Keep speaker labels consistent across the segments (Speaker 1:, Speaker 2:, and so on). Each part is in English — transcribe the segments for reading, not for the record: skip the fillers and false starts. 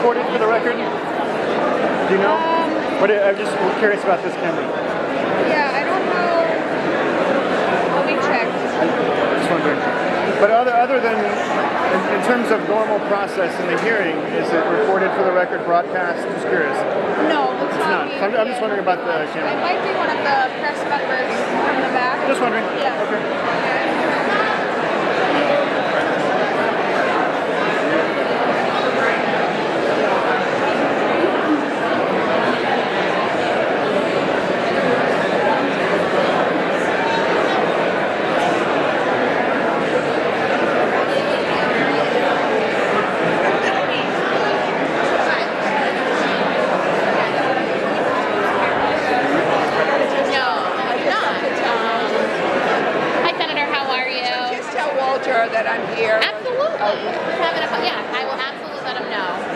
Speaker 1: recorded for the record? Do you know? I'm just curious about this camera.
Speaker 2: Yeah, I don't know. Let me check.
Speaker 1: Just wondering. But other than, in terms of normal process in the hearing, is it recorded for the record, broadcast? Just curious.
Speaker 2: No, it's not.
Speaker 1: I'm just wondering about the camera.
Speaker 2: It might be one of the press members from the back.
Speaker 1: Just wondering.
Speaker 2: Yeah.
Speaker 1: Okay.
Speaker 2: That I'm here.
Speaker 3: Absolutely. Okay. Yeah, I will absolutely let him know.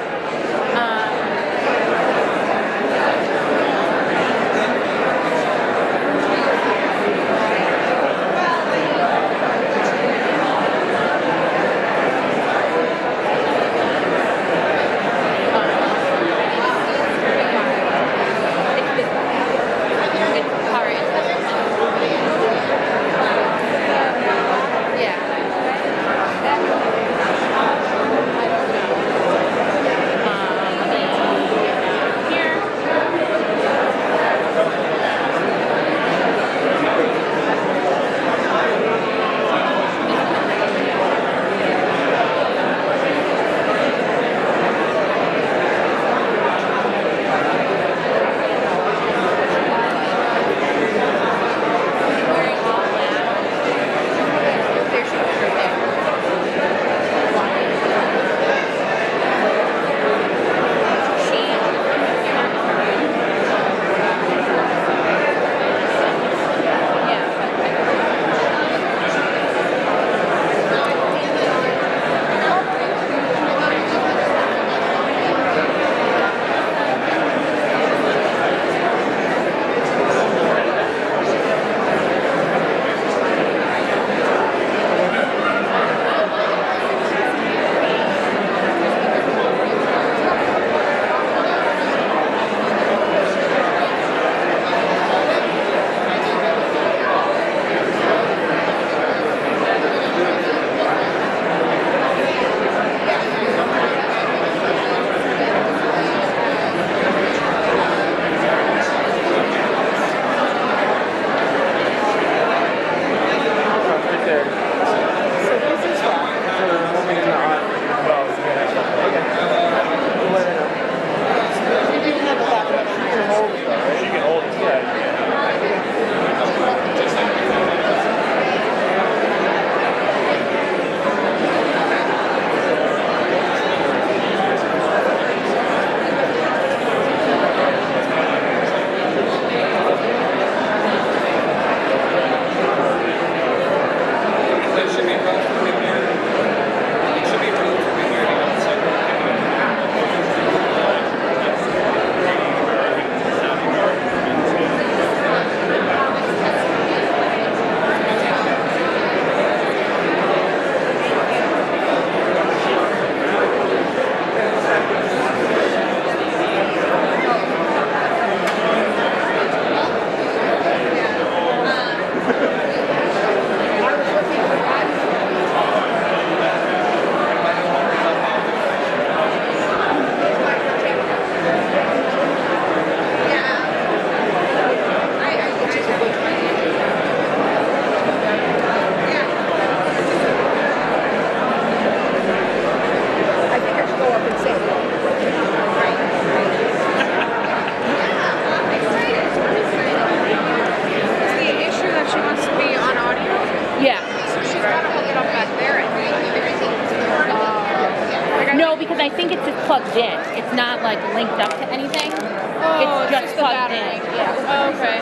Speaker 3: because I think it's just plugged in. It's not like linked up to anything.
Speaker 2: Oh,
Speaker 3: it's just plugged in.
Speaker 2: Yeah. Oh, okay.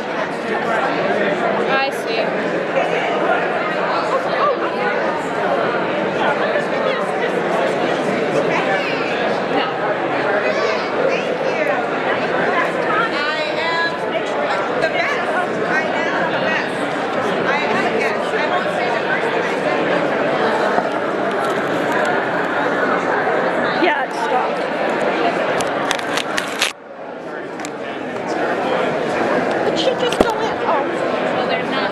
Speaker 2: I see.
Speaker 3: Yeah, it's stopped.
Speaker 4: should just go in. Oh.
Speaker 3: Well, they're not.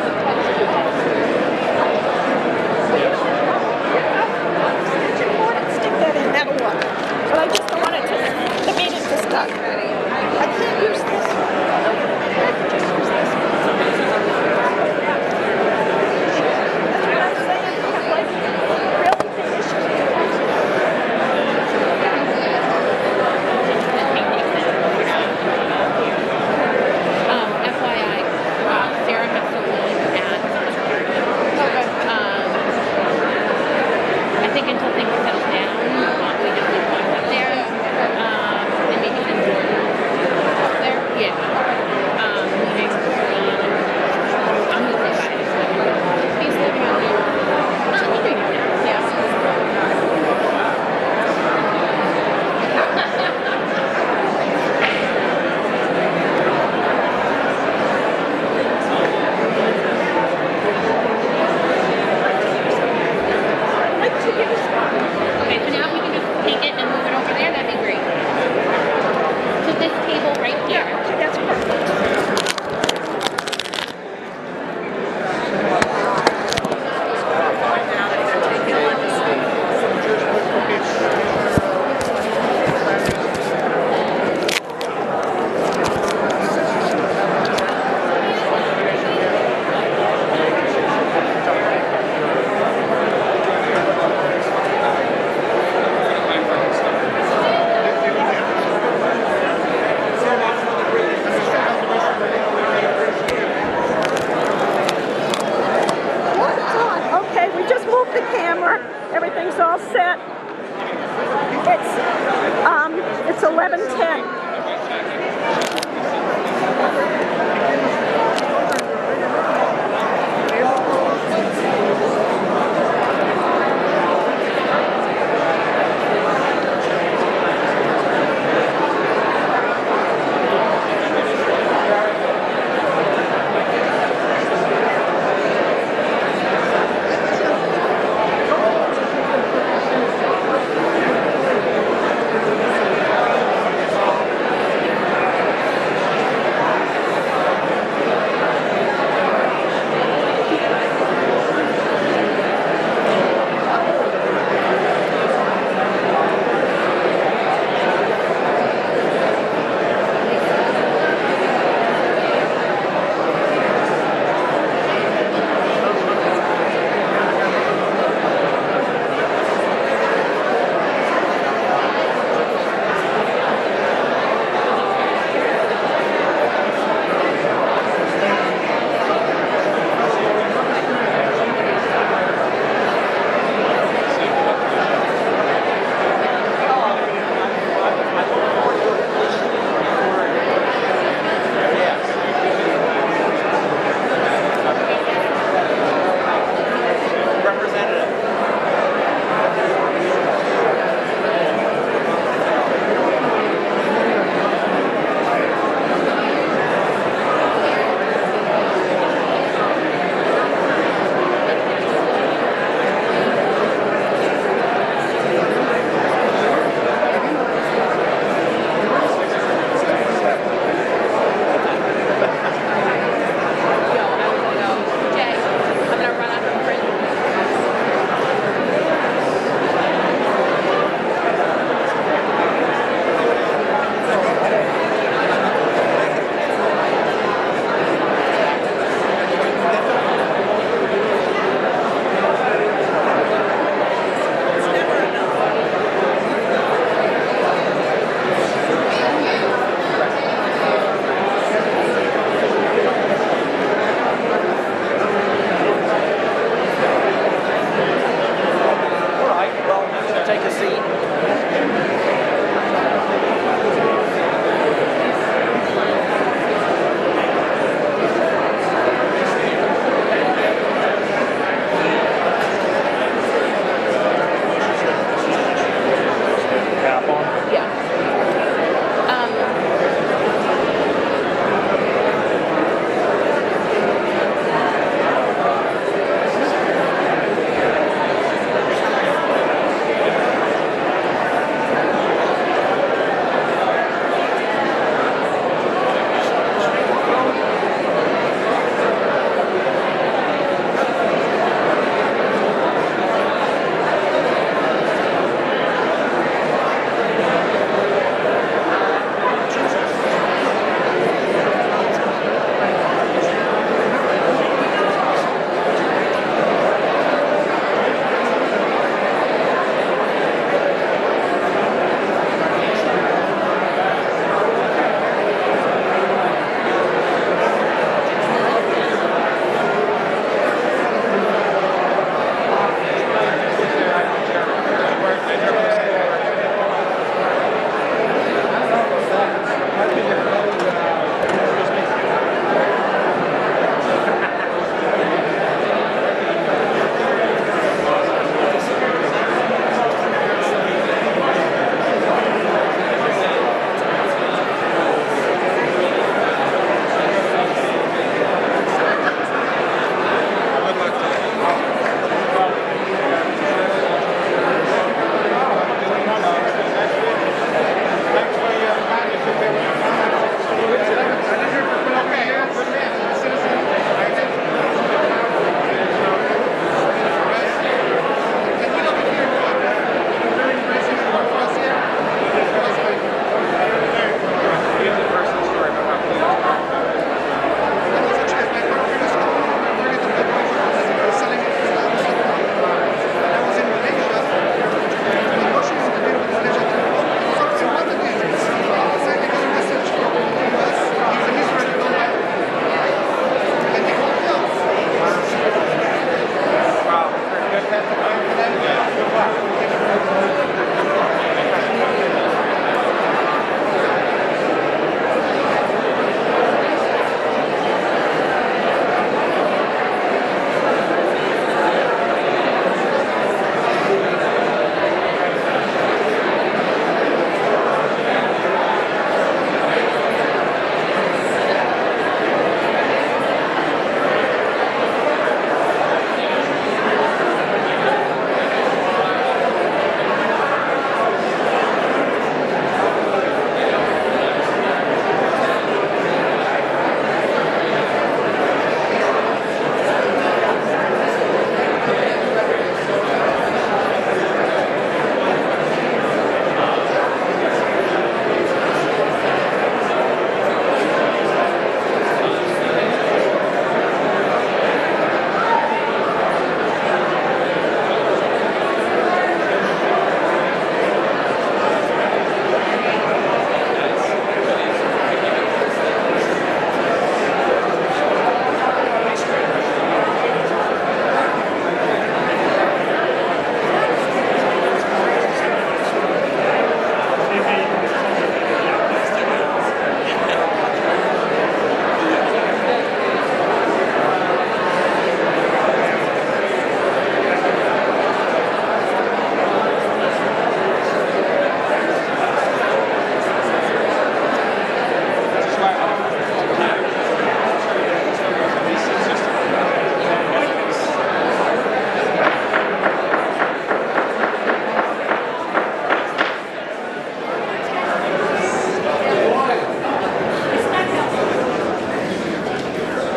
Speaker 4: Stick that in, that'll work. But I just don't want it to, the meat is just done. I can't use this one. I can just use this one. That's what I'm saying. It's like real conditions.
Speaker 3: FYI,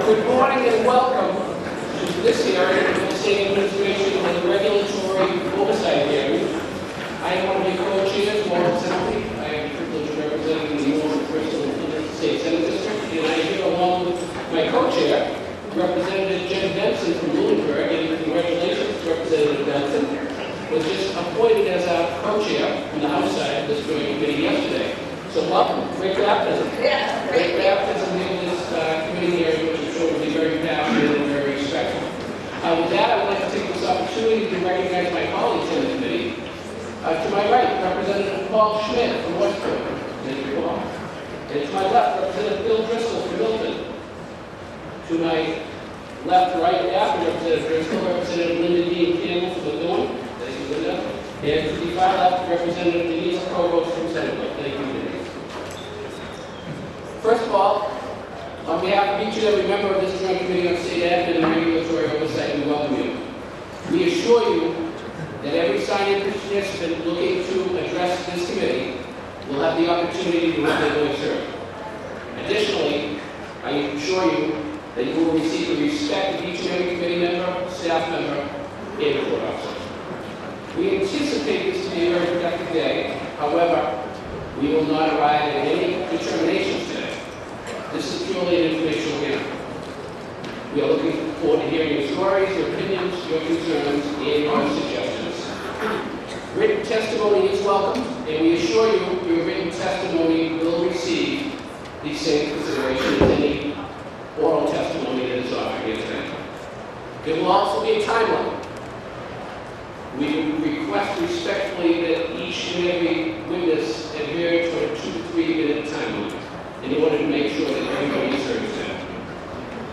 Speaker 5: Good morning and welcome to this hearing of the State Administration and the Regulatory Oversight Hearing. I am one of your co-chairs, Warren Assembly. I have the privilege of representing the North Bristol and State Senate District, and I am here along with my co-chair, Representative Jen Benson from Bloomberg, and congratulations, Representative Benson, was just appointed as our co-chair from the House side of this joint committee yesterday. So welcome, great baptism. Yeah. Great baptism in this committee area, which I'm sure will be very passionate and very respectful. With that, I would like to take this opportunity to recognize my colleagues in the committee. To my right, Representative Paul Schmidt from Westport. Thank you, Paul. And to my left, Representative Bill Driscoll from Milton. To my left, right after Representative Driscoll, Representative Linda Dean Campbell from Methuen. Thank you, Linda. And to the far left, Representative Denise Provost from Centerville. Thank you, Denise. First of all, on behalf of each and every member of this Joint Committee on State Admin and Regulatory Oversight, we welcome you. We assure you that every sign-in participant looking to address this committee will have the opportunity to make their voice heard. Additionally, I assure you that you will receive the respect of each and every committee member, staff member, and court officer. We anticipate this to be a very productive day. However, we will not arrive at any determinations today. This is purely an informational hearing. We are looking forward to hearing your stories, your opinions, your concerns, and your suggestions. Written testimony is welcome, and we assure you your written testimony will receive the same consideration as any oral testimony that is offered here today. There will also be a time limit. We request respectfully that each and every witness adhere to a 2 to 3 minute time limit in order to make sure that everybody is heard today.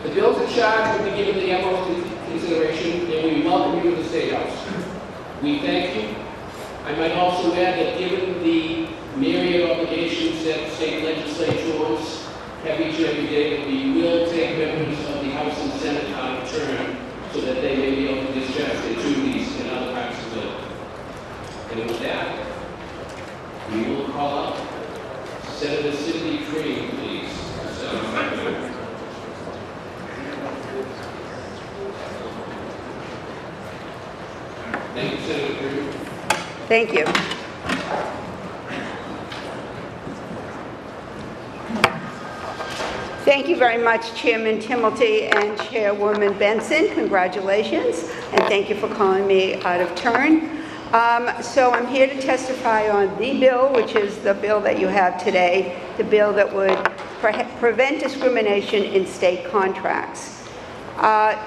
Speaker 5: The bills in charge will be given the utmost consideration, and we welcome you to the State House. We thank you. I might also add that given the myriad obligations that state legislatures have each and every day, that we will take members of the House and Senate out of turn so that they may be able to discharge their duties in other parts of the bill. And with that, we will call up Senator Sidney Cream, please. Thank you, Senator Cream.
Speaker 6: Thank you. Thank you very much, Chairman Timilty and Chairwoman Benson. Congratulations, and thank you for calling me out of turn. So I'm here to testify on the bill, which is the bill that you have today, the bill that would prevent discrimination in state contracts.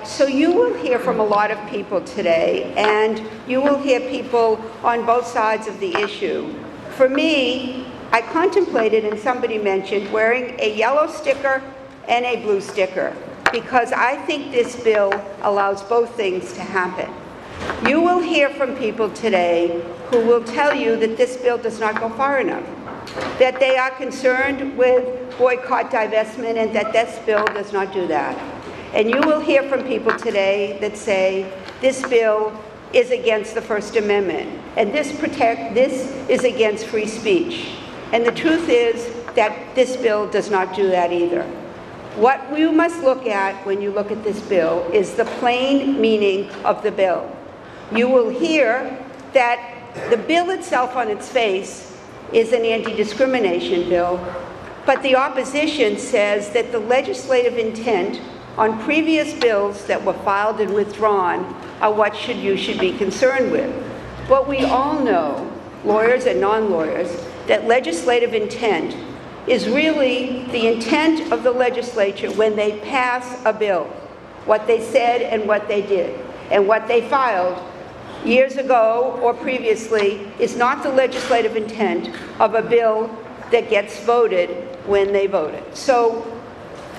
Speaker 6: So you will hear from a lot of people today, and you will hear people on both sides of the issue. For me, I contemplated, and somebody mentioned, wearing a yellow sticker and a blue sticker, because I think this bill allows both things to happen. You will hear from people today who will tell you that this bill does not go far enough, that they are concerned with boycott divestment, and that this bill does not do that. And you will hear from people today that say this bill is against the First Amendment, and this is against free speech. And the truth is that this bill does not do that either. What you must look at when you look at this bill is the plain meaning of the bill. You will hear that the bill itself on its face is an anti-discrimination bill, but the opposition says that the legislative intent on previous bills that were filed and withdrawn are what you should be concerned with. But we all know, lawyers and non-lawyers, that legislative intent is really the intent of the legislature when they pass a bill, what they said and what they did. And what they filed years ago or previously is not the legislative intent of a bill that gets voted when they voted. So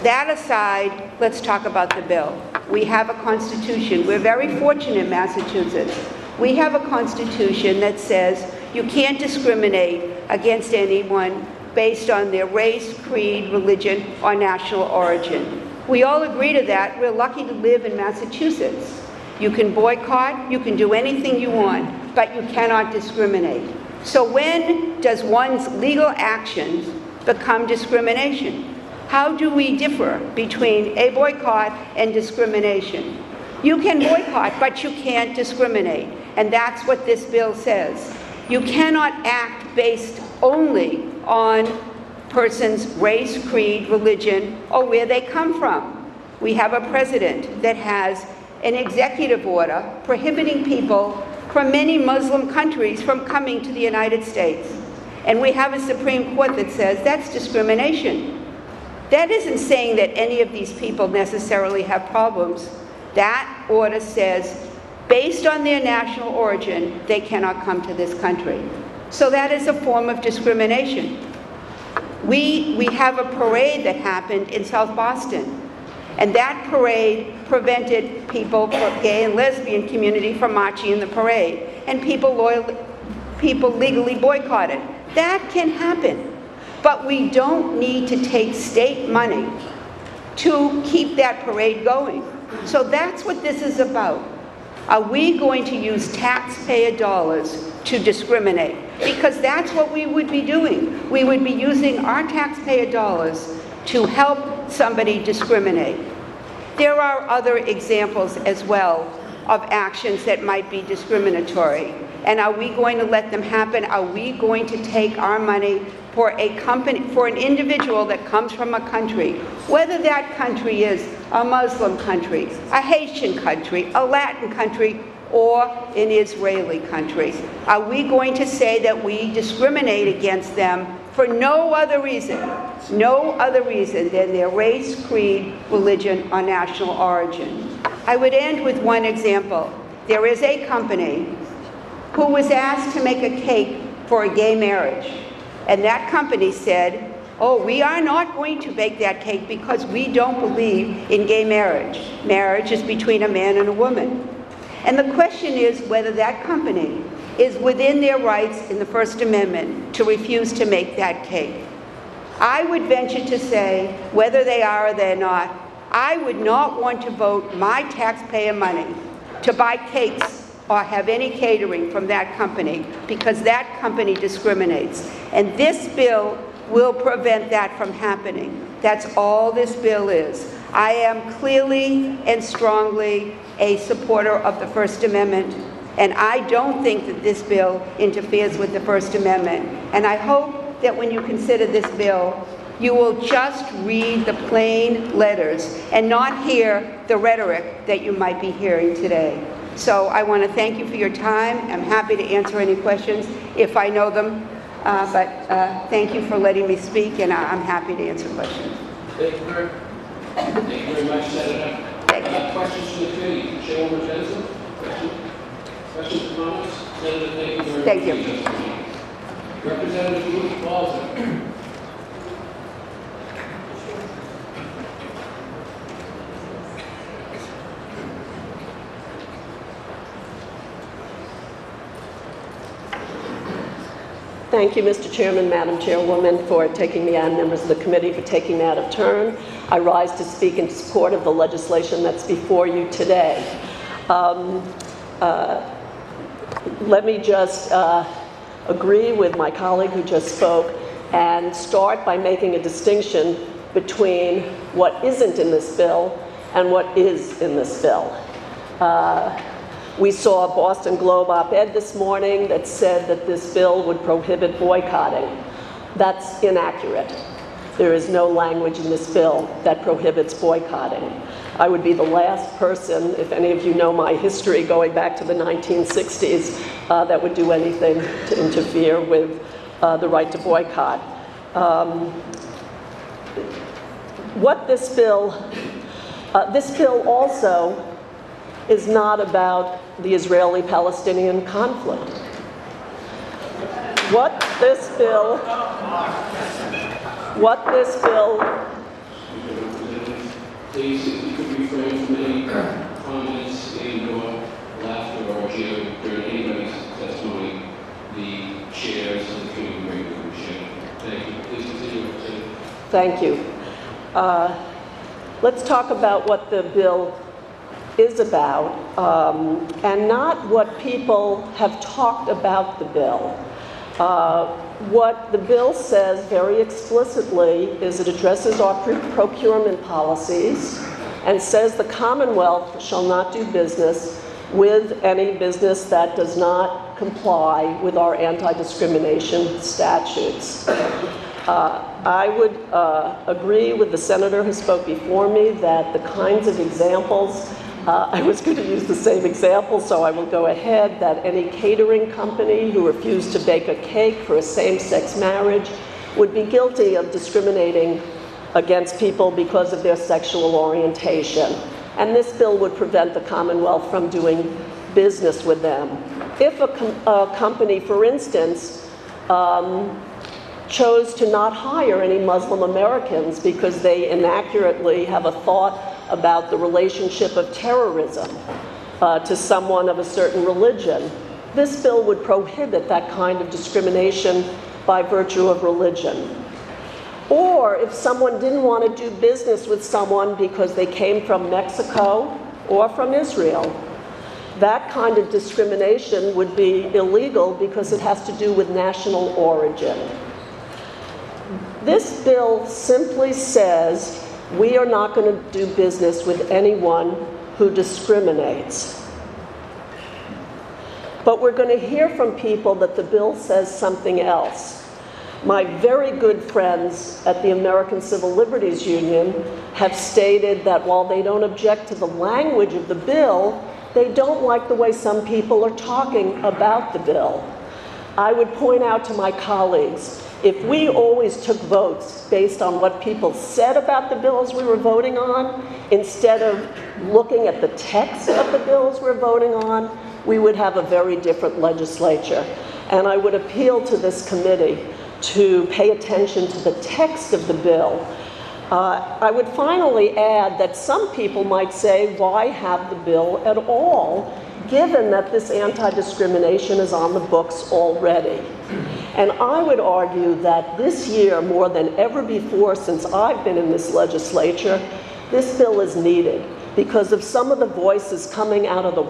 Speaker 6: that aside, let's talk about the bill. We have a constitution. We're very fortunate in Massachusetts. We have a constitution that says you can't discriminate against anyone based on their race, creed, religion, or national origin. We all agree to that. We're lucky to live in Massachusetts. You can boycott, you can do anything you want, but you cannot discriminate. So when does one's legal actions become discrimination? How do we differ between a boycott and discrimination? You can boycott, but you can't discriminate. And that's what this bill says. You cannot act based only on person's race, creed, religion, or where they come from. We have a president that has an executive order prohibiting people from many Muslim countries from coming to the United States. And we have a Supreme Court that says that's discrimination. That isn't saying that any of these people necessarily have problems. That order says, based on their national origin, they cannot come to this country. So that is a form of discrimination. We have a parade that happened in South Boston, and that parade prevented people from gay and lesbian community from marching in the parade, and people legally boycotted. That can happen, but we don't need to take state money to keep that parade going. So that's what this is about. Are we going to use taxpayer dollars to discriminate? Because that's what we would be doing. We would be using our taxpayer dollars to help somebody discriminate. There are other examples as well of actions that might be discriminatory. And are we going to let them happen? Are we going to take our money for a company, for an individual that comes from a country, whether that country is a Muslim country, a Haitian country, a Latin country, or an Israeli country? Are we going to say that we discriminate against them for no other reason than their race, creed, religion, or national origin? I would end with one example. There is a company who was asked to make a cake for a gay marriage. And that company said, oh, we are not going to bake that cake because we don't believe in gay marriage. Marriage is between a man and a woman. And the question is whether that company is within their rights in the First Amendment to refuse to make that cake. I would venture to say, whether they are or they're not, I would not want to vote my taxpayer money to buy cakes or have any catering from that company, because that company discriminates. And this bill will prevent that from happening. That's all this bill is. I am clearly and strongly a supporter of the First Amendment, and I don't think that this bill interferes with the First Amendment. And I hope that when you consider this bill, you will just read the plain letters and not hear the rhetoric that you might be hearing today. So I want to thank you for your time. I'm happy to answer any questions if I know them, but thank you for letting me speak, and I'm happy to answer questions.
Speaker 5: Thank you very much, Senator.
Speaker 6: Thank you.
Speaker 5: Questions from the committee? Chairwoman Benson? Questions, comments? Senator, thank you very much.
Speaker 6: Thank you.
Speaker 5: Representative Luke Balzer.
Speaker 7: Thank you, Mr. Chairman, Madam Chairwoman, for taking me on, members of the committee for taking me out of turn. I rise to speak in support of the legislation that's before you today. Let me just agree with my colleague who just spoke and start by making a distinction between what isn't in this bill and what is in this bill. We saw a Boston Globe op-ed this morning that said that this bill would prohibit boycotting. That's inaccurate. There is no language in this bill that prohibits boycotting. I would be the last person, if any of you know my history going back to the 1960s, that would do anything to interfere with the right to boycott. This bill also is not about the Israeli-Palestinian conflict. What this bill
Speaker 5: Please, if you could refrain from any comments and/or laughter or jeering during anybody's testimony, the chairs and the committee will bring them to share. Thank you. Please continue.
Speaker 7: Thank you. Let's talk about what the bill is about, and not what people have talked about the bill. What the bill says very explicitly is it addresses our procurement policies and says the Commonwealth shall not do business with any business that does not comply with our anti-discrimination statutes. I would agree with the senator who spoke before me that the kinds of examples, I was going to use the same example, so I will go ahead, that any catering company who refused to bake a cake for a same-sex marriage would be guilty of discriminating against people because of their sexual orientation. And this bill would prevent the Commonwealth from doing business with them. If a company, for instance, chose to not hire any Muslim Americans because they inaccurately have a thought about the relationship of terrorism to someone of a certain religion, this bill would prohibit that kind of discrimination by virtue of religion. Or if someone didn't want to do business with someone because they came from Mexico or from Israel, that kind of discrimination would be illegal because it has to do with national origin. This bill simply says we are not going to do business with anyone who discriminates. But we're going to hear from people that the bill says something else. My very good friends at the American Civil Liberties Union have stated that while they don't object to the language of the bill, they don't like the way some people are talking about the bill. I would point out to my colleagues, if we always took votes based on what people said about the bills we were voting on, instead of looking at the text of the bills we're voting on, we would have a very different legislature. And I would appeal to this committee to pay attention to the text of the bill. I would finally add that some people might say, why have the bill at all, given that this anti-discrimination is on the books already? And I would argue that this year, more than ever before since I've been in this legislature, this bill is needed because of some of the voices coming out of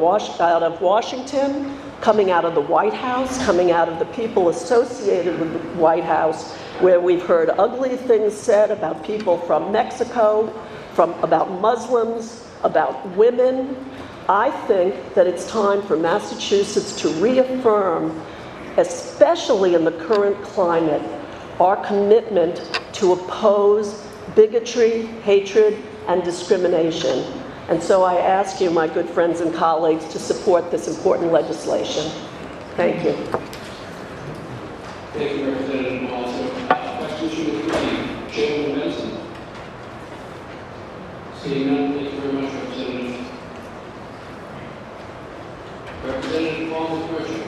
Speaker 7: Washington, coming out of the White House, coming out of the people associated with the White House, where we've heard ugly things said about people from Mexico, about Muslims, about women. I think that it's time for Massachusetts to reaffirm, especially in the current climate, our commitment to oppose bigotry, hatred, and discrimination. And so I ask you, my good friends and colleagues, to support this important legislation. Thank you.
Speaker 5: Thank you, Representative Walter. Questions from the committee? Chairwoman Benson. Seeing none, thank you very much, Representative. Representative Palmer-Kircher.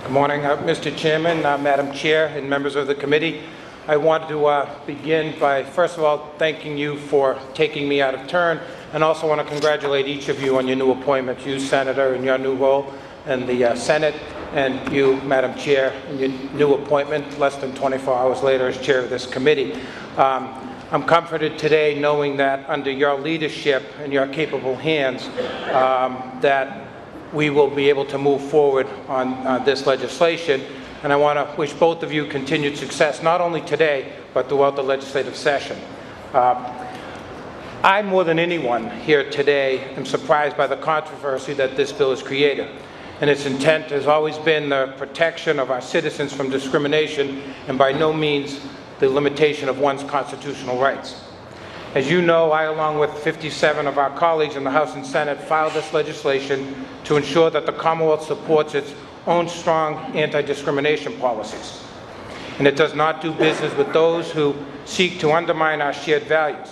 Speaker 8: Good morning, Mr. Chairman, Madam Chair, and members of the committee. I want to begin by, first of all, thanking you for taking me out of turn, and also want to congratulate each of you on your new appointments, you, Senator, in your new role in the Senate, and you, Madam Chair, in your new appointment less than 24 hours later as chair of this committee. I'm comforted today knowing that under your leadership and your capable hands, that we will be able to move forward on this legislation. And I want to wish both of you continued success, not only today, but throughout the legislative session. I, more than anyone here today, am surprised by the controversy that this bill has created. And its intent has always been the protection of our citizens from discrimination, and by no means the limitation of one's constitutional rights. As you know, I, along with 57 of our colleagues in the House and Senate, filed this legislation to ensure that the Commonwealth supports its own strong anti-discrimination policies. And it does not do business with those who seek to undermine our shared values.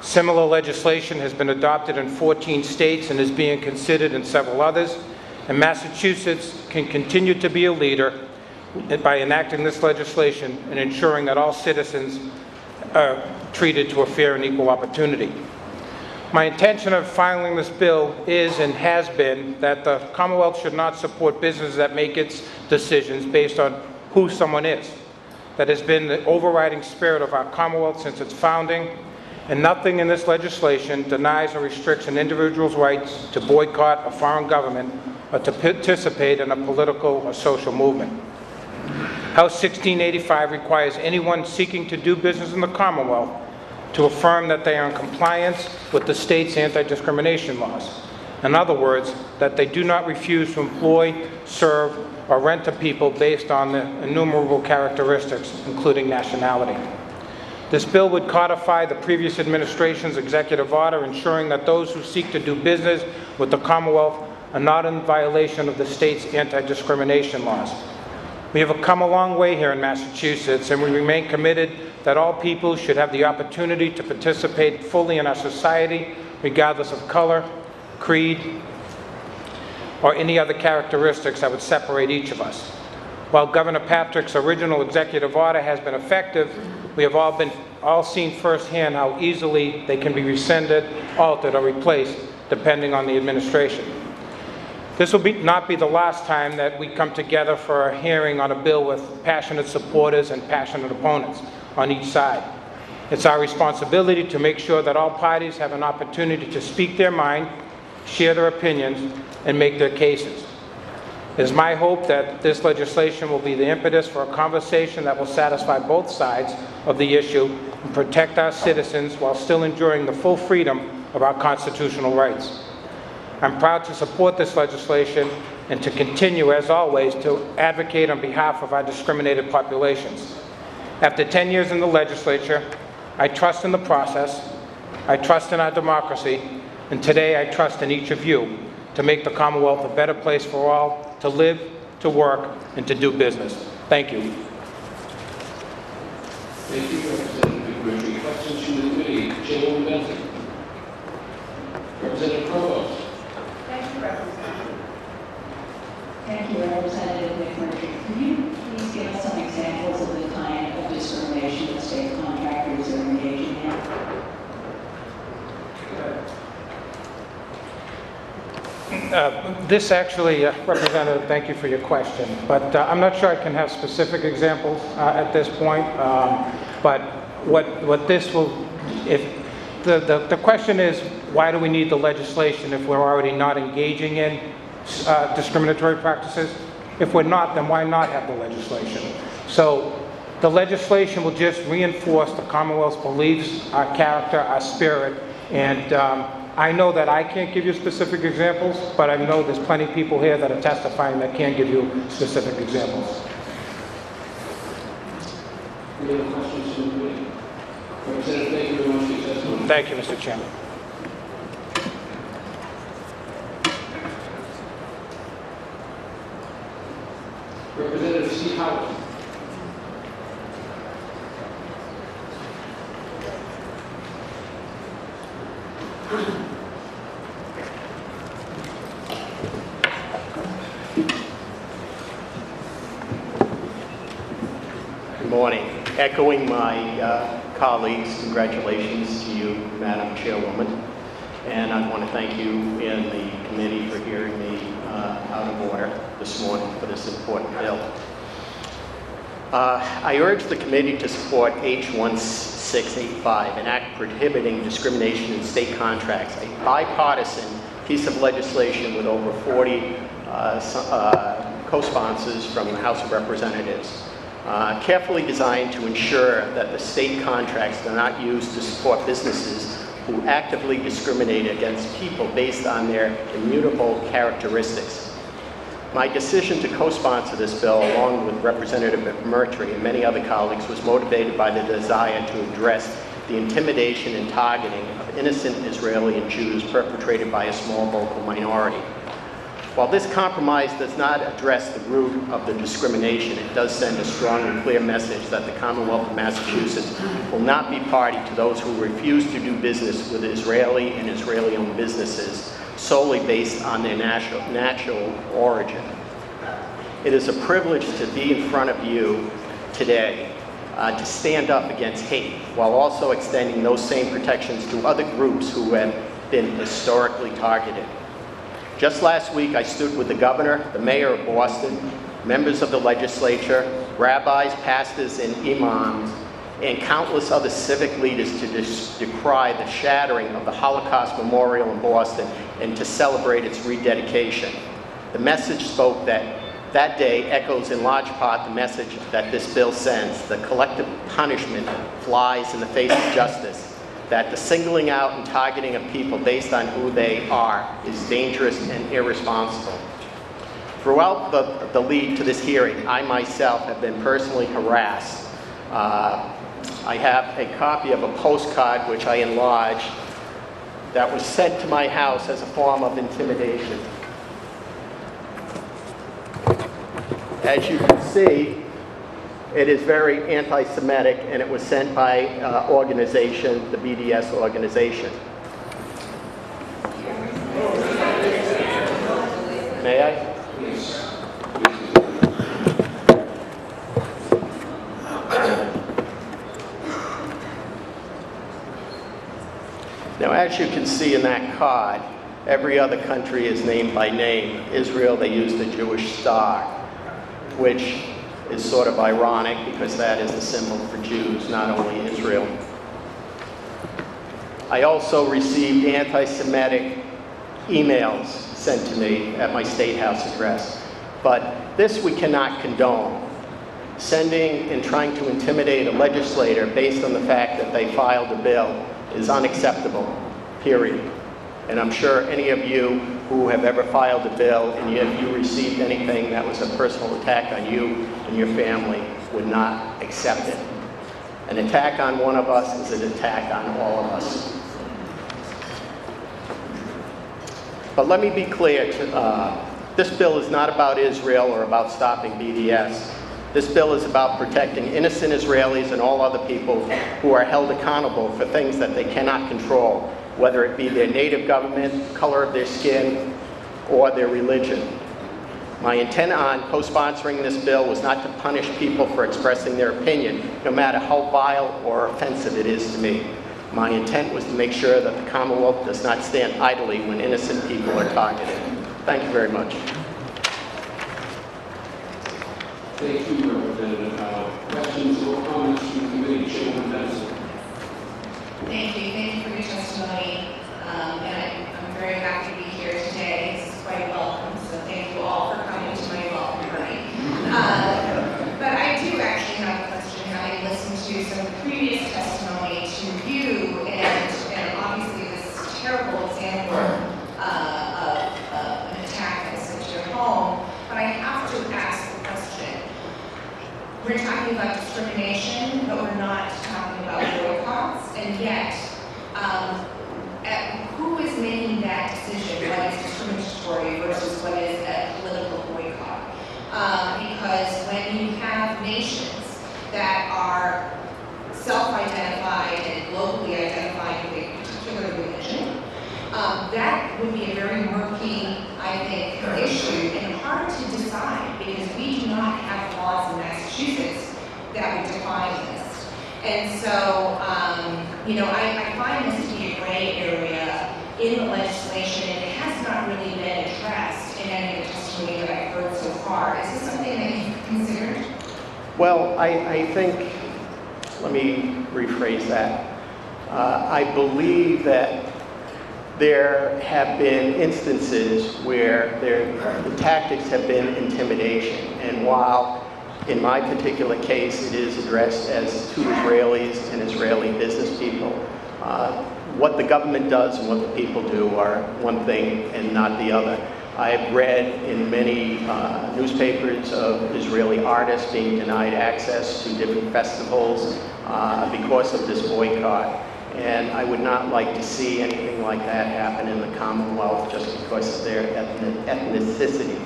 Speaker 8: Similar legislation has been adopted in 14 states and is being considered in several others. And Massachusetts can continue to be a leader by enacting this legislation and ensuring that all citizens are treated to a fair and equal opportunity. My intention of filing this bill is and has been that the Commonwealth should not support businesses that make its decisions based on who someone is. that has been the overriding spirit of our Commonwealth since its founding, and nothing in this legislation denies or restricts an individual's rights to boycott a foreign government or to participate in a political or social movement. House 1685 requires anyone seeking to do business in the Commonwealth to affirm that they are in compliance with the state's anti-discrimination laws. In other words, that they do not refuse to employ, serve, or rent to people based on the innumerable characteristics, including nationality. This bill would codify the previous administration's executive order, ensuring that those who seek to do business with the Commonwealth are not in violation of the state's anti-discrimination laws. We have come a long way here in Massachusetts, and we remain committed that all people should have the opportunity to participate fully in our society, regardless of color, creed, or any other characteristics that would separate each of us. While Governor Patrick's original executive order has been effective, we have all seen firsthand how easily they can be rescinded, altered, or replaced, depending on the administration. This will not be the last time that we come together for a hearing on a bill with passionate supporters and passionate opponents on each side. It's our responsibility to make sure that all parties have an opportunity to speak their mind, share their opinions, and make their cases. It is my hope that this legislation will be the impetus for a conversation that will satisfy both sides of the issue and protect our citizens while still enjoying the full freedom of our constitutional rights. I'm proud to support this legislation and to continue, as always, to advocate on behalf of our discriminated populations. After 10 years in the legislature, I trust in the process, I trust in our democracy, and today I trust in each of you to make the Commonwealth a better place for all to live, to work, and to do business. Thank you.
Speaker 5: Thank you, Representative McMurtry. Questions from the committee? Chairwoman Benson. Representative Provost.
Speaker 9: Thank you, Representative. Thank you, Representative McMurtry. Could you please give us some examples of the kind of discrimination that state contractors are engaging in?
Speaker 8: This actually, Representative, thank you for your question, but I'm not sure I can have specific examples at this point, but what this will, if the question is, why do we need the legislation if we're already not engaging in discriminatory practices? If we're not, then why not have the legislation? So the legislation will just reinforce the Commonwealth's beliefs, our character, our spirit, and I know that I can't give you specific examples, but I know there's plenty of people here that are testifying that can give you specific examples.
Speaker 5: Any other questions from the committee? Representative, thank you very much for your testimony.
Speaker 8: Thank you, Mr. Chairman.
Speaker 5: Representative C. Howard.
Speaker 10: Good morning. Echoing my colleagues, congratulations to you, Madam Chairwoman. And I want to thank you and the committee for hearing me out of order this morning for this important bill. I urge the committee to support H1685, an act prohibiting discrimination in state contracts, a bipartisan piece of legislation with over 40 co-sponsors from the House of Representatives. Carefully designed to ensure that the state contracts are not used to support businesses who actively discriminate against people based on their immutable characteristics. My decision to co-sponsor this bill, along with Representative McMurtry and many other colleagues, was motivated by the desire to address the intimidation and targeting of innocent Israeli and Jews perpetrated by a small vocal minority. While this compromise does not address the root of the discrimination, it does send a strong and clear message that the Commonwealth of Massachusetts will not be party to those who refuse to do business with Israeli and Israeli-owned businesses solely based on their natural origin. It is a privilege to be in front of you today to stand up against hate while also extending those same protections to other groups who have been historically targeted. Just last week, I stood with the governor, the mayor of Boston, members of the legislature, rabbis, pastors, and imams, and countless other civic leaders to decry the shattering of the Holocaust Memorial in Boston and to celebrate its rededication. The message spoke that day echoes in large part the message that this bill sends. The collective punishment flies in the face of justice, that the singling out and targeting of people based on who they are is dangerous and irresponsible. Throughout the lead to this hearing, I myself have been personally harassed. I have a copy of a postcard which I enlarged that was sent to my house as a form of intimidation. As you can see, it is very anti-Semitic, and it was sent by organization, the BDS organization. May I? Now, as you can see in that card, every other country is named by name. Israel, they use the Jewish star, which is sort of ironic because that is a symbol for Jews, not only Israel. I also received anti-Semitic emails sent to me at my State House address. But this we cannot condone. Sending and trying to intimidate a legislator based on the fact that they filed a bill is unacceptable, period. And I'm sure any of you who have ever filed a bill and if you received anything that was a personal attack on you and your family would not accept it. An attack on one of us is an attack on all of us. But let me be clear, this bill is not about Israel or about stopping BDS. This bill is about protecting innocent Israelis and all other people who are held accountable for things that they cannot control, whether it be their native government, color of their skin, or their religion. My intent on co-sponsoring this bill was not to punish people for expressing their opinion, no matter how vile or offensive it is to me. My intent was to make sure that the Commonwealth does not stand idly when innocent people are targeted. Thank you very much.
Speaker 5: Thank you, Representative. Questions or comments from the committee? Chairwoman Benson.
Speaker 2: Thank you for your testimony. And I'm very happy to be here today. This is quite welcome, so thank you all for coming to my welcome party. But I do actually have a question, having listened to some previous testimony to you, and obviously this terrible example of an attack that was sent to your home. But I have to ask the question. We're talking about discrimination, but we're not talking about boycotts, and yet, who is making that decision, what is discriminatory versus what is a political boycott? Because when you have nations that are self-identified and locally identified with a particular religion, that would be a very murky, I think, issue and hard to decide because we do not have laws in Massachusetts that would define this. And so, I find this to be a gray area in the legislation, and it has not really been addressed in any of the testimony that I've heard so far. Is this something that you've considered?
Speaker 10: Well, I think, let me rephrase that. I believe that there have been instances where the tactics have been intimidation. And while in my particular case it is addressed as to Israelis and Israeli business people, what the government does and what the people do are one thing and not the other. I have read in many newspapers of Israeli artists being denied access to different festivals because of this boycott. And I would not like to see anything like that happen in the Commonwealth just because of their ethnicity.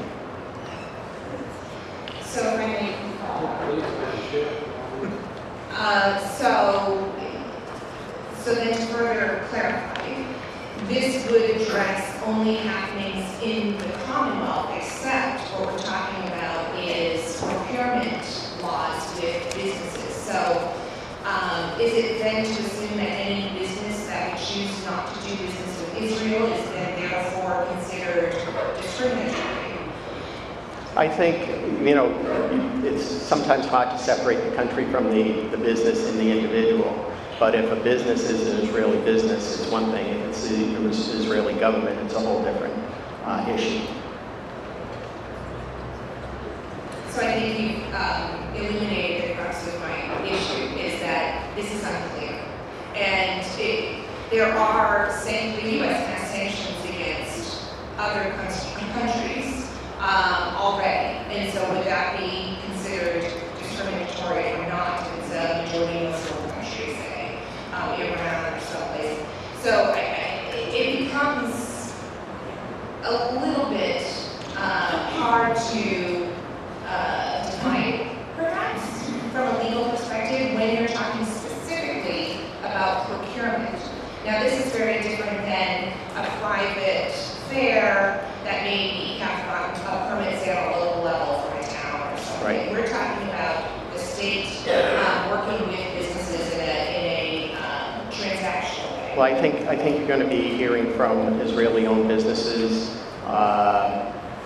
Speaker 2: So if I may so then to further clarify, this would address only happenings in the Commonwealth, except what we're talking about is procurement laws with businesses. So is it then to assume that any business that would choose not to do business with Israel is then therefore considered discriminatory?
Speaker 10: I think, you know, it's sometimes hard to separate the country from the business and the individual. But if a business is an Israeli business, it's one thing. If it's the Israeli government, it's a whole different issue.
Speaker 2: So I think you've illuminated the crux of my issue, is that this is unclear. And there are, the U.S. has sanctions against other countries already. And so would that be considered discriminatory or not? If it's a majority Muslim country, say, Iran or someplace. So it becomes a little bit hard to define, perhaps, from a legal perspective when you're talking specifically about procurement. Now, this is very different than a private fair that maybe have a permit sale at a local level for a town or something.
Speaker 10: Right.
Speaker 2: We're talking about the state working with businesses in a transactional way.
Speaker 10: Well, I think you're going to be hearing from Israeli-owned businesses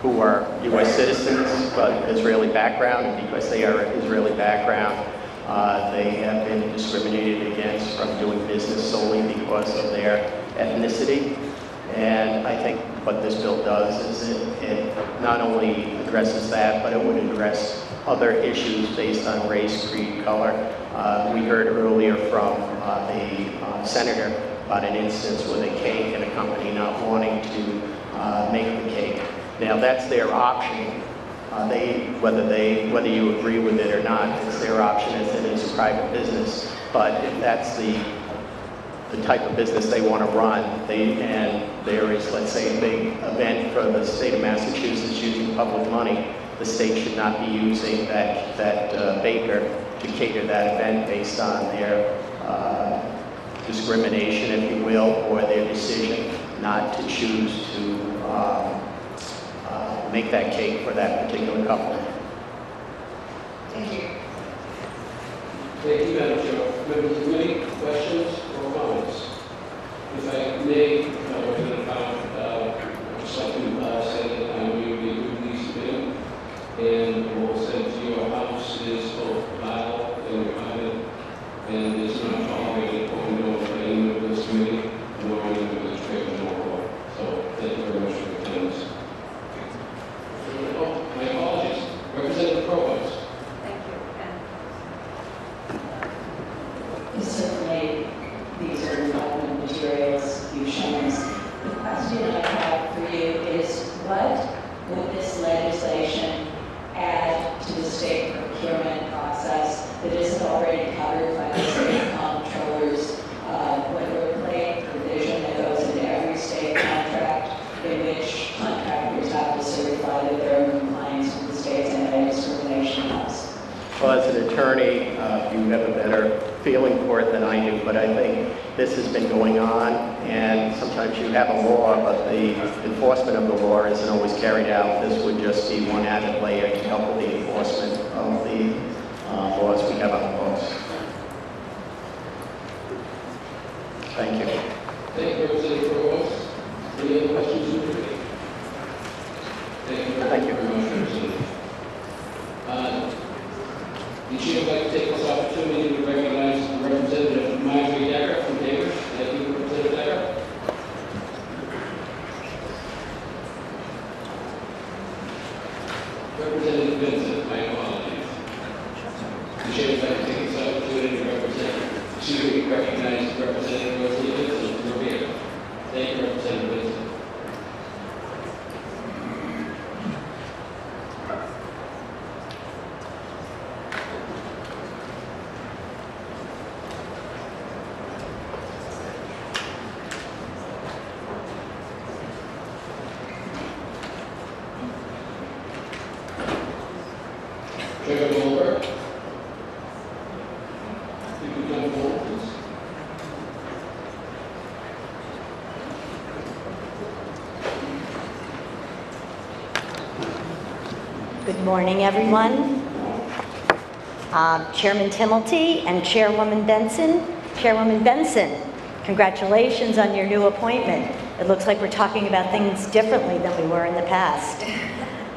Speaker 10: who are U.S. citizens, but Israeli background, and because they are Israeli background, they have been discriminated against from doing business solely because of their ethnicity. And I think what this bill does is it not only addresses that, but it would address other issues based on race, creed, color. We heard earlier from the senator about an instance with a cake and a company not wanting to make the cake. Now that's their option. Whether you agree with it or not, it's their option as it is a private business. But if that's the type of business they want to run, and there is, let's say, a big event for the state of Massachusetts using public money, the state should not be using that baker to cater that event based on their discrimination, if you will, or their decision not to choose to make that cake for that particular couple.
Speaker 2: Thank you.
Speaker 5: Thank you, Madam Chair. Members of the committee, questions or comments? If I may, Representative Powell, I'd just like to say that we will be moving submitting, and we'll send to your house is both filed and recorded, and it's not tolerated or known by any member of this committee, nor any member of the Tribunal Court. So thank you very much for your attendance. Oh, my apologies. Representative Provost.
Speaker 9: Thank you. Certainly, these are relevant materials you've shown us. The question I have for you is, what would this legislation add to the state procurement process that isn't already covered by the state comptroller's boilerplate provision that goes into every state contract, in which contractors have to certify that they're in compliance with the state's anti-discrimination laws?
Speaker 10: Well, as an attorney, you have a better feeling for it than I do, but I think this has been going on, and sometimes you have a law, but the enforcement of the law isn't always carried out. This would just be one added layer to help with the enforcement of the laws we have on the books. Thank you.
Speaker 5: Thank you, Representative Provost. Any other questions in the committee? Thank you very much, Representative. The chair would like to take this opportunity to recognize Representative Marjorie Decker from Cambridge. Thank you, Representative Decker. Representative Vincent, my apologies. The chair would like to take this opportunity to recognize Representative Rosalie Vincent from Revere. Thank you, Representative Vincent. Chair Goldberg, you can come forward, please.
Speaker 11: Good morning, everyone. Chairman Timilty and Chairwoman Benson. Chairwoman Benson, congratulations on your new appointment. It looks like we're talking about things differently than we were in the past.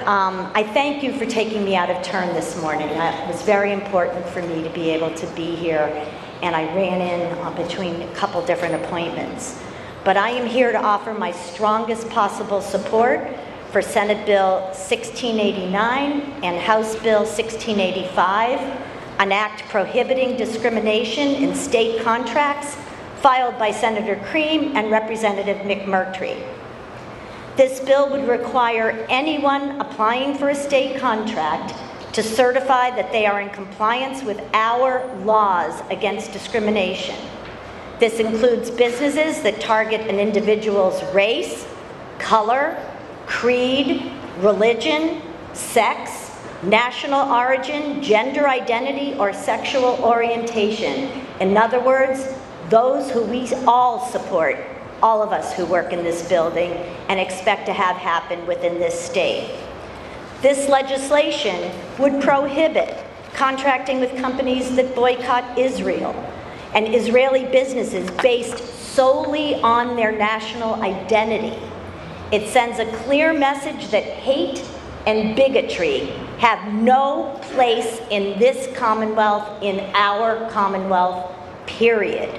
Speaker 11: I thank you for taking me out of turn this morning. It was very important for me to be able to be here, and I ran in between a couple different appointments. But I am here to offer my strongest possible support for Senate Bill 1689 and House Bill 1685, an act prohibiting discrimination in state contracts, filed by Senator Cream and Representative McMurtry. This bill would require anyone applying for a state contract to certify that they are in compliance with our laws against discrimination. This includes businesses that target an individual's race, color, creed, religion, sex, national origin, gender identity, or sexual orientation. In other words, those who we all support, all of us who work in this building, and expect to have happen within this state. This legislation would prohibit contracting with companies that boycott Israel and Israeli businesses based solely on their national identity. It sends a clear message that hate and bigotry have no place in this Commonwealth, in our Commonwealth, period.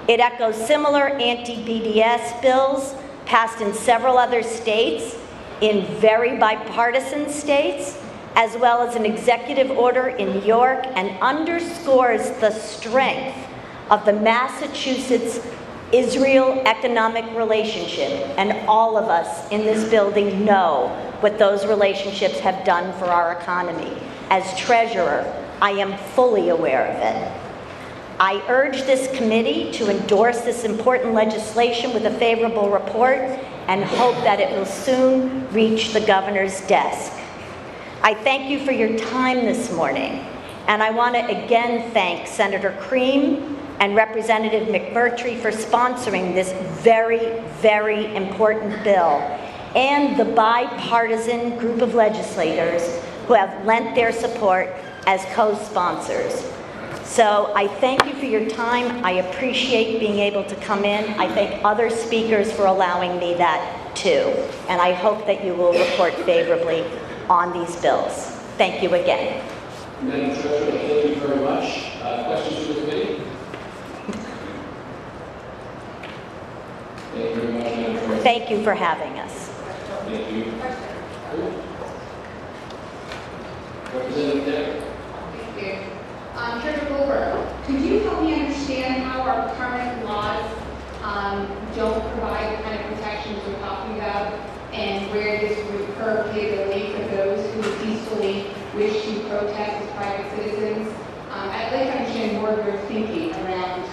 Speaker 11: It echoes similar anti-BDS bills passed in several other states, in very bipartisan states, as well as an executive order in New York, and underscores the strength of the Massachusetts-Israel economic relationship. And all of us in this building know what those relationships have done for our economy. As treasurer, I am fully aware of it. I urge this committee to endorse this important legislation with a favorable report and hope that it will soon reach the governor's desk. I thank you for your time this morning, and I want to again thank Senator Cream and Representative McMurtry for sponsoring this very, very important bill, and the bipartisan group of legislators who have lent their support as co-sponsors. So I thank you for your time. I appreciate being able to come in. I thank other speakers for allowing me that too. And I hope that you will report favorably on these bills. Thank you again.
Speaker 5: Madam Treasurer, thank you very much. Questions from the committee? Thank you very much, Madam Treasurer.
Speaker 11: Thank you for having us.
Speaker 5: Thank you. Representative Decker.
Speaker 2: Thank you. Treasurer Goldberg, could you help me understand how our current laws don't provide the kind of protections we're talking about, and where this would curb the ability for those who peacefully wish to protest as private citizens? I'd like to understand more of your thinking around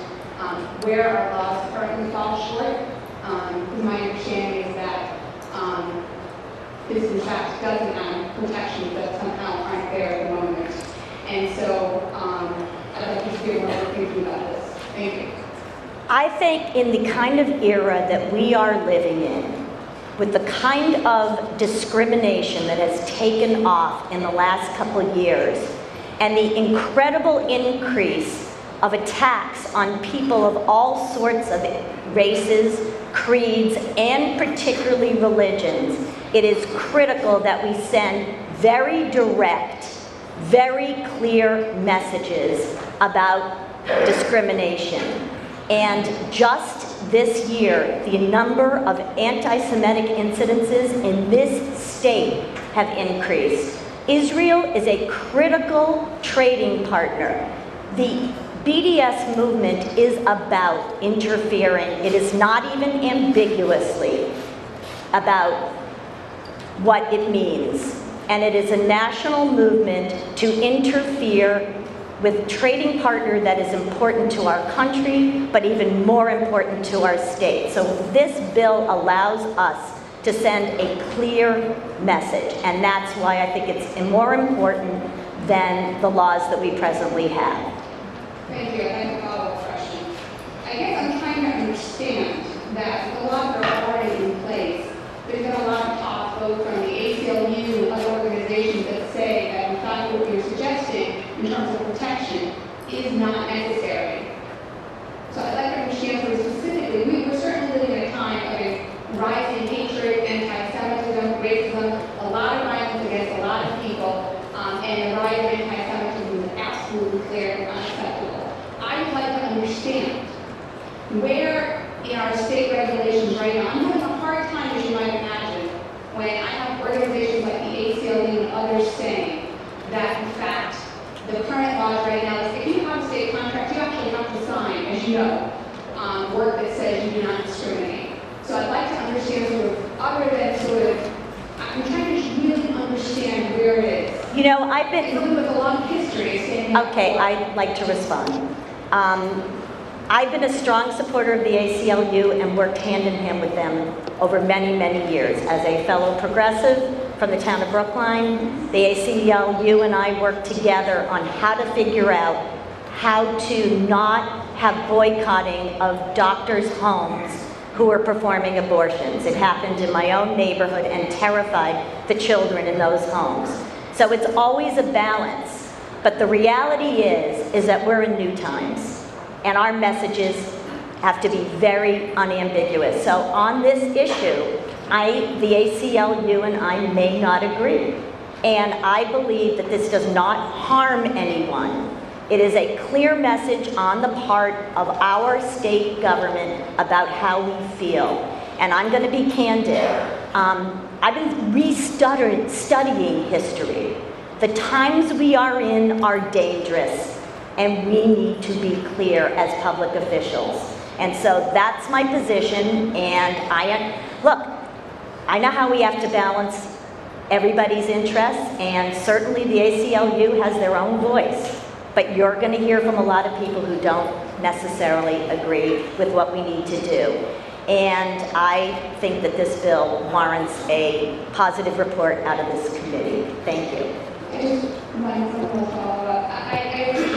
Speaker 2: where our laws currently fall short, because my understanding is that this in fact doesn't have protections that somehow aren't there at the moment. And so I'd like to hear more of your thinking about this. Thank you.
Speaker 11: I think in the kind of era that we are living in, with the kind of discrimination that has taken off in the last couple of years, and the incredible increase of attacks on people of all sorts of races, creeds, and particularly religions, it is critical that we send very direct, very clear messages about discrimination. And just this year, the number of anti-Semitic incidences in this state have increased. Israel is a critical trading partner. The BDS movement is about interfering. It is not even ambiguously about what it means. And it is a national movement to interfere with trading partner that is important to our country, but even more important to our state. So this bill allows us to send a clear message, and that's why I think it's more important than the laws that we presently have.
Speaker 2: Thank you. I have a follow-up question. I guess I'm trying to understand that the laws that are already in place, there's been a lot of talk both from the ACLU and other organizations that say that in fact what you're suggesting in terms of protection is not necessary. So I'd like to understand sort of specifically, we're certainly living in a time of a rising hatred, anti-Semitism, racism, a lot of violence stand? Where in our state regulations right now, I'm having a hard time, as you might imagine, when I have organizations like the ACLU and others saying that, in fact, the current laws right now is if you have a state contract, you actually have to sign, as you know, work that says you do not discriminate. So I'd like to understand sort of, other than sort of, I'm trying to just really understand where it is.
Speaker 11: You know, I've been...
Speaker 2: It's with a long history.
Speaker 11: Okay, I'd like to respond. I've been a strong supporter of the ACLU and worked hand in hand with them over many, many years. As a fellow progressive from the town of Brookline, the ACLU and I worked together on how to figure out how to not have boycotting of doctors' homes who were performing abortions. It happened in my own neighborhood and terrified the children in those homes. So it's always a balance. But the reality is that we're in new times. And our messages have to be very unambiguous. So on this issue, the ACLU and I may not agree. And I believe that this does not harm anyone. It is a clear message on the part of our state government about how we feel. And I'm going to be candid. I've been studying history. The times we are in are dangerous. And we need to be clear as public officials. And so that's my position, and look, I know how we have to balance everybody's interests, and certainly the ACLU has their own voice, but you're gonna hear from a lot of people who don't necessarily agree with what we need to do. And I think that this bill warrants a positive report out of this committee. Thank you.
Speaker 2: Just one simple follow-up. I agree.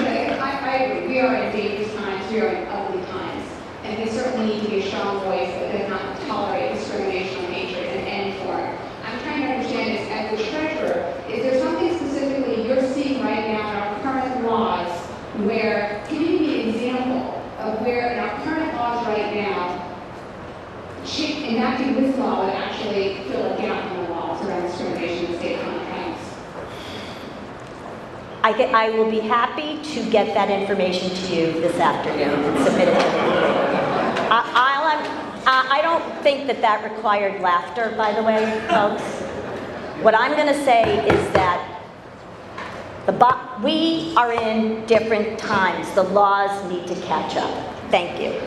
Speaker 2: We are in dangerous times. We are in ugly times. And we certainly need to be a strong voice that does not tolerate discrimination or hatred in any form. I'm trying to understand this as the treasurer. Is there something specifically you're seeing right now in our current laws where, can you give me an example of where in our current laws right now, enacting this law would actually fill a gap in the laws around discrimination in state contracts?
Speaker 11: I will be happy to get that information to you this afternoon and submit it to the meeting. I don't think that required laughter, by the way, folks. What I'm going to say is that we are in different times. The laws need to catch up. Thank you.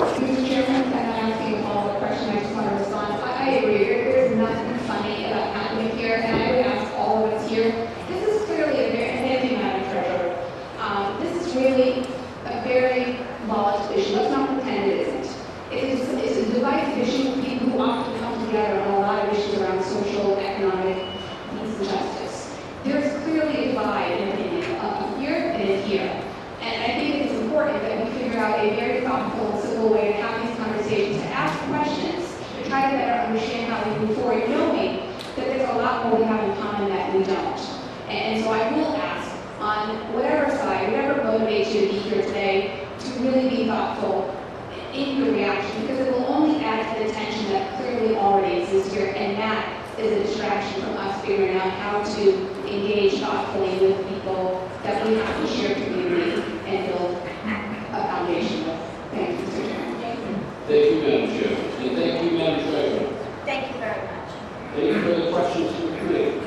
Speaker 2: Mr. Chairman, I'm asking a follow-up question. I just want to respond. I agree. There's nothing funny about happening here, and I would ask all of us here. This is clearly a very, thank you, Madam Treasurer. This is really a very volatile issue. Let's not pretend it isn't. It's a divisive issue with people who often come together on a lot of issues around social, economic, peace, and justice. There's clearly a divide in opinion here and in here. And I think it's important that we figure out a very thoughtful and civil way to have these conversations, to ask questions, to try to better understand how we move forward, knowing that there's a lot more we have in common that we don't. And so I will ask, on whatever side, whatever motivates you to be here today, to really be thoughtful in your reaction, because it will only add to the tension that clearly already exists here, and that is a distraction from us figuring out how to engage thoughtfully with people that we have to share community and build a foundation with. Thank you, Mr. Chairman.
Speaker 5: Thank you, Madam Chair. And thank you, Madam Treasurer.
Speaker 11: Thank you very much.
Speaker 5: Any further questions from the committee?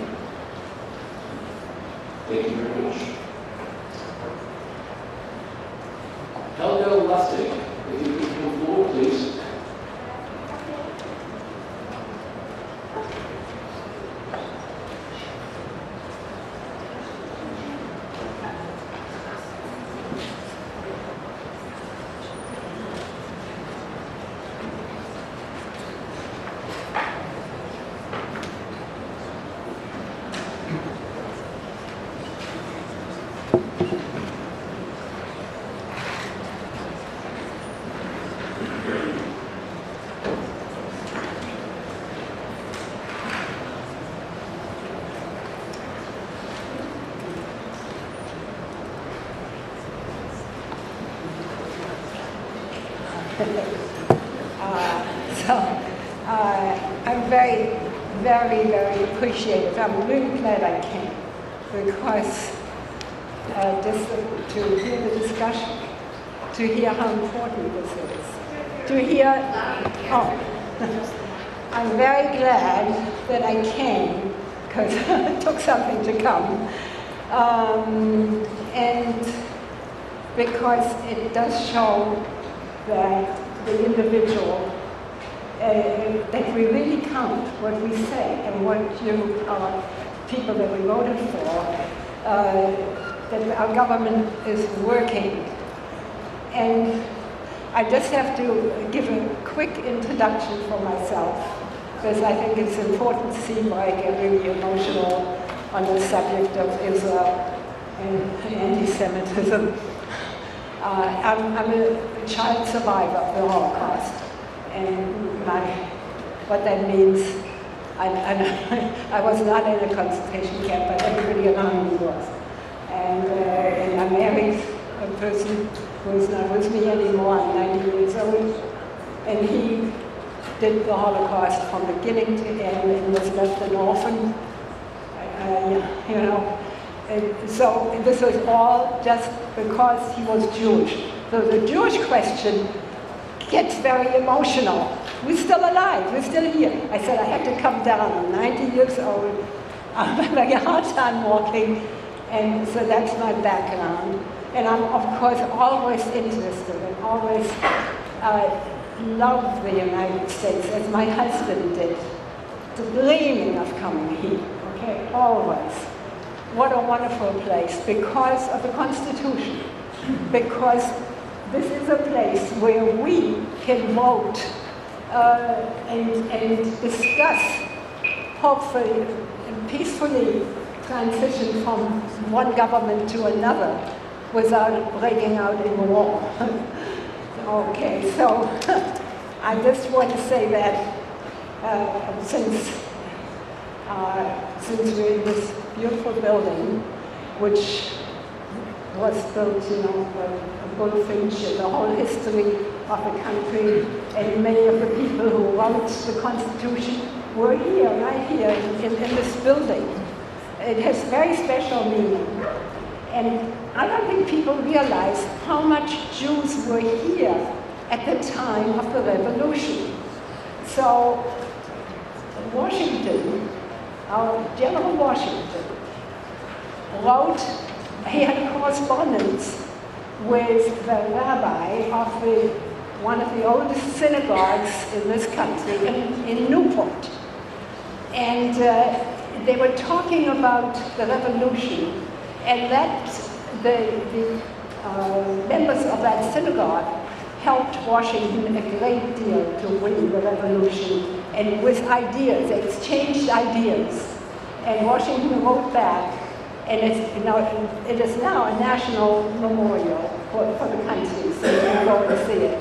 Speaker 5: Thank you very much. Helga Lustig, if you could come forward, please.
Speaker 12: I'm very, very, very appreciative. I'm really glad I came because just to hear the discussion to hear how important this is. To hear, I'm very glad that I came, because it took something to come. And because it does show that the individual, that we really count what we say and what you people that we voted for, that our government is working. And I just have to give a quick introduction for myself, because I think it's important to see why I get really emotional on the subject of Israel and anti-Semitism. I'm a child survivor of the Holocaust, and what that means, I was not in a concentration camp, but everybody around me was. And I married a person who is not with me anymore. I'm 90 years old, and he did the Holocaust from beginning to end and was left an orphan. You know, and so this was all just because he was Jewish. So the Jewish question gets very emotional. We're still alive, we're still here. I said I had to come down, I'm 90 years old, I'm having a hard time walking, and so that's my background. And I'm, of course, always interested and always love the United States, as my husband did, dreaming of coming here, okay, always. What a wonderful place, because of the Constitution, because this is a place where we can vote and discuss, hopefully, and peacefully transition from one government to another without breaking out in war. Okay, so I just want to say that since we're in this beautiful building, which was built, you know, a bullfinch and the whole history of the country, and many of the people who wrote the Constitution were here, right here, in this building. It has very special meaning. And I don't think people realize how much Jews were here at the time of the revolution. So Washington, our General Washington, wrote, he had correspondence with the rabbi of one of the oldest synagogues in this country, in Newport. And they were talking about the revolution, and that the members of that synagogue helped Washington a great deal to win the revolution, and with ideas, they exchanged ideas. And Washington wrote back, and it is now a national memorial for the country, so you can go and see it.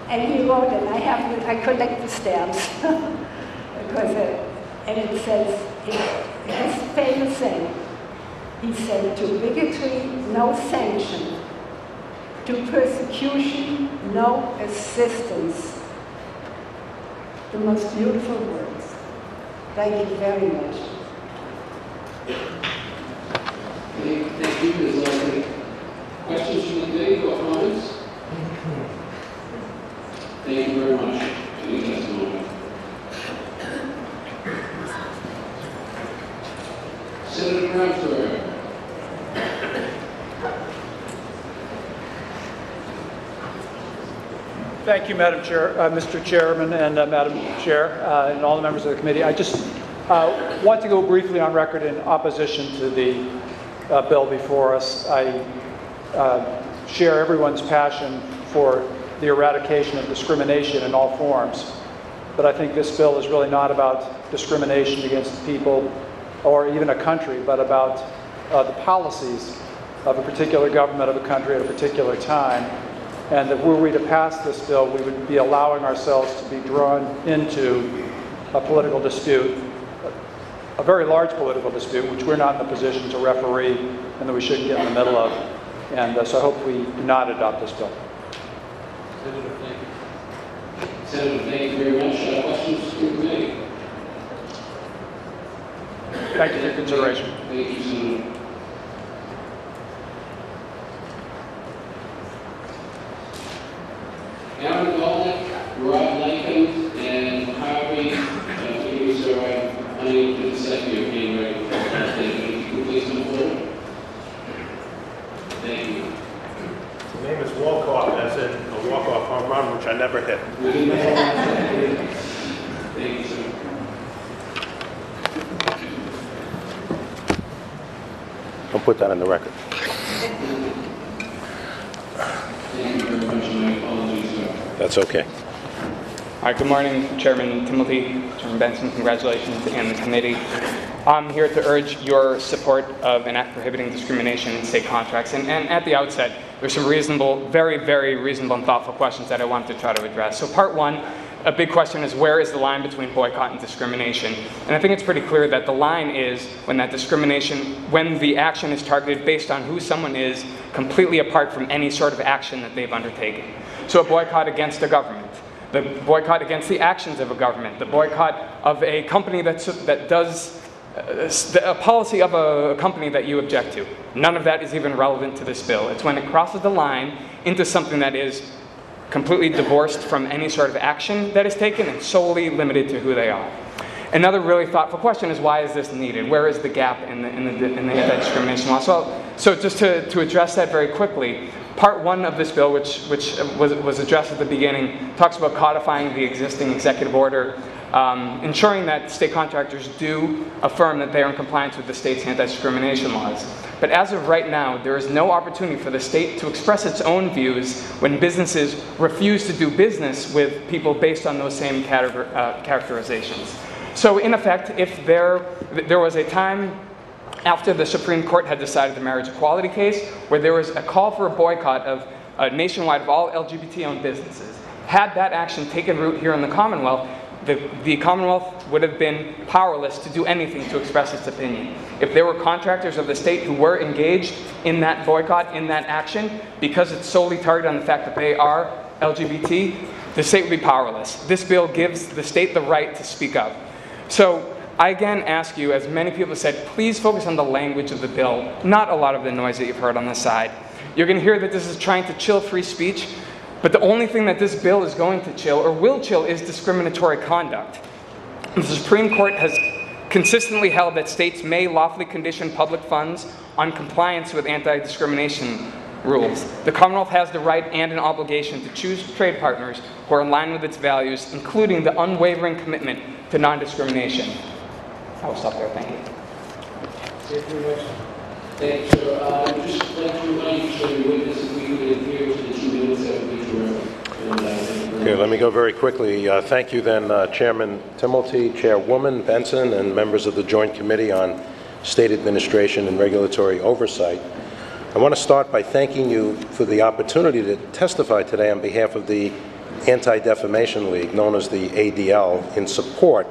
Speaker 12: And he wrote, and I collect the stamps, because and it says, his famous saying, he said, to bigotry, no sanction. To persecution, no assistance. The most beautiful words. Thank you very much.
Speaker 5: Thank you, Ms. Leslie. Questions from the committee or comments? Thank you very much for your testimony. Senator Brown.
Speaker 13: Thank you, Madam Chair, Mr. Chairman, and Madam Chair, and all the members of the committee. I just want to go briefly on record in opposition to the bill before us. I share everyone's passion for the eradication of discrimination in all forms, but I think this bill is really not about discrimination against people or even a country, but about the policies of a particular government of a country at a particular time. And that were we to pass this bill, we would be allowing ourselves to be drawn into a political dispute, a very large political dispute, which we're not in the position to referee and that we shouldn't get in the middle of. And so I hope we do not adopt this bill.
Speaker 5: Senator, thank you. Senator, thank you very much. Questions from the committee?
Speaker 13: Thank you for your consideration.
Speaker 5: Thank you, Senator.
Speaker 14: never hit.
Speaker 5: Thank you, sir.
Speaker 14: I'll put that in the record.
Speaker 5: Thank you very much, and my apologies, sir.
Speaker 14: That's okay.
Speaker 15: All right, good morning, Chairman Timothy, Chairman Benson, congratulations, and the committee. I'm here to urge your support of an act prohibiting discrimination in state contracts. And at the outset, there's some reasonable, very, very reasonable and thoughtful questions that I wanted to try to address. So part one, a big question is, where is the line between boycott and discrimination? And I think it's pretty clear that the line is when that discrimination, when the action is targeted based on who someone is, completely apart from any sort of action that they've undertaken. So a boycott against a government, the boycott against the actions of a government, the boycott of a company that does a policy of a company that you object to. None of that is even relevant to this bill. It's when it crosses the line into something that is completely divorced from any sort of action that is taken and solely limited to who they are. Another really thoughtful question is, why is this needed? Where is the gap in the anti-discrimination law? So just to address that very quickly, Part 1 of this bill, which was addressed at the beginning, talks about codifying the existing executive order, ensuring that state contractors do affirm that they are in compliance with the state's anti-discrimination laws. But as of right now, there is no opportunity for the state to express its own views when businesses refuse to do business with people based on those same characterizations. So in effect, if there was a time after the Supreme Court had decided the marriage equality case, where there was a call for a boycott of nationwide of all LGBT-owned businesses, had that action taken root here in the Commonwealth, the Commonwealth would have been powerless to do anything to express its opinion. If there were contractors of the state who were engaged in that boycott, in that action, because it's solely targeted on the fact that they are LGBT, the state would be powerless. This bill gives the state the right to speak up. So I again ask you, as many people have said, please focus on the language of the bill, not a lot of the noise that you've heard on this side. You're going to hear that this is trying to chill free speech, but the only thing that this bill is going to chill, or will chill, is discriminatory conduct. The Supreme Court has consistently held that states may lawfully condition public funds on compliance with anti-discrimination rules. The Commonwealth has the right and an obligation to choose trade partners who are in line with its values, including the unwavering commitment to non-discrimination. I will stop there. Thank you.
Speaker 5: Thank you very much. Thank you, sir. I'd just like to remind each of the witnesses if we could adhere to the 2 minutes that we do.
Speaker 14: Okay, let me go very quickly. Thank you then, Chairman Timilty, Chairwoman Benson, and members of the Joint Committee on State Administration and Regulatory Oversight. I want to start by thanking you for the opportunity to testify today on behalf of the Anti-Defamation League, known as the ADL, in support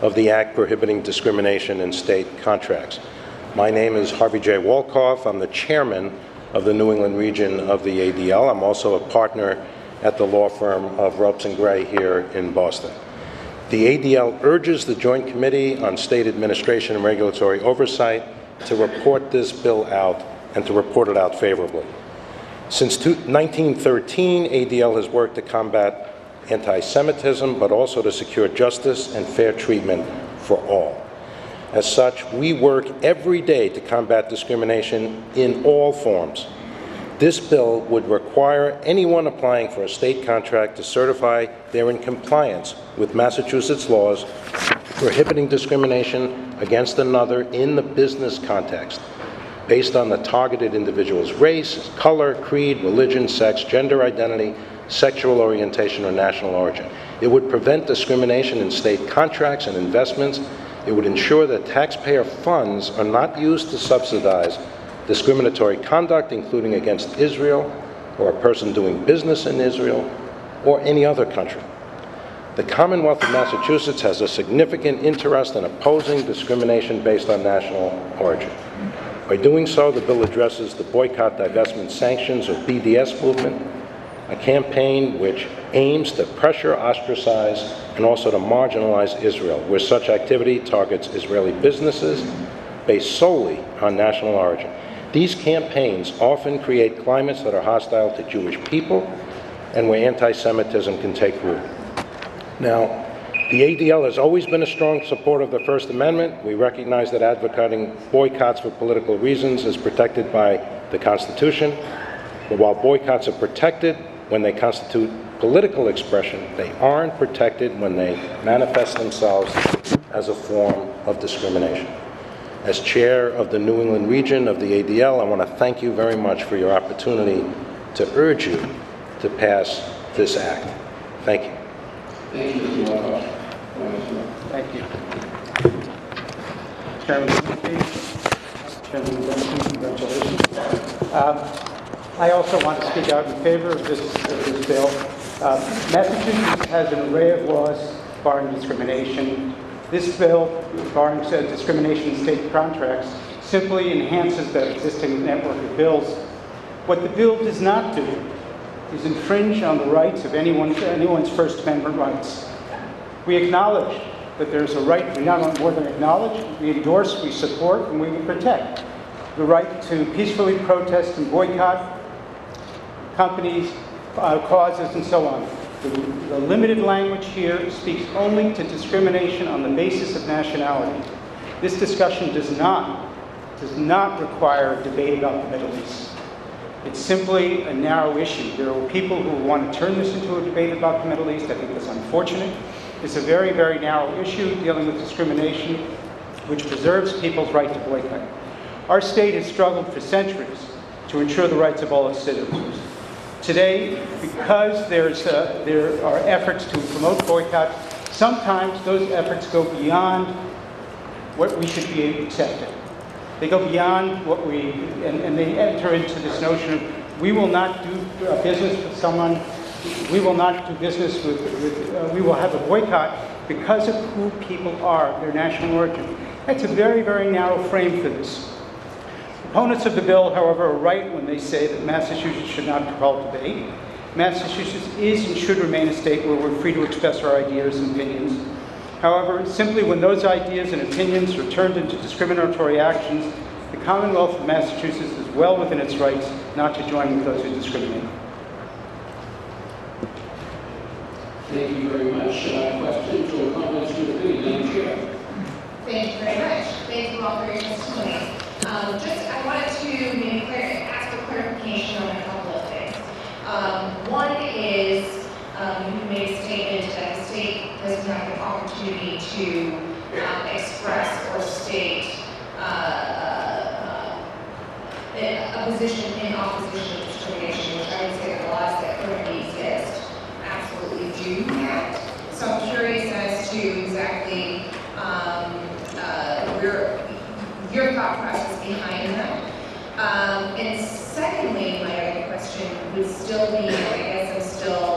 Speaker 14: of the Act prohibiting discrimination in state contracts. My name is Harvey J. Wolkoff. I'm the chairman of the New England region of the ADL. I'm also a partner at the law firm of Ropes and Gray here in Boston. The ADL urges the Joint Committee on State Administration and Regulatory Oversight to report this bill out and to report it out favorably. Since 1913, ADL has worked to combat anti-Semitism, but also to secure justice and fair treatment for all. As such, we work every day to combat discrimination in all forms. This bill would require anyone applying for a state contract to certify they're in compliance with Massachusetts laws prohibiting discrimination against another in the business context, based on the targeted individual's race, color, creed, religion, sex, gender identity, sexual orientation, or national origin. It would prevent discrimination in state contracts and investments. It would ensure that taxpayer funds are not used to subsidize discriminatory conduct, including against Israel, or a person doing business in Israel, or any other country. The Commonwealth of Massachusetts has a significant interest in opposing discrimination based on national origin. By doing so, the bill addresses the Boycott, Divestment, Sanctions, or BDS movement, a campaign which aims to pressure, ostracize, and also to marginalize Israel, where such activity targets Israeli businesses based solely on national origin. These campaigns often create climates that are hostile to Jewish people and where anti-Semitism can take root. Now, the ADL has always been a strong supporter of the First Amendment. We recognize that advocating boycotts for political reasons is protected by the Constitution. But while boycotts are protected when they constitute political expression, they aren't protected when they manifest themselves as a form of discrimination. As chair of the New England region of the ADL, I want to thank you very much for your opportunity to urge you to pass this act. Thank you.
Speaker 5: Thank you, Mr. Walker.
Speaker 13: Thank you. Chairman Timothy, Chairman Benson, congratulations. I also want to speak out in favor of this bill. Massachusetts has an array of laws barring discrimination. This bill, barring discrimination in state contracts, simply enhances that existing network of bills. What the bill does not do is infringe on the rights of anyone's First Amendment rights. We acknowledge that there's a right, we not more than acknowledge, we endorse, we support, and we will protect the right to peacefully protest and boycott companies, causes, and so on. The limited language here speaks only to discrimination on the basis of nationality. This discussion does not require a debate about the Middle East. It's simply a narrow issue. There are people who want to turn this into a debate about the Middle East. I think that's unfortunate. It's a very, very narrow issue dealing with discrimination, which preserves people's right to boycott. Our state has struggled for centuries to ensure the rights of all its citizens. Today, because there are efforts to promote boycott, sometimes those efforts go beyond what we should be accepting. They go beyond what and they enter into this notion of, we will not do business with someone, we will not do business with we will have a boycott because of who people are, their national origin. That's a very, very narrow frame for this. Opponents of the bill, however, are right when they say that Massachusetts should not propel debate. Massachusetts is and should remain a state where we're free to express our ideas and opinions. However, simply when those ideas and opinions are turned into discriminatory actions, the Commonwealth of Massachusetts is well within its rights not to join with those who discriminate.
Speaker 5: Thank you very much. Questions or comments from the committee? Madam Chair.
Speaker 2: Thank you very much. Thank you all for your testimony. I wanted to maybe ask for clarification on a couple of things. One is, you made a statement that the state doesn't have the opportunity to express or state a position in opposition to discrimination, which I would say the laws that currently exist absolutely do that. So I'm curious as to exactly your thought process behind that. And secondly, my other question would still be, I guess I'm still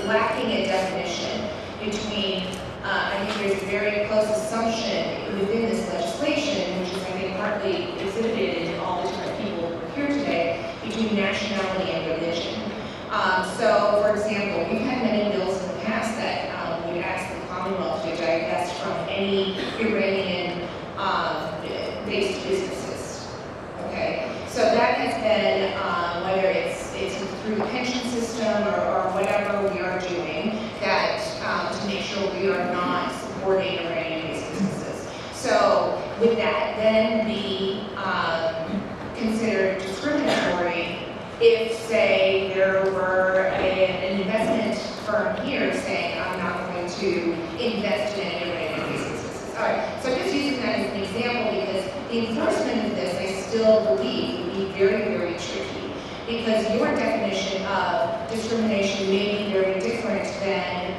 Speaker 2: lacking a definition between, I think there's a very close assumption within this legislation, which is I think partly exhibited in all the different people who are here today, between nationality and religion. So, for example, we've had many bills in the past that would ask the Commonwealth to divest from any Iranian-based businesses. Okay, so that has been whether it's through the pension system or whatever we are doing that to make sure we are not supporting Iranian-based businesses. So, would that then be considered discriminatory if, say, there were an investment firm here saying, I'm not going to invest in any Iranian-based businesses? All right, so I'm just using that as an example because the enforcement of this, I still believe, would be very, very tricky because your definition of discrimination may be very different than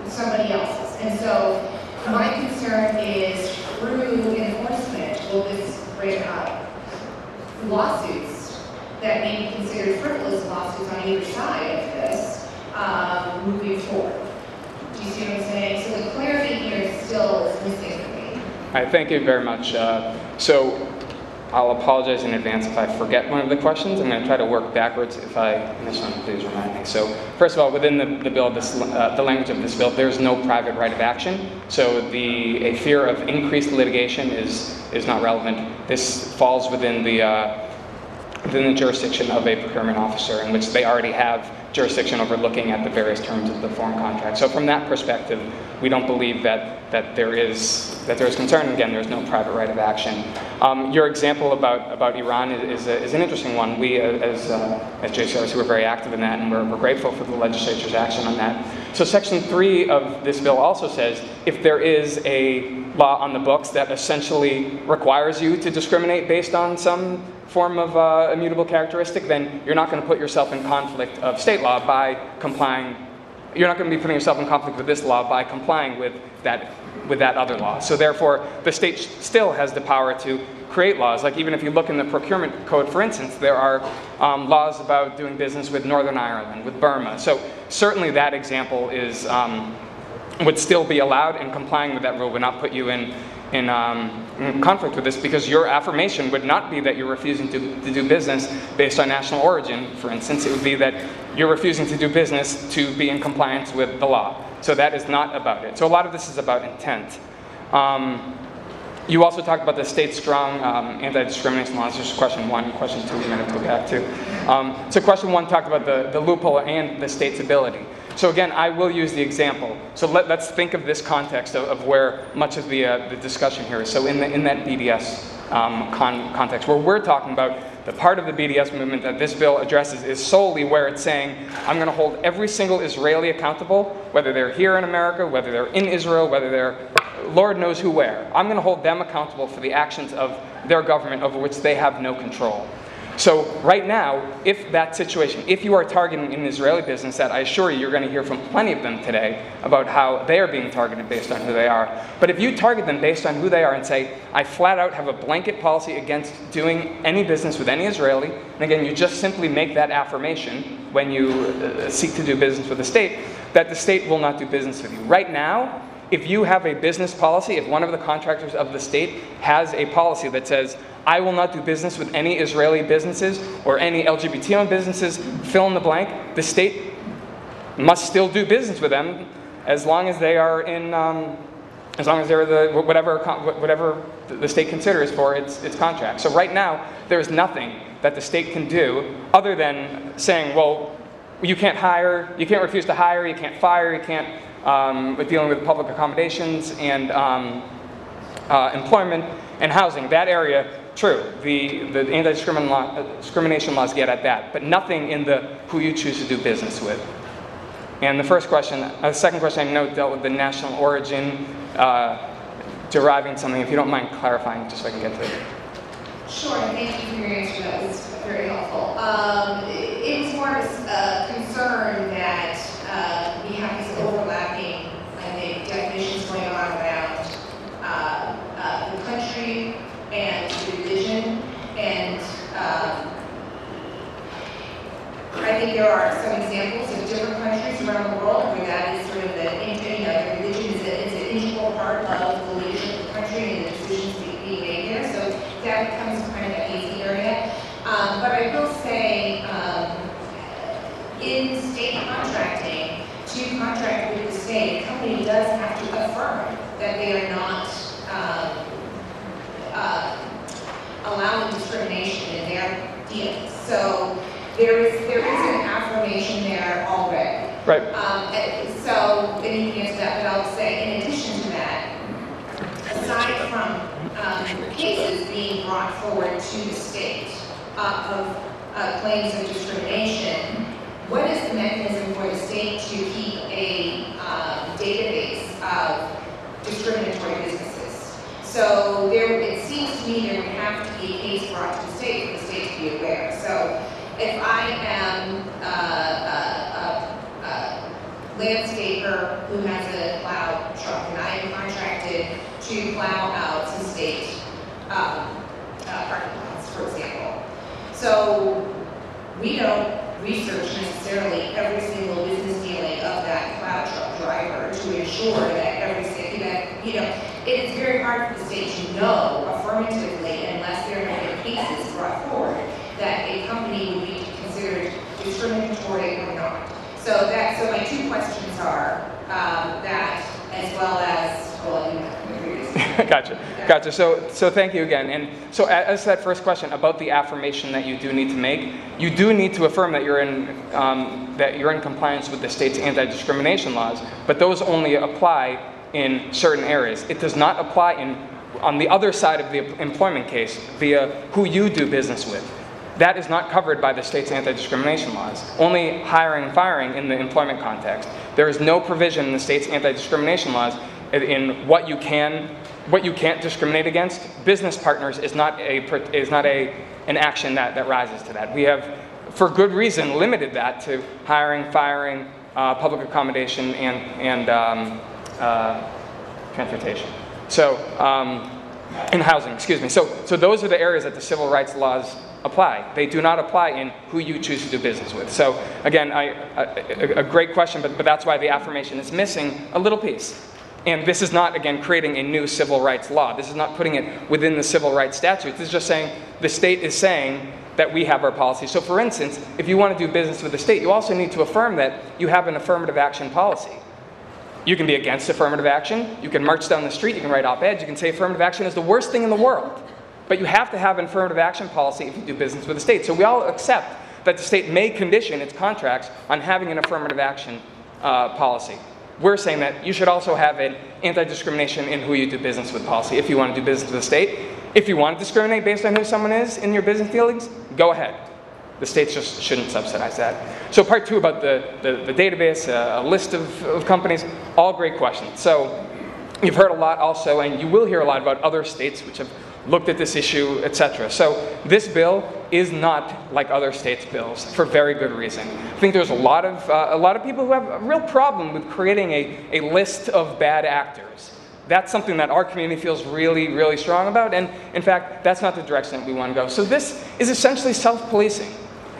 Speaker 2: somebody else's. And so my concern is through enforcement, will this bring up lawsuits that may be considered frivolous lawsuits on either side of this moving forward? Do you see what I'm saying? So the clarity here still is missing for me.
Speaker 15: Thank you very much. So I'll apologize in advance if I forget one of the questions. I'm going to try to work backwards. If I miss one, please remind me. So first of all, within the bill, the language of this bill, there's no private right of action. So a fear of increased litigation is not relevant. This falls within the jurisdiction of a procurement officer in which they already have jurisdiction over looking at the various terms of the foreign contract. So from that perspective, we don't believe that there is concern. Again, there's no private right of action. Your example about Iran is an interesting one. We, as JCRC, were very active in that, and we're grateful for the legislature's action on that. So Section 3 of this bill also says if there is a law on the books that essentially requires you to discriminate based on some form of immutable characteristic, then you're not going to put yourself in conflict of state law by complying. You're not going to be putting yourself in conflict with this law by complying with that other law. So therefore, the state still has the power to create laws. Like even if you look in the procurement code, for instance, there are laws about doing business with Northern Ireland, with Burma. So certainly that example is would still be allowed, and complying with that rule would not put you in conflict with this, because your affirmation would not be that you're refusing to do business based on national origin, for instance. It would be that you're refusing to do business to be in compliance with the law. So that is not about it. So a lot of this is about intent. You also talked about the state's strong anti-discrimination laws. This is question 1. Question 2 we're going to go back to. So question 1 talked about the loophole and the state's ability. So again, I will use the example. So let's think of this context of where much of the discussion here is. So in that BDS context, where we're talking about the part of the BDS movement that this bill addresses is solely where it's saying, I'm going to hold every single Israeli accountable, whether they're here in America, whether they're in Israel, whether they're Lord knows who where. I'm going to hold them accountable for the actions of their government over which they have no control. So right now, if that situation, if you are targeting an Israeli business, that I assure you, you're going to hear from plenty of them today about how they are being targeted based on who they are. But if you target them based on who they are and say, I flat out have a blanket policy against doing any business with any Israeli, and again, you just simply make that affirmation when you seek to do business with the state, that the state will not do business with you. Right now, if you have a business policy, if one of the contractors of the state has a policy that says, I will not do business with any Israeli businesses or any LGBT-owned businesses, fill in the blank, the state must still do business with them as long as they are in, as long as they're whatever the state considers for its contract. So right now, there's nothing that the state can do other than saying, well, you can't hire, you can't refuse to hire, you can't fire, you can't, dealing with public accommodations and employment and housing, that area, true, the anti-discrimination laws get at that, but nothing in the who you choose to do business with. And the second question I note dealt with the national origin, deriving something. If you don't mind clarifying, just so I can get to it.
Speaker 2: Sure, thank you for your answer. That was very helpful. It was more of a concern that we have these overlapping, I think, definitions going on around the country and religion, and I think there are some examples of different countries around the world where that is sort of the religion is an integral part of the leadership of the country and the decisions being made there. So that becomes kind of a hazy area. But I will say, in state contracting, to contract with the state, a company does have to affirm that they are not allowing discrimination in their dealings. So there is an affirmation there already.
Speaker 15: Right.
Speaker 2: So then you can answer that, but I'll say in addition to that, aside from cases being brought forward to the state of claims of discrimination, what is the mechanism for the state to keep a database of discriminatory businesses? So it seems to me there would have to be a case brought to the state for the state to be aware. So if I am a landscaper who has a plow truck and I am contracted to plow out some state parking lots, for example. So we don't research necessarily every single business dealing of that plow truck driver to ensure that every state, it is very hard for the state to know affirmatively, unless there have been cases brought forward, that a company would be considered discriminatory or not. So my two questions are that, as well as, well, you know,
Speaker 15: Gotcha. So thank you again. And so as to that first question about the affirmation that you do need to make, you do need to affirm that you're in compliance with the state's anti-discrimination laws, but those only apply in certain areas. It does not apply on the other side of the employment case via who you do business with. That is not covered by the state's anti-discrimination laws. Only hiring and firing in the employment context. There is no provision in the state's anti-discrimination laws in what you can't discriminate against. Business partners is not an action that rises to that. We have, for good reason, limited that to hiring, firing, public accommodation, and transportation. So, and housing, excuse me. So those are the areas that the civil rights laws apply. They do not apply in who you choose to do business with. So again, a great question, but that's why the affirmation is missing a little piece. And this is not, again, creating a new civil rights law. This is not putting it within the civil rights statute. This is just saying the state is saying that we have our policy. So for instance, if you want to do business with the state, you also need to affirm that you have an affirmative action policy. You can be against affirmative action. You can march down the street. You can write op-eds. You can say affirmative action is the worst thing in the world. But you have to have an affirmative action policy if you do business with the state. So we all accept that the state may condition its contracts on having an affirmative action policy. We're saying that you should also have an anti-discrimination in who you do business with policy if you want to do business with the state. If you want to discriminate based on who someone is in your business dealings, go ahead. The states just shouldn't subsidize that. So part two about the database, a list of companies, all great questions. So you've heard a lot also, and you will hear a lot about other states which have looked at this issue, etc. So this bill is not like other states' bills for very good reason. I think there's a lot of people who have a real problem with creating a list of bad actors. That's something that our community feels really, really strong about, and in fact, that's not the direction that we want to go. So this is essentially self-policing.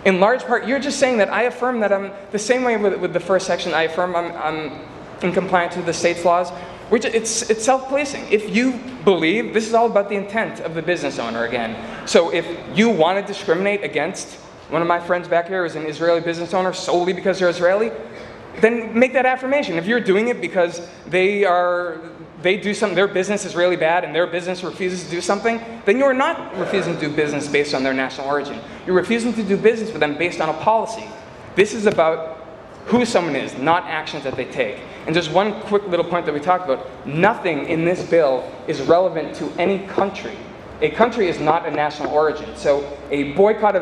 Speaker 15: In large part, you're just saying that I affirm that I'm the same way with the first section. I affirm I'm in compliance with the state's laws. It's self-policing. If you believe, this is all about the intent of the business owner again. So if you want to discriminate against, one of my friends back here is an Israeli business owner solely because they're Israeli, then make that affirmation. If you're doing it because they do something, their business is really bad and their business refuses to do something, then you're not refusing to do business based on their national origin. You're refusing to do business with them based on a policy. This is about who someone is, not actions that they take. And just one quick little point that we talked about, nothing in this bill is relevant to any country. A country is not a national origin. So a boycott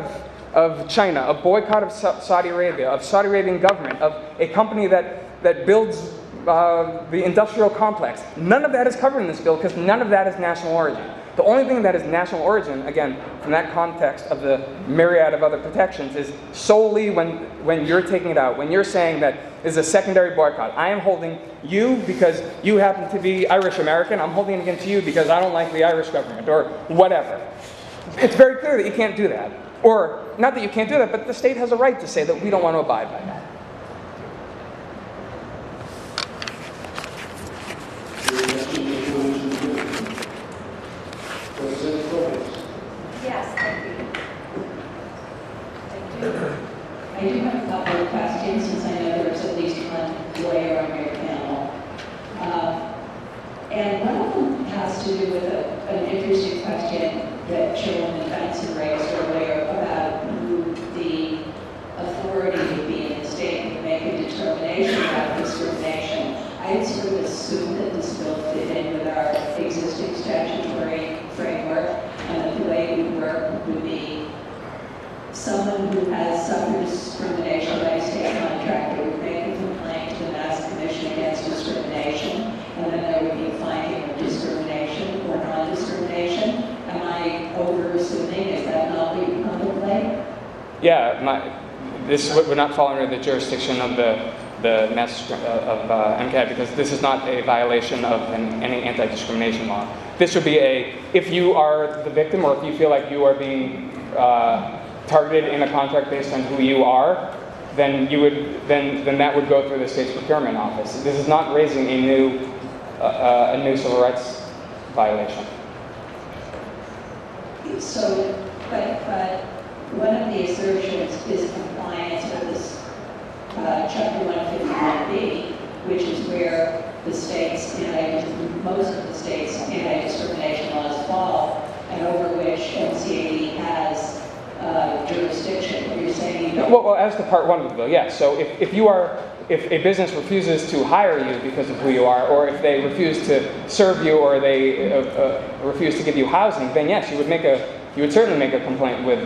Speaker 15: of China, a boycott of Saudi Arabia, of Saudi Arabian government, of a company that builds the industrial complex, none of that is covered in this bill because none of that is national origin. The only thing that is national origin, again, from that context of the myriad of other protections, is solely when you're taking it out, when you're saying that is a secondary boycott. I am holding you because you happen to be Irish American. I'm holding it against you because I don't like the Irish government or whatever. It's very clear that you can't do that. Or, not that you can't do that, but the state has a right to say that we don't want to abide by that.
Speaker 9: Yes, thank you. I do have a couple of questions since I know there's at least one lawyer on your panel. And one of them has to do with an interesting question that Chairwoman Benson raised earlier about who the authority would be in the state to make a determination about discrimination. I had sort of assumed that this bill fit in with our existing statutory framework, and that the way it would work would be someone who has suffered discrimination by a state contractor would make a complaint to the Mass Commission Against Discrimination, and then there would be a finding of discrimination or non-discrimination. Am I over-assuming? Is that not what you contemplate?
Speaker 15: Yeah, this would not fall under the jurisdiction of the MCAD because this is not a violation of any anti-discrimination law. This would be if you are the victim or if you feel like you are being targeted in a contract based on who you are, then that would go through the state's procurement office. This is not raising a new civil rights violation.
Speaker 9: So, but one of the assertions is compliance with this Chapter 151B, which is where the most of the state's anti-discrimination laws fall, and over which MCAD has jurisdiction. What you're saying?
Speaker 15: Well, as to part one of the bill, yes. So if a business refuses to hire you because of who you are, or if they refuse to serve you, or they refuse to give you housing, then yes, you would certainly make a complaint with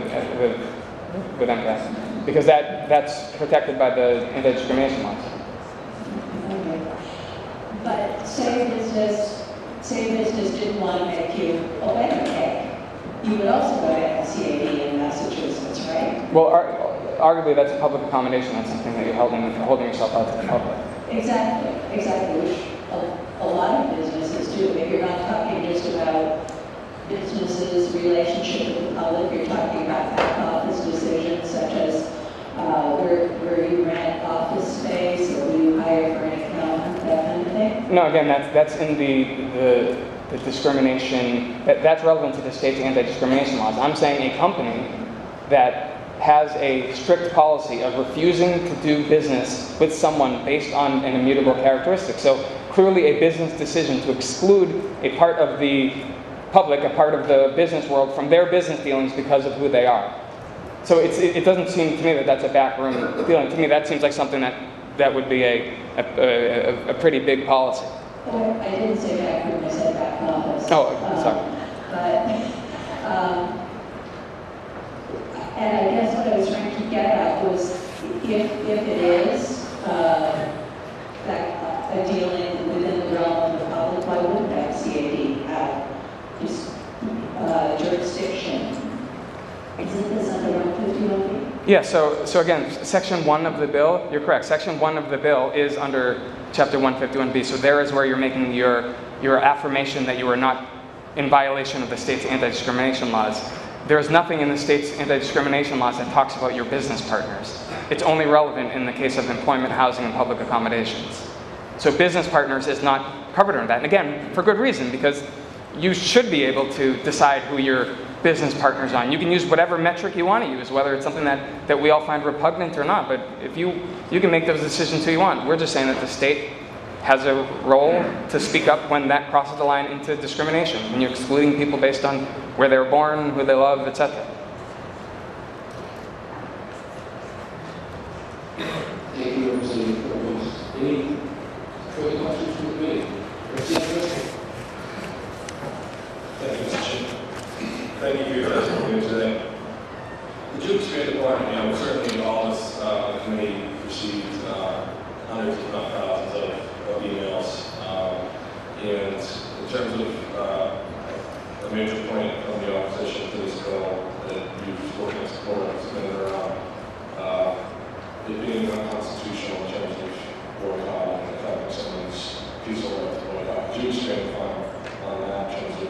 Speaker 15: MCAD, because that's protected by the anti-discrimination laws.
Speaker 9: Okay. But say a business didn't want to make you a wedding cake, you would also go to MCAD in Massachusetts, right?
Speaker 15: Well, arguably that's a public accommodation. That's something that you're holding yourself out to the public.
Speaker 9: Exactly, which a lot of businesses do. If you're not talking just about businesses' relationship with the public, you're talking about back office decisions such as where you rent office space or who you hire for an accountant, that kind of thing.
Speaker 15: No, again, that's in the discrimination, that's relevant to the state's anti-discrimination laws. I'm saying a company that has a strict policy of refusing to do business with someone based on an immutable characteristic. So clearly a business decision to exclude a part of the public, a part of the business world from their business dealings because of who they are. So it doesn't seem to me that that's a backroom feeling. To me, that seems like something that would be a pretty big policy.
Speaker 9: Well, I didn't say backroom, I said back office.
Speaker 15: Oh, sorry.
Speaker 9: And I guess what I was trying to get at was, if it is a dealing within the realm of the public, why wouldn't MCAD have jurisdiction? Isn't this under 151B?
Speaker 15: Yeah, so again, Section 1 of the bill, you're correct. Section 1 of the bill is under Chapter 151B. So there is where you're making your affirmation that you are not in violation of the state's anti-discrimination laws. There is nothing in the state's anti-discrimination laws that talks about your business partners. It's only relevant in the case of employment, housing, and public accommodations. So business partners is not covered under that. And again, for good reason, because you should be able to decide who your business partners are. You can use whatever metric you want to use, whether it's something that we all find repugnant or not. But if you can make those decisions who you want. We're just saying that the state has a role to speak up when that crosses the line into discrimination, when you're excluding people based on where they were born, who they love, etc.
Speaker 5: Thank you, Representative Provost. Any further questions from the committee?
Speaker 16: Thank you, Mr. Chair. Thank you for your testimony today. The Jewish Spirit Department, certainly all of us on the committee received hundreds, if not thousands, of emails. And in terms of a major point from the opposition to this bill that you've spoken in support of, has been around it being unconstitutional in terms of boycott and affecting someone's peaceful right to boycott. Could you expand on that in terms of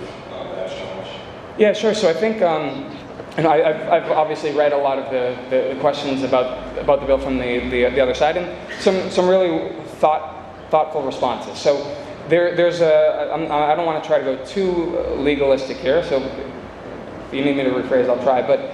Speaker 16: that challenge?
Speaker 15: Yeah, sure. So I think, and I've obviously read a lot of the questions about the bill from the other side, and some really thoughtful responses. So there's I don't want to try to go too legalistic here. So if you need me to rephrase, I'll try. But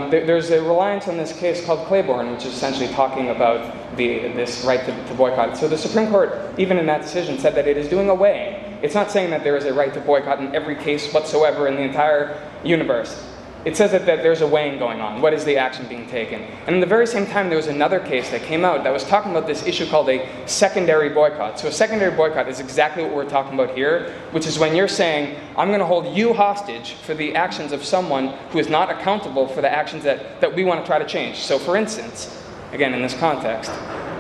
Speaker 15: there's a reliance on this case called Claiborne, which is essentially talking about this right to boycott. So the Supreme Court, even in that decision, said that it is doing away. It's not saying that there is a right to boycott in every case whatsoever in the entire universe. It says that there's a weighing going on. What is the action being taken? And at the very same time, there was another case that came out that was talking about this issue called a secondary boycott. So a secondary boycott is exactly what we're talking about here, which is when you're saying, I'm going to hold you hostage for the actions of someone who is not accountable for the actions that we want to try to change. So for instance, again, in this context,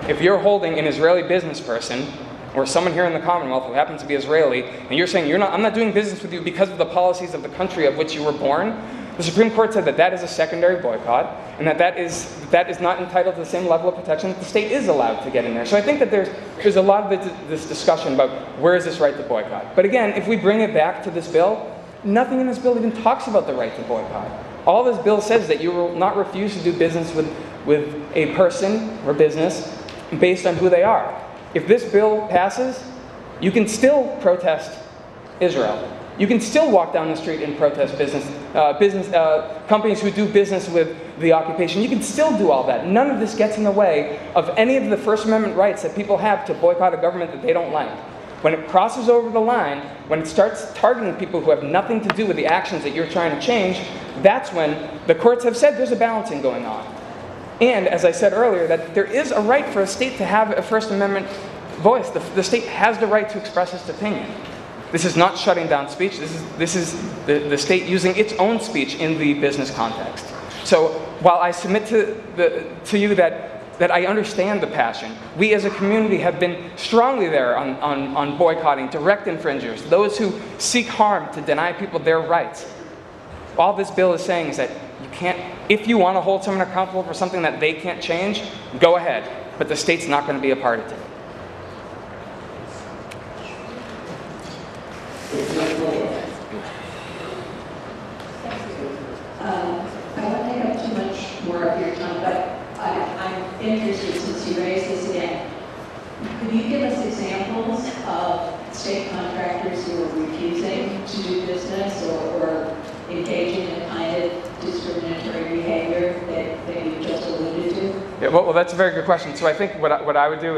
Speaker 15: if you're holding an Israeli business person or someone here in the Commonwealth who happens to be Israeli, and you're saying, I'm not doing business with you because of the policies of the country of which you were born, the Supreme Court said that is a secondary boycott, and that is not entitled to the same level of protection that the state is allowed to get in there. So I think that there's a lot of this discussion about where is this right to boycott. But again, if we bring it back to this bill, nothing in this bill even talks about the right to boycott. All this bill says is that you will not refuse to do business with a person or business based on who they are. If this bill passes, you can still protest Israel. You can still walk down the street and protest business companies who do business with the occupation. You can still do all that. None of this gets in the way of any of the First Amendment rights that people have to boycott a government that they don't like. When it crosses over the line, when it starts targeting people who have nothing to do with the actions that you're trying to change, that's when the courts have said there's a balancing going on. And as I said earlier, that there is a right for a state to have a First Amendment voice. The state has the right to express its opinion. This is not shutting down speech. This is the state using its own speech in the business context. So while I submit to you that I understand the passion, we as a community have been strongly there on boycotting direct infringers, those who seek harm to deny people their rights. All this bill is saying is that you can't, if you want to hold someone accountable for something that they can't change, go ahead. But the state's not going to be a party to it.
Speaker 9: I won't take up too much more of your time, but I'm interested, since you raised this again, could you give us examples of state contractors who are refusing to do business or engaging in the kind of discriminatory behavior that you just alluded to?
Speaker 15: Yeah, well, that's a very good question. So I think what I would do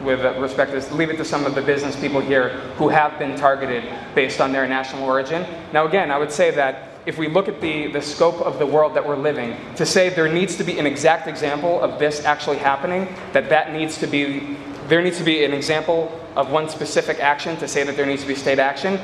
Speaker 15: with respect is leave it to some of the business people here who have been targeted based on their national origin. Now again, I would say that if we look at the scope of the world that we're living, to say there needs to be an exact example of this actually happening, there needs to be an example of one specific action to say that there needs to be state action,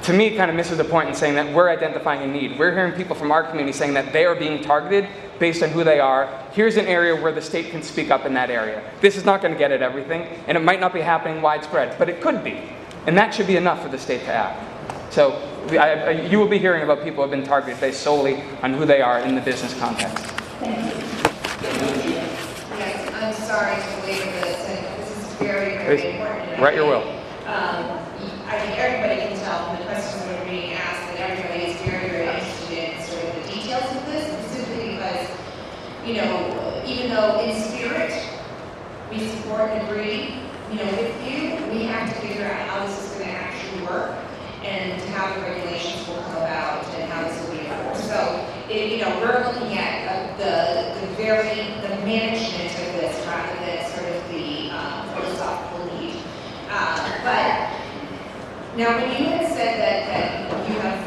Speaker 15: to me kind of misses the point in saying that we're identifying a need. We're hearing people from our community saying that they are being targeted based on who they are. Here's an area where the state can speak up in that area. This is not going to get at everything, and it might not be happening widespread, but it could be. And that should be enough for the state to act. So you will be hearing about people who have been targeted based solely on who they are in the business context.
Speaker 2: Yes, I'm sorry to belabor this, and this is very, very important.
Speaker 15: Right your will.
Speaker 2: I think everybody can tell from the questions that are being asked that everybody is very, very interested in sort of the details of this, specifically because, you know, even though in spirit we support and agree, you know, with you, we have to figure out how this is going to actually work and how the regulations will come about and how this will be enforced. So, you know, we're looking at the management of this rather than sort of the philosophical need. But now, when you had said that you have,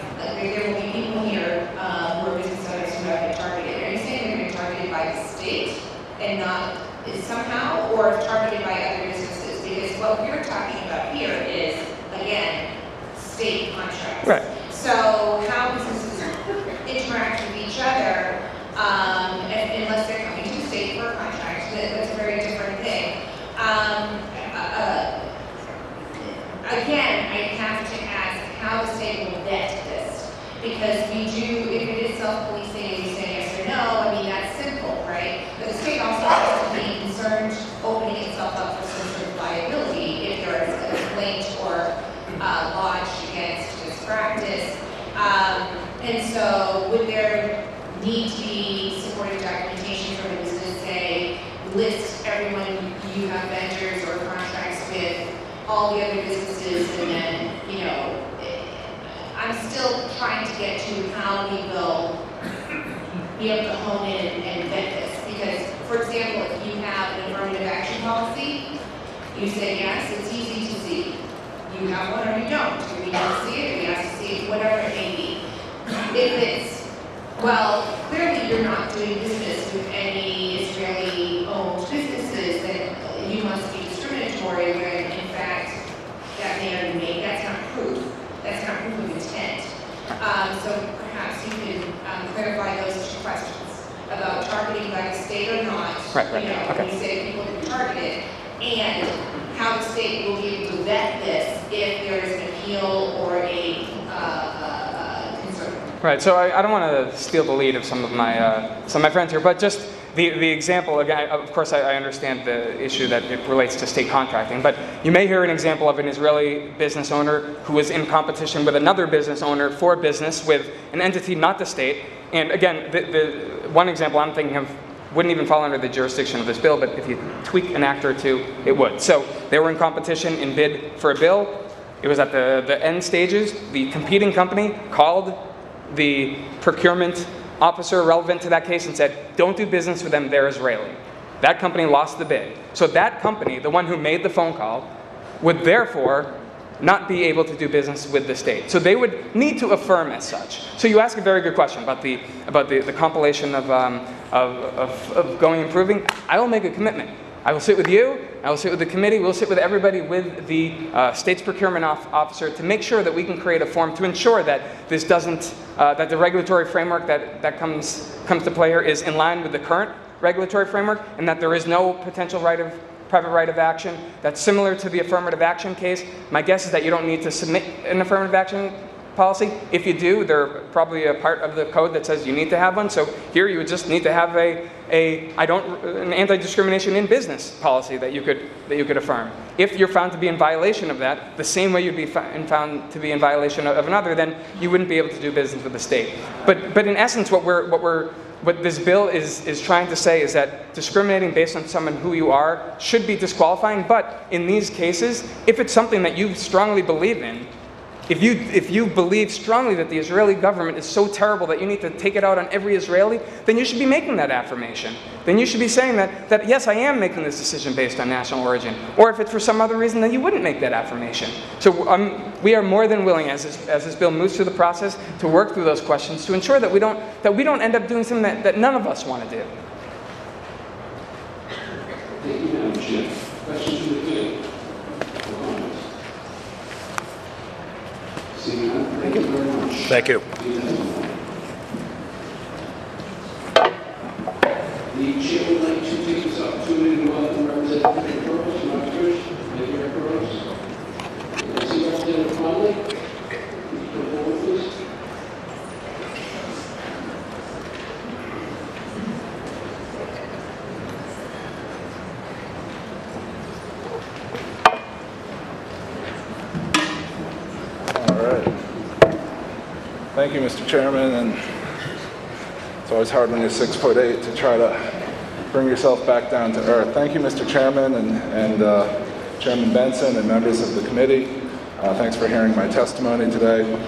Speaker 2: there will be people here who are business owners who have been targeted, are you saying they're going to be targeted by the state and not somehow, or targeted by other businesses? Because what we're talking about here is, again, state contracts.
Speaker 15: Right.
Speaker 2: So how businesses interact with each other, unless they're coming to state for a contract, that's a very different thing. Again, I have to ask how the state will vet this, because we do, if it is self-policing and you say yes or no, I mean, that's simple, right? But the state also has to be concerned opening itself up for some sort of liability if there is a complaint or lodged against this practice. And so would there need to be supporting documentation from a business, say, list everyone you have vendors or contracts with, all the other businesses, and then, you know, I'm still trying to get to how we will be able to hone in and vet this. Because, for example, if you have an affirmative action policy, you say yes, it's easy to see. You have one or you don't. We need to see it, we have to see it, whatever it may be. If it's, well, clearly you're not doing business with any Israeli-owned businesses, then you must be discriminatory when, in fact, that may or may, that's not proof. That's not proof of intent. So perhaps you can clarify those two questions about targeting by the state or not.
Speaker 15: Right,
Speaker 2: you know,
Speaker 15: okay.
Speaker 2: when you say people can be targeted, and how the state will be able to vet this if there is an appeal or a concern.
Speaker 15: Right, so I don't want to steal the lead of some of my friends here, but just the example, again, of course I understand the issue that it relates to state contracting, but you may hear an example of an Israeli business owner who was in competition with another business owner for business with an entity not the state. And again, the one example I'm thinking of wouldn't even fall under the jurisdiction of this bill, but if you tweak an act or two, it would. So they were in competition in bid for a bill. It was at the end stages. The competing company called the procurement officer relevant to that case and said, don't do business with them, they're Israeli. That company lost the bid. So that company, the one who made the phone call, would therefore not be able to do business with the state. So they would need to affirm as such. So you ask a very good question about the compilation of going improving. I will make a commitment. I will sit with you, I will sit with the committee, we'll sit with everybody with the state's procurement officer to make sure that we can create a form to ensure that this doesn't, that the regulatory framework that comes to play here is in line with the current regulatory framework, and that there is no potential private right of action that's similar to the affirmative action case. My guess is that you don't need to submit an affirmative action policy. If you do, they're probably a part of the code that says you need to have one. So here you would just need to have an anti-discrimination in business policy that you could affirm. If you're found to be in violation of that, the same way you'd be found to be in violation of another, then you wouldn't be able to do business with the state. But in essence, what this bill is trying to say is that discriminating based on someone who you are should be disqualifying. But in these cases, if it's something that you strongly believe in, if you believe strongly that the Israeli government is so terrible that you need to take it out on every Israeli, then you should be making that affirmation. Then you should be saying that yes, I am making this decision based on national origin. Or if it's for some other reason, then you wouldn't make that affirmation. So we are more than willing, as this bill moves through the process, to work through those questions to ensure that we don't end up doing something that none of us want to do.
Speaker 5: Thank you, Madam Chair. Questions from the committee? Thank you very much.
Speaker 14: Thank you.
Speaker 5: The chair would like to take this opportunity to welcome Representative Burrows from our church. Thank you, Burrows. I see Representative Conley. Come forward, please.
Speaker 16: Thank you, Mr. Chairman, and it's always hard when you're 6'8" to try to bring yourself back down to earth. Thank you, Mr. Chairman, and Chairman Benson and members of the committee. Thanks for hearing my testimony today.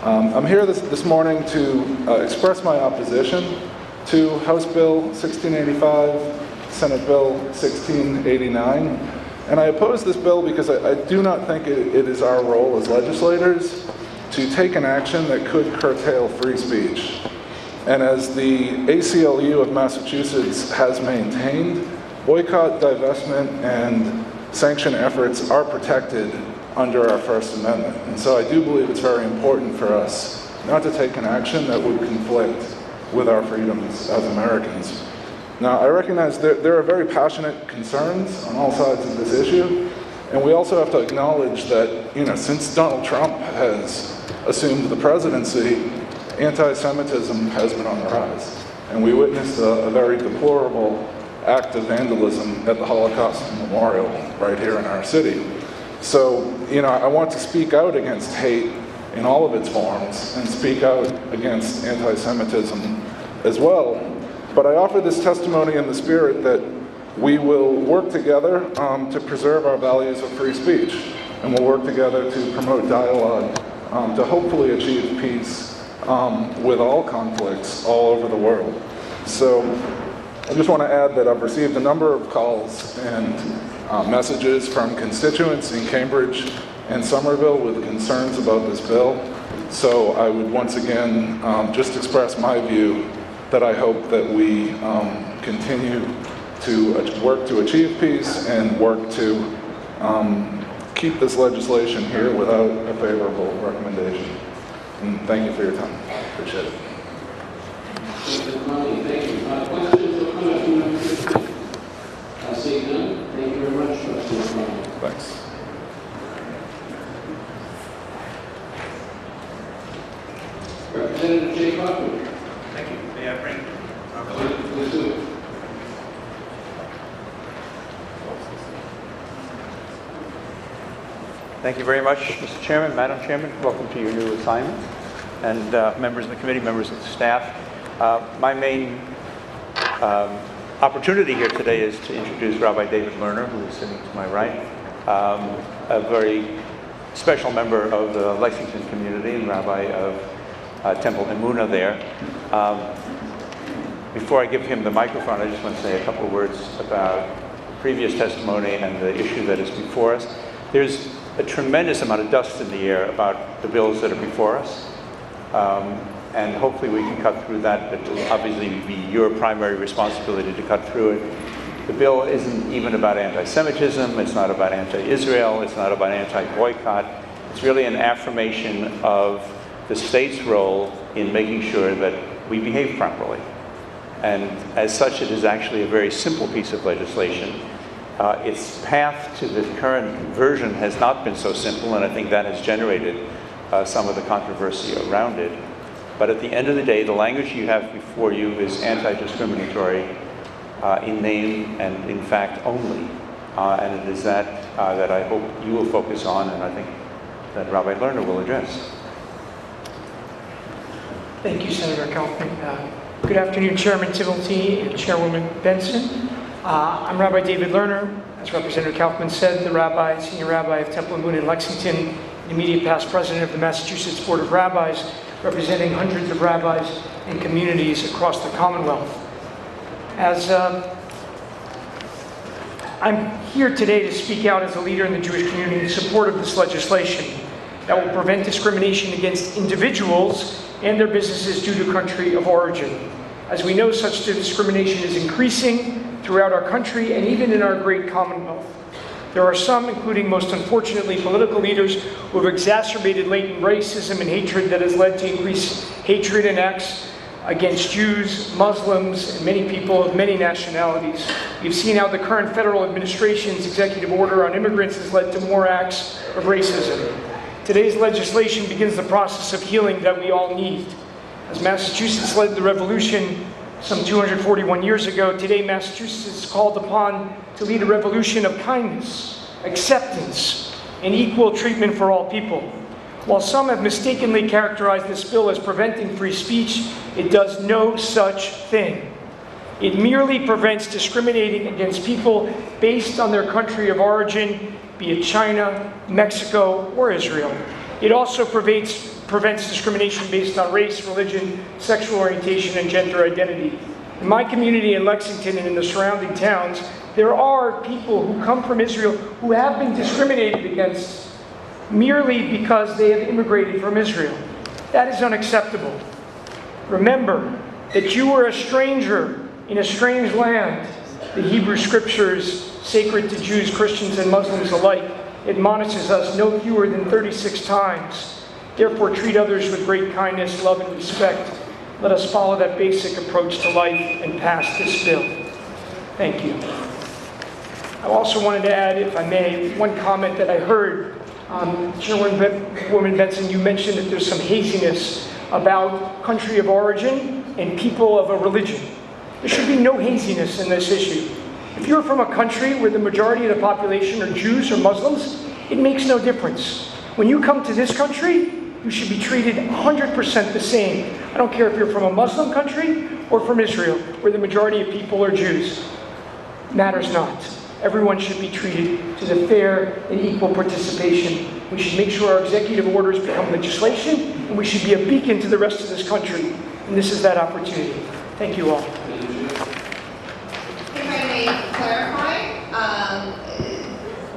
Speaker 16: I'm here this morning to express my opposition to House Bill 1685, Senate Bill 1689, and I oppose this bill because I do not think it is our role as legislators to take an action that could curtail free speech. And as the ACLU of Massachusetts has maintained, boycott, divestment, and sanction efforts are protected under our First Amendment. And so I do believe it's very important for us not to take an action that would conflict with our freedoms as Americans. Now, I recognize there are very passionate concerns on all sides of this issue, and we also have to acknowledge that, since Donald Trump has assumed the presidency, anti-Semitism has been on the rise. And we witnessed a very deplorable act of vandalism at the Holocaust Memorial right here in our city. So, I want to speak out against hate in all of its forms and speak out against anti-Semitism as well. But I offer this testimony in the spirit that we will work together to preserve our values of free speech, and we'll work together to promote dialogue to hopefully achieve peace with all conflicts all over the world. So I just want to add that I've received a number of calls and messages from constituents in Cambridge and Somerville with concerns about this bill. So I would once again just express my view that I hope that we continue to work to achieve peace and work to keep this legislation here without a favorable recommendation. And thank you for your time. Appreciate it.
Speaker 5: Thank you. Questions or comments from members of the committee? Seeing none, thank you very much, Trustee Conley.
Speaker 16: Thanks.
Speaker 5: Representative J. Buckman.
Speaker 17: Thank you. May I bring
Speaker 5: Please do.
Speaker 17: Thank you very much, Mr. Chairman, Madam Chairman. Welcome to your new assignment. And members of the committee, members of the staff. My main opportunity here today is to introduce Rabbi David Lerner, who is sitting to my right, a very special member of the Lexington community and rabbi of Temple Emunah there. Before I give him the microphone, I just want to say a couple words about previous testimony and the issue that is before us. There's a tremendous amount of dust in the air about the bills that are before us. And hopefully we can cut through that, but it'll obviously be your primary responsibility to cut through it. The bill isn't even about anti-Semitism, it's not about anti-Israel, it's not about anti-boycott. It's really an affirmation of the state's role in making sure that we behave properly. And as such, it is actually a very simple piece of legislation. Its path to the current version has not been so simple, and I think that has generated some of the controversy around it. But at the end of the day, the language you have before you is anti-discriminatory in name and in fact only. And it is that that I hope you will focus on, and I think that Rabbi Lerner will address.
Speaker 18: Thank you, Senator Kaufman. Good afternoon, Chairman Timothy and Chairwoman Benson. I'm Rabbi David Lerner. As Representative Kaufman said, the senior rabbi of Temple Emunah in Lexington, the immediate past president of the Massachusetts Board of Rabbis, representing hundreds of rabbis and communities across the Commonwealth. As I'm here today to speak out as a leader in the Jewish community in support of this legislation that will prevent discrimination against individuals and their businesses due to country of origin. As we know, such discrimination is increasing throughout our country and even in our great Commonwealth. There are some, including most unfortunately political leaders, who have exacerbated latent racism and hatred that has led to increased hatred and acts against Jews, Muslims, and many people of many nationalities. We've seen how the current federal administration's executive order on immigrants has led to more acts of racism. Today's legislation begins the process of healing that we all need. As Massachusetts led the revolution some 241 years ago, today Massachusetts is called upon to lead a revolution of kindness, acceptance, and equal treatment for all people. While some have mistakenly characterized this bill as preventing free speech, it does no such thing. It merely prevents discriminating against people based on their country of origin, be it China, Mexico, or Israel. It also prevents discrimination based on race, religion, sexual orientation, and gender identity. In my community in Lexington and in the surrounding towns, there are people who come from Israel who have been discriminated against merely because they have immigrated from Israel. That is unacceptable. Remember that you are a stranger in a strange land. The Hebrew Scriptures, sacred to Jews, Christians, and Muslims alike, admonishes us no fewer than 36 times. Therefore, treat others with great kindness, love, and respect. Let us follow that basic approach to life and pass this bill. Thank you. I also wanted to add, if I may, one comment that I heard. Chairwoman Benson, you mentioned that there's some haziness about country of origin and people of a religion. There should be no haziness in this issue. If you're from a country where the majority of the population are Jews or Muslims, it makes no difference. When you come to this country, you should be treated 100% the same. I don't care if you're from a Muslim country or from Israel, where the majority of people are Jews. Matters not. Everyone should be treated to the fair and equal participation. We should make sure our executive orders become legislation, and we should be a beacon to the rest of this country. And this is that opportunity. Thank you all.
Speaker 2: If I may clarify,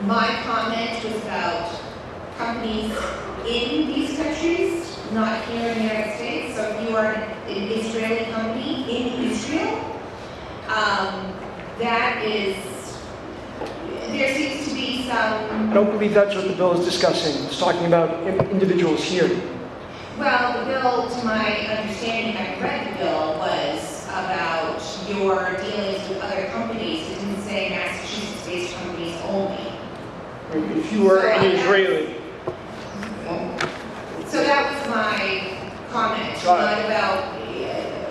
Speaker 2: my comment was about companies in these countries, not here in the United States. So if you are an Israeli company in Israel, that is, there seems to be some...
Speaker 18: I don't believe that's what the bill is discussing. It's talking about individuals here.
Speaker 2: Well, the bill, to my understanding, I read the bill, was about your dealings with other companies. It didn't say Massachusetts-based companies only.
Speaker 18: If you were an Israeli.
Speaker 2: So that was my comment, not about,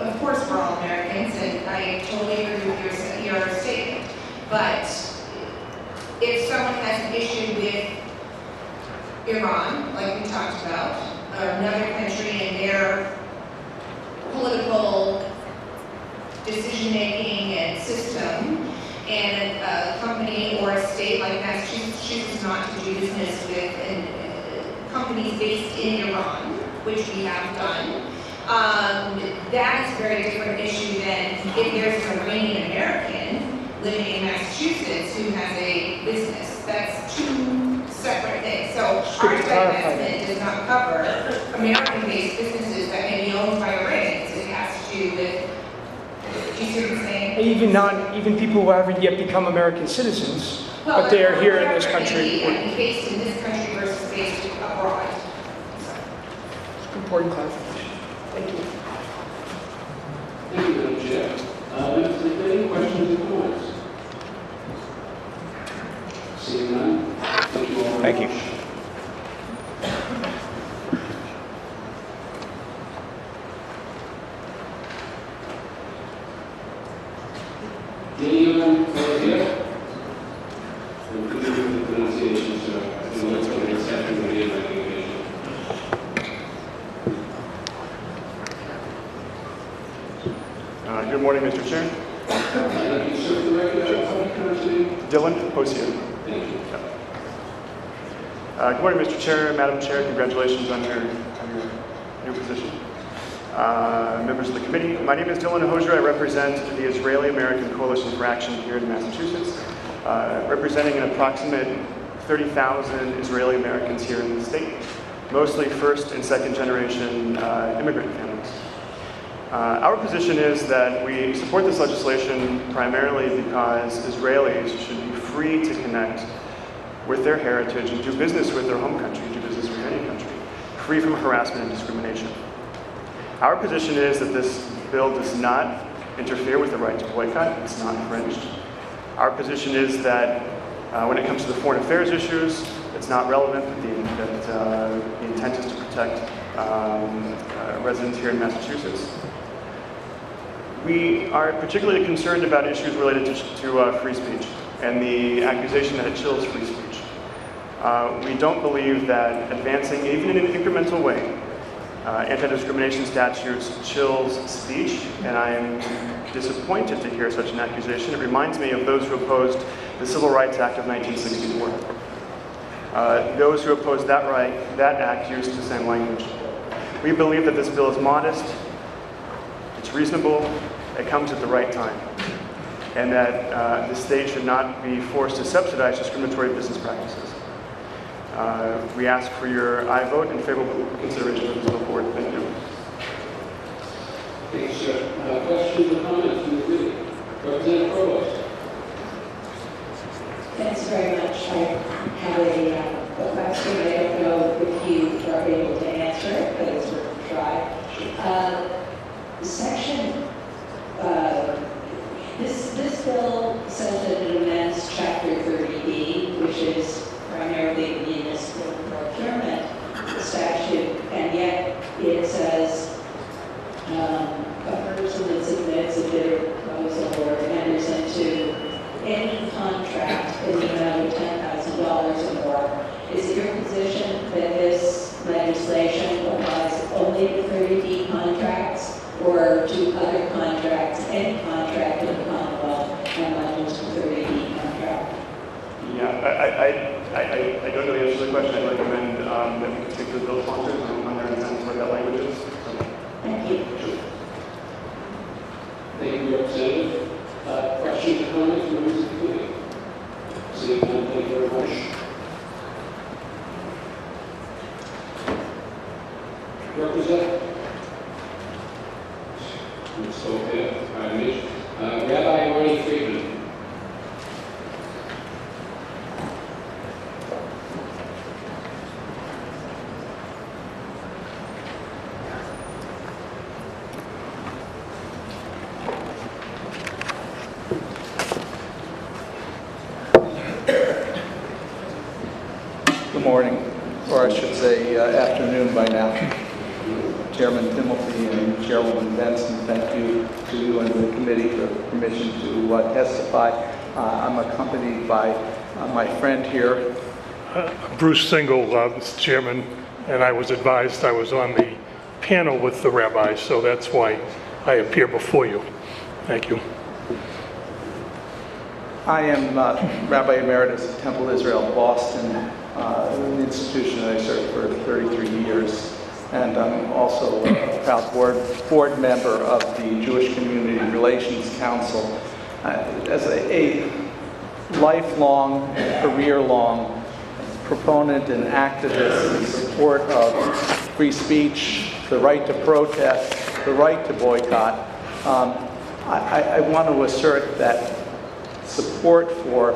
Speaker 2: of course we're all Americans, and I totally agree with your statement. But if someone has an issue with Iran, like we talked about, or another country and their political decision-making and system, and a company or a state like Massachusetts chooses not to do business with companies based in Iran, which we have done, That is a very different issue than if there's an Iranian American living in Massachusetts who has a business. That's two separate things. So our divestment does not cover American-based businesses that may be owned by Iranians. It has to do with, do you see what I'm saying?
Speaker 18: Even people who haven't yet become American citizens, but they are here in this country.
Speaker 2: Based in this country versus based abroad.
Speaker 18: It's an important clarification. Thank you.
Speaker 5: Thank you, Madam Chair. Members of the committee, questions or comments? Seeing none, thank you all.
Speaker 17: Thank you.
Speaker 5: Anyone here? And could you do the pronunciation, sir? I think that's what it's happening with the recognition.
Speaker 19: Good morning, Mr. Chair.
Speaker 5: Thank you, sir. For the record, how do you pronounce your name?
Speaker 19: Dylan Posio.
Speaker 5: Thank you.
Speaker 19: Good morning, Mr. Chair, Madam Chair. Congratulations on your new position. Members of the committee, my name is Dylan Ahoja. I represent the Israeli-American Coalition for Action here in Massachusetts, representing an approximate 30,000 Israeli Americans here in the state, mostly first and second generation immigrant families. Our position is that we support this legislation primarily because Israelis should be free to connect with their heritage and do business with their home country, do business with any country, free from harassment and discrimination. Our position is that this bill does not interfere with the right to boycott. It's not infringed. Our position is that when it comes to the foreign affairs issues, it's not relevant, that the intent is to protect residents here in Massachusetts. We are particularly concerned about issues related to free speech and the accusation that it chills free speech. We don't believe that advancing, even in an incremental way, anti-discrimination statutes chills speech, and I am disappointed to hear such an accusation. It reminds me of those who opposed the Civil Rights Act of 1964. Those who opposed that act used the same language. We believe that this bill is modest, it's reasonable, it comes at the right time, and that the state should not be forced to subsidize discriminatory business practices. We ask for your aye vote in favorable consideration of this bill forward. Thank you.
Speaker 5: Thank you, sir. Questions or comments from the committee? Representative Provost.
Speaker 9: Thanks very much. I have a question. I don't know if you are able to answer it, but it's worth a try. This bill says that it amends Chapter 30B, which is primarily the municipal procurement statute, and yet it says a person that submits a bid or proposal or enters into any contract in the amount of $10,000 or more. Is it your position that this legislation applies only to 30B contracts or to other contracts, any contract in the Commonwealth, and not just a 30B contract?
Speaker 19: Yeah, I don't know the answer to the question. I'd recommend that we speak to the bill sponsors on their intent what that language is.
Speaker 9: Thank you.
Speaker 5: Thank you, Representative. Questions or comments from members of the committee? Seeing none, thank you very much. Representative. Ms. Sophia, pardon me. Rabbi Ronnie Friedman.
Speaker 20: Good morning, or I should say afternoon by now. Chairman Timothy and Chairwoman Benson, thank you to you and the committee for permission to testify. I'm accompanied by my friend here.
Speaker 21: Bruce Single, Mr. Chairman, and I was advised I was on the panel with the rabbis, so that's why I appear before you. Thank you.
Speaker 20: I am Rabbi Emeritus at Temple Israel, Boston, an institution that I served for 33 years. and I'm also a proud board member of the Jewish Community Relations Council. As a lifelong, career-long proponent and activist in support of free speech, the right to protest, the right to boycott, I want to assert that support for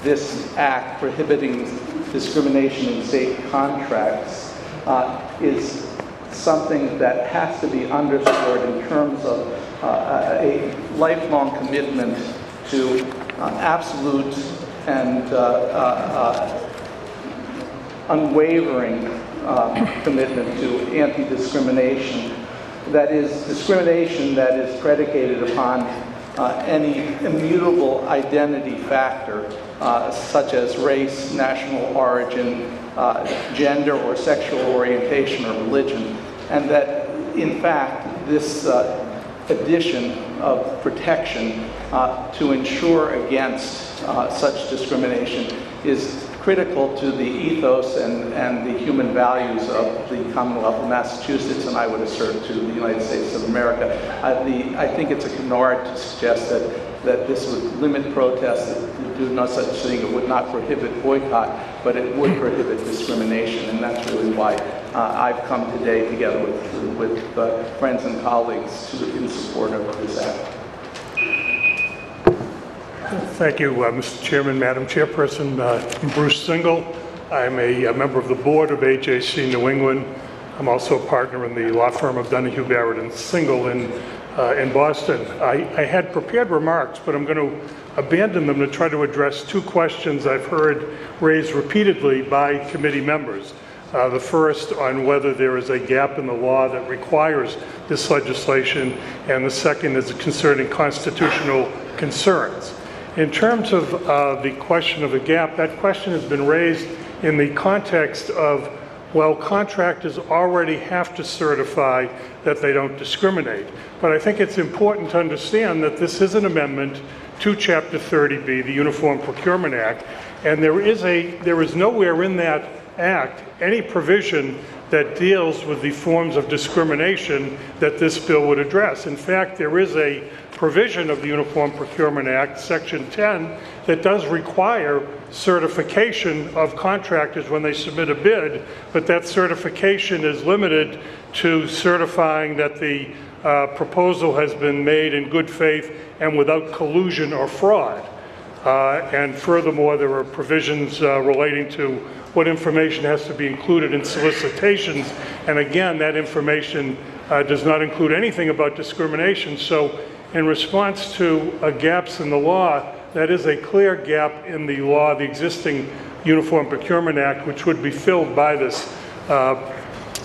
Speaker 20: this act prohibiting discrimination in state contracts is something that has to be underscored in terms of a lifelong commitment to absolute and unwavering commitment to anti-discrimination. That is, discrimination that is predicated upon any immutable identity factor, such as race, national origin, gender or sexual orientation or religion, and that, in fact, this addition of protection to ensure against such discrimination is critical to the ethos and the human values of the Commonwealth of Massachusetts, and I would assert to the United States of America. I think it's a canard to suggest that this would limit protests, that do no such thing. It would not prohibit boycott, but it would prohibit discrimination, and that's really why I've come today together with friends and colleagues in support of this act.
Speaker 21: Thank you, Mr. Chairman, Madam Chairperson. I'm Bruce Single. I'm a member of the board of AJC New England. I'm also a partner in the law firm of Donahue, Barrett and Single in Boston. I had prepared remarks, but I'm going to abandon them to try to address two questions I've heard raised repeatedly by committee members. The first on whether there is a gap in the law that requires this legislation, and the second is concerning constitutional concerns. In terms of the question of a gap, that question has been raised in the context of, well, contractors already have to certify that they don't discriminate. But I think it's important to understand that this is an amendment to Chapter 30B, the Uniform Procurement Act, and there is nowhere in that act any provision that deals with the forms of discrimination that this bill would address. In fact, there is a provision of the Uniform Procurement Act, Section 10, that does require certification of contractors when they submit a bid, but that certification is limited to certifying that the proposal has been made in good faith and without collusion or fraud. And furthermore, there are provisions relating to what information has to be included in solicitations. And again, that information does not include anything about discrimination. So in response to gaps in the law, that is a clear gap in the law, the existing Uniform Procurement Act, which would be filled by this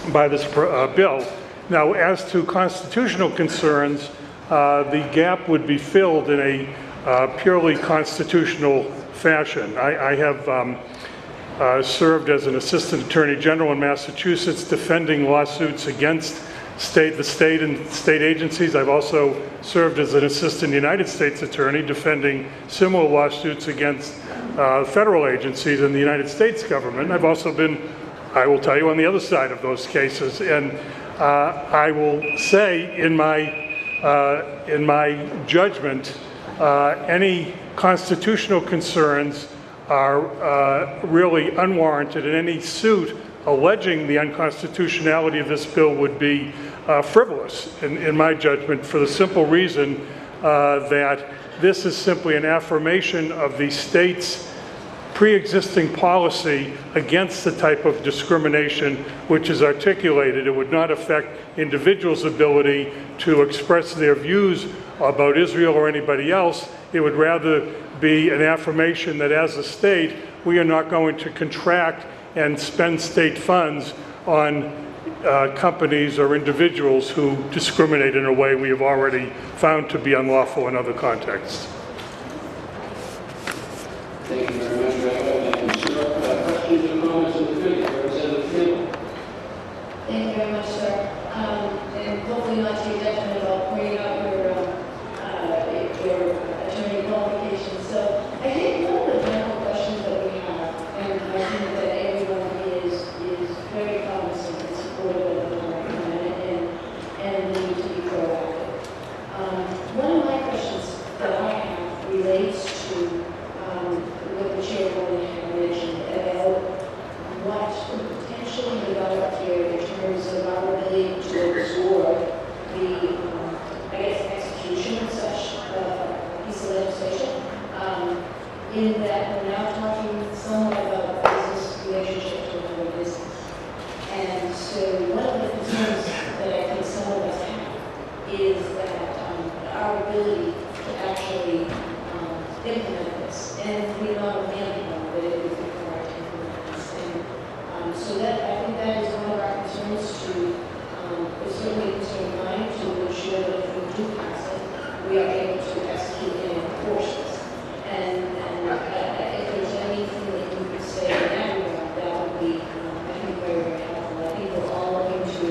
Speaker 21: bill. Now, as to constitutional concerns, the gap would be filled in a purely constitutional fashion. I have served as an assistant attorney general in Massachusetts defending lawsuits against the state and state agencies. I've also served as an assistant United States attorney defending similar lawsuits against federal agencies in the United States government. I've also been, I will tell you, on the other side of those cases. And I will say in my judgment, any constitutional concerns are really unwarranted, and any suit alleging the unconstitutionality of this bill would be frivolous, in my judgment, for the simple reason that this is simply an affirmation of the state's pre-existing policy against the type of discrimination which is articulated. It would not affect individuals' ability to express their views about Israel or anybody else. It would rather be an affirmation that as a state, we are not going to contract and spend state funds on companies or individuals who discriminate in a way we have already found to be unlawful in other contexts.
Speaker 5: Thank you very much, Rabbi. Questions or comments on the committee? Representative Campbell.
Speaker 1: Thank you very much, sir. And hopefully not to your detriment, I'll pointing out your attorney qualifications. So I think one of the general questions that we have, and I think that everyone is very cognizant and supportive of the developed here in terms of our ability to absorb the, I guess, execution of such piece of legislation, in that we're now talking somewhat about a business relationship to another business. And so one of the concerns that I think some of us have is that our ability to actually implement this, and the amount of manpower that it would require to implement this. And so that, I think that is one of our concerns to, is certainly a concern of mine, to ensure that if we do pass it, we are able to execute and enforce this. And if there's anything that you could say in that regard, that would be, I think, very, very helpful. I think we're all looking to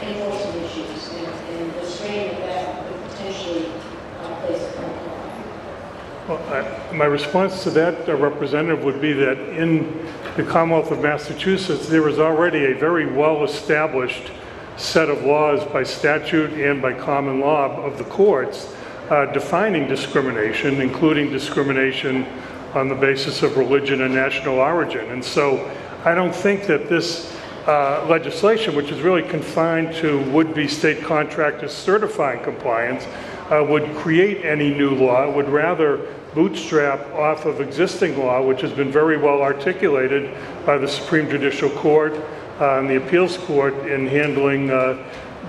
Speaker 1: enforcement issues, and the strain that could potentially place upon the law.
Speaker 21: Well, my response to that, Representative, would be that in the Commonwealth of Massachusetts, there is already a very well-established set of laws by statute and by common law of the courts defining discrimination, including discrimination on the basis of religion and national origin. And so I don't think that this legislation, which is really confined to would-be state contractors certifying compliance, would create any new law. It would rather bootstrap off of existing law, which has been very well articulated by the Supreme Judicial Court and the Appeals Court in handling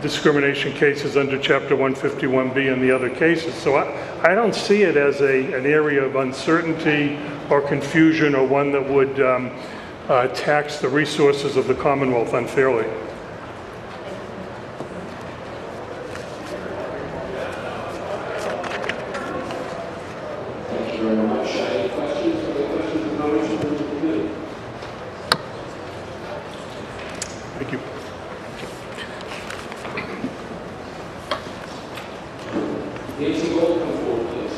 Speaker 21: discrimination cases under Chapter 151B and the other cases. So I don't see it as an area of uncertainty or confusion, or one that would tax the resources of the Commonwealth unfairly.
Speaker 5: Thank you very much. Any questions or questions or comments from the committee?
Speaker 21: Thank you.
Speaker 5: Nancy Gold, come forward, please.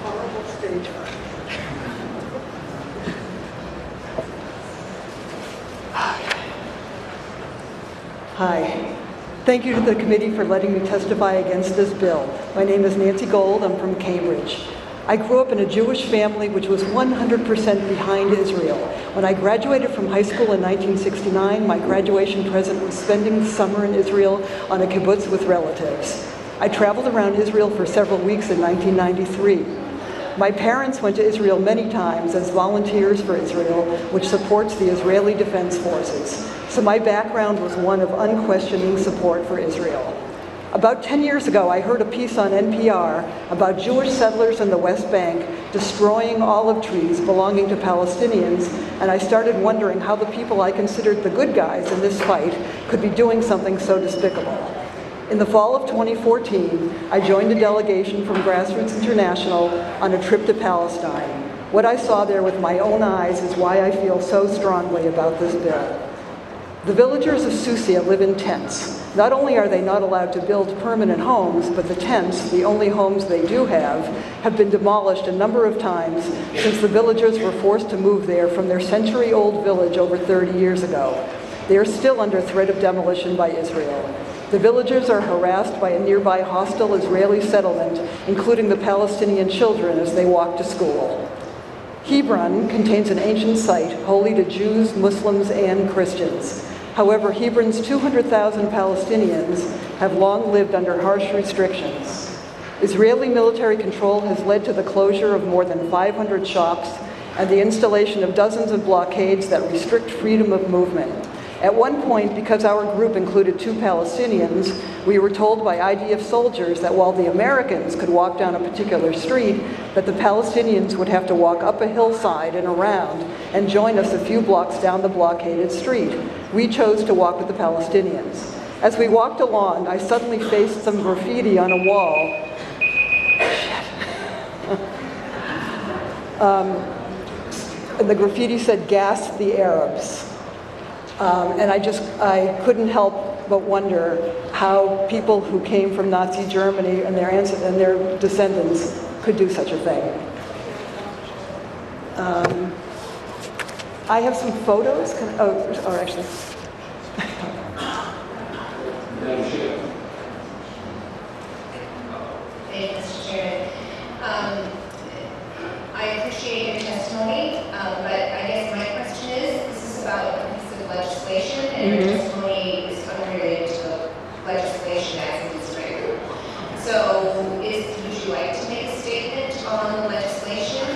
Speaker 6: Horrible stage.
Speaker 4: Hi. Thank you to the committee for letting me testify against this bill. My name is Nancy Gold. I'm from Cambridge. I grew up in a Jewish family which was 100% behind Israel. When I graduated from high school in 1969, my graduation present was spending the summer in Israel on a kibbutz with relatives. I traveled around Israel for several weeks in 1993. My parents went to Israel many times as volunteers for Israel, which supports the Israeli Defense Forces. So my background was one of unquestioning support for Israel. About 10 years ago, I heard a piece on NPR about Jewish settlers in the West Bank destroying olive trees belonging to Palestinians, and I started wondering how the people I considered the good guys in this fight could be doing something so despicable. In the fall of 2014, I joined a delegation from Grassroots International on a trip to Palestine. What I saw there with my own eyes is why I feel so strongly about this bill. The villagers of Susia live in tents. Not only are they not allowed to build permanent homes, but the tents, the only homes they do have been demolished a number of times since the villagers were forced to move there from their century-old village over 30 years ago. They are still under threat of demolition by Israel. The villagers are harassed by a nearby hostile Israeli settlement, including the Palestinian children as they walk to school. Hebron contains an ancient site holy to Jews, Muslims, and Christians. However, Hebron's 200,000 Palestinians have long lived under harsh restrictions. Israeli military control has led to the closure of more than 500 shops and the installation of dozens of blockades that restrict freedom of movement. At one point, because our group included 2 Palestinians, we were told by IDF soldiers that while the Americans could walk down a particular street, that the Palestinians would have to walk up a hillside and around and join us a few blocks down the blockaded street. We chose to walk with the Palestinians. As we walked along, I suddenly faced some graffiti on a wall. And the graffiti said, "Gas the Arabs." And I couldn't help but wonder how people who came from Nazi Germany and their descendants could do such a thing. I have some photos. Or actually.
Speaker 2: Thank you, Mr. Chairman. I appreciate your testimony, but I guess my question is, this is about a piece of legislation, and your testimony is unrelated to the legislation as it is written. So, would you like to make a statement on the legislation?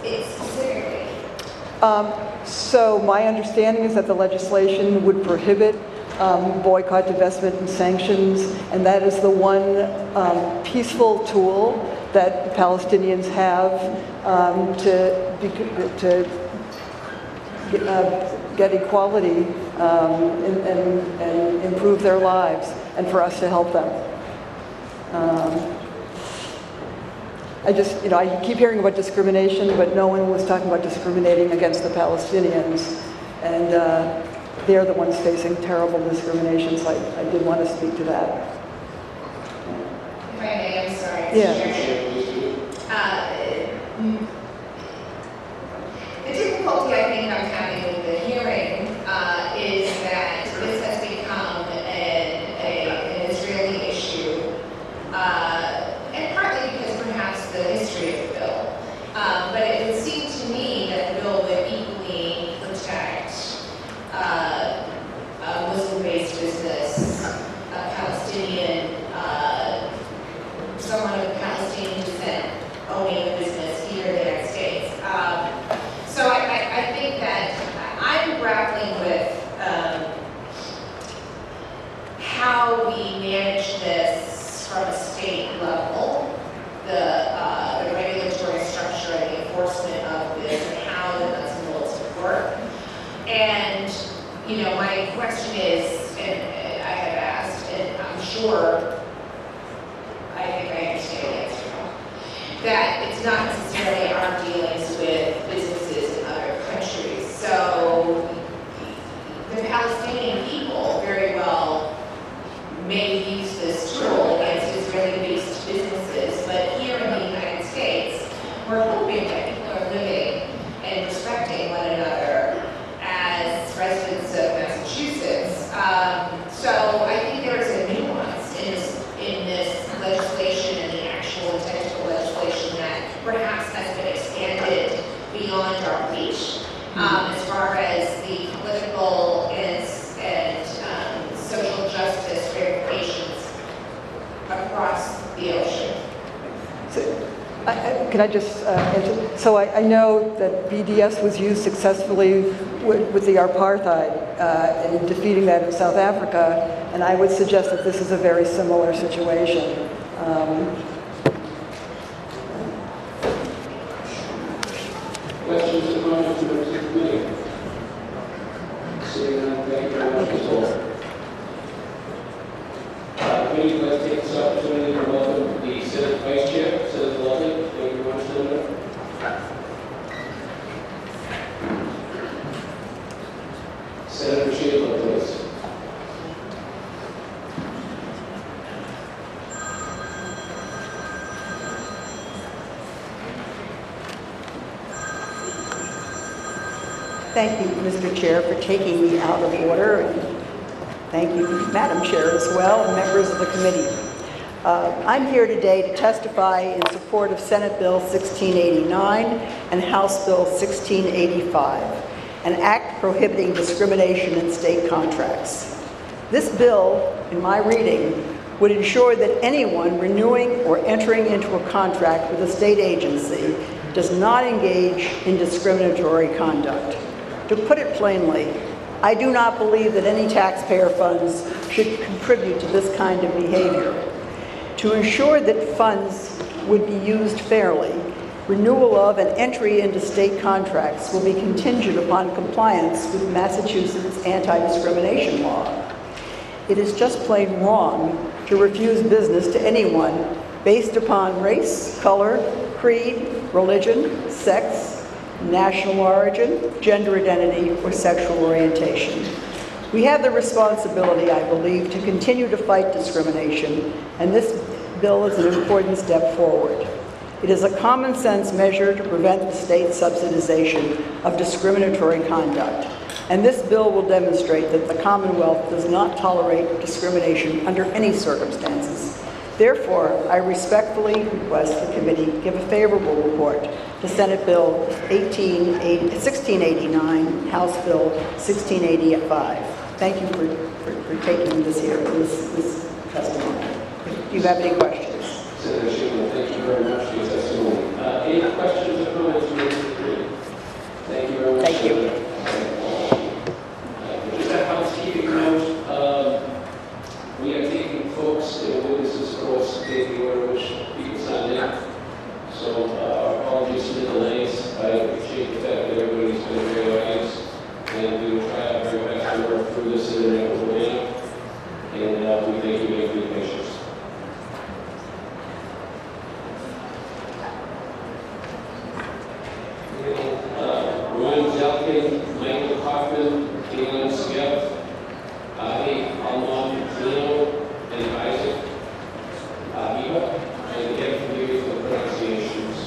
Speaker 2: Specifically.
Speaker 4: So my understanding is that the legislation would prohibit boycott, divestment, and sanctions, and that is the one peaceful tool that Palestinians have to get equality and improve their lives, and for us to help them. I keep hearing about discrimination, but no one was talking about discriminating against the Palestinians, and they're the ones facing terrible discrimination, so I did want to speak to that.
Speaker 2: If I may, I'm sorry.
Speaker 4: Yeah.
Speaker 2: The difficulty I think I'm having with the hearing is that this has become an Israeli issue, and partly because perhaps the history of the bill. But it would seem to me that the bill would equally protect a Muslim-based business, a Palestinian, someone of Palestinian descent owning a business here in the United States. So I think that I'm grappling with how we manage this from a state level, the regulatory structure and the enforcement of this, and how the nuts and bolts work. And, my question is, and I have asked, and I'm sure, I think I understand the answer now, that it's not necessarily our dealings with businesses in other countries. So the Palestinian people very well may use this tool against Israeli-based businesses, but here in the United States, we're hoping that people are living and respecting one another as residents of Massachusetts. So I think there is a nuance in this legislation and the actual intent of the legislation that perhaps has been expanded beyond our reach as far as the political and social justice ramifications across the ocean.
Speaker 4: Can I just answer? So I know that BDS was used successfully with the apartheid in defeating that in South Africa, and I would suggest that this is a very similar situation.
Speaker 5: Questions and comments from members of the committee? Seeing none, thank you very much, Ms. Holder. Committee would like to take this opportunity to welcome the Senate Vice Chair, Senator Lovely. Thank you very much, Senator. Senator Sheila, please.
Speaker 6: Thank you, Mr. Chair, for taking me out of order, and thank you, Madam Chair, as well, and members of the committee. I'm here today to testify in support of Senate Bill 1689 and House Bill 1685, an act prohibiting discrimination in state contracts. This bill, in my reading, would ensure that anyone renewing or entering into a contract with a state agency does not engage in discriminatory conduct. To put it plainly, I do not believe that any taxpayer funds should contribute to this kind of behavior. To ensure that funds would be used fairly, renewal of and entry into state contracts will be contingent upon compliance with Massachusetts anti-discrimination law. It is just plain wrong to refuse business to anyone based upon race, color, creed, religion, sex, national origin, gender identity, or sexual orientation. We have the responsibility, I believe, to continue to fight discrimination, and this bill is an important step forward.
Speaker 4: It is a common sense measure to prevent the state's subsidization of discriminatory conduct. And this bill will demonstrate that the Commonwealth does not tolerate discrimination under any circumstances. Therefore, I respectfully request the committee give a favorable report to Senate Bill 1689, House Bill 1685. Thank you for taking this here, this testimony. Do you have any questions?
Speaker 5: Senator Schumer, thank you very much for your testimony. Any questions or comments from the committee? Thank you very much.
Speaker 4: Thank you.
Speaker 5: Just a housekeeping note, we are taking folks and witnesses across the order which people signed in. So our apologies for the delays. I appreciate the fact that everybody's been very audience, and we will try our very best to work through this in an equitable manner. And we thank you for your patience. Ryan Zelkin, Michael Kaufman, Caitlin Skep, Ahi Alman Zeno, and Isaac Ahiba, and again, forgive me for the pronunciations.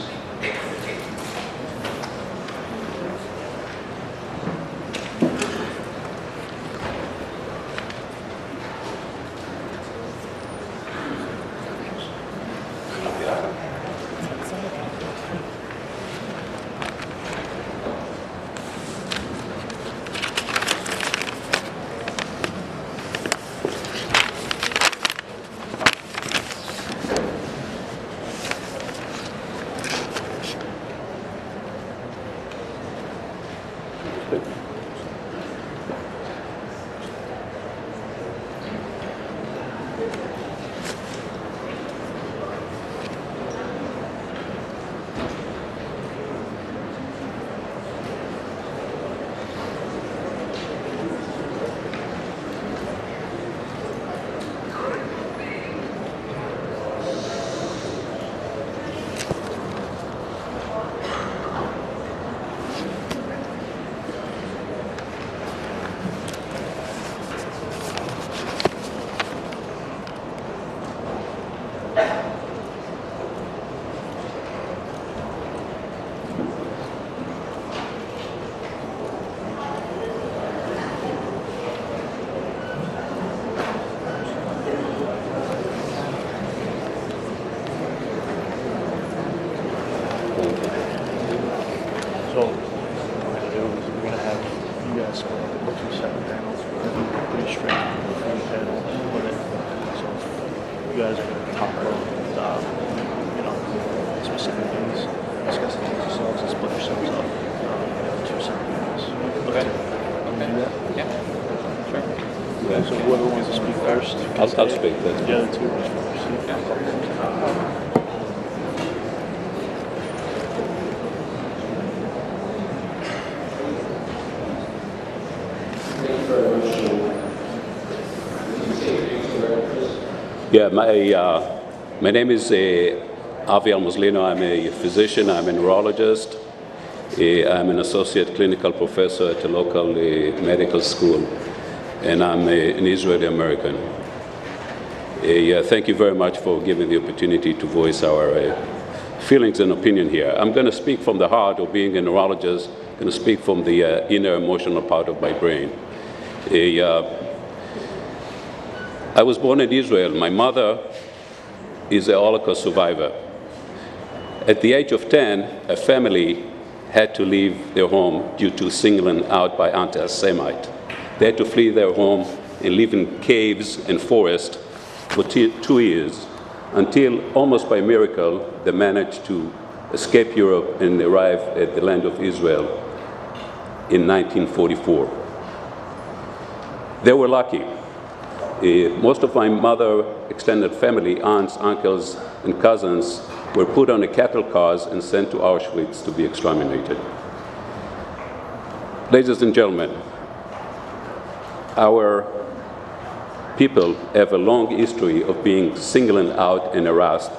Speaker 3: I'll speak then.
Speaker 22: The other two.
Speaker 3: Yeah, my name is Avi Almoslino. I'm a physician. I'm a neurologist. I'm an associate clinical professor at a local medical school, and I'm an Israeli American. Thank you very much for giving the opportunity to voice our feelings and opinion here. I'm going to speak from the heart of being a neurologist. I'm going to speak from the inner emotional part of my brain. I was born in Israel. My mother is a Holocaust survivor. At the age of 10, a family had to leave their home due to singling out by anti-Semite. They had to flee their home and live in caves and forests for 2 years, until almost by miracle they managed to escape Europe and arrive at the land of Israel in 1944. They were lucky. Most of my mother's extended family, aunts, uncles, and cousins, were put on a cattle cars and sent to Auschwitz to be exterminated. Ladies and gentlemen, our people have a long history of being singled out and harassed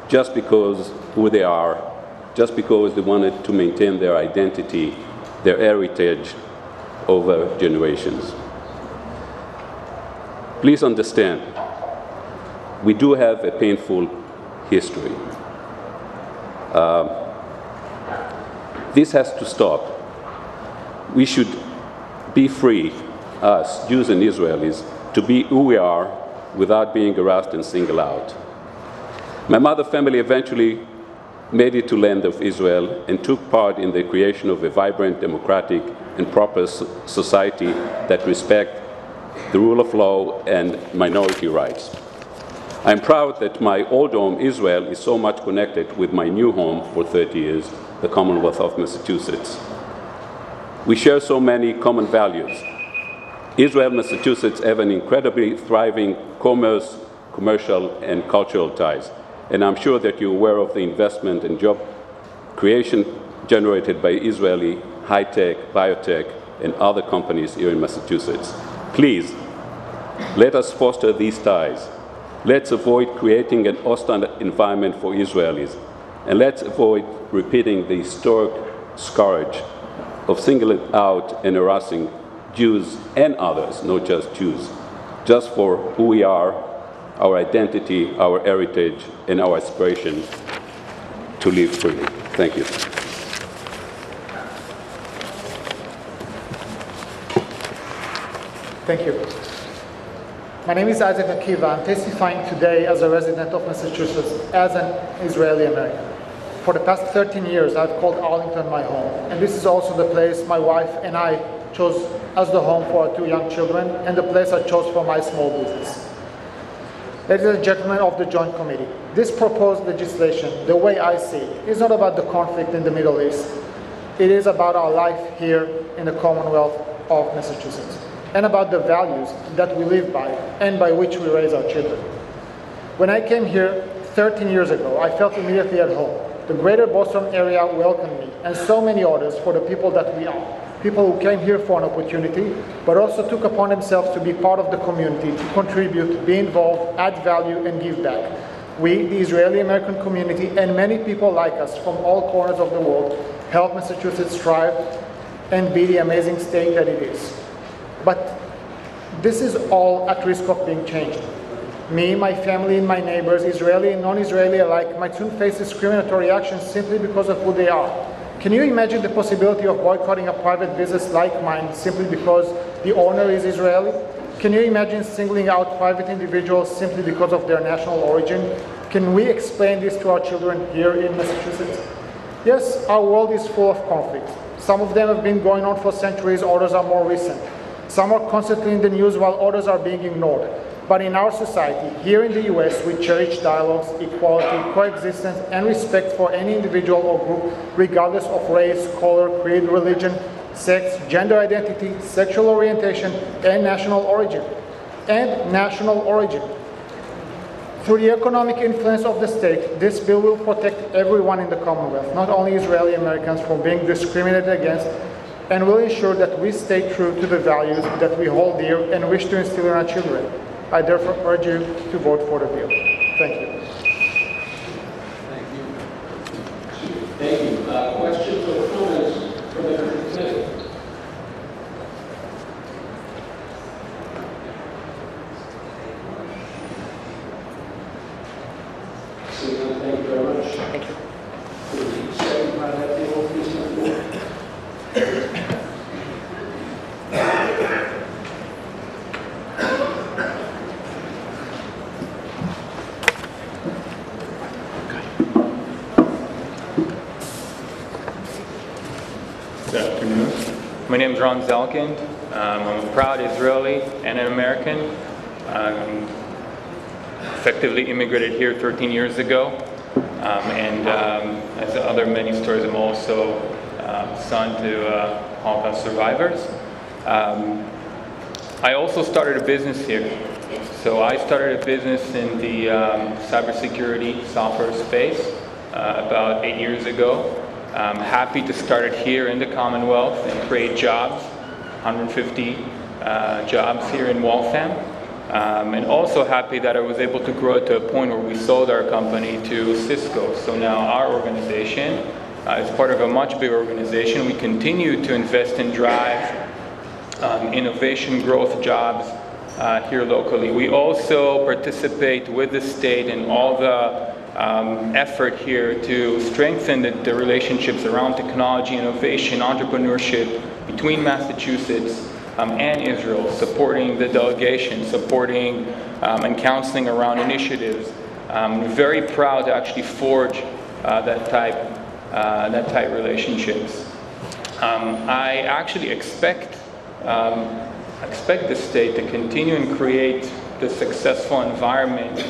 Speaker 3: just because who they are, just because they wanted to maintain their identity, their heritage over generations. Please understand, we do have a painful history. This has to stop. We should be free, us, Jews and Israelis, to be who we are without being harassed and singled out. My mother's family eventually made it to land of Israel and took part in the creation of a vibrant, democratic, and proper society that respects the rule of law and minority rights. I'm proud that my old home, Israel, is so much connected with my new home for 30 years, the Commonwealth of Massachusetts. We share so many common values. Israel and Massachusetts have an incredibly thriving commercial, and cultural ties. And I'm sure that you're aware of the investment and job creation generated by Israeli high-tech, biotech, and other companies here in Massachusetts. Please, let us foster these ties. Let's avoid creating an hostile environment for Israelis. And let's avoid repeating the historic scourge of singling out and harassing Jews and others, not just Jews, just for who we are, our identity, our heritage, and our aspiration to live freely. Thank you.
Speaker 7: Thank you. My name is Isaac Akiva. I'm testifying today as a resident of Massachusetts, as an Israeli American. For the past 13 years, I've called Arlington my home, and this is also the place my wife and I chose as the home for our 2 young children, and the place I chose for my small business. Ladies and gentlemen of the Joint Committee, this proposed legislation, the way I see it, is not about the conflict in the Middle East. It is about our life here in the Commonwealth of Massachusetts, and about the values that we live by and by which we raise our children. When I came here 13 years ago, I felt immediately at home. The greater Boston area welcomed me, and so many others, for the people that we are. People who came here for an opportunity, but also took upon themselves to be part of the community, to contribute, be involved, add value, and give back. We, the Israeli American community, and many people like us from all corners of the world, help Massachusetts thrive and be the amazing state that it is. But this is all at risk of being changed. Me, my family, and my neighbors, Israeli and non-Israeli alike, might soon face discriminatory actions simply because of who they are. Can you imagine the possibility of boycotting a private business like mine simply because the owner is Israeli? Can you imagine singling out private individuals simply because of their national origin? Can we explain this to our children here in Massachusetts? Yes, our world is full of conflicts. Some of them have been going on for centuries, others are more recent. Some are constantly in the news while others are being ignored. But in our society, here in the US, we cherish dialogues, equality, coexistence, and respect for any individual or group, regardless of race, color, creed, religion, sex, gender identity, sexual orientation, and national origin. Through the economic influence of the state, this bill will protect everyone in the Commonwealth, not only Israeli Americans, from being discriminated against, and will ensure that we stay true to the values that we hold dear and wish to instill in our children. I therefore urge you to vote for the bill. Thank you.
Speaker 5: Thank you. Questions or comments from the committee? Thank you very much. Thank you. Second part of that table, please come forward.
Speaker 22: Good afternoon. My name is Ron Zelkind. I'm a proud Israeli and an American. Effectively immigrated here 13 years ago. As other many stories, I'm also son to Holocaust survivors. I also started a business here. So I started a business in the cybersecurity software space about 8 years ago. I'm happy to start it here in the Commonwealth and create jobs, 150 jobs here in Waltham. And also happy that I was able to grow it to a point where we sold our company to Cisco. So now our organization is part of a much bigger organization. We continue to invest and drive innovation, growth, jobs here locally. We also participate with the state in all the effort here to strengthen the relationships around technology, innovation, entrepreneurship between Massachusetts and Israel, supporting the delegation, supporting and counseling around initiatives. I'm very proud to actually forge that type relationships. I actually expect the state to continue and create the successful environment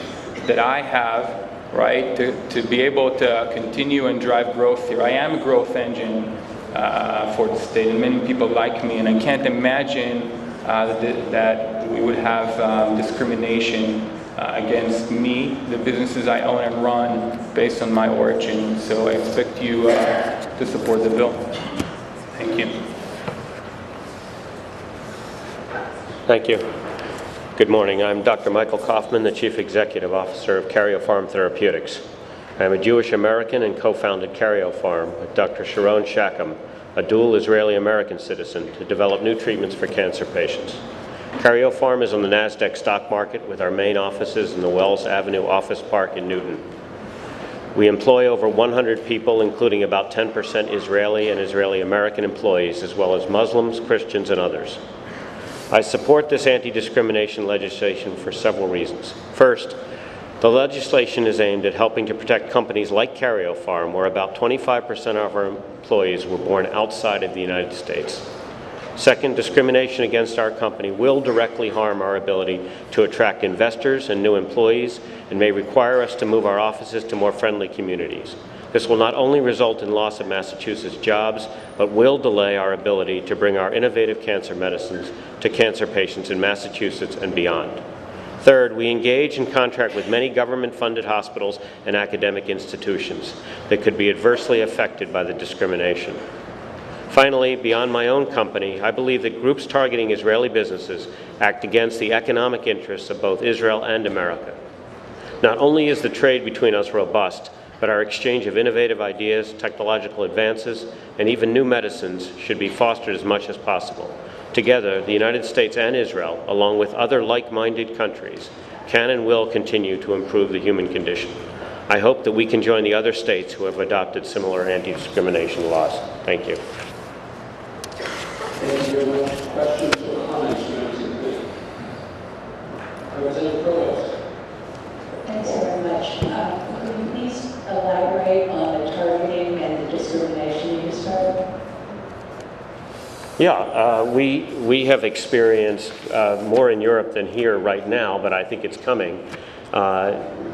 Speaker 22: that I have, right, to be able to continue and drive growth here. I am a growth engine for the state, and many people like me, and I can't imagine that we would have discrimination against me, the businesses I own and run, based on my origin. So I expect you to support the bill. Thank you.
Speaker 8: Thank you. Good morning. I'm Dr. Michael Kaufman, the Chief Executive Officer of Karyopharm Therapeutics. I am a Jewish American and co-founded Karyopharm with Dr. Sharon Shacham, a dual Israeli-American citizen, to develop new treatments for cancer patients. Karyopharm is on the NASDAQ stock market with our main offices in the Wells Avenue Office Park in Newton. We employ over 100 people, including about 10% Israeli and Israeli-American employees, as well as Muslims, Christians, and others. I support this anti-discrimination legislation for several reasons. First, the legislation is aimed at helping to protect companies like Karyopharm, where about 25% of our employees were born outside of the United States. Second, discrimination against our company will directly harm our ability to attract investors and new employees and may require us to move our offices to more friendly communities. This will not only result in loss of Massachusetts jobs, but will delay our ability to bring our innovative cancer medicines to cancer patients in Massachusetts and beyond. Third, we engage and contract with many government-funded hospitals and academic institutions that could be adversely affected by the discrimination. Finally, beyond my own company, I believe that groups targeting Israeli businesses act against the economic interests of both Israel and America. Not only is the trade between us robust, but our exchange of innovative ideas, technological advances, and even new medicines should be fostered as much as possible. Together, the United States and Israel, along with other like-minded countries, can and will continue to improve the human condition. I hope that we can join the other states who have adopted similar anti-discrimination laws. Thank you.
Speaker 5: Thank you very much. Questions or comments from members of the committee? Representative Provost.
Speaker 9: Thanks very much. Could you please elaborate on the targeting and the discrimination you described?
Speaker 8: Yeah, we have experienced more in Europe than here right now, but I think it's coming.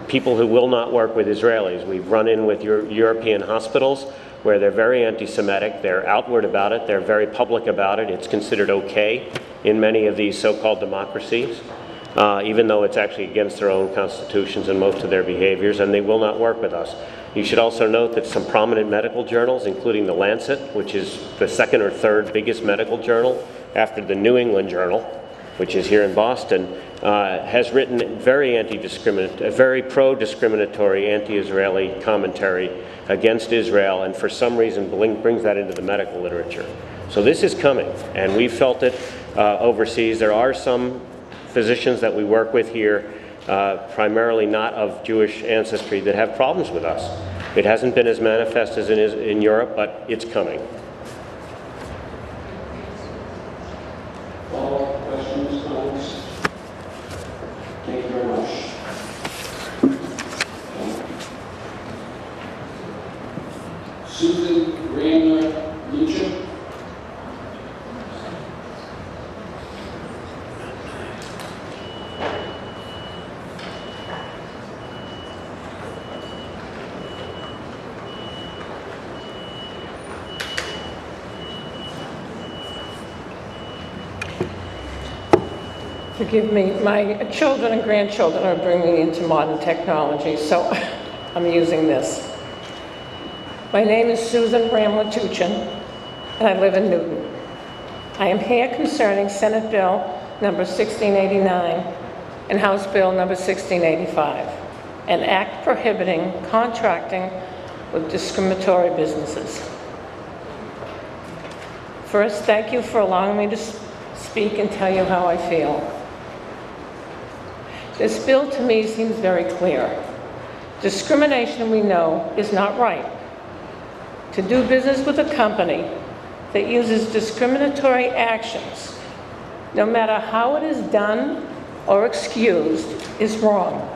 Speaker 8: People who will not work with Israelis. We've run in with European hospitals where they're very anti-Semitic, they're outward about it, they're very public about it. It's considered okay in many of these so-called democracies, even though it's actually against their own constitutions and most of their behaviors, and they will not work with us. You should also note that some prominent medical journals, including The Lancet, which is the second or third biggest medical journal after the New England Journal, which is here in Boston, has written very pro-discriminatory, anti-Israeli commentary against Israel, and for some reason brings that into the medical literature. So this is coming, and we felt it overseas. There are some physicians that we work with here, primarily not of Jewish ancestry, that have problems with us. It hasn't been as manifest as it is in Europe, but it's coming.
Speaker 5: Follow-up questions, comments? Thank you very much. Susan Gardner-Auditorium.
Speaker 10: Forgive me, my children and grandchildren are bringing me into modern technology, so I'm using this. My name is Susan Ramlatuchin, and I live in Newton. I am here concerning Senate Bill number 1689 and House Bill number 1685, an act prohibiting contracting with discriminatory businesses. First, thank you for allowing me to speak and tell you how I feel. This bill to me seems very clear. Discrimination, we know, is not right. To do business with a company that uses discriminatory actions, no matter how it is done or excused, is wrong.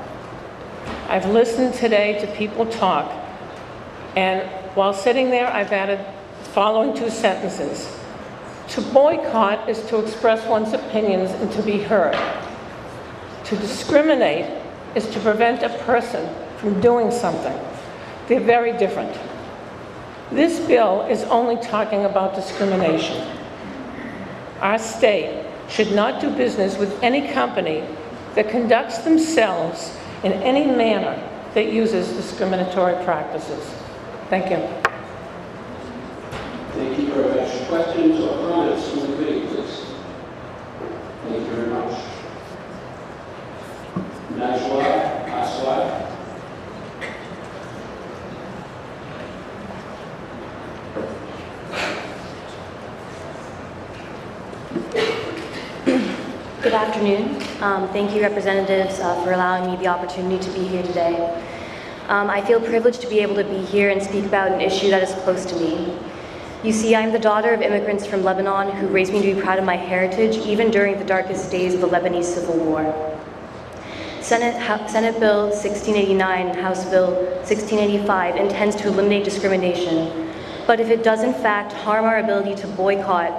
Speaker 10: I've listened today to people talk, and while sitting there, I've added the following two sentences. To boycott is to express one's opinions and to be heard. To discriminate is to prevent a person from doing something. They're very different. This bill is only talking about discrimination. Our state should not do business with any company that conducts themselves in any manner that uses discriminatory practices. Thank you.
Speaker 5: Thank you very much. Questions or comments from the committee, please? Thank you very much. Najwa Aswad.
Speaker 11: Good afternoon. Thank you, representatives, for allowing me the opportunity to be here today. I feel privileged to be able to be here and speak about an issue that is close to me. You see, I'm the daughter of immigrants from Lebanon who raised me to be proud of my heritage, even during the darkest days of the Lebanese Civil War. Senate Bill 1689 and House Bill 1685 intends to eliminate discrimination, but if it does in fact harm our ability to boycott,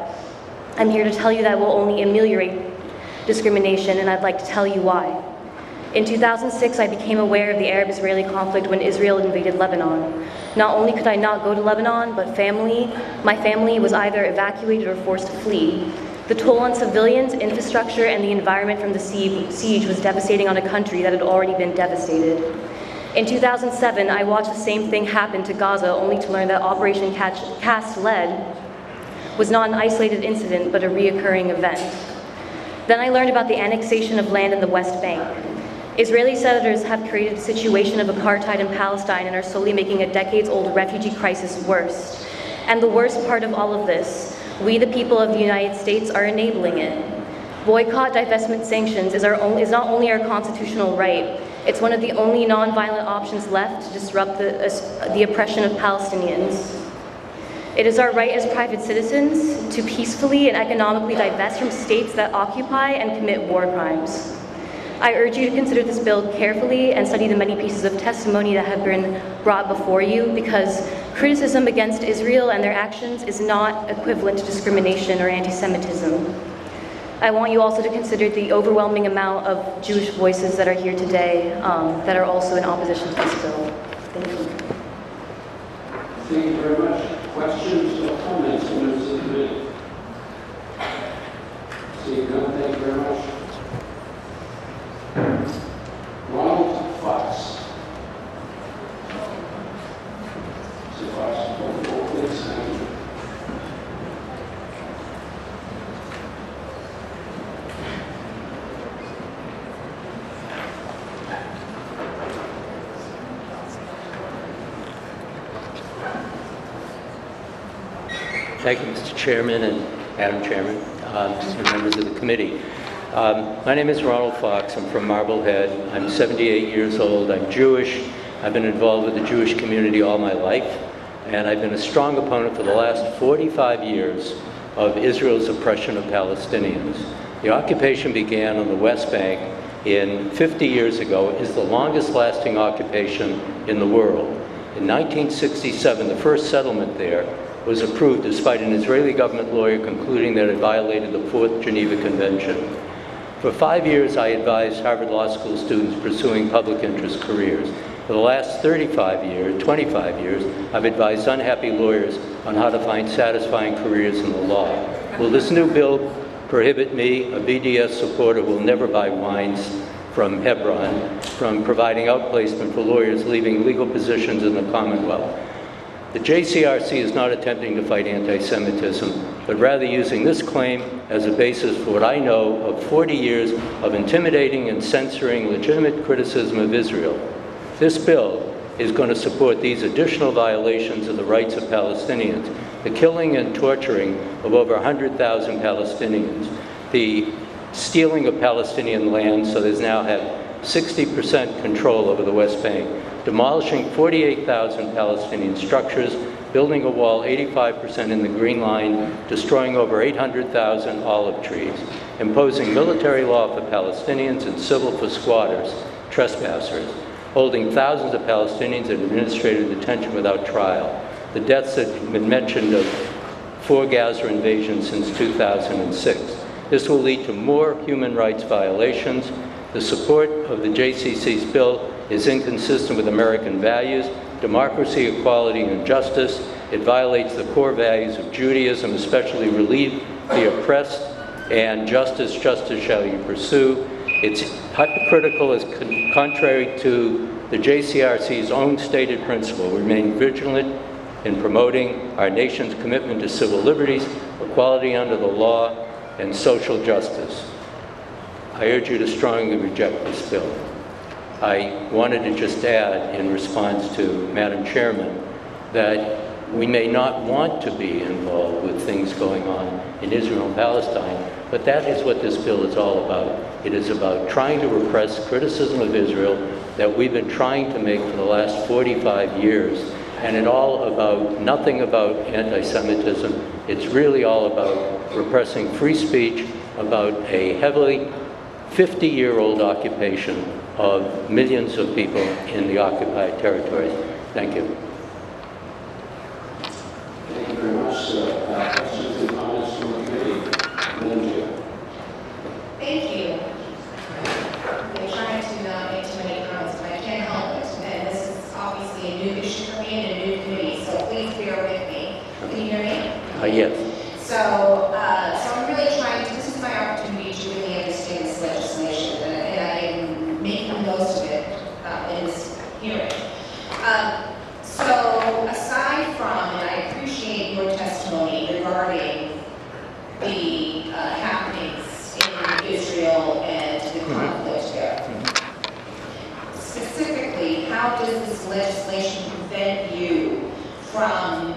Speaker 11: I'm here to tell you that it will only ameliorate discrimination, and I'd like to tell you why. In 2006, I became aware of the Arab-Israeli conflict when Israel invaded Lebanon. Not only could I not go to Lebanon, but my family was either evacuated or forced to flee. The toll on civilians, infrastructure, and the environment from the siege was devastating on a country that had already been devastated. In 2007, I watched the same thing happen to Gaza, only to learn that Operation Cast Lead was not an isolated incident, but a reoccurring event. Then I learned about the annexation of land in the West Bank. Israeli senators have created a situation of apartheid in Palestine and are slowly making a decades-old refugee crisis worse. And the worst part of all of this, we, the people of the United States, are enabling it. Boycott, divestment, sanctions is not only our constitutional right, it's one of the only nonviolent options left to disrupt the oppression of Palestinians. It is our right as private citizens to peacefully and economically divest from states that occupy and commit war crimes. I urge you to consider this bill carefully and study the many pieces of testimony that have been brought before you, because criticism against Israel and their actions is not equivalent to discrimination or anti-Semitism. I want you also to consider the overwhelming amount of Jewish voices that are here today that are also in opposition to this bill. Thank you.
Speaker 5: Thank you very much. Questions or comments from members of the committee? Seeing none, thank you very much. Ronald Fox. Mr. Fox, please. Thank you.
Speaker 12: Thank you, Mr. Chairman and Madam Chairman, and members of the committee. My name is Ronald Fox. I'm from Marblehead. I'm 78 years old. I'm Jewish. I've been involved with the Jewish community all my life, and I've been a strong opponent for the last 45 years of Israel's oppression of Palestinians. The occupation began on the West Bank 50 years ago. It is the longest lasting occupation in the world. In 1967, the first settlement there was approved despite an Israeli government lawyer concluding that it violated the Fourth Geneva Convention. For 5 years, I advised Harvard Law School students pursuing public interest careers. For the last 25 years, I've advised unhappy lawyers on how to find satisfying careers in the law. Will this new bill prohibit me, a BDS supporter who will never buy wines from Hebron, from providing outplacement for lawyers leaving legal positions in the Commonwealth? The JCRC is not attempting to fight anti-Semitism, but rather using this claim as a basis for what I know of 40 years of intimidating and censoring legitimate criticism of Israel. This bill is going to support these additional violations of the rights of Palestinians, the killing and torturing of over 100,000 Palestinians, the stealing of Palestinian land, so there's now 60% control over the West Bank, demolishing 48,000 Palestinian structures, building a wall 85% in the Green Line, destroying over 800,000 olive trees, imposing military law for Palestinians and civil for squatters, trespassers, holding thousands of Palestinians in administrative detention without trial. The deaths that have been mentioned of 4 Gaza invasions since 2006. This will lead to more human rights violations. The support of the JCC's bill is inconsistent with American values, democracy, equality, and justice. It violates the core values of Judaism, especially relieve the oppressed and justice shall you pursue. It's hypocritical as contrary to the JCRC's own stated principle. Remain vigilant in promoting our nation's commitment to civil liberties, equality under the law, and social justice. I urge you to strongly reject this bill. I wanted to just add, in response to Madam Chairman, that we may not want to be involved with things going on in Israel and Palestine, but that is what this bill is all about. It is about trying to repress criticism of Israel that we've been trying to make for the last 45 years, and it's all about, nothing about anti-Semitism. It's really all about repressing free speech, about a heavily 50-year-old occupation of millions of people in the occupied territories. Thank you.
Speaker 5: Thank you very much, sir. Questions and comments from the committee? Madam Chair.
Speaker 2: Thank you. I'm trying to not make too many comments, but I can't help it. And this is obviously a new issue for me and a new committee, so please bear with me. Can you hear me?
Speaker 12: Yes.
Speaker 2: So I'm really trying to, this is my opportunity to really understand this legislation, and I am making the most of it in this hearing. So aside from, and I appreciate your testimony regarding the happenings in Israel and the conflict there, specifically, how does this legislation prevent you from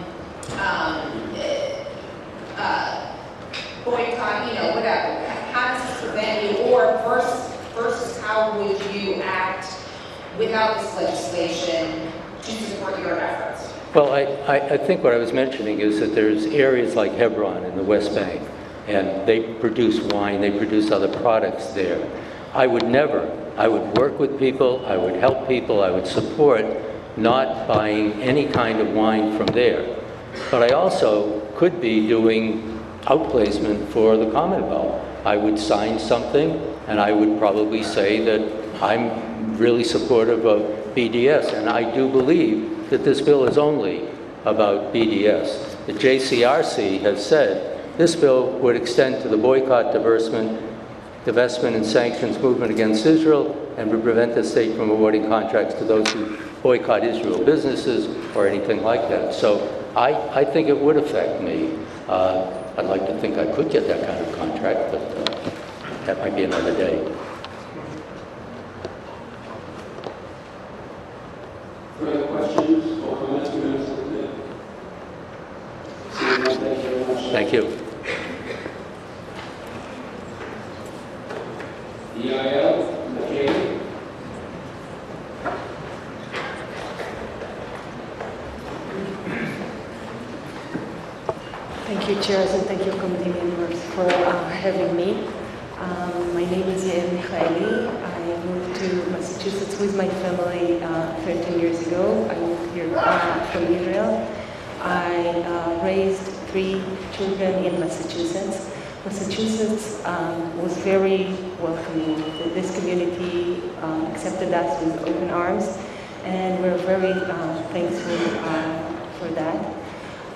Speaker 2: boycott, whatever? How does this prevent you, or versus how would you act without this legislation to support your efforts?
Speaker 12: Well, I think what I was mentioning is that there's areas like Hebron in the West Bank, and they produce wine, they produce other products there. I would work with people, I would help people, I would support not buying any kind of wine from there. But I also could be doing outplacement for the Commonwealth. I would sign something, and I would probably say that I'm really supportive of BDS, and I do believe that this bill is only about BDS. The JCRC has said this bill would extend to the boycott, divestment, and sanctions movement against Israel, and would prevent the state from awarding contracts to those who boycott Israel businesses or anything like that. So I think it would affect me. I'd like to think I could get that kind of contract, but that might be another day.
Speaker 5: Further questions or comments from members of the committee? Thank you very much.
Speaker 12: Thank you.
Speaker 5: EIL, McKay.
Speaker 13: Thank you, chairs, and thank you, committee members, for having me. My name is Yael Michaeli. I moved to Massachusetts with my family 13 years ago. I moved here from Israel. I raised 3 children in Massachusetts. Massachusetts was very welcoming. This community accepted us with open arms, and we're very thankful for that.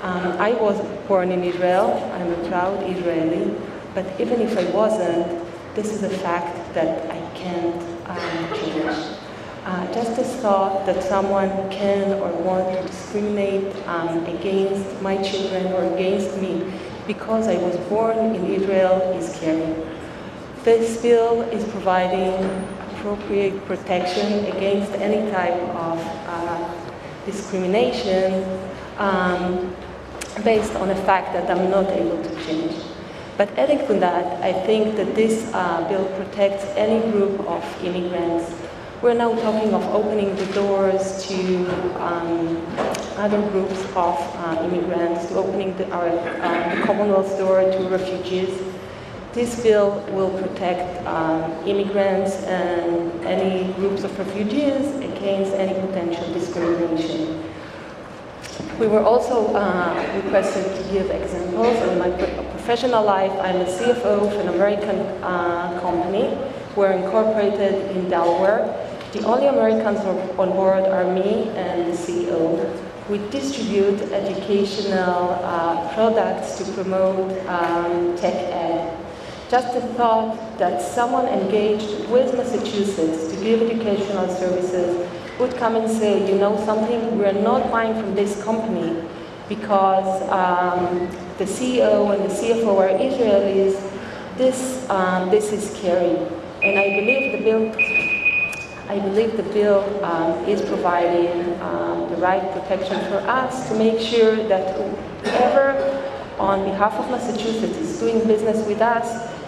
Speaker 13: I was born in Israel. I'm a proud Israeli, but even if I wasn't, this is a fact that I can't change. Just the thought that someone can or want to discriminate against my children or against me because I was born in Israel is scary. This bill is providing appropriate protection against any type of discrimination based on the fact that I'm not able to change. But adding to that, I think that this bill protects any group of immigrants. We're now talking of opening the doors to other groups of immigrants, to opening the Commonwealth's door to refugees. This bill will protect immigrants and any groups of refugees against any potential discrimination. We were also requested to give examples. In my professional life, I'm a CFO of an American company. We're incorporated in Delaware. The only Americans on board are me and the CEO. We distribute educational products to promote tech ed. Just the thought that someone engaged with Massachusetts to give educational services would come and say, you know something, we're not buying from this company because the CEO and the CFO are Israelis. This is scary. And I believe the bill is providing the right protection for us to make sure that whoever on behalf of Massachusetts is doing business with us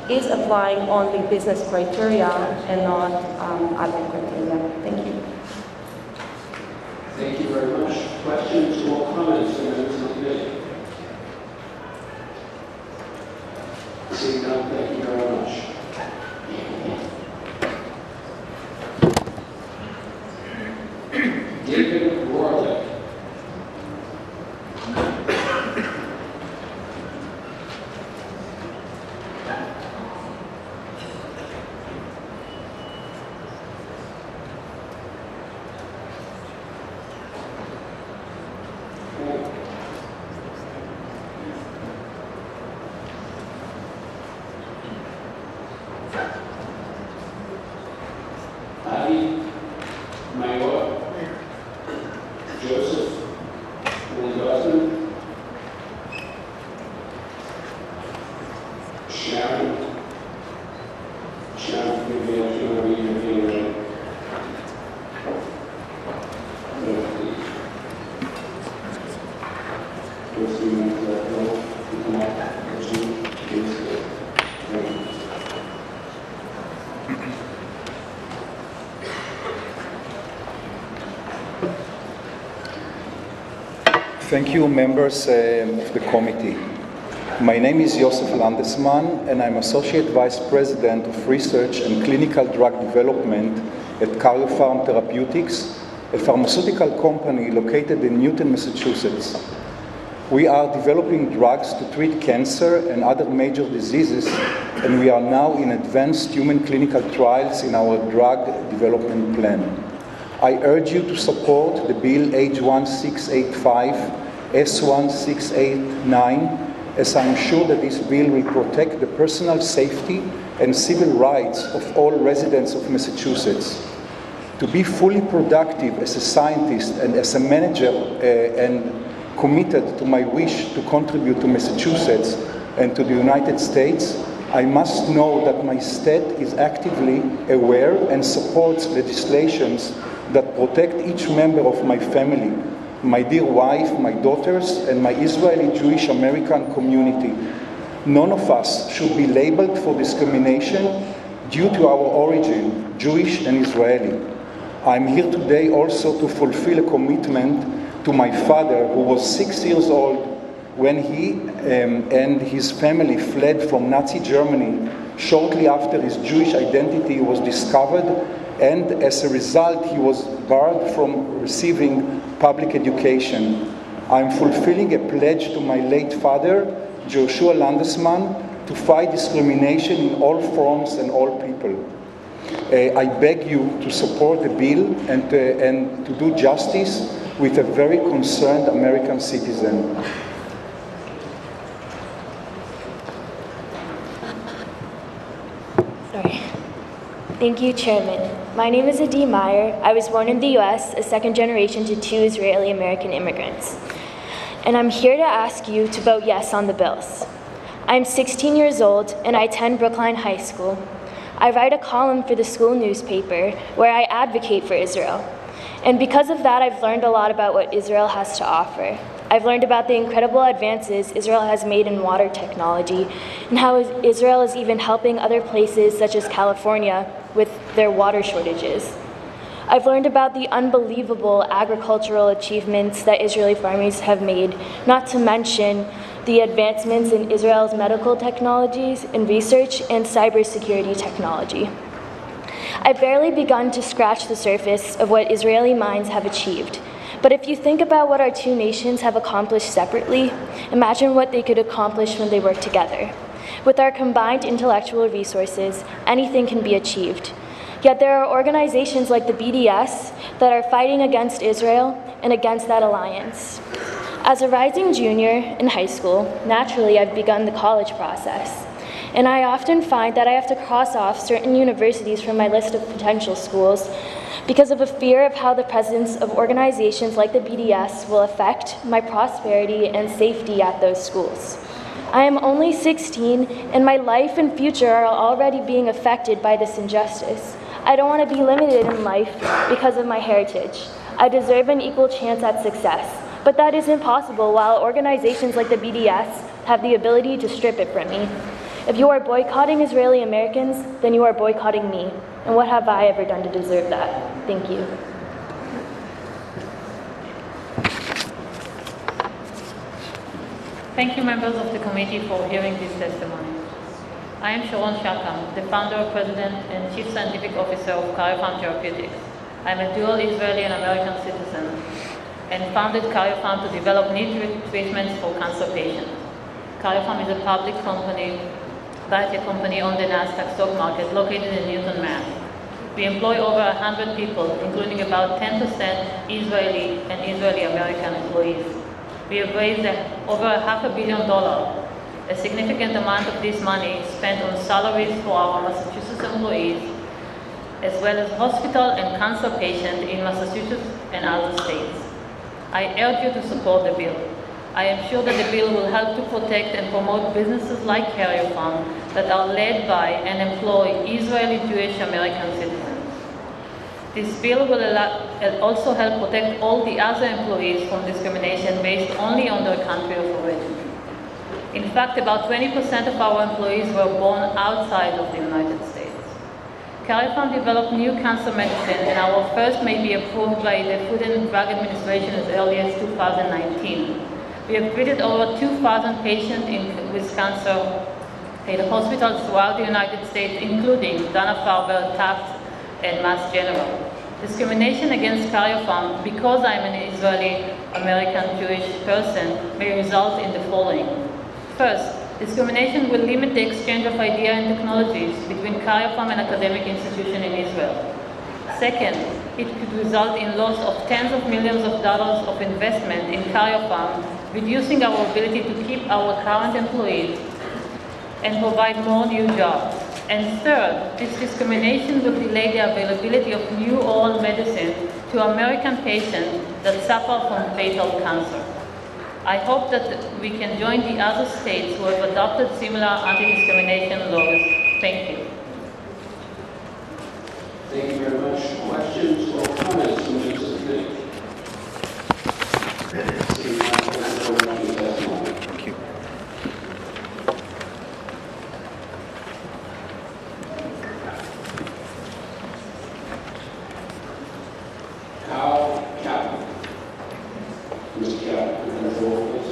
Speaker 13: is applying only business criteria and not other criteria. Thank you.
Speaker 5: Thank you very much. Questions or comments from members of the committee? Seeing none, thank you very much. David Rorlick.
Speaker 20: Thank you, members of the committee. My name is Yosef Landesman, and I'm Associate Vice President of Research and Clinical Drug Development at Karyopharm Therapeutics, a pharmaceutical company located in Newton, Massachusetts. We are developing drugs to treat cancer and other major diseases, and we are now in advanced human clinical trials in our drug development plan. I urge you to support the Bill H1685, S1689, as I'm sure that this bill will protect the personal safety and civil rights of all residents of Massachusetts. To be fully productive as a scientist and as a manager and committed to my wish to contribute to Massachusetts and to the United States, I must know that my state is actively aware and supports legislations that protect each member of my family, my dear wife, my daughters, and my Israeli Jewish American community. None of us should be labeled for discrimination due to our origin, Jewish and Israeli. I'm here today also to fulfill a commitment to my father, who was 6 years old when he and his family fled from Nazi Germany shortly after his Jewish identity was discovered, and as a result he was barred from receiving public education. I'm fulfilling a pledge to my late father, Joshua Landesman, to fight discrimination in all forms and all people. I beg you to support the bill and to do justice with a very concerned American citizen.
Speaker 14: Sorry. Thank you, Chairman. My name is Adi Meyer. I was born in the U.S., a second generation to 2 Israeli-American immigrants. And I'm here to ask you to vote yes on the bills. I'm 16 years old and I attend Brookline High School. I write a column for the school newspaper where I advocate for Israel. And because of that, I've learned a lot about what Israel has to offer. I've learned about the incredible advances Israel has made in water technology and how Israel is even helping other places such as California with their water shortages. I've learned about the unbelievable agricultural achievements that Israeli farmers have made, not to mention the advancements in Israel's medical technologies and research and cybersecurity technology. I've barely begun to scratch the surface of what Israeli minds have achieved. But if you think about what our two nations have accomplished separately, imagine what they could accomplish when they work together. With our combined intellectual resources, anything can be achieved. Yet there are organizations like the BDS that are fighting against Israel and against that alliance. As a rising junior in high school, naturally I've begun the college process. And I often find that I have to cross off certain universities from my list of potential schools because of a fear of how the presence of organizations like the BDS will affect my prosperity and safety at those schools. I am only 16, and my life and future are already being affected by this injustice. I don't want to be limited in life because of my heritage. I deserve an equal chance at success, but that isn't possible while organizations like the BDS have the ability to strip it from me. If you are boycotting Israeli Americans, then you are boycotting me. And what have I ever done to deserve that? Thank you.
Speaker 15: Thank you, members of the committee, for hearing this testimony. I am Sharon Shakam, the founder, president, and chief scientific officer of Karyopharm Therapeutics. I am a dual Israeli and American citizen and founded Karyopharm to develop new treatments for cancer patients. Karyopharm is a public company, biotech company on the Nasdaq stock market located in Newton, Mass. We employ over 100 people, including about 10% Israeli and Israeli-American employees. We have raised over $500 million. A significant amount of this money is spent on salaries for our Massachusetts employees, as well as hospital and cancer patients in Massachusetts and other states. I urge you to support the bill. I am sure that the bill will help to protect and promote businesses like Karyopharm that are led by and employ Israeli Jewish American citizens. This bill will also help protect all the other employees from discrimination based only on their country of origin. In fact, about 20% of our employees were born outside of the United States. Karyopharm developed new cancer medicine, and our first may be approved by the Food and Drug Administration as early as 2019. We have treated over 2,000 patients with cancer in hospitals throughout the United States, including Dana-Farber, Tufts, and Mass General. Discrimination against Karyopharm, because I'm an Israeli-American Jewish person, may result in the following. First, discrimination will limit the exchange of ideas and technologies between Karyopharm and academic institutions in Israel. Second, it could result in loss of tens of millions of dollars of investment in Karyopharm, reducing our ability to keep our current employees and provide more new jobs. And third, this discrimination will delay the availability of new oral medicine to American patients that suffer from fatal cancer. I hope that we can join the other states who have adopted similar anti-discrimination laws. Thank you.
Speaker 5: Thank you very much. Questions or comments from members of the committee?
Speaker 17: Thank you.
Speaker 5: Mr. Captain, can you roll, please?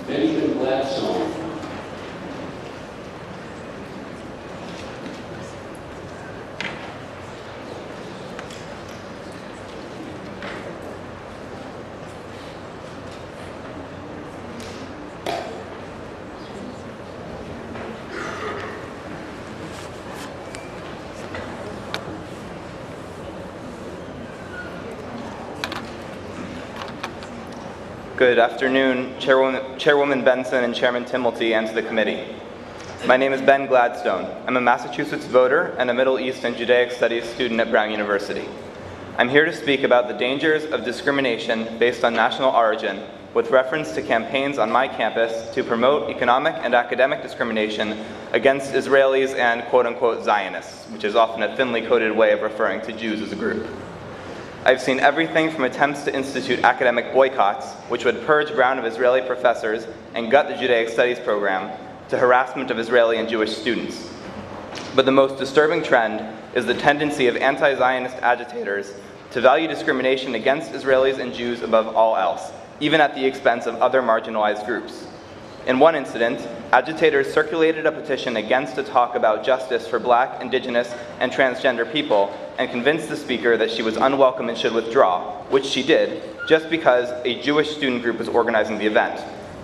Speaker 5: Benjamin Gladstone.
Speaker 16: Good afternoon, Chairwoman Benson and Chairman Timmelty, and to the committee. My name is Ben Gladstone. I'm a Massachusetts voter and a Middle East and Judaic Studies student at Brown University. I'm here to speak about the dangers of discrimination based on national origin with reference to campaigns on my campus to promote economic and academic discrimination against Israelis and quote-unquote Zionists, which is often a thinly coded way of referring to Jews as a group. I've seen everything from attempts to institute academic boycotts, which would purge Brown of Israeli professors and gut the Judaic Studies program, to harassment of Israeli and Jewish students. But the most disturbing trend is the tendency of anti-Zionist agitators to value discrimination against Israelis and Jews above all else, even at the expense of other marginalized groups. In one incident, agitators circulated a petition against a talk about justice for Black, Indigenous, and transgender people and convinced the speaker that she was unwelcome and should withdraw, which she did, just because a Jewish student group was organizing the event.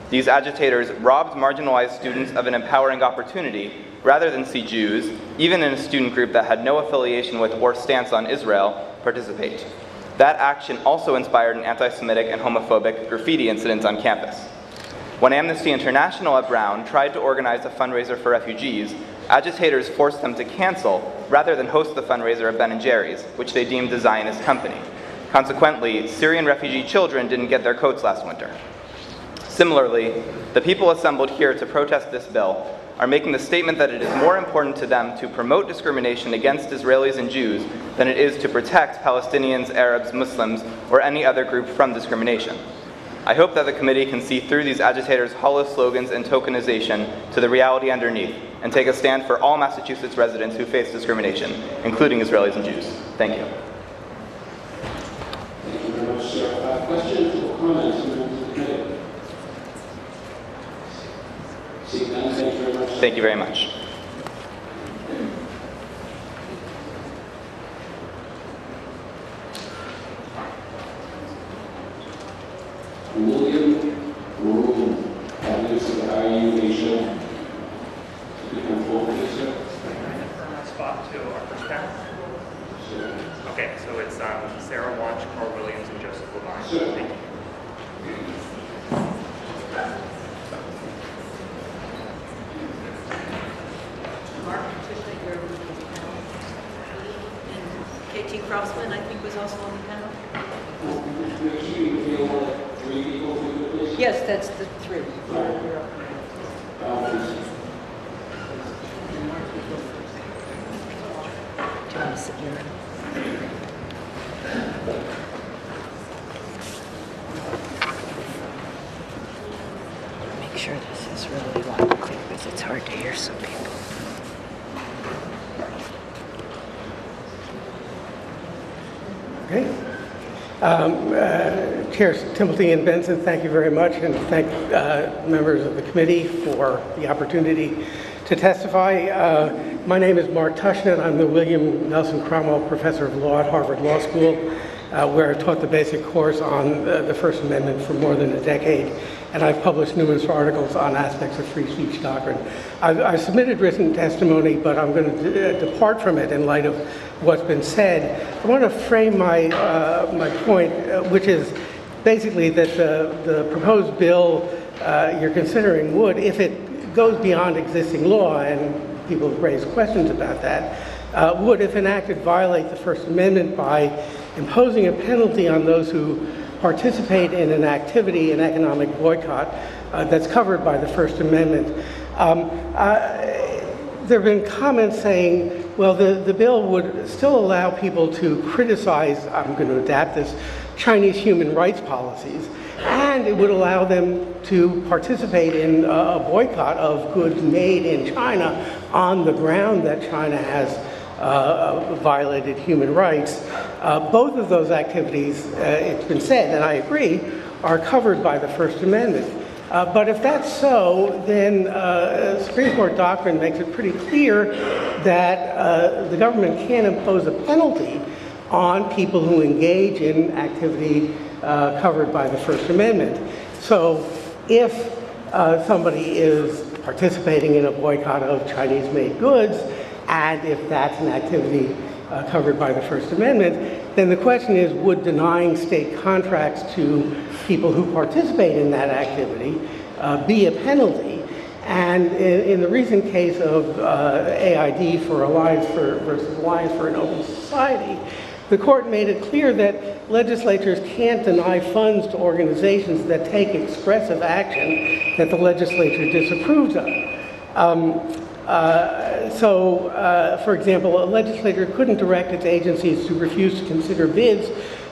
Speaker 16: These agitators robbed marginalized students of an empowering opportunity rather than see Jews, even in a student group that had no affiliation with or stance on Israel, participate. That action also inspired an anti-Semitic and homophobic graffiti incident on campus. When Amnesty International at Brown tried to organize a fundraiser for refugees, agitators forced them to cancel rather than host the fundraiser at Ben & Jerry's, which they deemed a Zionist company. Consequently, Syrian refugee children didn't get their coats last winter. Similarly, the people assembled here to protest this bill are making the statement that it is more important to them to promote discrimination against Israelis and Jews than it is to protect Palestinians, Arabs, Muslims, or any other group from discrimination. I hope that the committee can see through these agitators' hollow slogans and tokenization to the reality underneath and take a stand for all Massachusetts residents who face discrimination, including Israelis and Jews. Thank you.
Speaker 18: Thank you very much, sir. Questions or comments from members of the committee? Seeing none, thank you very much.
Speaker 16: Thank you very much.
Speaker 18: William Maroon, Catholics of IU Asia. You can come forward, please, sir.
Speaker 19: Spot to our first panel.
Speaker 18: Sure.
Speaker 19: Okay, so it's Sarah Watch, Carl Williams, and Joseph Levine.
Speaker 18: Sure.
Speaker 19: Thank you.
Speaker 23: KT Crossman, I think, was also on the panel. Yes, that's the three.
Speaker 24: Make sure this is really loud and clear because it's hard to hear some people.
Speaker 25: Okay. Chairs Timothy and Benson, thank you very much, and thank members of the committee for the opportunity to testify. My name is Mark Tushnet. I'm the William Nelson Cromwell Professor of Law at Harvard Law School, where I taught the basic course on the First Amendment for more than a decade, and I've published numerous articles on aspects of free speech doctrine. I've submitted written testimony, but I'm going to depart from it in light of what's been said. I want to frame my point, which is basically that the proposed bill you're considering would, if it goes beyond existing law, and people have raised questions about that, would, if enacted, violate the First Amendment by imposing a penalty on those who participate in an activity, an economic boycott, that's covered by the First Amendment. There have been comments saying, well, the bill would still allow people to criticize, I'm going to adapt this, Chinese human rights policies, and it would allow them to participate in a boycott of goods made in China on the ground that China has violated human rights. Both of those activities, it's been said, and I agree, are covered by the First Amendment. But if that's so, then Supreme Court doctrine makes it pretty clear that the government can impose a penalty on people who engage in activity covered by the First Amendment. So if somebody is participating in a boycott of Chinese-made goods, and if that's an activity covered by the First Amendment, then the question is, would denying state contracts to people who participate in that activity be a penalty? And in the recent case of AID for Alliance versus Alliance for an Open Society, the court made it clear that legislatures can't deny funds to organizations that take expressive action that the legislature disapproves of. For example, a legislature couldn't direct its agencies to refuse to consider bids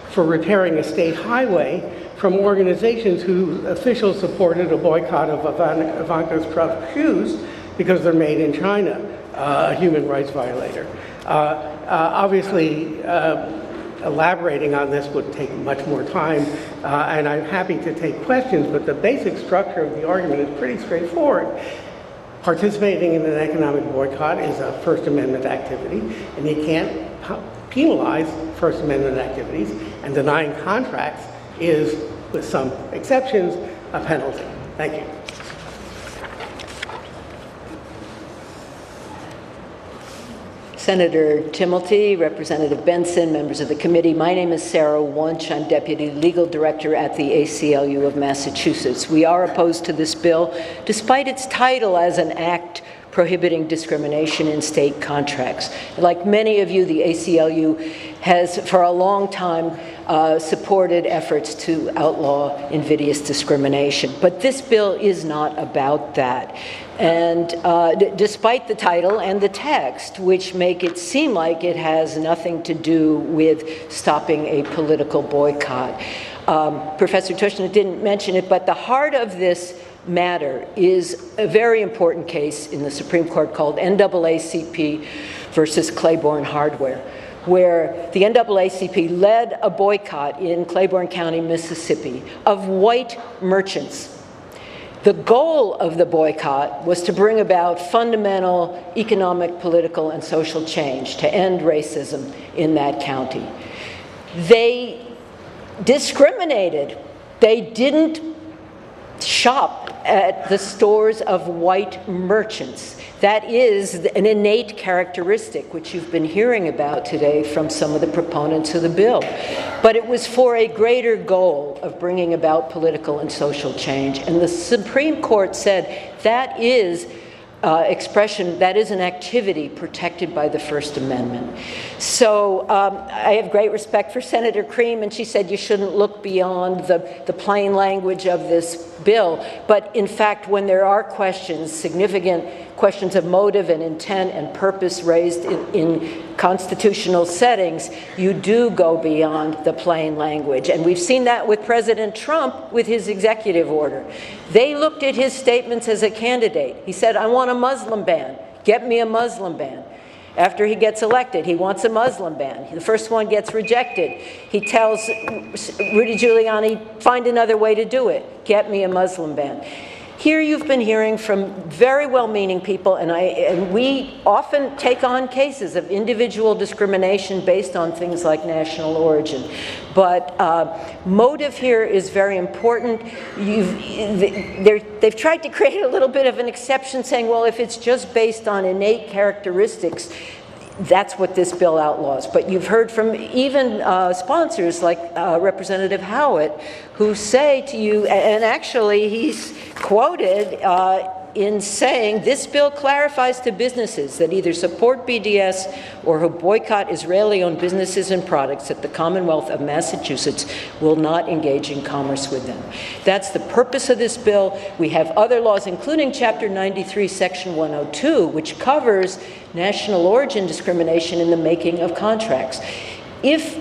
Speaker 25: for repairing a state highway from organizations whose officials supported a boycott of Ivanka Trump's shoes because they're made in China, a human rights violator. Obviously, elaborating on this would take much more time, and I'm happy to take questions, but the basic structure of the argument is pretty straightforward. Participating in an economic boycott is a First Amendment activity, and you can't penalize First Amendment activities, and denying contracts is, with some exceptions, a penalty. Thank you.
Speaker 1: Senator Timilty, Representative Benson, members of the committee. My name is Sarah Wunsch. I'm Deputy Legal Director at the ACLU of Massachusetts. We are opposed to this bill, despite its title as an act prohibiting discrimination in state contracts. Like many of you, the ACLU has, for a long time, supported efforts to outlaw invidious discrimination. But this bill is not about that. And despite the title and the text, which make it seem like it has nothing to do with stopping a political boycott. Professor Tushnet didn't mention it, but the heart of this matter is a very important case in the Supreme Court called NAACP versus Claiborne Hardware, where the NAACP led a boycott in Claiborne County, Mississippi, of white merchants. The goal of the boycott was to bring about fundamental economic, political, and social change to end racism in that county. They discriminated. They didn't shop at the stores of white merchants. That is an innate characteristic, which you've been hearing about today from some of the proponents of the bill. But it was for a greater goal of bringing about political and social change. And the Supreme Court said that is expression, that is an activity protected by the First Amendment. So I have great respect for Senator Cream, and she said you shouldn't look beyond the plain language of this bill. But in fact, when there are questions, significant questions of motive and intent and purpose raised in constitutional settings, you do go beyond the plain language. And we've seen that with President Trump with his executive order. They looked at his statements as a candidate. He said, I want a Muslim ban. Get me a Muslim ban. After he gets elected, he wants a Muslim ban. The first one gets rejected. He tells Rudy Giuliani, find another way to do it. Get me a Muslim ban. Here you've been hearing from very well-meaning people, and we often take on cases of individual discrimination based on things like national origin. But motive here is very important. They've tried to create a little bit of an exception, saying, well, if it's just based on innate characteristics, that's what this bill outlaws. But you've heard from even sponsors like Representative Howitt, who say to you, and actually he's quoted in saying, this bill clarifies to businesses that either support BDS or who boycott Israeli-owned businesses and products that the Commonwealth of Massachusetts will not engage in commerce with them. That's the purpose of this bill. We have other laws, including Chapter 93, Section 102, which covers national origin discrimination in the making of contracts. If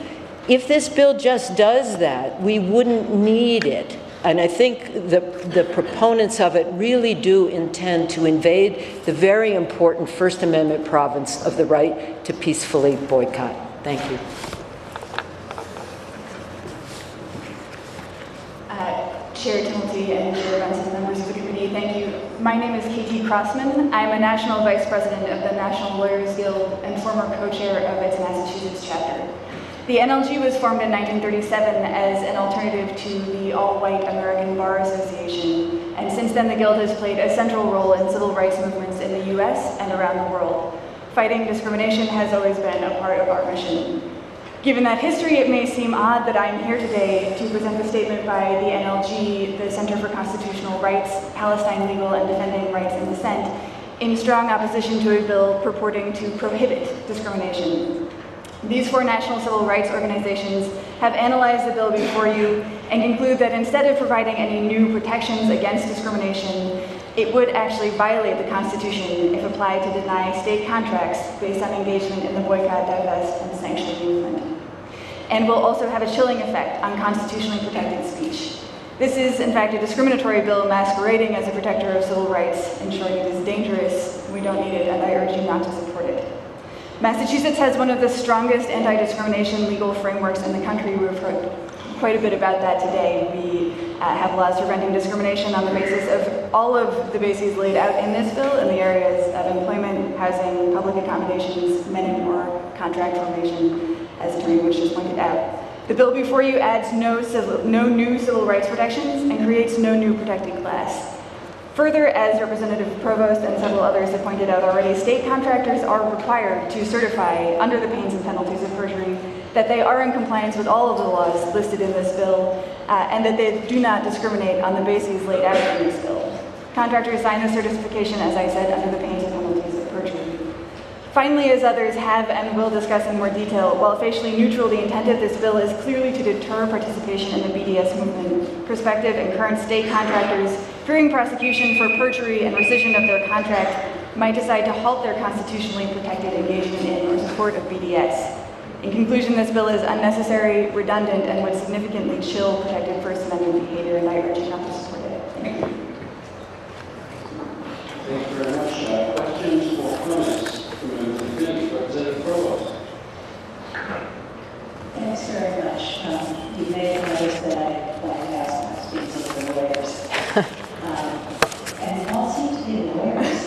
Speaker 1: this bill just does that, we wouldn't need it. And I think the proponents of it really do intend to invade the very important First Amendment province of the right to peacefully boycott. Thank you.
Speaker 3: Chair Timilty and Chair Benson, members of the committee, thank you. My name is Katie Crossman. I'm a National Vice President of the National Lawyers Guild and former co-chair of its Massachusetts chapter. The NLG was formed in 1937 as an alternative to the all-white American Bar Association, and since then the Guild has played a central role in civil rights movements in the US and around the world. Fighting discrimination has always been a part of our mission. Given that history, it may seem odd that I'm here today to present a statement by the NLG, the Center for Constitutional Rights, Palestine Legal and Defending Rights and Dissent, in strong opposition to a bill purporting to prohibit discrimination. These 4 national civil rights organizations have analyzed the bill before you and conclude that instead of providing any new protections against discrimination, it would actually violate the Constitution if applied to deny state contracts based on engagement in the boycott, divest, and sanction movement, and will also have a chilling effect on constitutionally protected speech. This is, in fact, a discriminatory bill masquerading as a protector of civil rights. In short, it is dangerous, we don't need it, and I urge you not to support it. Massachusetts has one of the strongest anti-discrimination legal frameworks in the country. We've heard quite a bit about that today. We have laws preventing discrimination on the basis of all of the bases laid out in this bill in the areas of employment, housing, public accommodations, many more, contract formation, as Attorney Bush just pointed out. The bill before you adds no new civil rights protections and creates no new protected class. Further, as Representative Provost and several others have pointed out already, state contractors are required to certify, under the pains and penalties of perjury, that they are in compliance with all of the laws listed in this bill, and that they do not discriminate on the bases laid out in this bill. Contractors sign the certification, as I said, under the pains and penalties of perjury. Finally, as others have and will discuss in more detail, while facially neutral, the intent of this bill is clearly to deter participation in the BDS movement. Prospective and current state contractors, fearing prosecution for perjury and rescission of their contract, might decide to halt their constitutionally protected engagement in or support of BDS. In conclusion, this bill is unnecessary, redundant, and would significantly chill protected First Amendment behavior, and I urge you not to support it. Thank you.
Speaker 18: Thank you very much. Questions or comments from members of the committee? Representative Provost.
Speaker 9: Thanks very much. You may have noticed that I like to ask my students of the lawyers. And they all seem to be lawyers.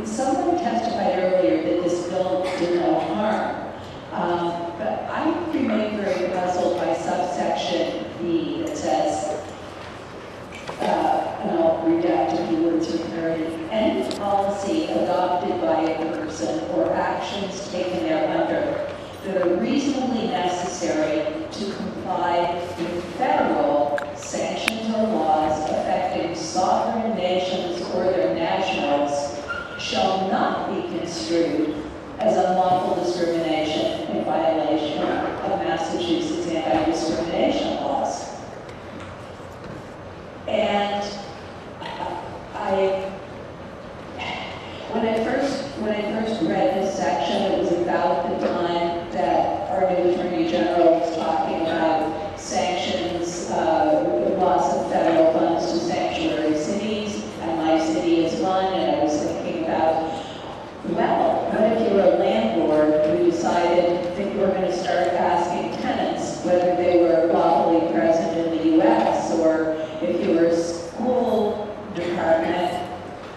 Speaker 9: Someone testified earlier that this bill did no harm. But I remain very puzzled by subsection B that says, and I'll redact a few words from clarity, any policy adopted by a person or actions taken thereunder that are reasonably necessary to comply with federal sanctions or laws affecting sovereign nations or their nationals shall not be construed as unlawful discrimination in violation of Massachusetts anti-discrimination laws. And when I first read this section, it was about the time that our new Attorney General was talking about sanctions, loss of federal funds to sanctuary cities, and my city is one, and I was thinking about, well, what if you were a landlord who decided that you were going to start asking tenants whether they were lawfully present in the U.S., or if you were a school department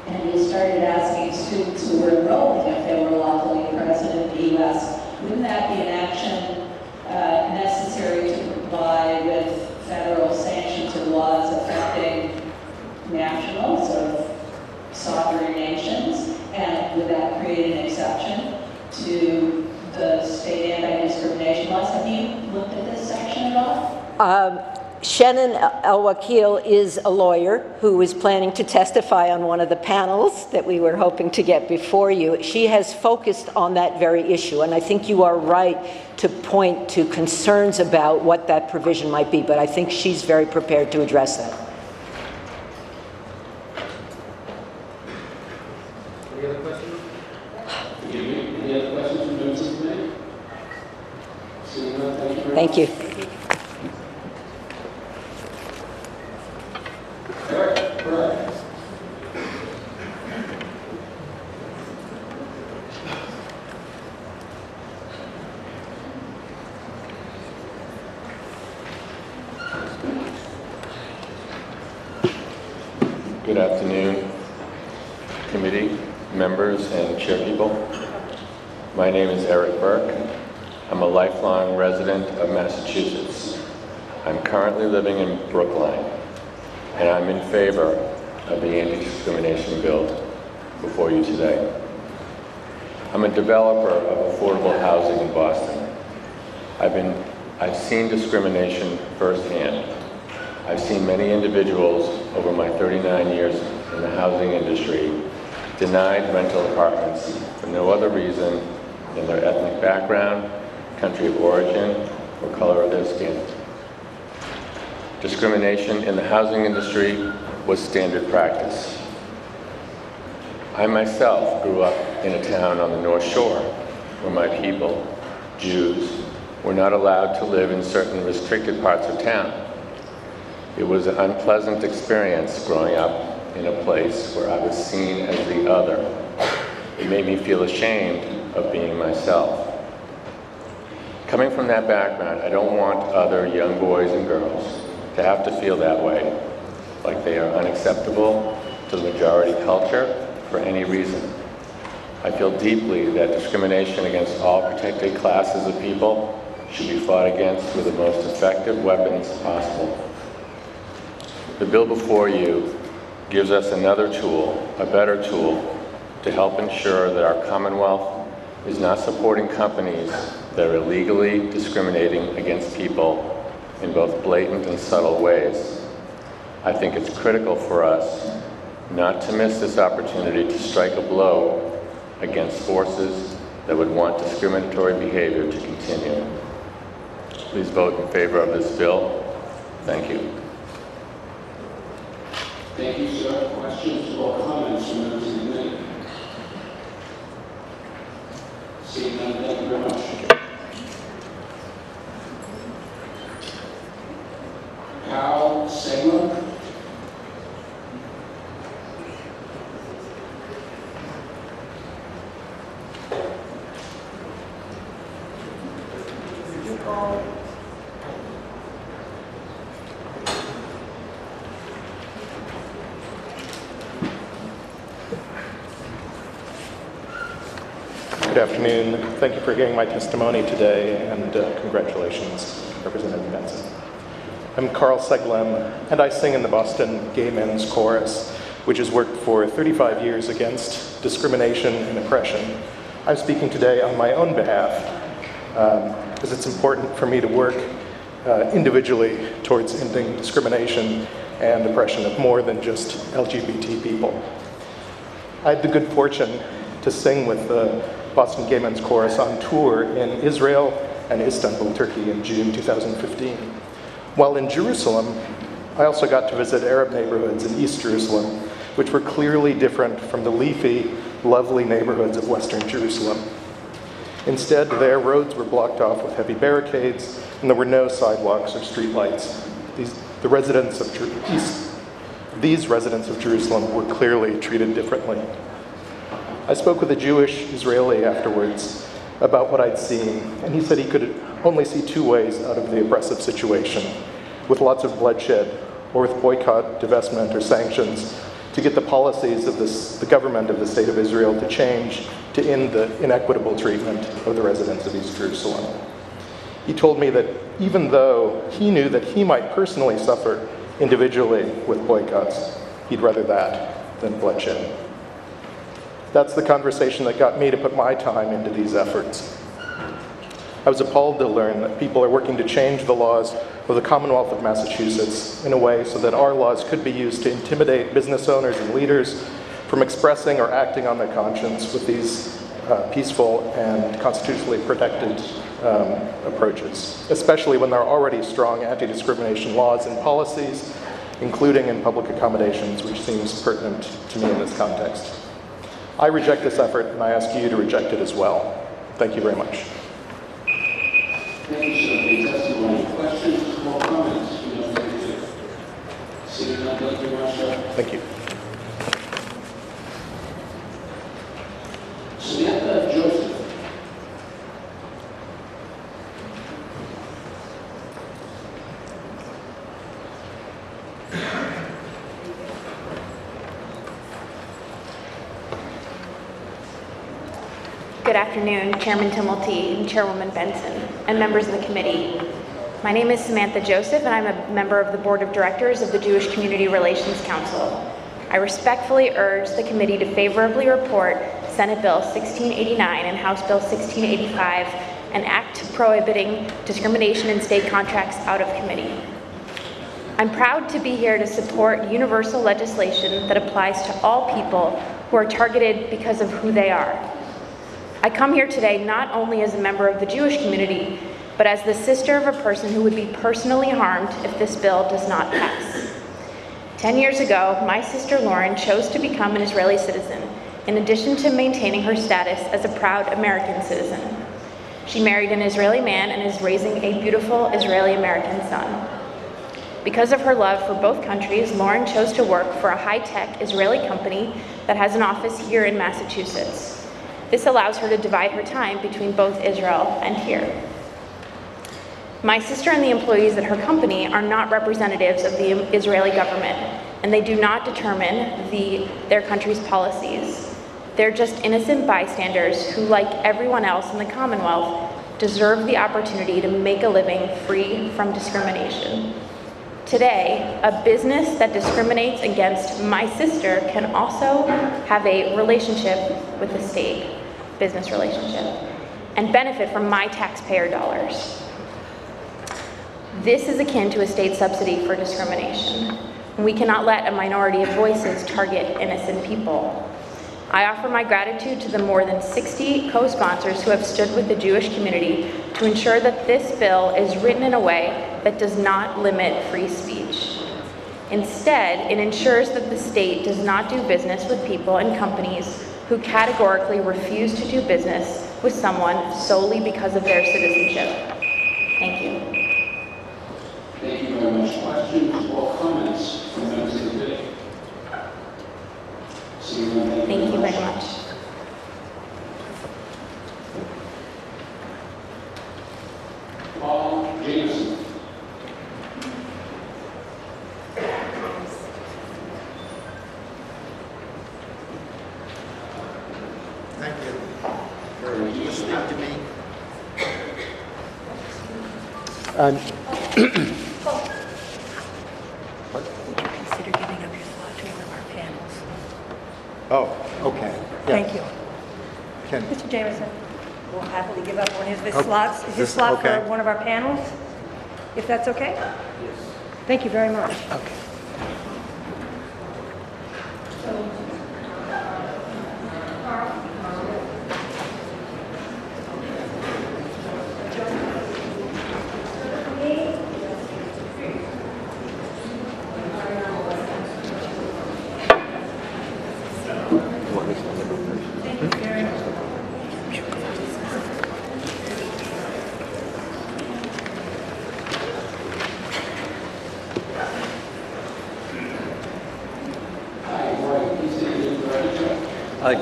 Speaker 9: and you started asking students who were enrolling if they were lawfully present in the U.S., wouldn't that be an action necessary to comply with federal sanctions or laws affecting nationals of sovereign nations? And would that create an exception to the state anti-discrimination laws? Have you looked at this section at all?
Speaker 1: Shannon El-Wakil is a lawyer who is planning to testify on one of the panels that we were hoping to get before you. She has focused on that very issue, and I think you are right to point to concerns about what that provision might be, but I think she's very prepared to address that.
Speaker 18: Any other questions? Any other questions from members of the committee? Seeing none, thank you very much.
Speaker 1: Thank you.
Speaker 4: Good afternoon, committee members and chair people. My name is Eric Burke. I'm a lifelong resident of Massachusetts. I'm currently living in Brookline, and I'm in favor of the anti-discrimination bill before you today. I'm a developer of affordable housing in Boston. I've seen discrimination firsthand. I've seen many individuals over my 39 years in the housing industry denied rental apartments for no other reason in their ethnic background, country of origin, or color of their skin. Discrimination in the housing industry was standard practice. I myself grew up in a town on the North Shore where my people, Jews, were not allowed to live in certain restricted parts of town. It was an unpleasant experience growing up in a place where I was seen as the other. It made me feel ashamed of being myself. Coming from that background, I don't want other young boys and girls to have to feel that way, like they are unacceptable to the majority culture for any reason. I feel deeply that discrimination against all protected classes of people should be fought against with the most effective weapons possible. The bill before you gives us another tool, a better tool, to help ensure that our Commonwealth is not supporting companies that are illegally discriminating against people in both blatant and subtle ways. I think it's critical for us not to miss this opportunity to strike a blow against forces that would want discriminatory behavior to continue. Please vote in favor of this bill. Thank you.
Speaker 18: Thank you, sir. Questions or comments from members of the committee? Seeing none, thank you very much. Carl Segler.
Speaker 6: Good afternoon. Thank you for hearing my testimony today, and congratulations, Representative Benson. I'm Carl Seglem, and I sing in the Boston Gay Men's Chorus, which has worked for 35 years against discrimination and oppression. I'm speaking today on my own behalf, because it's important for me to work individually towards ending discrimination and oppression of more than just LGBT people. I had the good fortune to sing with the Boston Gay Men's Chorus on tour in Israel and Istanbul, Turkey in June 2015. While in Jerusalem, I also got to visit Arab neighborhoods in East Jerusalem, which were clearly different from the leafy, lovely neighborhoods of Western Jerusalem. Instead, their roads were blocked off with heavy barricades, and there were no sidewalks or streetlights. These residents of Jerusalem were clearly treated differently. I spoke with a Jewish Israeli afterwards about what I'd seen, and he said he could only see two ways out of the oppressive situation, with lots of bloodshed, or with boycott, divestment, or sanctions, to get the policies of the government of the State of Israel to change to end the inequitable treatment of the residents of East Jerusalem. He told me that even though he knew that he might personally suffer individually with boycotts, he'd rather that than bloodshed. That's the conversation that got me to put my time into these efforts. I was appalled to learn that people are working to change the laws of the Commonwealth of Massachusetts in a way so that our laws could be used to intimidate business owners and leaders from expressing or acting on their conscience with these peaceful and constitutionally protected approaches, especially when there are already strong anti-discrimination laws and policies, including in public accommodations, which seems pertinent to me in this context. I reject this effort, and I ask you to reject it as well. Thank you very much.
Speaker 18: Thank you, sir, for your testimony. Questions or comments from the committee? Seeing none, thank you very much, sir.
Speaker 6: Thank you.
Speaker 18: Samantha Joseph.
Speaker 7: Good afternoon, Chairman Timmelty and Chairwoman Benson, and members of the committee. My name is Samantha Joseph, and I'm a member of the Board of Directors of the Jewish Community Relations Council. I respectfully urge the committee to favorably report Senate Bill 1689 and House Bill 1685, an act prohibiting discrimination in state contracts, out of committee. I'm proud to be here to support universal legislation that applies to all people who are targeted because of who they are. I come here today not only as a member of the Jewish community, but as the sister of a person who would be personally harmed if this bill does not pass. 10 years ago, my sister Lauren chose to become an Israeli citizen, in addition to maintaining her status as a proud American citizen. She married an Israeli man and is raising a beautiful Israeli-American son. Because of her love for both countries, Lauren chose to work for a high-tech Israeli company that has an office here in Massachusetts. This allows her to divide her time between both Israel and here. My sister and the employees at her company are not representatives of the Israeli government, and they do not determine their country's policies. They're just innocent bystanders who, like everyone else in the Commonwealth, deserve the opportunity to make a living free from discrimination. Today, a business that discriminates against my sister can also have a relationship with the state, business relationship, and benefit from my taxpayer dollars. This is akin to a state subsidy for discrimination. We cannot let a minority of voices target innocent people. I offer my gratitude to the more than 60 co-sponsors who have stood with the Jewish community to ensure that this bill is written in a way that does not limit free speech. Instead, it ensures that the state does not do business with people and companies who categorically refuse to do business with someone solely because of their citizenship. Thank you.
Speaker 18: Thank you very much. Questions or comments from members of the committee?
Speaker 7: Thank you very much.
Speaker 18: Paul Jameson.
Speaker 8: Thank you for listening to me.
Speaker 10: Consider giving up your slot to one of our panels.
Speaker 8: Oh, okay. Yeah.
Speaker 10: Thank you.
Speaker 8: Can,
Speaker 10: Mr. Jameson will happily give up one of his
Speaker 8: Oh,
Speaker 10: slots. Is
Speaker 8: this-
Speaker 10: his slot
Speaker 8: okay.
Speaker 10: for one of our panels? If that's okay? Yes. Thank you very much.
Speaker 8: Okay.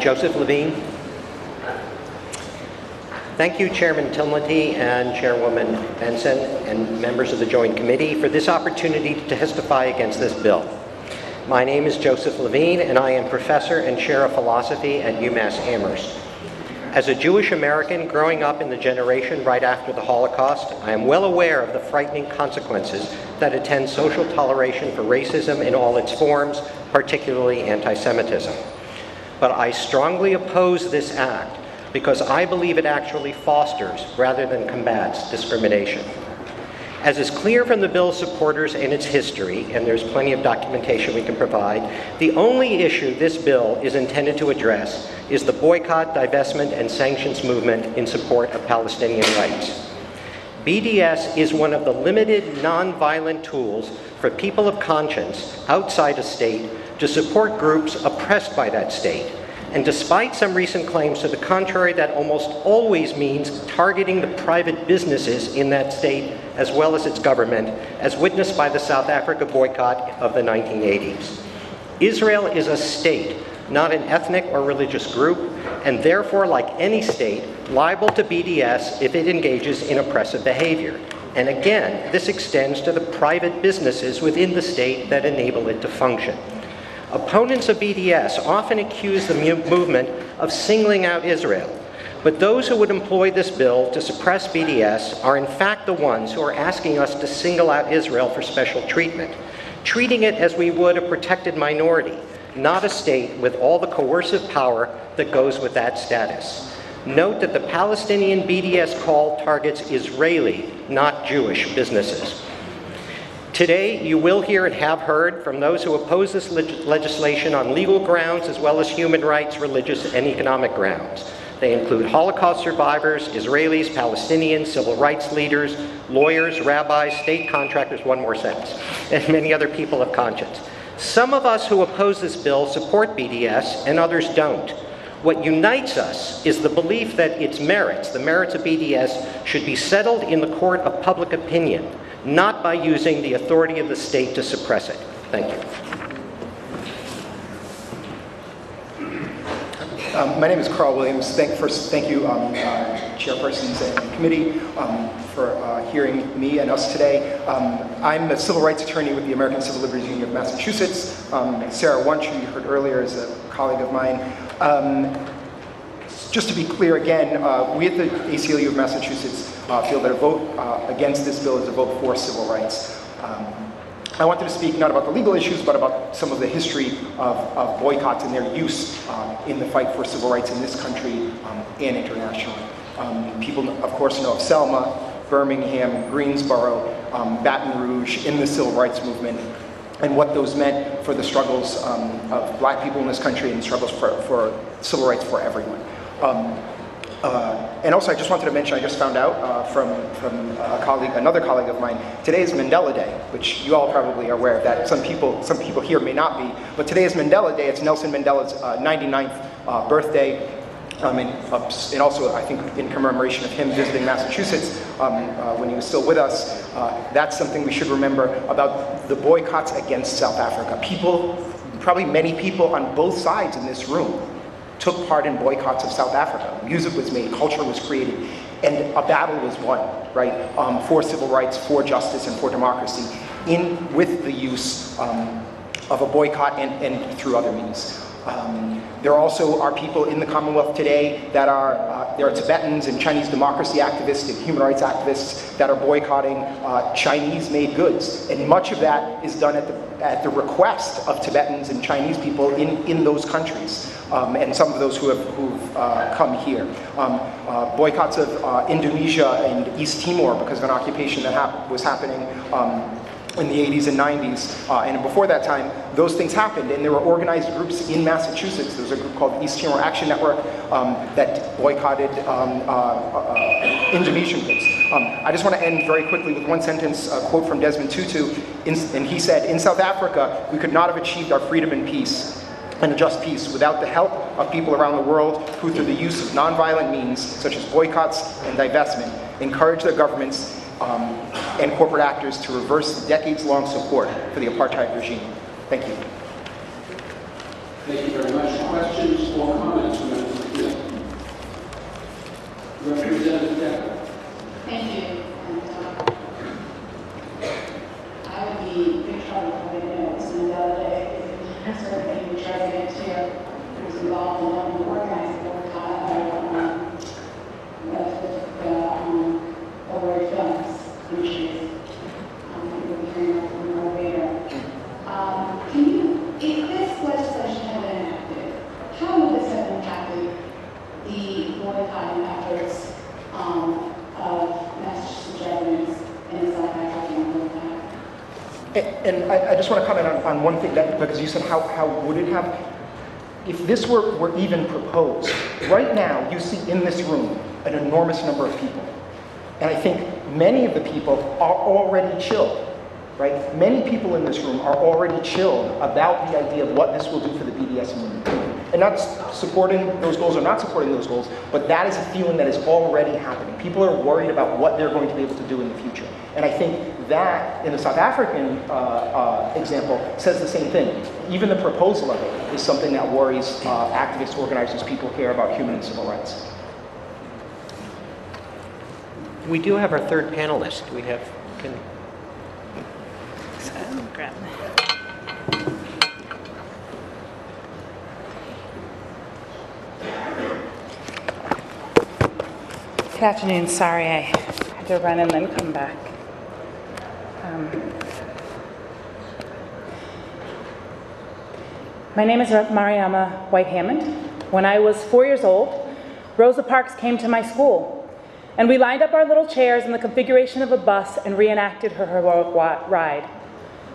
Speaker 11: Joseph Levine. Thank you, Chairman Timlety and Chairwoman Benson and members of the Joint Committee for this opportunity to testify against this bill. My name is Joseph Levine and I am Professor and Chair of Philosophy at UMass Amherst. As a Jewish American growing up in the generation right after the Holocaust, I am well aware of the frightening consequences that attend social toleration for racism in all its forms, particularly anti-Semitism. But I strongly oppose this act because I believe it actually fosters rather than combats discrimination. As is clear from the bill's supporters and its history, and there's plenty of documentation we can provide, the only issue this bill is intended to address is the boycott, divestment, and sanctions movement in support of Palestinian rights. BDS is one of the limited nonviolent tools for people of conscience outside a state to support groups oppressed by that state. And despite some recent claims to the contrary, that almost always means targeting the private businesses in that state as well as its government, as witnessed by the South Africa boycott of the 1980s. Israel is a state, not an ethnic or religious group, and therefore, like any state, liable to BDS if it engages in oppressive behavior. And again, this extends to the private businesses within the state that enable it to function. Opponents of BDS often accuse the movement of singling out Israel, but those who would employ this bill to suppress BDS are in fact the ones who are asking us to single out Israel for special treatment, treating it as we would a protected minority, not a state with all the coercive power that goes with that status. Note that the Palestinian BDS call targets Israeli, not Jewish businesses. Today, you will hear and have heard from those who oppose this legislation on legal grounds as well as human rights, religious, and economic grounds. They include Holocaust survivors, Israelis, Palestinians, civil rights leaders, lawyers, rabbis, state contractors, one more sentence, and many other people of conscience. Some of us who oppose this bill support BDS and others don't. What unites us is the belief that its merits, the merits of BDS, should be settled in the court of public opinion, not by using the authority of the state to suppress it. Thank you.
Speaker 2: My name is Carl Williams. Thank you, chairpersons and committee, for hearing me and us today. I'm a civil rights attorney with the American Civil Liberties Union of Massachusetts. Sarah Wunsch, who you heard earlier, is a colleague of mine. Just to be clear again, we at the ACLU of Massachusetts feel that a vote against this bill is a vote for civil rights. I wanted to speak not about the legal issues, but about some of the history of boycotts and their use in the fight for civil rights in this country and internationally. People, of course, know of Selma, Birmingham, Greensboro, Baton Rouge in the civil rights movement, and what those meant for the struggles of black people in this country and struggles for civil rights for everyone. And also, I just wanted to mention, I just found out from another colleague of mine, today is Mandela Day, which you all probably are aware of that. Some people here may not be, but today is Mandela Day. It's Nelson Mandela's 99th birthday. And also, I think, in commemoration of him visiting Massachusetts when he was still with us. That's something we should remember about the boycotts against South Africa. Probably many people on both sides in this room took part in boycotts of South Africa. Music was made, culture was created, and a battle was won, right, for civil rights, for justice, and for democracy, with the use of a boycott and through other means. There also are people in the Commonwealth today that there are Tibetans and Chinese democracy activists and human rights activists that are boycotting Chinese-made goods. And much of that is done at the request of Tibetans and Chinese people in those countries. And some of those who've come here. Boycotts of Indonesia and East Timor because of an occupation that was happening in the 80s and 90s, and before that time, those things happened, and there were organized groups in Massachusetts. There was a group called East Timor Action Network that boycotted Indonesian goods. I just want to end very quickly with one sentence, a quote from Desmond Tutu, and he said, "In South Africa, we could not have achieved our freedom and peace, and a just peace, without the help of people around the world who, through the use of nonviolent means, such as boycotts and divestment, encourage their governments and corporate actors to reverse decades-long support for the apartheid regime." Thank you.
Speaker 18: Thank you very much. Questions or comments from members of the committee? Representative Decker.
Speaker 12: Thank you. I would be in big trouble if I didn't know it was Mandela Day. It's sort of thing we try to get to. I was involved in helping organize the boycott of the films industries. We'll be hearing more later. If this legislation had been enacted, how would this have impacted the boycotting efforts of Massachusetts residents in the South African boycott?
Speaker 2: And I just want to comment on one thing, because you said how would it have? If this were even proposed, right now you see in this room an enormous number of people. And I think many of the people are already chilled, right? Many people in this room are already chilled about the idea of what this will do for the BDS movement. And not supporting those goals or not supporting those goals, but that is a feeling that is already happening. People are worried about what they're going to be able to do in the future. And I think that, in the South African example, says the same thing. Even the proposal of it is something that worries activists, organizers, people who care about human and civil rights.
Speaker 11: We do have our third panelist.
Speaker 13: Good afternoon. Sorry, I had to run and then come back. My name is Mariama White-Hammond. When I was 4 years old, Rosa Parks came to my school, and we lined up our little chairs in the configuration of a bus and reenacted her heroic ride.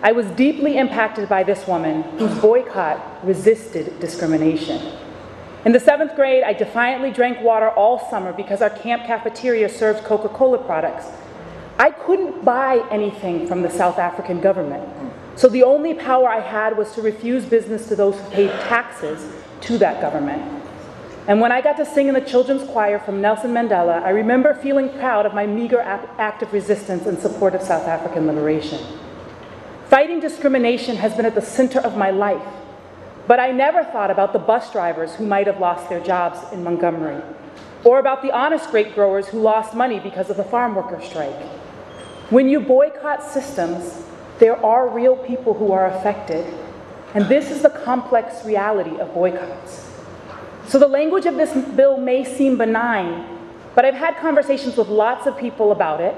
Speaker 13: I was deeply impacted by this woman whose boycott resisted discrimination. In the 7th grade, I defiantly drank water all summer because our camp cafeteria served Coca-Cola products. I couldn't buy anything from the South African government, so the only power I had was to refuse business to those who paid taxes to that government. And when I got to sing in the children's choir from Nelson Mandela, I remember feeling proud of my meager act of resistance in support of South African liberation. Fighting discrimination has been at the center of my life, but I never thought about the bus drivers who might have lost their jobs in Montgomery, or about the honest grape growers who lost money because of the farm worker strike. When you boycott systems, there are real people who are affected, and this is the complex reality of boycotts. So the language of this bill may seem benign, but I've had conversations with lots of people about it,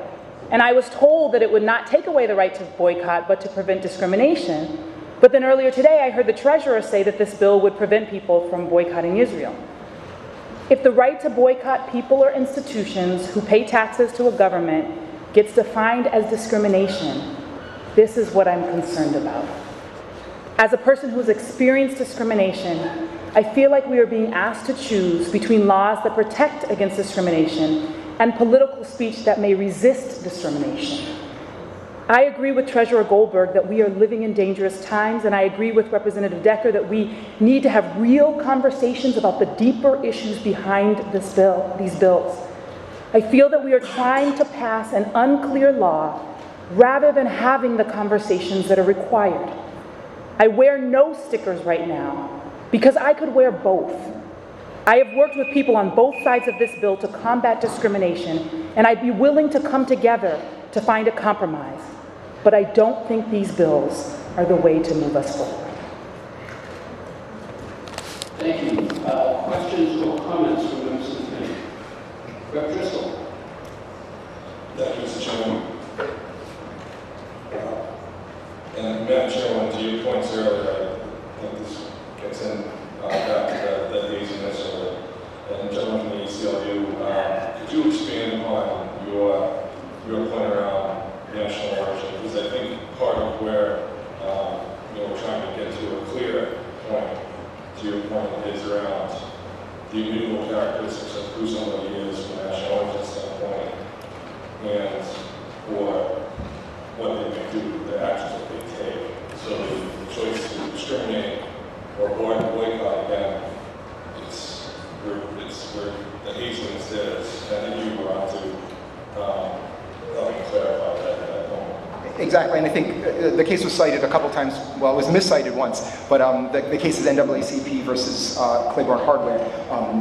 Speaker 13: and I was told that it would not take away the right to boycott, but to prevent discrimination. But then earlier today, I heard the treasurer say that this bill would prevent people from boycotting Israel. If the right to boycott people or institutions who pay taxes to a government gets defined as discrimination, this is what I'm concerned about. As a person who has experienced discrimination, I feel like we are being asked to choose between laws that protect against discrimination and political speech that may resist discrimination. I agree with Treasurer Goldberg that we are living in dangerous times, and I agree with Representative Decker that we need to have real conversations about the deeper issues behind these bills. I feel that we are trying to pass an unclear law rather than having the conversations that are required. I wear no stickers right now because I could wear both. I have worked with people on both sides of this bill to combat discrimination, and I'd be willing to come together to find a compromise. But I don't think these bills are the way to move us forward.
Speaker 18: Thank you. Questions or comments from members of the committee? Rep. Driscoll.
Speaker 14: Thank you, Mr. Chairman. And Madam Chairman, to your points earlier, I think this gets in back to that laziness and gentlemen from the ACLU. Could you expand upon your point around national origin? Because I think part of where we're trying to get to a clear point, to your point, is around the immutable characteristics of who somebody is from a national origin standpoint, and or what they may do, the actions that they take. So the choice to discriminate or boycott, again, it's where the haziness is, and then you were on to help me clarify that point.
Speaker 2: Exactly, and I think the case was cited a couple times. Well, it was miscited once, but the case is NAACP versus Claiborne Hardware,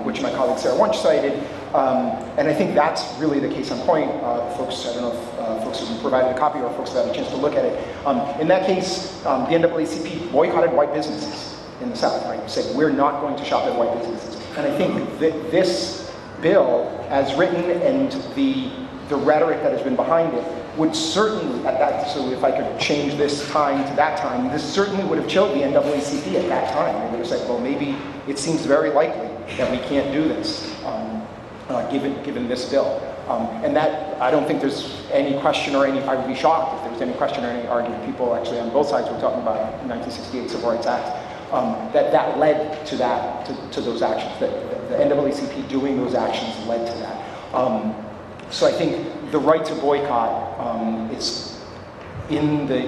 Speaker 2: which my colleague Sarah Wunsch cited, and I think that's really the case on point. Folks, I don't know if folks have provided a copy or folks have had a chance to look at it. In that case, the NAACP boycotted white businesses in the South, right? Said, we're not going to shop at white businesses. And I think that this bill, as written, and the rhetoric that has been behind it, would certainly, at that, so if I could change this time to that time, this certainly would have chilled the NAACP at that time. They would have said, well, maybe it seems very likely that we can't do this, given this bill. And that, I don't think there's any question or I would be shocked if there was any question or any argument. People actually on both sides were talking about 1968 Civil Rights Act. That led to that, to those actions. That the NAACP doing those actions led to that. So I think the right to boycott is in the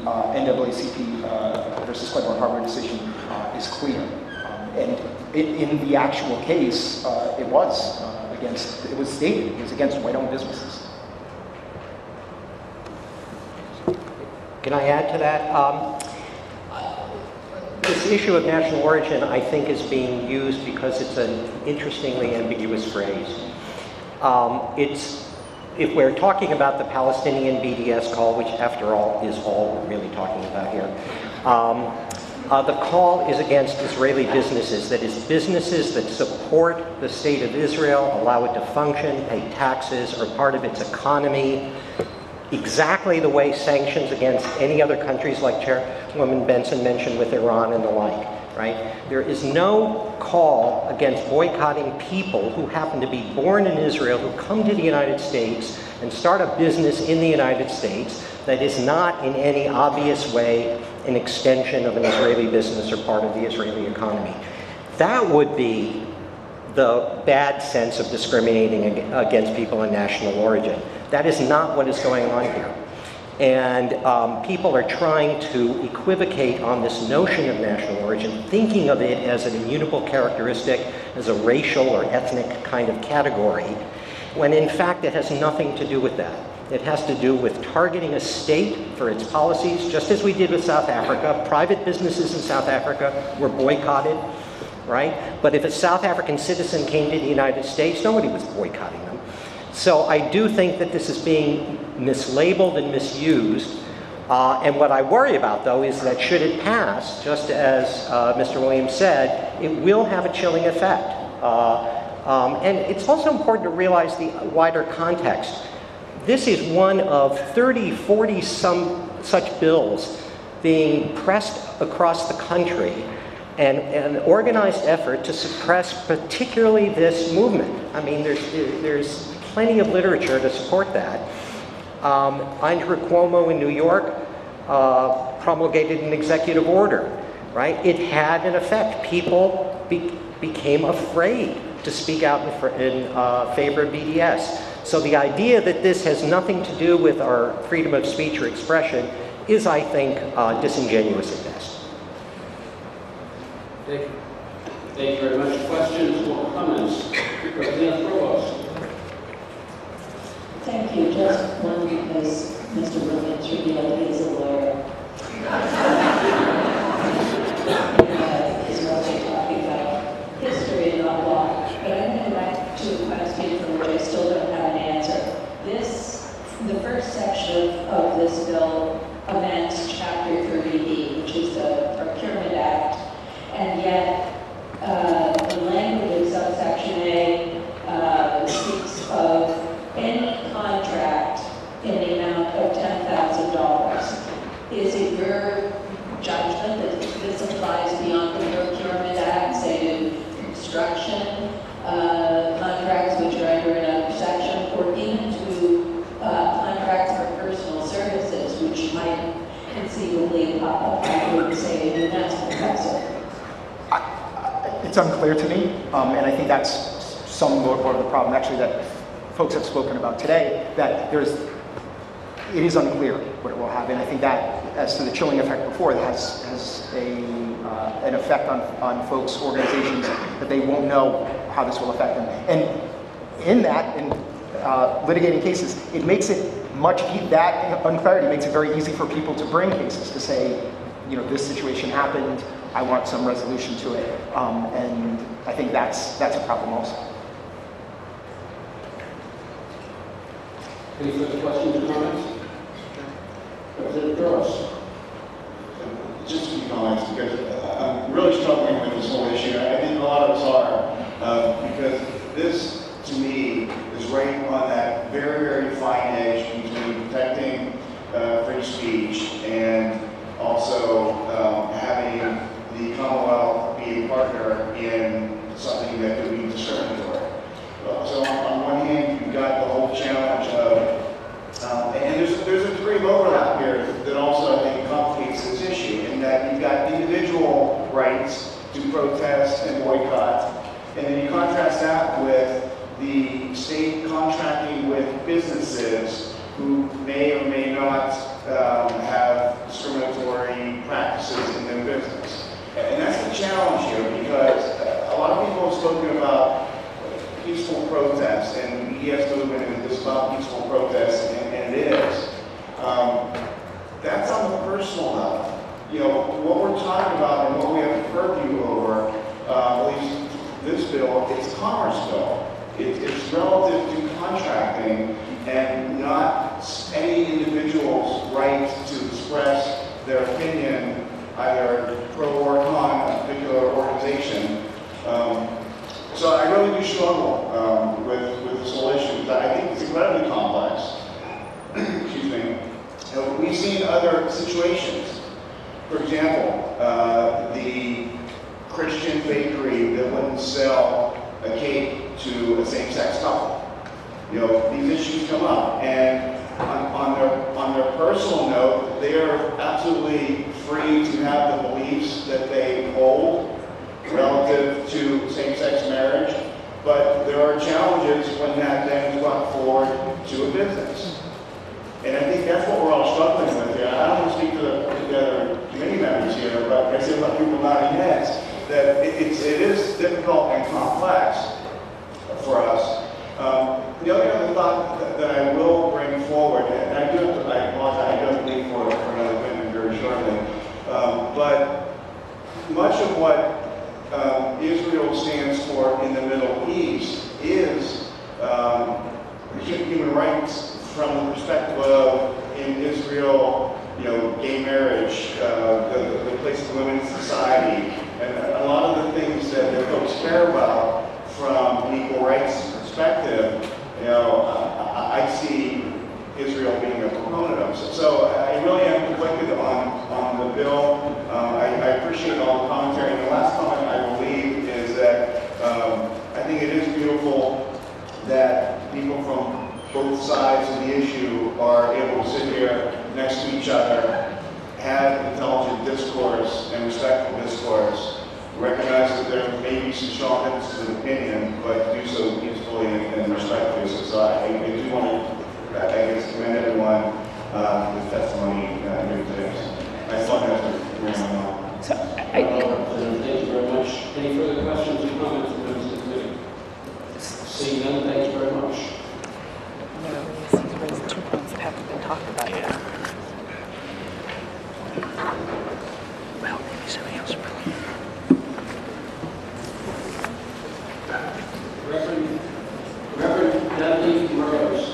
Speaker 2: NAACP versus Claiborne Hardware decision is clear. And in the actual case, it was stated it was against white-owned businesses.
Speaker 11: Can I add to that? This issue of national origin, I think, is being used because it's an interestingly ambiguous phrase. If we're talking about the Palestinian BDS call, which after all is all we're really talking about here, the call is against Israeli businesses, that is, businesses that support the state of Israel, allow it to function, pay taxes, are part of its economy, exactly the way sanctions against any other countries like Chairwoman Benson mentioned with Iran and the like, right? There is no call against boycotting people who happen to be born in Israel, who come to the United States and start a business in the United States that is not in any obvious way an extension of an Israeli business or part of the Israeli economy. That would be the bad sense of discriminating against people in national origin. That is not what is going on here. And people are trying to equivocate on this notion of national origin, thinking of it as an immutable characteristic, as a racial or ethnic kind of category, when in fact it has nothing to do with that. It has to do with targeting a state for its policies, just as we did with South Africa. Private businesses in South Africa were boycotted, right? But if a South African citizen came to the United States, nobody was boycotting them. So I do think that this is being mislabeled and misused. And what I worry about, though, is that should it pass, just as Mr. Williams said, it will have a chilling effect. And it's also important to realize the wider context. This is one of 30, 40 some such bills being pressed across the country, and an organized effort to suppress particularly this movement. I mean, there's plenty of literature to support that. Andrew Cuomo in New York promulgated an executive order, right? It had an effect. People became afraid to speak out in favor of BDS. So the idea that this has nothing to do with our freedom of speech or expression is, I think, disingenuous at best.
Speaker 18: Thank you. Thank you very much. Questions or comments? Representative Provost.
Speaker 9: Thank you. Just one, because Mr. Williams revealed he is a lawyer. Is really talking about history and not law. But I'm going to back to a question for which I still don't have an answer. The first section of this bill amends Chapter 30B, which is the Procurement Act, and yet the language in subsection A speaks of any contract in the amount of $10,000. Is it your judgment that this applies beyond the Procurement Act, say to construction contracts which are under another section, or even to contracts for personal services, which might conceivably pop up, I would say, in the next professor?
Speaker 2: It's unclear to me, and I think that's some more part of the problem, actually, that folks have spoken about today, that it is unclear what it will have, and I think that, as to the chilling effect before, it has an effect on folks, organizations, that they won't know how this will affect them. And in that, in litigating cases, it makes it that unclarity makes it very easy for people to bring cases, to say, this situation happened, I want some resolution to it, and I think that's a problem also.
Speaker 18: Any further questions or comments? Representative Gross.
Speaker 8: Just a few comments, because I'm really struggling with this whole issue. I think a lot of us are, because this, to me, is right on that very, very fine edge between protecting free speech and also having the Commonwealth be a partner in something that could be discriminatory. So on one hand, you've got the whole challenge of, and there's a degree of overlap here that also, I think, complicates this issue, in that you've got individual rights to protest and boycott, and then you contrast that with the state contracting with businesses who may or may not have discriminatory practices in their business. And that's the challenge here, because a lot of people have spoken about peaceful protest, and the BDS movement is about peaceful protest, and it is. That's on the personal level. What we're talking about and what we have a purview over, at least this bill, it's a commerce bill. It's relative to contracting and not any individual's right to express their opinion, either pro or con a particular organization. So I really do struggle with this whole issue, because I think it's incredibly complex. Excuse me. We've seen other situations. For example, the Christian bakery that wouldn't sell a cake to a same-sex couple. These issues come up, and on their personal note, they are absolutely free to have the beliefs that they hold relative same-sex marriage, but there are challenges when that then is brought forward to a business. And I think that's what we're all struggling with here. I don't want to speak to the other committee members here, but I see a lot of people nodding heads, that it is difficult and complex for us. The only other thought that I will bring forward, and I apologize, I do have to leave for another witness very shortly, but much of what Israel stands for in the Middle East is human rights from the perspective of, in Israel, gay marriage, the place of women in society, and a lot of the things that folks care about from an equal rights perspective, I see Israel being a proponent of. So I really am conflicted on the bill. I appreciate all the commentary. And the last comment I will leave is that I think it is beautiful that people from both sides of the issue are able to sit here next to each other, have intelligent discourse and respectful discourse, recognize that there may be some strong differences of opinion, but do so peacefully and respectfully. So I do want to, I guess, commend everyone for the testimony here today. I still have to bring them on.
Speaker 5: Thank you very much. Any further questions or comments from members of the committee? Seeing none, thank you very much.
Speaker 24: These two points haven't been talked about yet. Well, maybe somebody else will.
Speaker 5: Reverend Natalie Rose.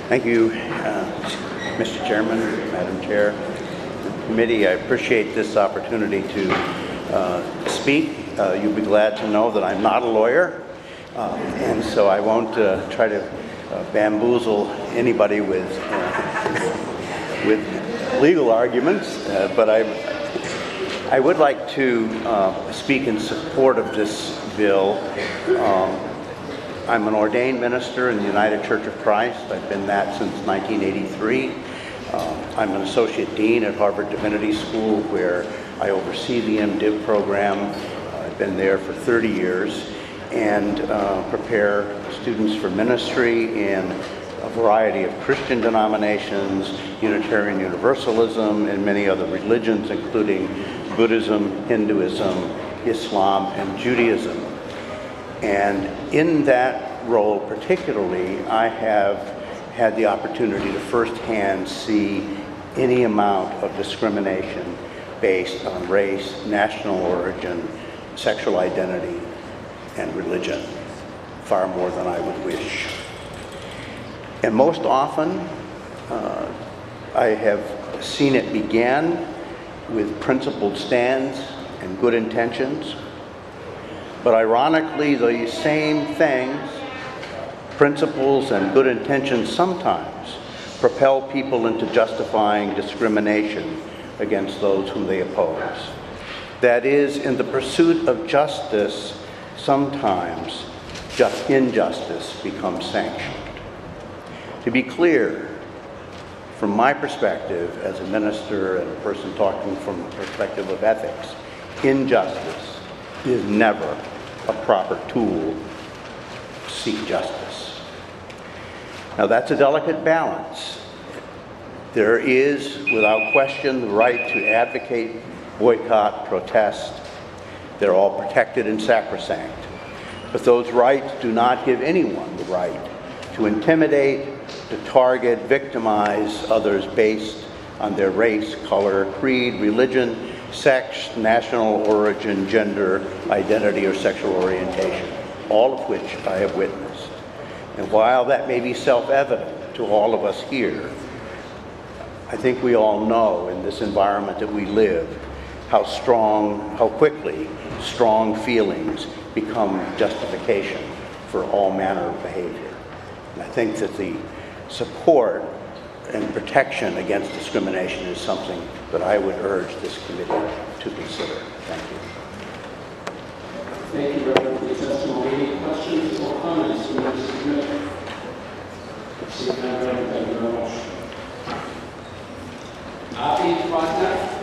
Speaker 15: Thank you, Mr. Chairman, Madam Chair, Committee. I appreciate this opportunity to speak. You'll be glad to know that I'm not a lawyer, and so I won't try to bamboozle anybody with legal arguments, but I would like to speak in support of this bill. I'm an ordained minister in the United Church of Christ. I've been that since 1983. I'm an associate dean at Harvard Divinity School, where I oversee the MDiv program. I've been there for 30 years and prepare students for ministry in a variety of Christian denominations, Unitarian Universalism, and many other religions, including Buddhism, Hinduism, Islam, and Judaism. And in that role particularly, I have had the opportunity to firsthand see any amount of discrimination based on race, national origin, sexual identity, and religion, far more than I would wish. And most often, I have seen it begin with principled stands and good intentions. But ironically, these same things, principles and good intentions, sometimes propel people into justifying discrimination against those whom they oppose. That is, in the pursuit of justice, sometimes just injustice becomes sanctioned. To be clear, from my perspective as a minister and a person talking from the perspective of ethics, injustice is never a proper tool to seek justice. Now, that's a delicate balance. There is, without question, the right to advocate, boycott, protest. They're all protected and sacrosanct. But those rights do not give anyone the right to intimidate, to target, victimize others based on their race, color, creed, religion, sex, national origin, gender, identity, or sexual orientation, all of which I have witnessed. And while that may be self-evident to all of us here, I think we all know in this environment that we live how quickly strong feelings become justification for all manner of behavior. And I think that the support and protection against discrimination is something that I would urge this committee to consider. Thank you.
Speaker 5: Thank you, Reverend, for your testimony. Any questions or comments from members of the committee? Seeing none, Reverend, thank you very much. Avi Rosner.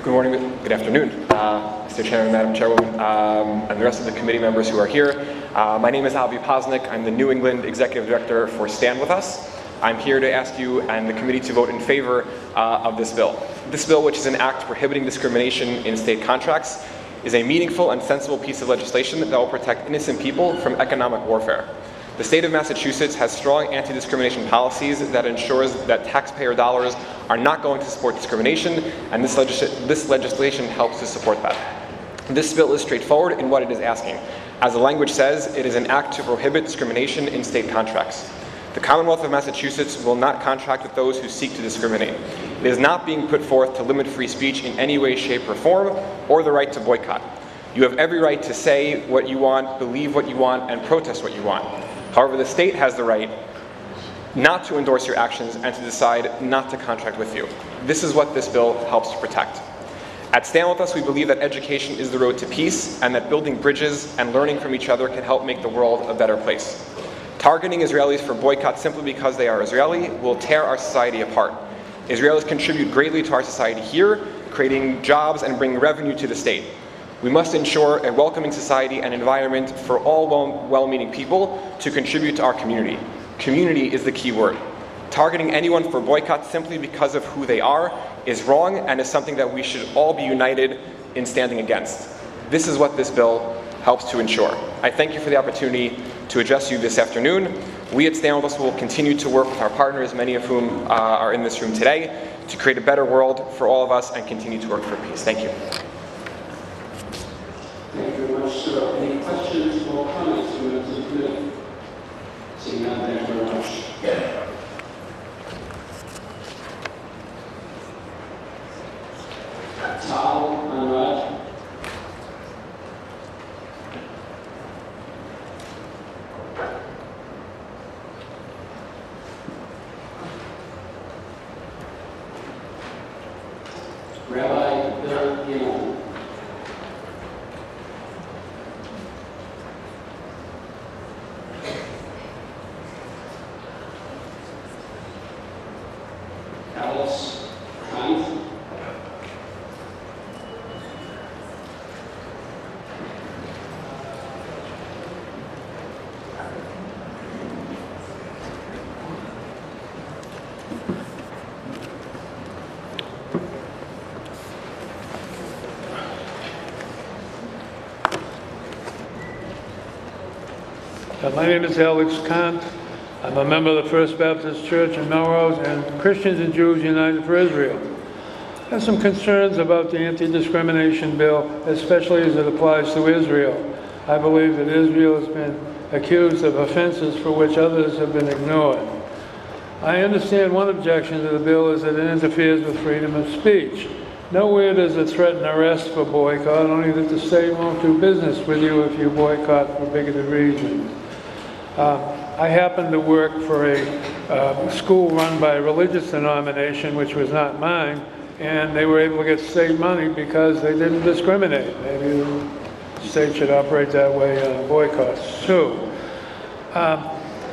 Speaker 16: Good morning, good afternoon, Mr. Chairman, Madam Chairwoman, and the rest of the committee members who are here. My name is Avi Posnick. I'm the New England Executive Director for Stand With Us. I'm here to ask you and the committee to vote in favor of this bill. This bill, which is an act prohibiting discrimination in state contracts, is a meaningful and sensible piece of legislation that will protect innocent people from economic warfare. The state of Massachusetts has strong anti-discrimination policies that ensures that taxpayer dollars are not going to support discrimination, and this legislation helps to support that. This bill is straightforward in what it is asking. As the language says, it is an act to prohibit discrimination in state contracts. The Commonwealth of Massachusetts will not contract with those who seek to discriminate. It is not being put forth to limit free speech in any way, shape, or form, or the right to boycott. You have every right to say what you want, believe what you want, and protest what you want. However, the state has the right not to endorse your actions and to decide not to contract with you. This is what this bill helps to protect. At Stand With Us, we believe that education is the road to peace and that building bridges and learning from each other can help make the world a better place. Targeting Israelis for boycott simply because they are Israeli will tear our society apart. Israelis contribute greatly to our society here, creating jobs and bringing revenue to the state. We must ensure a welcoming society and environment for all well-meaning people to contribute to our community. Community is the key word. Targeting anyone for boycott simply because of who they are is wrong and is something that we should all be united in standing against. This is what this bill helps to ensure. I thank you for the opportunity to address you this afternoon. We at Stand With Us will continue to work with our partners, many of whom are in this room today, to create a better world for all of us and continue to work for peace. Thank you.
Speaker 5: Thank you very much, sir. Any questions or comments from members of the committee? Seeing none, thank you very much. Tal Anraj. Rabbi Bill Gilman. Alice Hunt.
Speaker 17: My name is Alex Kant. I'm a member of the First Baptist Church in Melrose and Christians and Jews United for Israel. I have some concerns about the anti-discrimination bill, especially as it applies to Israel. I believe that Israel has been accused of offenses for which others have been ignored. I understand one objection to the bill is that it interferes with freedom of speech. Nowhere does it threaten arrest for boycott, only that the state won't do business with you if you boycott for bigoted reasons. I happened to work for a school run by a religious denomination, which was not mine, and they were able to get state money because they didn't discriminate. Maybe the state should operate that way on boycotts too.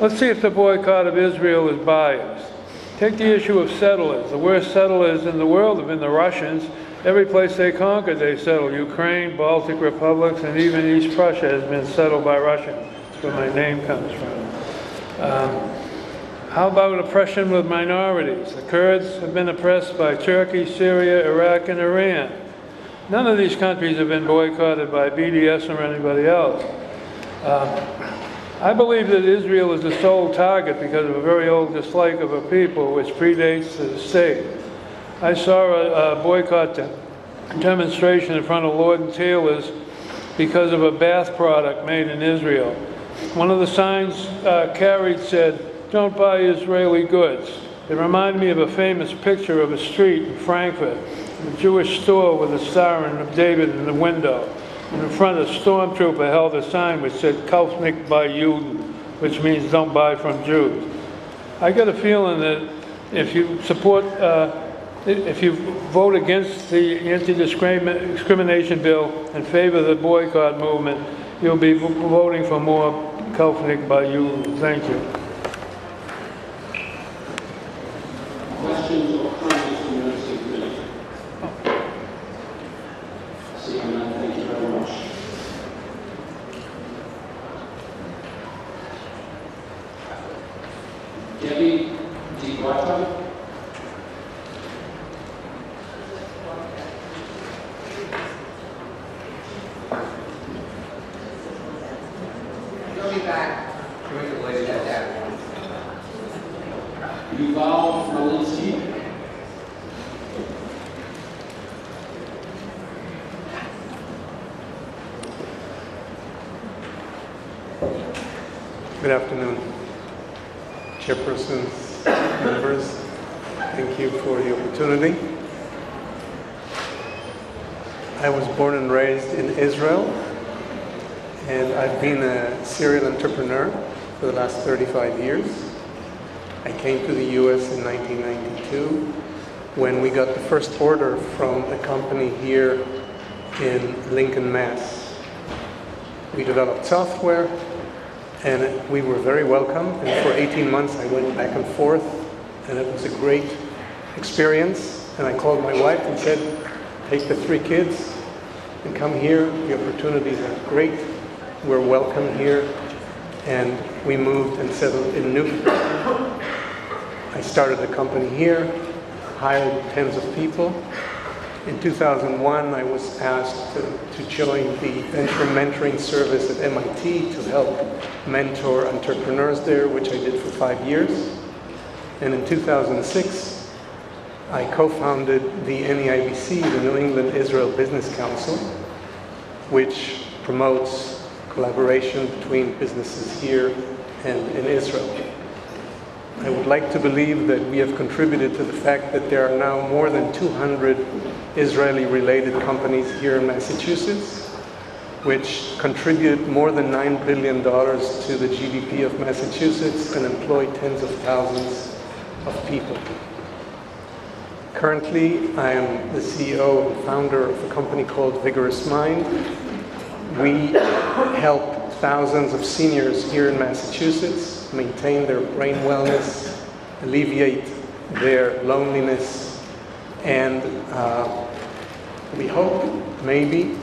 Speaker 17: Let's see if the boycott of Israel is biased. Take the issue of settlers. The worst settlers in the world have been the Russians. Every place they conquered, they settled. Ukraine, Baltic republics, and even East Prussia has been settled by Russians. That's where my name comes from. How about oppression with minorities? The Kurds have been oppressed by Turkey, Syria, Iraq, and Iran. None of these countries have been boycotted by BDS or anybody else. I believe that Israel is the sole target because of a very old dislike of a people which predates the state. I saw a boycott demonstration in front of Lord & Taylor's because of a bath product made in Israel. One of the signs carried said, "Don't buy Israeli goods." It reminded me of a famous picture of a street in Frankfurt, a Jewish store with a Star of David in the window. in front of Stormtrooper held a sign which said, "Kauf nicht bei Juden," which means don't buy from Jews. I got a feeling that if you support, if you vote against the anti-discrimination bill and favor the boycott movement, you'll be voting for more Kauf nicht bei Juden. Thank you.
Speaker 5: Questions or comments from members of the committee? Seeing none, thank you very much. Debbie DeGuardo.
Speaker 19: You'll be back.
Speaker 5: Yuval Malinsky.
Speaker 20: Good afternoon, chairpersons, members. Thank you for the opportunity. I was born and raised in Israel, and I've been a serial entrepreneur for the last 35 years. I came to the US in 1992 when we got the first order from a company here in Lincoln, Mass. We developed software, and we were very welcome. And for 18 months, I went back and forth, and it was a great experience. And I called my wife and said, take the 3 kids and come here. The opportunities are great. We're welcome here. And we moved and settled in Newton. I started a company here, hired tens of people. In 2001, I was asked to join the venture mentoring service at MIT to help mentor entrepreneurs there, which I did for 5 years. And in 2006, I co-founded the NEIBC, the New England Israel Business Council, which promotes collaboration between businesses here and in Israel. I would like to believe that we have contributed to the fact that there are now more than 200 Israeli-related companies here in Massachusetts, which contribute more than $9 billion to the GDP of Massachusetts and employ tens of thousands of people. Currently, I am the CEO and founder of a company called Vigorous Mind. We help thousands of seniors here in Massachusetts maintain their brain wellness, alleviate their loneliness, and we hope, maybe,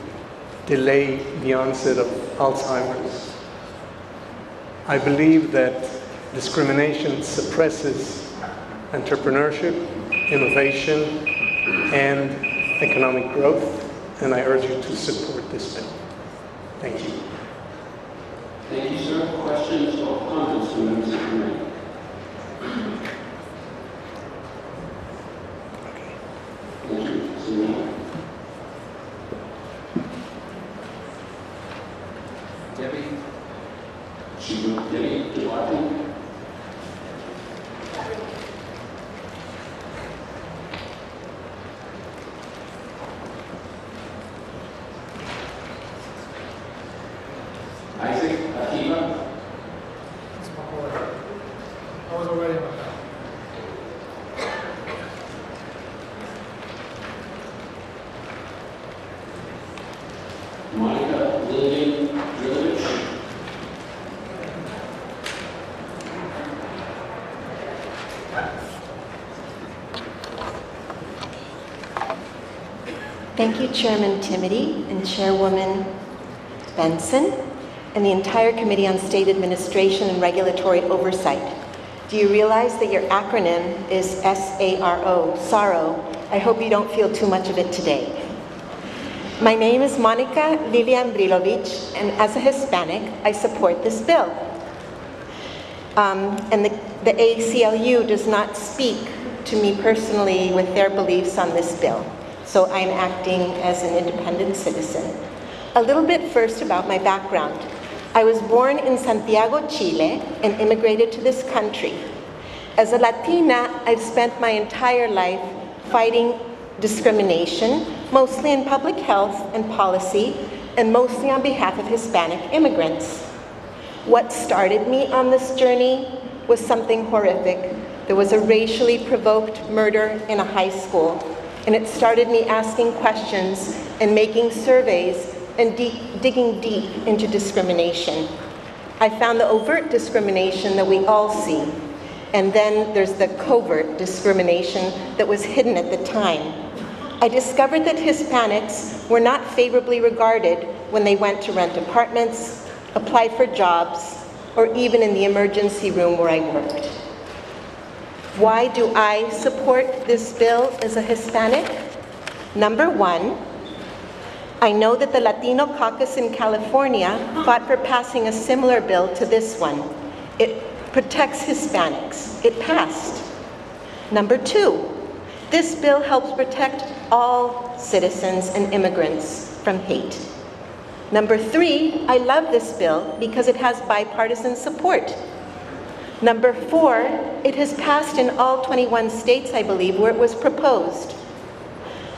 Speaker 20: delay the onset of Alzheimer's. I believe that discrimination suppresses entrepreneurship, innovation, and economic growth, and I urge you to support this bill. Thank you.
Speaker 5: Thank you, sir. Questions or comments from members of the committee? Thank you. Seeing none. Debbie Duarte. Isaac Akiva.
Speaker 21: I was already about that.
Speaker 5: Monica Lillian Drilovich.
Speaker 22: Thank you, Chairman Timity and Chairwoman Benson, and the entire Committee on State Administration and Regulatory Oversight. Do you realize that your acronym is SARO, SARO? I hope you don't feel too much of it today. My name is Monica Lilian Drilovich, and as a Hispanic, I support this bill. And the ACLU does not speak to me personally with their beliefs on this bill, so I'm acting as an independent citizen. A little bit first about my background. I was born in Santiago, Chile, and immigrated to this country. As a Latina, I've spent my entire life fighting discrimination, mostly in public health and policy, and mostly on behalf of Hispanic immigrants. What started me on this journey was something horrific. There was a racially provoked murder in a high school, and it started me asking questions and making surveys and digging deep into discrimination. I found the overt discrimination that we all see, and then there's the covert discrimination that was hidden at the time. I discovered that Hispanics were not favorably regarded when they went to rent apartments, apply for jobs, or even in the emergency room where I worked. Why do I support this bill as a Hispanic? Number one, I know that the Latino caucus in California fought for passing a similar bill to this one. It protects Hispanics. It passed. Number two, this bill helps protect all citizens and immigrants from hate. Number three, I love this bill because it has bipartisan support. Number four, it has passed in all 21 states, I believe, where it was proposed.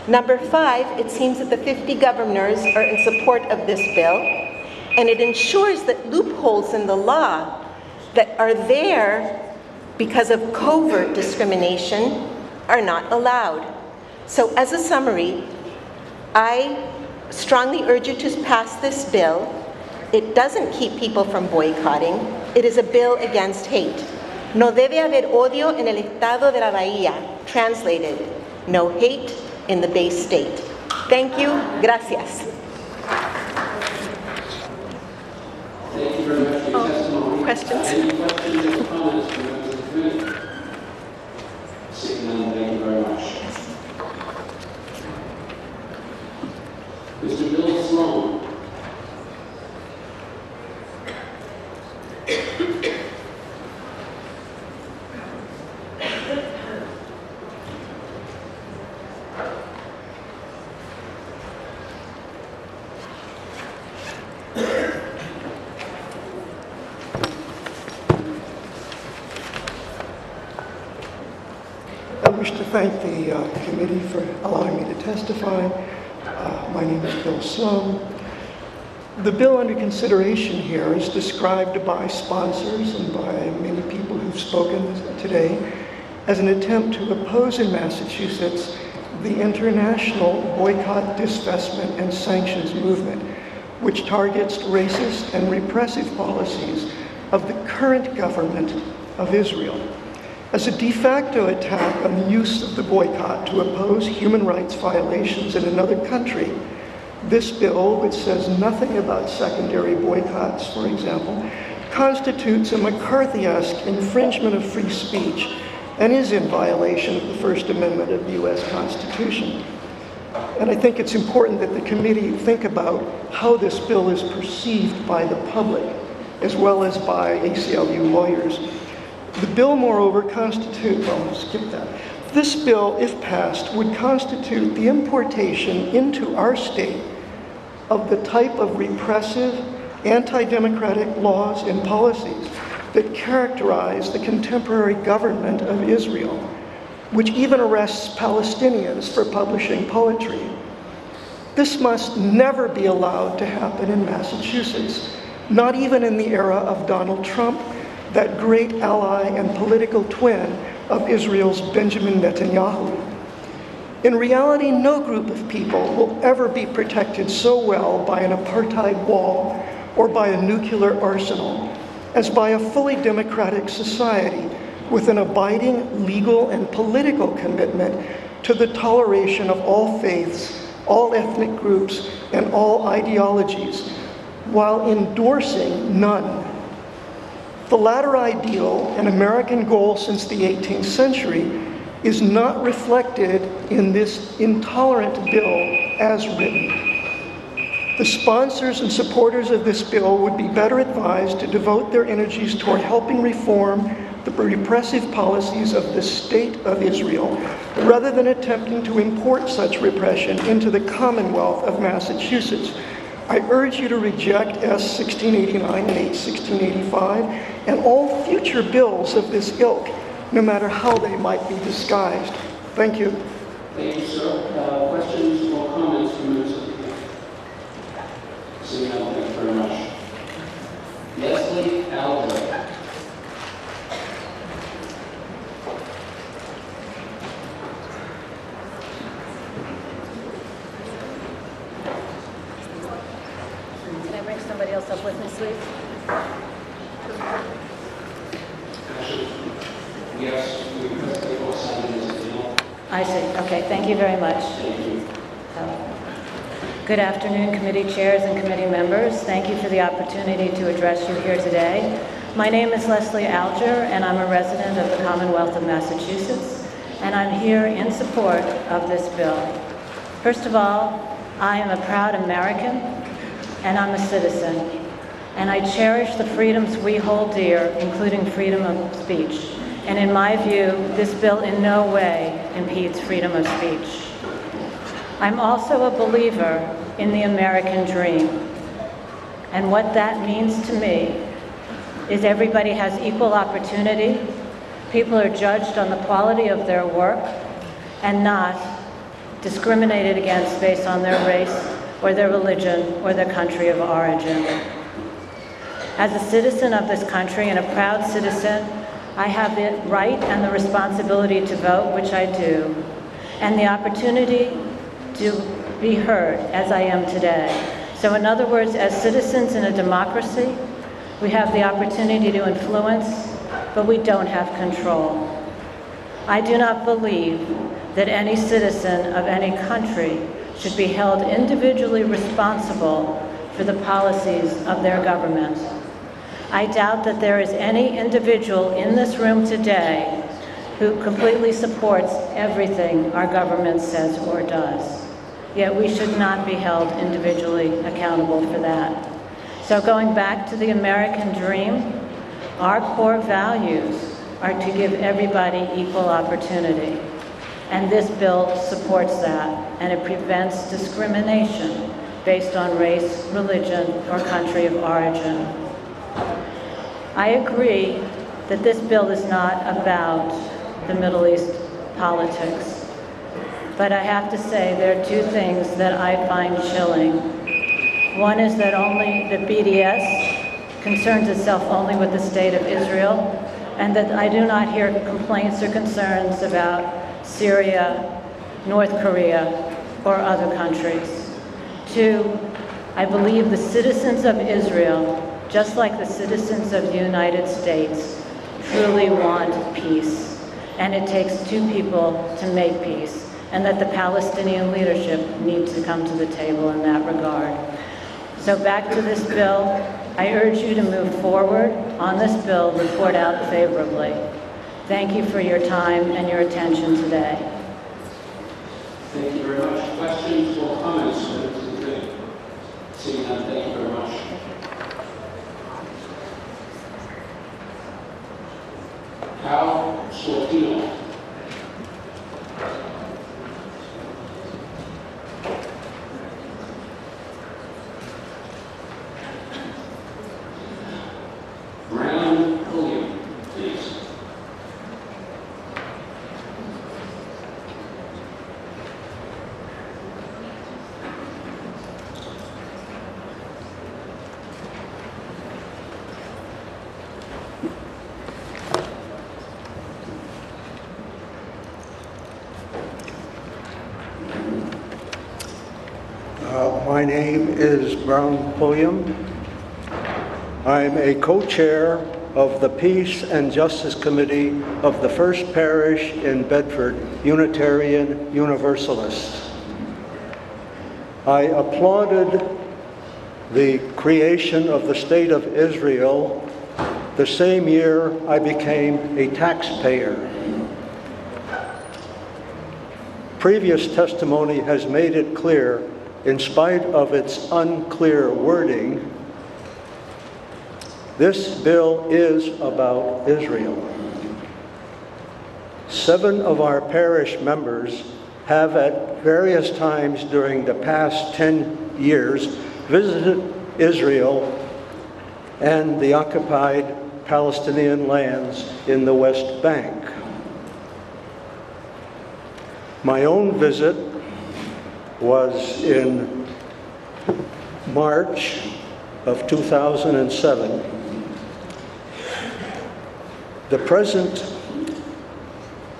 Speaker 22: Number five, it seems that the 50 governors are in support of this bill, and it ensures that loopholes in the law that are there because of covert discrimination are not allowed. So as a summary, I strongly urge you to pass this bill. It doesn't keep people from boycotting. It is a bill against hate. No debe haber odio en el estado de la Bahía. Translated, no hate in the Bay State. Thank you. Gracias.
Speaker 5: Thank you very much for your testimony.
Speaker 22: Questions?
Speaker 5: Any questions or comments from members of the committee? Seeing none, thank you very much. Mr. Bill Sloan.
Speaker 1: I wish to thank the committee for allowing me to testify. My name is Bill Sloan. The bill under consideration here is described by sponsors and by many people who've spoken today as an attempt to oppose in Massachusetts the international boycott, divestment, and sanctions movement, which targets racist and repressive policies of the current government of Israel. As a de facto attack on the use of the boycott to oppose human rights violations in another country, this bill, which says nothing about secondary boycotts, for example, constitutes a McCarthy-esque infringement of free speech and is in violation of the First Amendment of the U.S. Constitution. And I think it's important that the committee think about how this bill is perceived by the public, as well as by ACLU lawyers. The bill, moreover, This bill, if passed, would constitute the importation into our state of the type of repressive, anti-democratic laws and policies that characterize the contemporary government of Israel, which even arrests Palestinians for publishing poetry. This must never be allowed to happen in Massachusetts, not even in the era of Donald Trump, that great ally and political twin of Israel's Benjamin Netanyahu. In reality, no group of people will ever be protected so well by an apartheid wall or by a nuclear arsenal as by a fully democratic society with an abiding legal and political commitment to the toleration of all faiths, all ethnic groups, and all ideologies, while endorsing none. The latter ideal, an American goal since the 18th century, is not reflected in this intolerant bill as written. The sponsors and supporters of this bill would be better advised to devote their energies toward helping reform the repressive policies of the State of Israel, rather than attempting to import such repression into the Commonwealth of Massachusetts. I urge you to reject S. 1689 and H. 1685 and all future bills of this ilk, no matter how they might be disguised. Thank you.
Speaker 5: Thank you, sir. Questions or comments from members of the committee?
Speaker 18: Seeing none, thank you very much. Leslie Alger.
Speaker 3: Can I bring somebody else up with me, please?
Speaker 18: Yes, we presently will sign in as deal.
Speaker 3: I see. Okay, thank you very much. Good afternoon, committee chairs and committee members. Thank you for the opportunity to address you here today. My name is Leslie Alger, and I'm a resident of the Commonwealth of Massachusetts, and I'm here in support of this bill. First of all, I am a proud American, and I'm a citizen, and I cherish the freedoms we hold dear, including freedom of speech. And in my view, this bill in no way impedes freedom of speech. I'm also a believer in the American dream. And what that means to me is everybody has equal opportunity, people are judged on the quality of their work, and not discriminated against based on their race or their religion or their country of origin. As a citizen of this country and a proud citizen, I have the right and the responsibility to vote, which I do, and the opportunity to be heard as I am today. So in other words, as citizens in a democracy, we have the opportunity to influence, but we don't have control. I do not believe that any citizen of any country should be held individually responsible for the policies of their government. I doubt that there is any individual in this room today who completely supports everything our government says or does. Yet we should not be held individually accountable for that. So going back to the American dream, our core values are to give everybody equal opportunity. And this bill supports that, and it prevents discrimination based on race, religion, or country of origin. I agree that this bill is not about the Middle East politics. But I have to say there are two things that I find chilling. One is that the BDS concerns itself only with the state of Israel, and that I do not hear complaints or concerns about Syria, North Korea, or other countries. Two, I believe the citizens of Israel, just like the citizens of the United States, truly want peace. And it takes two people to make peace, and that the Palestinian leadership needs to come to the table in that regard. So back to this bill, I urge you to move forward on this bill, report out favorably. Thank you for your time and your attention today.
Speaker 18: Thank you very much. Questions or comments from members of the committee? Seeing none, thank you very much. Al Sortino. Brown William, please.
Speaker 4: My name is Brown Pulliam. I'm a co-chair of the Peace and Justice Committee of the First Parish in Bedford, Unitarian Universalists. I applauded the creation of the State of Israel the same year I became a taxpayer. Previous testimony has made it clear, in spite of its unclear wording, this bill is about Israel. 7 of our parish members have at various times during the past 10 years visited Israel and the occupied Palestinian lands in the West Bank. My own visit was in March of 2007. The present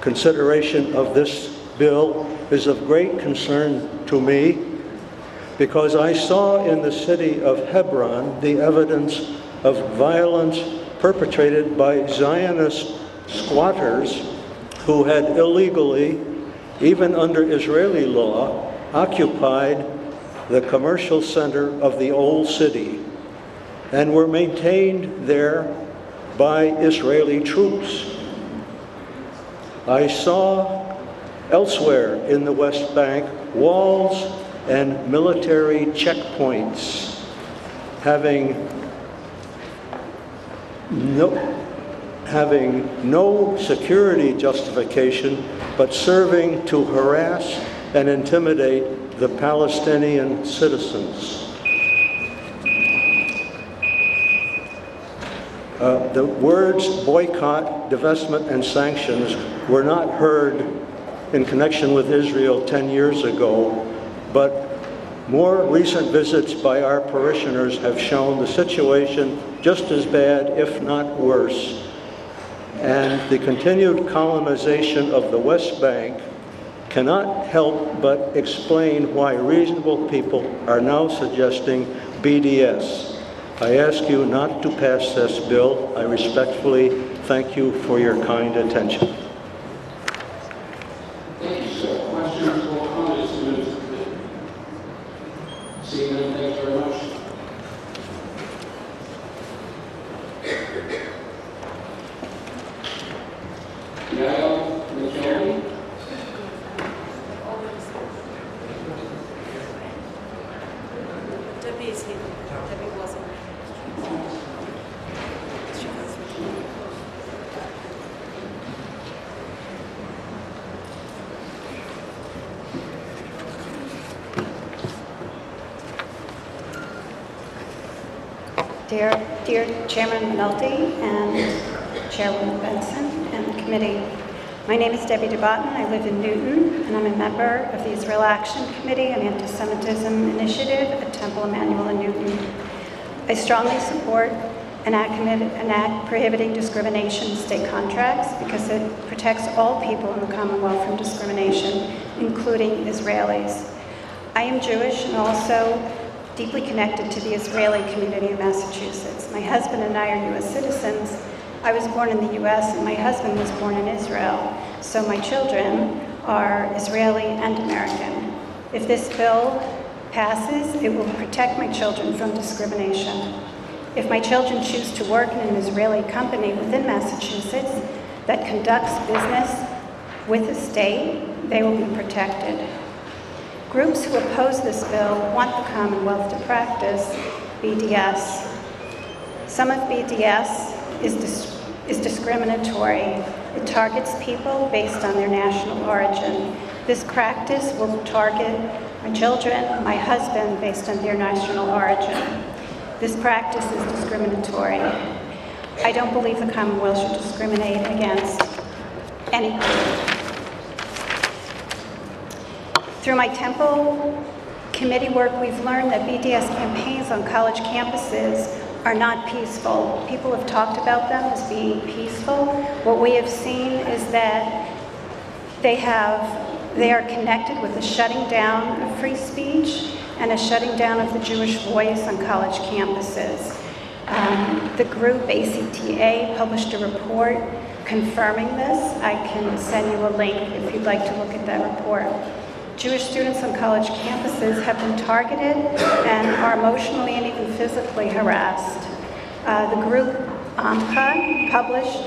Speaker 4: consideration of this bill is of great concern to me because I saw in the city of Hebron the evidence of violence perpetrated by Zionist squatters who had illegally, even under Israeli law, occupied the commercial center of the old city and were maintained there by Israeli troops. I saw elsewhere in the West Bank walls and military checkpoints having no security justification, but serving to harass and intimidate the Palestinian citizens. The words boycott, divestment, and sanctions were not heard in connection with Israel 10 years ago, but more recent visits by our parishioners have shown the situation just as bad, if not worse. And the continued colonization of the West Bank cannot help but explain why reasonable people are now suggesting BDS. I ask you not to pass this bill. I respectfully thank you for your kind attention.
Speaker 5: Thank you, sir. Questions or comments from members of the committee? Seeing none, thank you very much. Yael McKelvey.
Speaker 6: Debbie is here. Debbie wasn't.
Speaker 7: Dear Chairman Melty and Chairwoman Benson and the committee, my name is Debbie DeBotton. I live in Newton, and I'm a member of the Israel Action Committee and Anti-Semitism Initiative at Temple Emmanuel in Newton. I strongly support an act prohibiting discrimination in state contracts because it protects all people in the Commonwealth from discrimination, including Israelis. I am Jewish and also deeply connected to the Israeli community in Massachusetts. My husband and I are U.S. citizens. I was born in the U.S. and my husband was born in Israel, so my children are Israeli and American. If this bill passes, it will protect my children from discrimination. If my children choose to work in an Israeli company within Massachusetts that conducts business with the state, they will be protected. Groups who oppose this bill want the Commonwealth to practice BDS. Some of BDS is discriminatory. It targets people based on their national origin. This practice will target my children, my husband, based on their national origin. This practice is discriminatory. I don't believe the Commonwealth should discriminate against any group. Through my Temple committee work, we've learned that BDS campaigns on college campuses are not peaceful. People have talked about them as being peaceful. What we have seen is that they are connected with the shutting down of free speech and a shutting down of the Jewish voice on college campuses. The group ACTA published a report confirming this. I can send you a link if you'd like to look at that report. Jewish students on college campuses have been targeted and are emotionally and even physically harassed. The group AMCA published,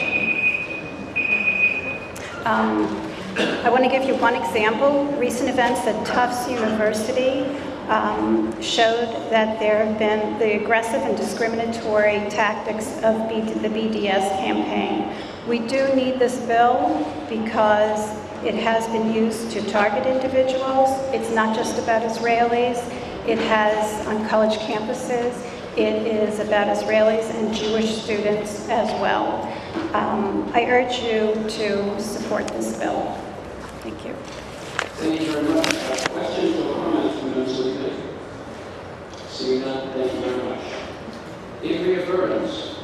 Speaker 7: I want to give you one example. Recent events at Tufts University showed that there have been the aggressive and discriminatory tactics of the BDS campaign. We do need this bill because it has been used to target individuals. It's not just about Israelis. It has, on college campuses, it is about Israelis and Jewish students as well. I urge you to support this bill. Thank you.
Speaker 5: Thank you very much. Questions or comments from members of the committee?
Speaker 18: Seeing none, thank you very much. In reaffirmance.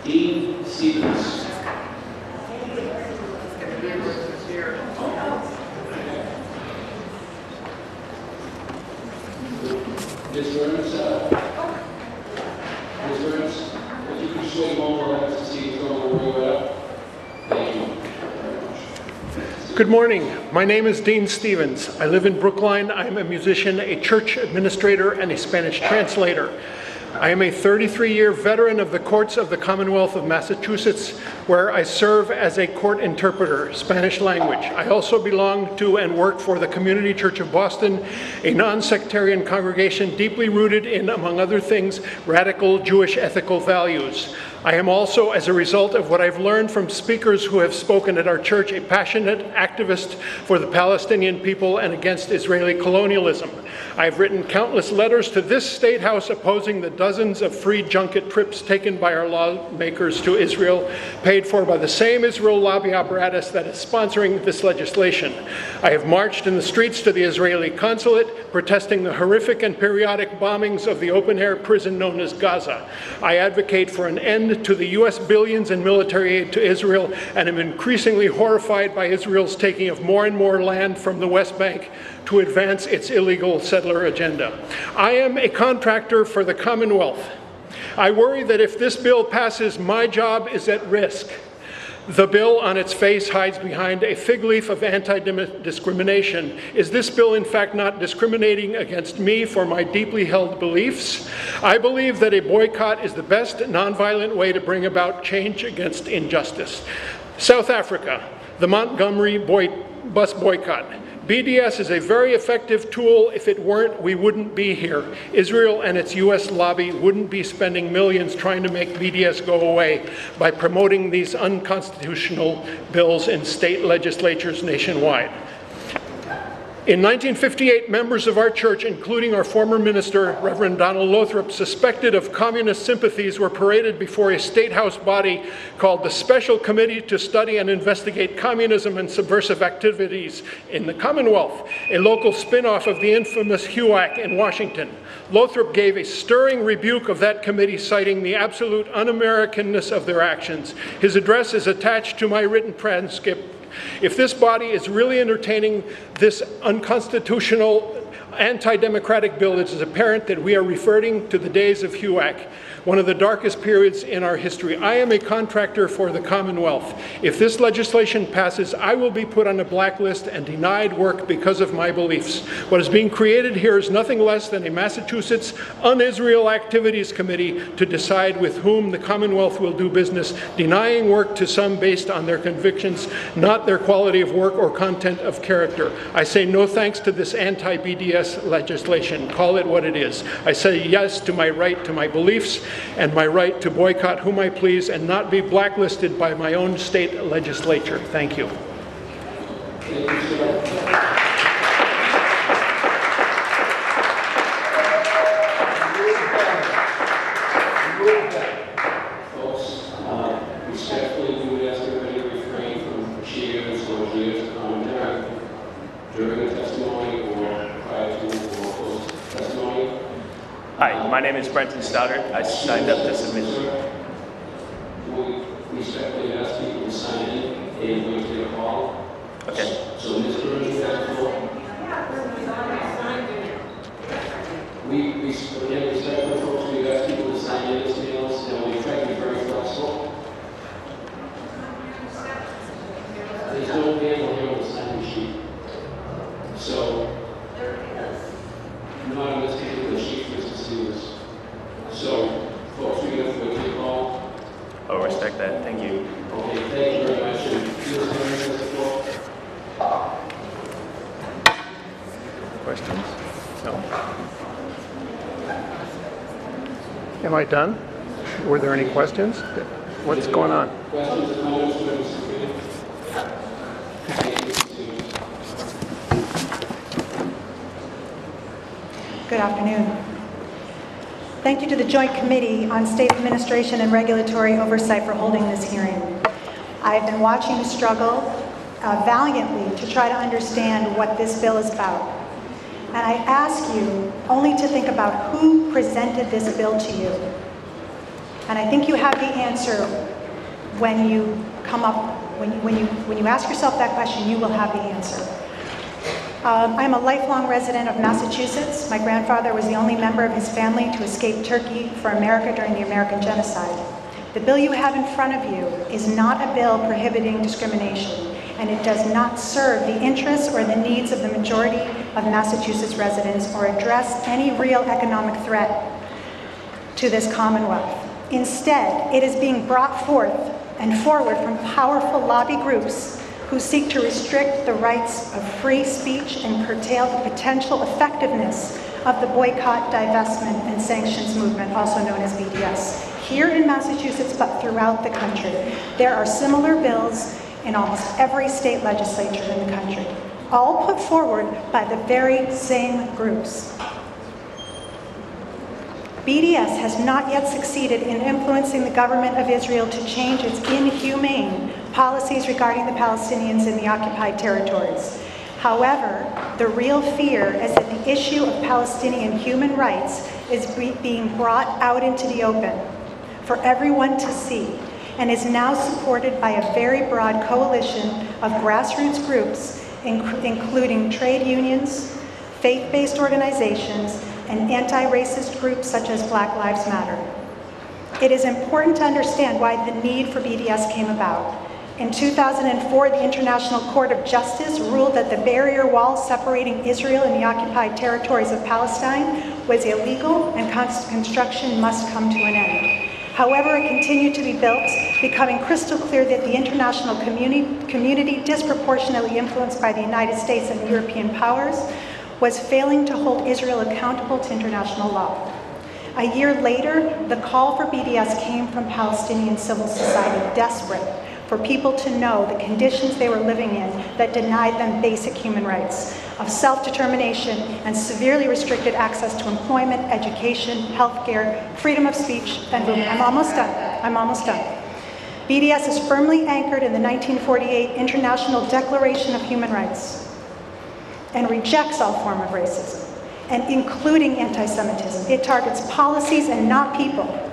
Speaker 18: Dean Stevens. Ms. Burns, if you could swing over to see what's going on where you're at. Thank you.
Speaker 10: Good morning. My name is Dean Stevens. I live in Brookline. I'm a musician, a church administrator, and a Spanish translator. I am a 33-year veteran of the courts of the Commonwealth of Massachusetts, where I serve as a court interpreter, Spanish language. I also belong to and work for the Community Church of Boston, a non-sectarian congregation deeply rooted in, among other things, radical Jewish ethical values. I am also, as a result of what I've learned from speakers who have spoken at our church, a passionate activist for the Palestinian people and against Israeli colonialism. I've written countless letters to this State House opposing the dozens of free junket trips taken by our lawmakers to Israel, paid for by the same Israel lobby apparatus that is sponsoring this legislation. I have marched in the streets to the Israeli consulate, protesting the horrific and periodic bombings of the open-air prison known as Gaza. I advocate for an end to the U.S. billions in military aid to Israel, and am increasingly horrified by Israel's taking of more and more land from the West Bank to advance its illegal settler agenda. I am a contractor for the Commonwealth. I worry that if this bill passes, my job is at risk. The bill on its face hides behind a fig leaf of anti-discrimination. Is this bill in fact not discriminating against me for my deeply held beliefs? I believe that a boycott is the best nonviolent way to bring about change against injustice. South Africa, the Montgomery bus boycott. BDS is a very effective tool. If it weren't, we wouldn't be here. Israel and its US lobby wouldn't be spending millions trying to make BDS go away by promoting these unconstitutional bills in state legislatures nationwide. In 1958, members of our church, including our former minister, Reverend Donald Lothrop, suspected of communist sympathies, were paraded before a state house body called the Special Committee to Study and Investigate Communism and Subversive Activities in the Commonwealth, a local spin-off of the infamous HUAC in Washington. Lothrop gave a stirring rebuke of that committee, citing the absolute un-Americanness of their actions. His address is attached to my written transcript. If this body is really entertaining this unconstitutional, anti-democratic bill, it is apparent that we are reverting to the days of HUAC, one of the darkest periods in our history. I am a contractor for the Commonwealth. If this legislation passes, I will be put on a blacklist and denied work because of my beliefs. What is being created here is nothing less than a Massachusetts Un-Israel Activities Committee to decide with whom the Commonwealth will do business, denying work to some based on their convictions, not their quality of work or content of character. I say no thanks to this anti-BDS legislation. Call it what it is. I say yes to my right to my beliefs and my right to boycott whom I please and not be blacklisted by my own state legislature. Thank you.
Speaker 18: Thank you, sir. Folks, respectfully, we would ask everybody to refrain from cheers or jeers of commentary during the testimony or prior to or post testimony.
Speaker 12: Hi, my name is Brenton Stoddard. I signed up to submit.
Speaker 18: We respectfully ask people to sign in and wait to get a call.
Speaker 12: Okay.
Speaker 18: So, Ms. Burns, you have the floor. We respectfully, folks, we ask people to sign in as mails, and we try to be very flexible. There's no manual here on the signing sheet. So, not on this particular sheet, Mr. Stevens. So, folks, we have to go take a call.
Speaker 12: I'll respect that. Thank you.
Speaker 18: Okay, thank you very much. And Ms. Burns has the floor.
Speaker 10: Questions? No. Am I done? Were there any questions? What's going on?
Speaker 18: Questions or comments from Mr. Committee?
Speaker 19: Good afternoon.
Speaker 13: Thank you to the Joint Committee on State Administration and Regulatory Oversight for holding this hearing. I've been watching the struggle valiantly to try to understand what this bill is about. And I ask you only to think about who presented this bill to you. And I think you have the answer when you come up, when you ask yourself that question, you will have the answer. I'm a lifelong resident of Massachusetts. My grandfather was the only member of his family to escape Turkey for America during the American genocide. The bill you have in front of you is not a bill prohibiting discrimination, and it does not serve the interests or the needs of the majority of Massachusetts residents or address any real economic threat to this Commonwealth. Instead, it is being brought forth and forward from powerful lobby groups who seek to restrict the rights of free speech and curtail the potential effectiveness of the boycott, divestment, and sanctions movement, also known as BDS. Here in Massachusetts, but throughout the country, there are similar bills in almost every state legislature in the country, all put forward by the very same groups. BDS has not yet succeeded in influencing the government of Israel to change its inhumane policies regarding the Palestinians in the occupied territories. However, the real fear is that the issue of Palestinian human rights is being brought out into the open for everyone to see, and is now supported by a very broad coalition of grassroots groups, including trade unions, faith-based organizations, and anti-racist groups such as Black Lives Matter. It is important to understand why the need for BDS came about. In 2004, the International Court of Justice ruled that the barrier wall separating Israel and the occupied territories of Palestine was illegal and construction must come to an end. However, it continued to be built, becoming crystal clear that the international community disproportionately influenced by the United States and European powers was failing to hold Israel accountable to international law. A year later, the call for BDS came from Palestinian civil society, desperate for people to know the conditions they were living in that denied them basic human rights of self-determination and severely restricted access to employment, education, healthcare, freedom of speech, and movement. I'm almost done. BDS is firmly anchored in the 1948 International Declaration of Human Rights and rejects all form of racism, and including anti-Semitism. It targets policies and not people.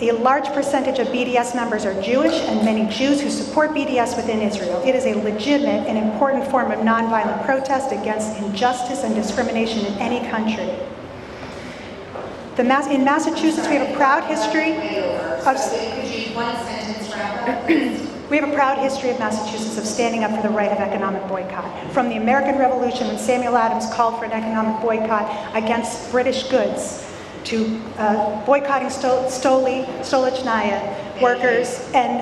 Speaker 13: A large percentage of BDS members are Jewish, and many Jews who support BDS within Israel. It is a legitimate and important form of nonviolent protest against injustice and discrimination in any country. In Massachusetts, we have a proud history of... We have a proud history of Massachusetts of standing up for the right of economic boycott. From the American Revolution, when Samuel Adams called for an economic boycott against British goods, to boycotting Stolichnaya workers, and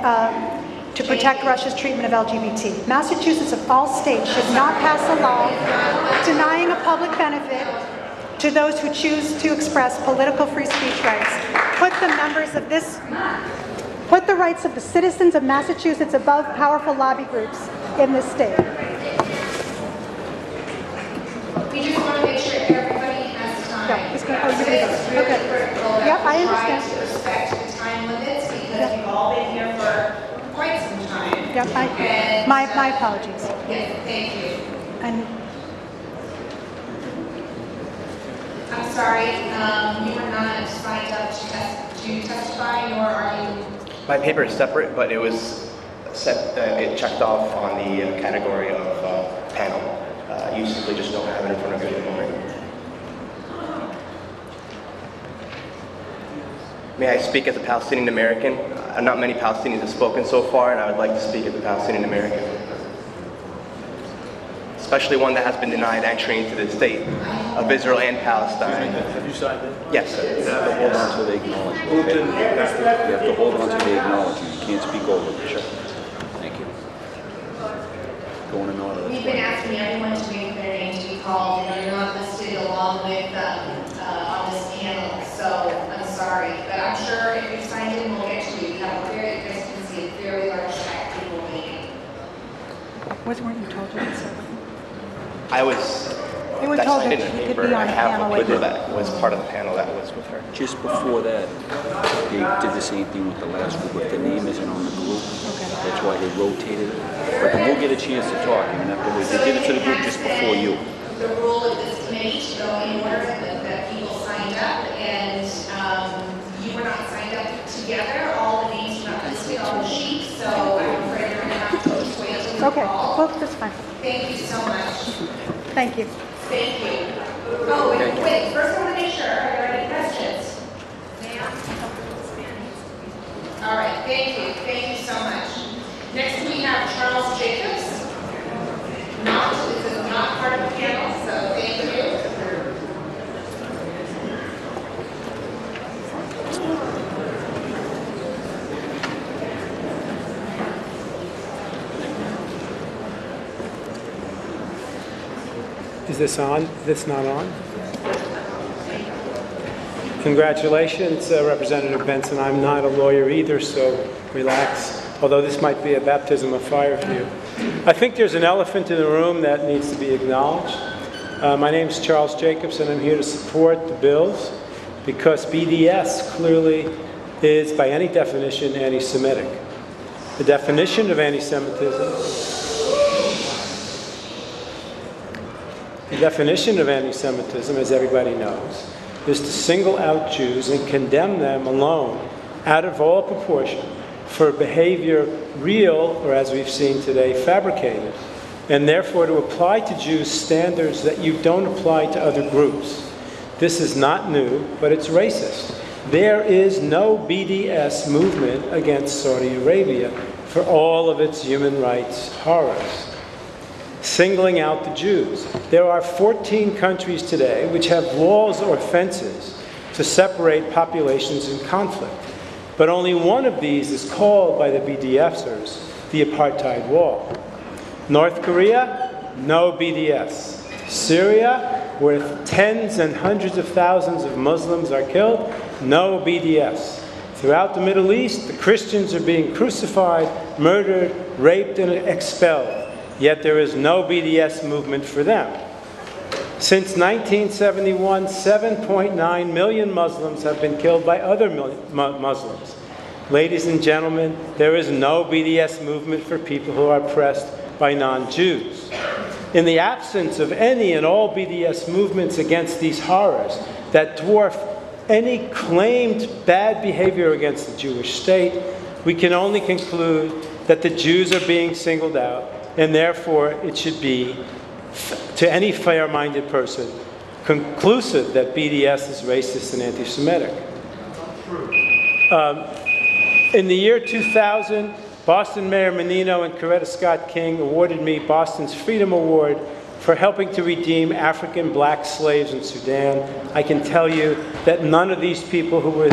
Speaker 13: to protect Russia's treatment of LGBT. Massachusetts, of all states, should not pass a law denying a public benefit to those who choose to express political free speech rights. Put the rights of the citizens of Massachusetts above powerful lobby groups in this state.
Speaker 14: We just want to make sure everybody has time.
Speaker 13: Okay. Yep, I understand.
Speaker 14: To respect the time limits because you've all been here for quite some time.
Speaker 13: Yep, my apologies.
Speaker 14: Yes, thank you.
Speaker 13: And
Speaker 14: I'm sorry, you were not signed up to testify, nor are you?
Speaker 2: My paper is separate, but it was it checked off on the category of panel. You simply just don't have it in front of you at the moment. May I speak as a Palestinian American? Not many Palestinians have spoken so far, and I would like to speak as a Palestinian American. Especially one that has been denied entry into the state of Israel and Palestine.
Speaker 19: Have you signed it?
Speaker 2: Yes, sir.
Speaker 19: You have to hold on to the acknowledgement. Okay? You have to hold on to the acknowledgement. You can't speak over it. Sure. Thank you. Going in order.
Speaker 14: We've been asking everyone to wait for their name to be called, and you're not listed along with on this panel, so I'm sorry. But I'm sure if you've signed it, we'll get to you. We have a very, as you can see, a very large stack of people waiting.
Speaker 13: weren't you told to answer?
Speaker 2: I was
Speaker 13: We were
Speaker 12: that
Speaker 13: told
Speaker 12: cited
Speaker 13: that
Speaker 12: in the
Speaker 13: he could
Speaker 12: paper.
Speaker 13: be on
Speaker 12: I
Speaker 13: a
Speaker 12: have
Speaker 13: panel
Speaker 12: a
Speaker 13: with
Speaker 12: paper
Speaker 13: you.
Speaker 12: that was part of the panel that was with her.
Speaker 19: Just before that, they did the same thing with the last group. If the name isn't on the group, that's why they rotated it. But then we'll get a chance to talk. You have to wait. They did it to the group just before you.
Speaker 14: The rule of this committee to go in order that people signed up, and you were not signed up together. All the names are not listed on the sheet, so I'm afraid you're going to have to just wait until you
Speaker 13: Okay,
Speaker 14: call.
Speaker 13: well, that's fine.
Speaker 14: Thank you so much.
Speaker 13: Thank you.
Speaker 14: Thank you. Oh, wait, first I want to make sure, are there any questions? All right, thank you so much. Next we have Charles Jacobs. This is not part of the panel, so thank you.
Speaker 8: Is this on? Is this not on? Congratulations, Representative Benson. I'm not a lawyer either, so relax. Although this might be a baptism of fire for you. I think there's an elephant in the room that needs to be acknowledged. My name is Charles Jacobs, and I'm here to support the bills because BDS clearly is, by any definition, anti-Semitic. The definition of anti-Semitism. The definition of anti-Semitism, as everybody knows, is to single out Jews and condemn them alone, out of all proportion, for behavior real, or as we've seen today, fabricated, and therefore to apply to Jews standards that you don't apply to other groups. This is not new, but it's racist. There is no BDS movement against Saudi Arabia for all of its human rights horrors. Singling out the Jews. There are 14 countries today which have laws or fences to separate populations in conflict. But only one of these is called by the BDSers the apartheid wall. North Korea, no BDS. Syria, where tens and hundreds of thousands of Muslims are killed, no BDS. Throughout the Middle East, the Christians are being crucified, murdered, raped, and expelled. Yet there is no BDS movement for them. Since 1971, 7.9 million Muslims have been killed by other Muslims. Ladies and gentlemen, there is no BDS movement for people who are oppressed by non-Jews. In the absence of any and all BDS movements against these horrors that dwarf any claimed bad behavior against the Jewish state, we can only conclude that the Jews are being singled out, and therefore it should be, to any fair-minded person, conclusive that BDS is racist and anti-Semitic. In the year 2000, Boston Mayor Menino and Coretta Scott King awarded me Boston's Freedom Award for helping to redeem African black slaves in Sudan. I can tell you that none of these people who were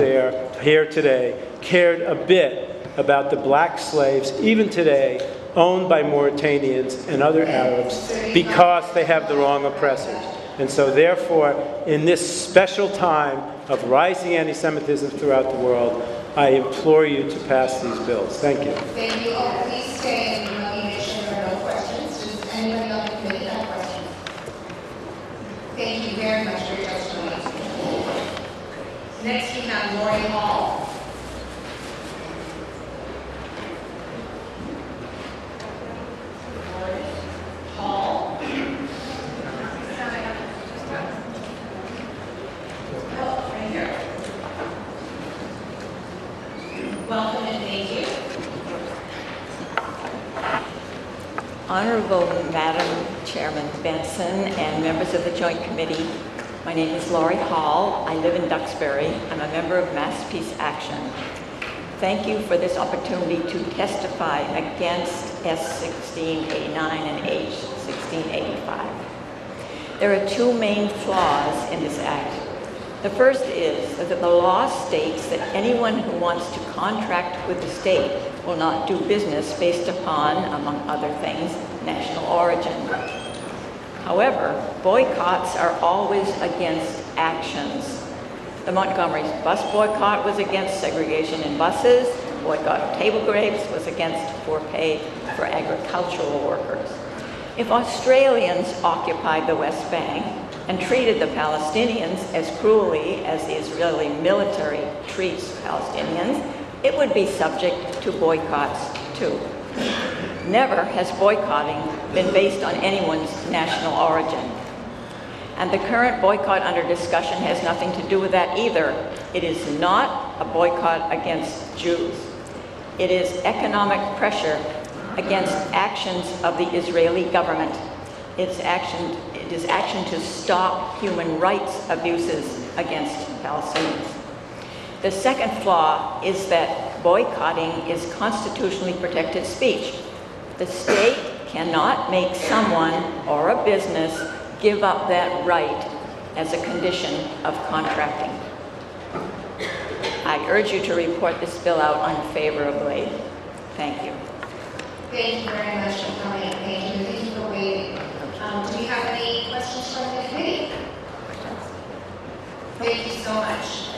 Speaker 8: here today cared a bit about the black slaves, even today, owned by Mauritanians and other Arabs, because they have the wrong oppressors. And so therefore, in this special time of rising anti-Semitism throughout the world, I implore you to pass these bills. Thank you.
Speaker 14: Thank you. Oh, please stay and let me make sure there are no questions. Does anybody on the committee have questions? Thank you very much for your testimony. Next we have Lori Hall. Hall. Oh, right here. Welcome and thank you.
Speaker 9: Honorable Madam Chairman Benson and members of the Joint Committee, my name is Lori Hall. I live in Duxbury. I'm a member of Mass Peace Action. Thank you for this opportunity to testify against S-1689 and H-1685. There are two main flaws in this act. The first is that the law states that anyone who wants to contract with the state will not do business based upon, among other things, national origin. However, boycotts are always against actions. The Montgomery bus boycott was against segregation in buses. Boycott of table grapes was against poor pay for agricultural workers. If Australians occupied the West Bank and treated the Palestinians as cruelly as the Israeli military treats Palestinians, it would be subject to boycotts too. Never has boycotting been based on anyone's national origin. And the current boycott under discussion has nothing to do with that either. It is not a boycott against Jews. It is economic pressure against actions of the Israeli government. It is action to stop human rights abuses against Palestinians. The second flaw is that boycotting is constitutionally protected speech. The state cannot make someone or a business give up that right as a condition of contracting. I urge you to report this bill out unfavorably. Thank you.
Speaker 14: Thank you very much for coming. Thank you. Thank you for waiting. Do we have any questions from the committee? Thank you so much.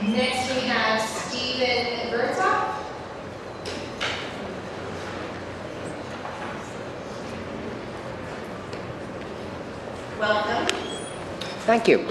Speaker 14: Next, we have Stephen Berthoff. Welcome.
Speaker 11: Thank you.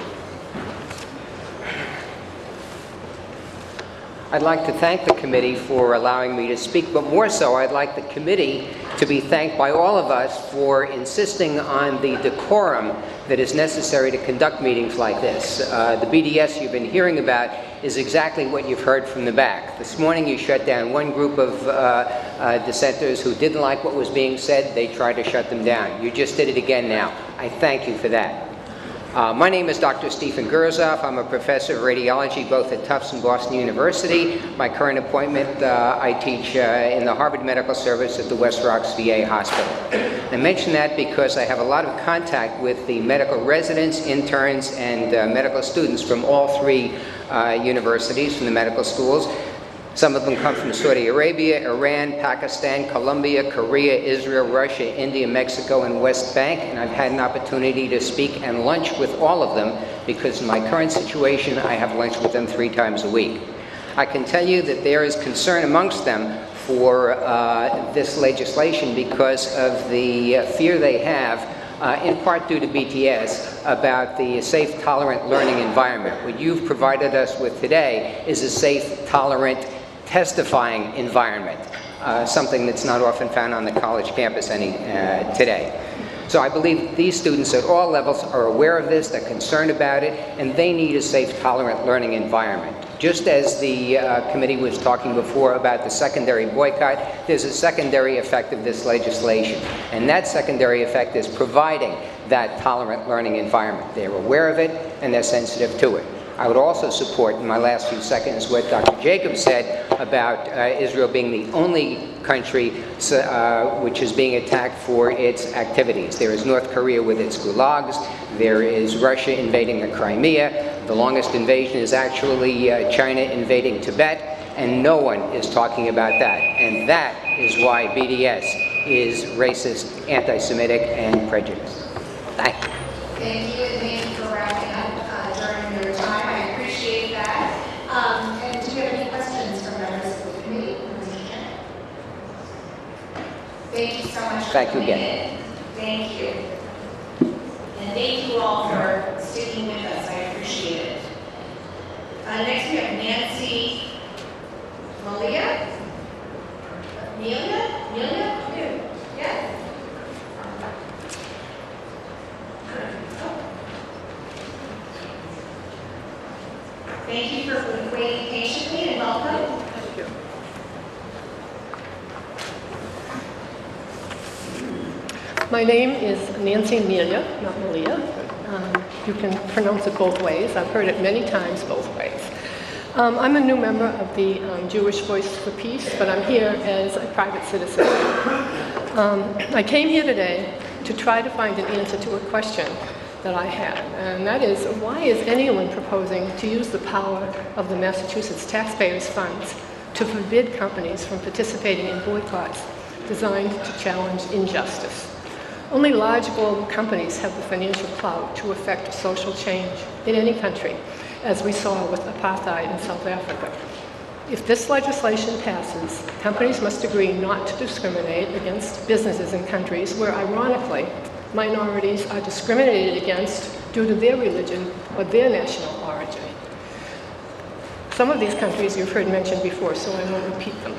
Speaker 11: I'd like to thank the committee for allowing me to speak, but more so, I'd like the committee to be thanked by all of us for insisting on the decorum that is necessary to conduct meetings like this. The BDS you've been hearing about is exactly what you've heard from the back. This morning you shut down one group of dissenters who didn't like what was being said. They tried to shut them down. You just did it again now. I thank you for that. My name is Dr. Stephen Gerzoff. I'm a professor of radiology both at Tufts and Boston University. My current appointment, I teach in the Harvard Medical Service at the West Rocks VA Hospital. I mention that because I have a lot of contact with the medical residents, interns, and medical students from all three universities, from the medical schools. Some of them come from Saudi Arabia, Iran, Pakistan, Colombia, Korea, Israel, Russia, India, Mexico, and West Bank, and I've had an opportunity to speak and lunch with all of them because in my current situation, I have lunch with them 3 times a week. I can tell you that there is concern amongst them for this legislation because of the fear they have, in part due to BTS, about the safe, tolerant learning environment. What you've provided us with today is a safe, tolerant, testifying environment, something that's not often found on the college campus today. So I believe these students at all levels are aware of this, they're concerned about it, and they need a safe, tolerant learning environment. Just as the committee was talking before about the secondary boycott, there's a secondary effect of this legislation, and that secondary effect is providing that tolerant learning environment. They're aware of it, and they're sensitive to it. I would also support, in my last few seconds, what Dr. Jacobs said about Israel being the only country which is being attacked for its activities. There is North Korea with its gulags. There is Russia invading the Crimea. The longest invasion is actually China invading Tibet, and no one is talking about that. And that is why BDS is racist, anti-Semitic, and prejudiced. Thank you.
Speaker 14: Thank you, and thank you for wrapping up during your time. I appreciate that. And do you have any questions from members of the committee? Thank you so much for
Speaker 11: Thank you
Speaker 14: coming
Speaker 11: again.
Speaker 14: in. Thank you. And thank you all for sticking with us. I appreciate it. Next we have Nancy Malia. Amelia? Yes? Thank you for waiting patiently and welcome. Thank you.
Speaker 15: My name is Nancy Amelia, not Malia. You can pronounce it both ways. I've heard it many times both ways. I'm a new member of the Jewish Voice for Peace, but I'm here as a private citizen. I came here today to try to find an answer to a question that I had, and that is, why is anyone proposing to use the power of the Massachusetts taxpayers' funds to forbid companies from participating in boycotts designed to challenge injustice? Only large global companies have the financial clout to effect social change in any country, as we saw with apartheid in South Africa. If this legislation passes, companies must agree not to discriminate against businesses in countries where, ironically, minorities are discriminated against due to their religion or their national origin. Some of these countries you've heard mentioned before, so I won't repeat them.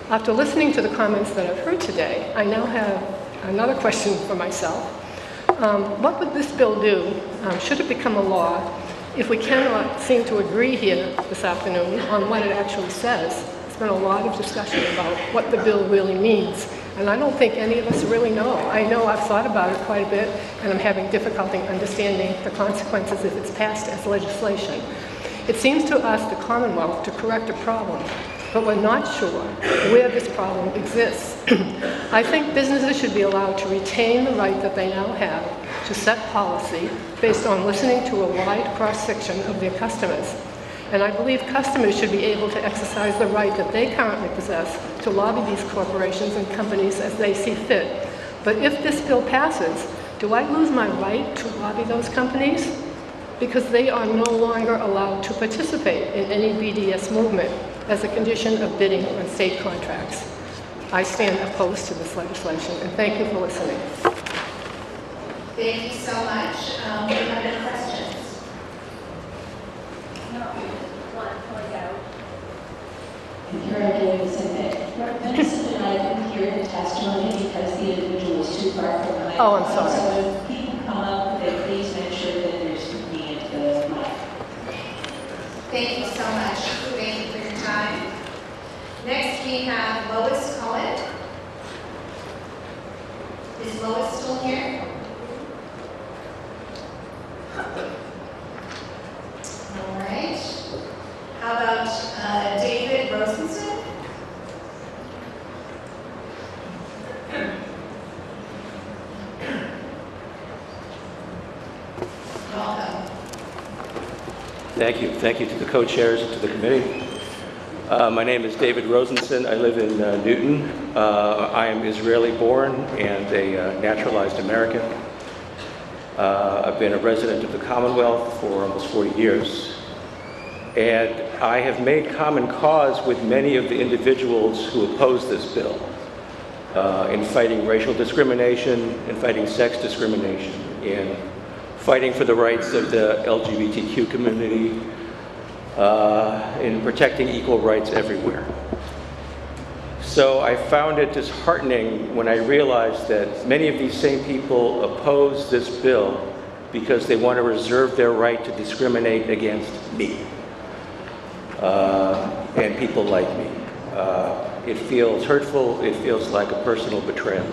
Speaker 15: After listening to the comments that I've heard today, I now have another question for myself. What would this bill do, should it become a law, if we cannot seem to agree here this afternoon on what it actually says? There's been a lot of discussion about what the bill really means, and I don't think any of us really know. I know I've thought about it quite a bit, and I'm having difficulty understanding the consequences if it's passed as legislation. It seems to us, the Commonwealth, to correct a problem, but we're not sure where this problem exists. I think businesses should be allowed to retain the right that they now have to set policy based on listening to a wide cross-section of their customers. And I believe customers should be able to exercise the right that they currently possess to lobby these corporations and companies as they see fit. But if this bill passes, do I lose my right to lobby those companies? Because they are no longer allowed to participate in any BDS movement as a condition of bidding on state contracts. I stand opposed to this legislation, and thank you for listening.
Speaker 14: Thank you so much. Do you have any questions?
Speaker 16: And I couldn't hear the testimony because the individual was too far from the mic.
Speaker 15: Oh, I'm sorry.
Speaker 16: So if people come up, they please make sure that they're speaking into the mic.
Speaker 14: Thank you so much. Thank you for your time. Next, we have Lois Cohen. Is Lois still here? All right. How about David Rosenson? Welcome.
Speaker 17: Thank you. Thank you to the co-chairs and to the committee. My name is David Rosenson. I live in Newton. I am Israeli-born and a naturalized American. I've been a resident of the Commonwealth for almost 40 years. And I have made common cause with many of the individuals who oppose this bill in fighting racial discrimination, in fighting sex discrimination, in fighting for the rights of the LGBTQ community, in protecting equal rights everywhere. So I found it disheartening when I realized that many of these same people oppose this bill because they want to reserve their right to discriminate against me and people like me. It feels hurtful. It feels like a personal betrayal.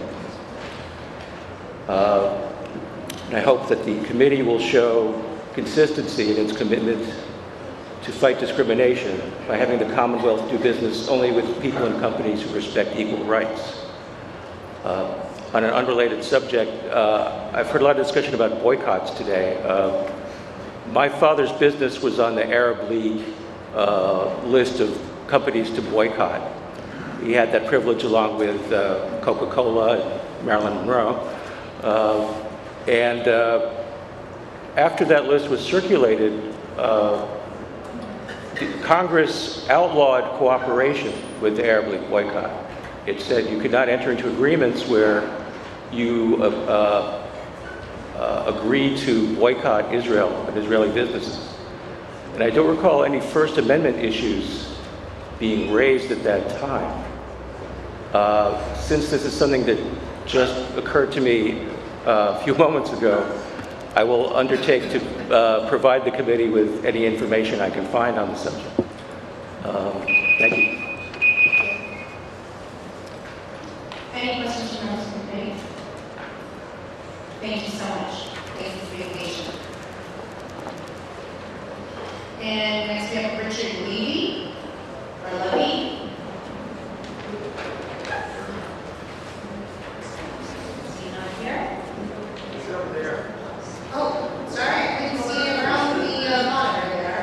Speaker 17: And I hope that the committee will show consistency in its commitment to fight discrimination by having the Commonwealth do business only with people and companies who respect equal rights. On an unrelated subject, I've heard a lot of discussion about boycotts today. My father's business was on the Arab League list of companies to boycott. He had that privilege along with Coca-Cola and Marilyn Monroe. And after that list was circulated, Congress outlawed cooperation with the Arab League boycott. It said you could not enter into agreements where you agree to boycott Israel and Israeli businesses. And I don't recall any First Amendment issues being raised at that time. Since this is something that just occurred to me a few moments ago, I will undertake to provide the committee with any information I can find on the subject. Thank you.
Speaker 14: Any questions from members of the committee? Thank you so much. Thank you for being patient. And next we have Richard Levy, or Levy. Is he not here? He's over there. Oh, sorry, I didn't see him around the monitor there.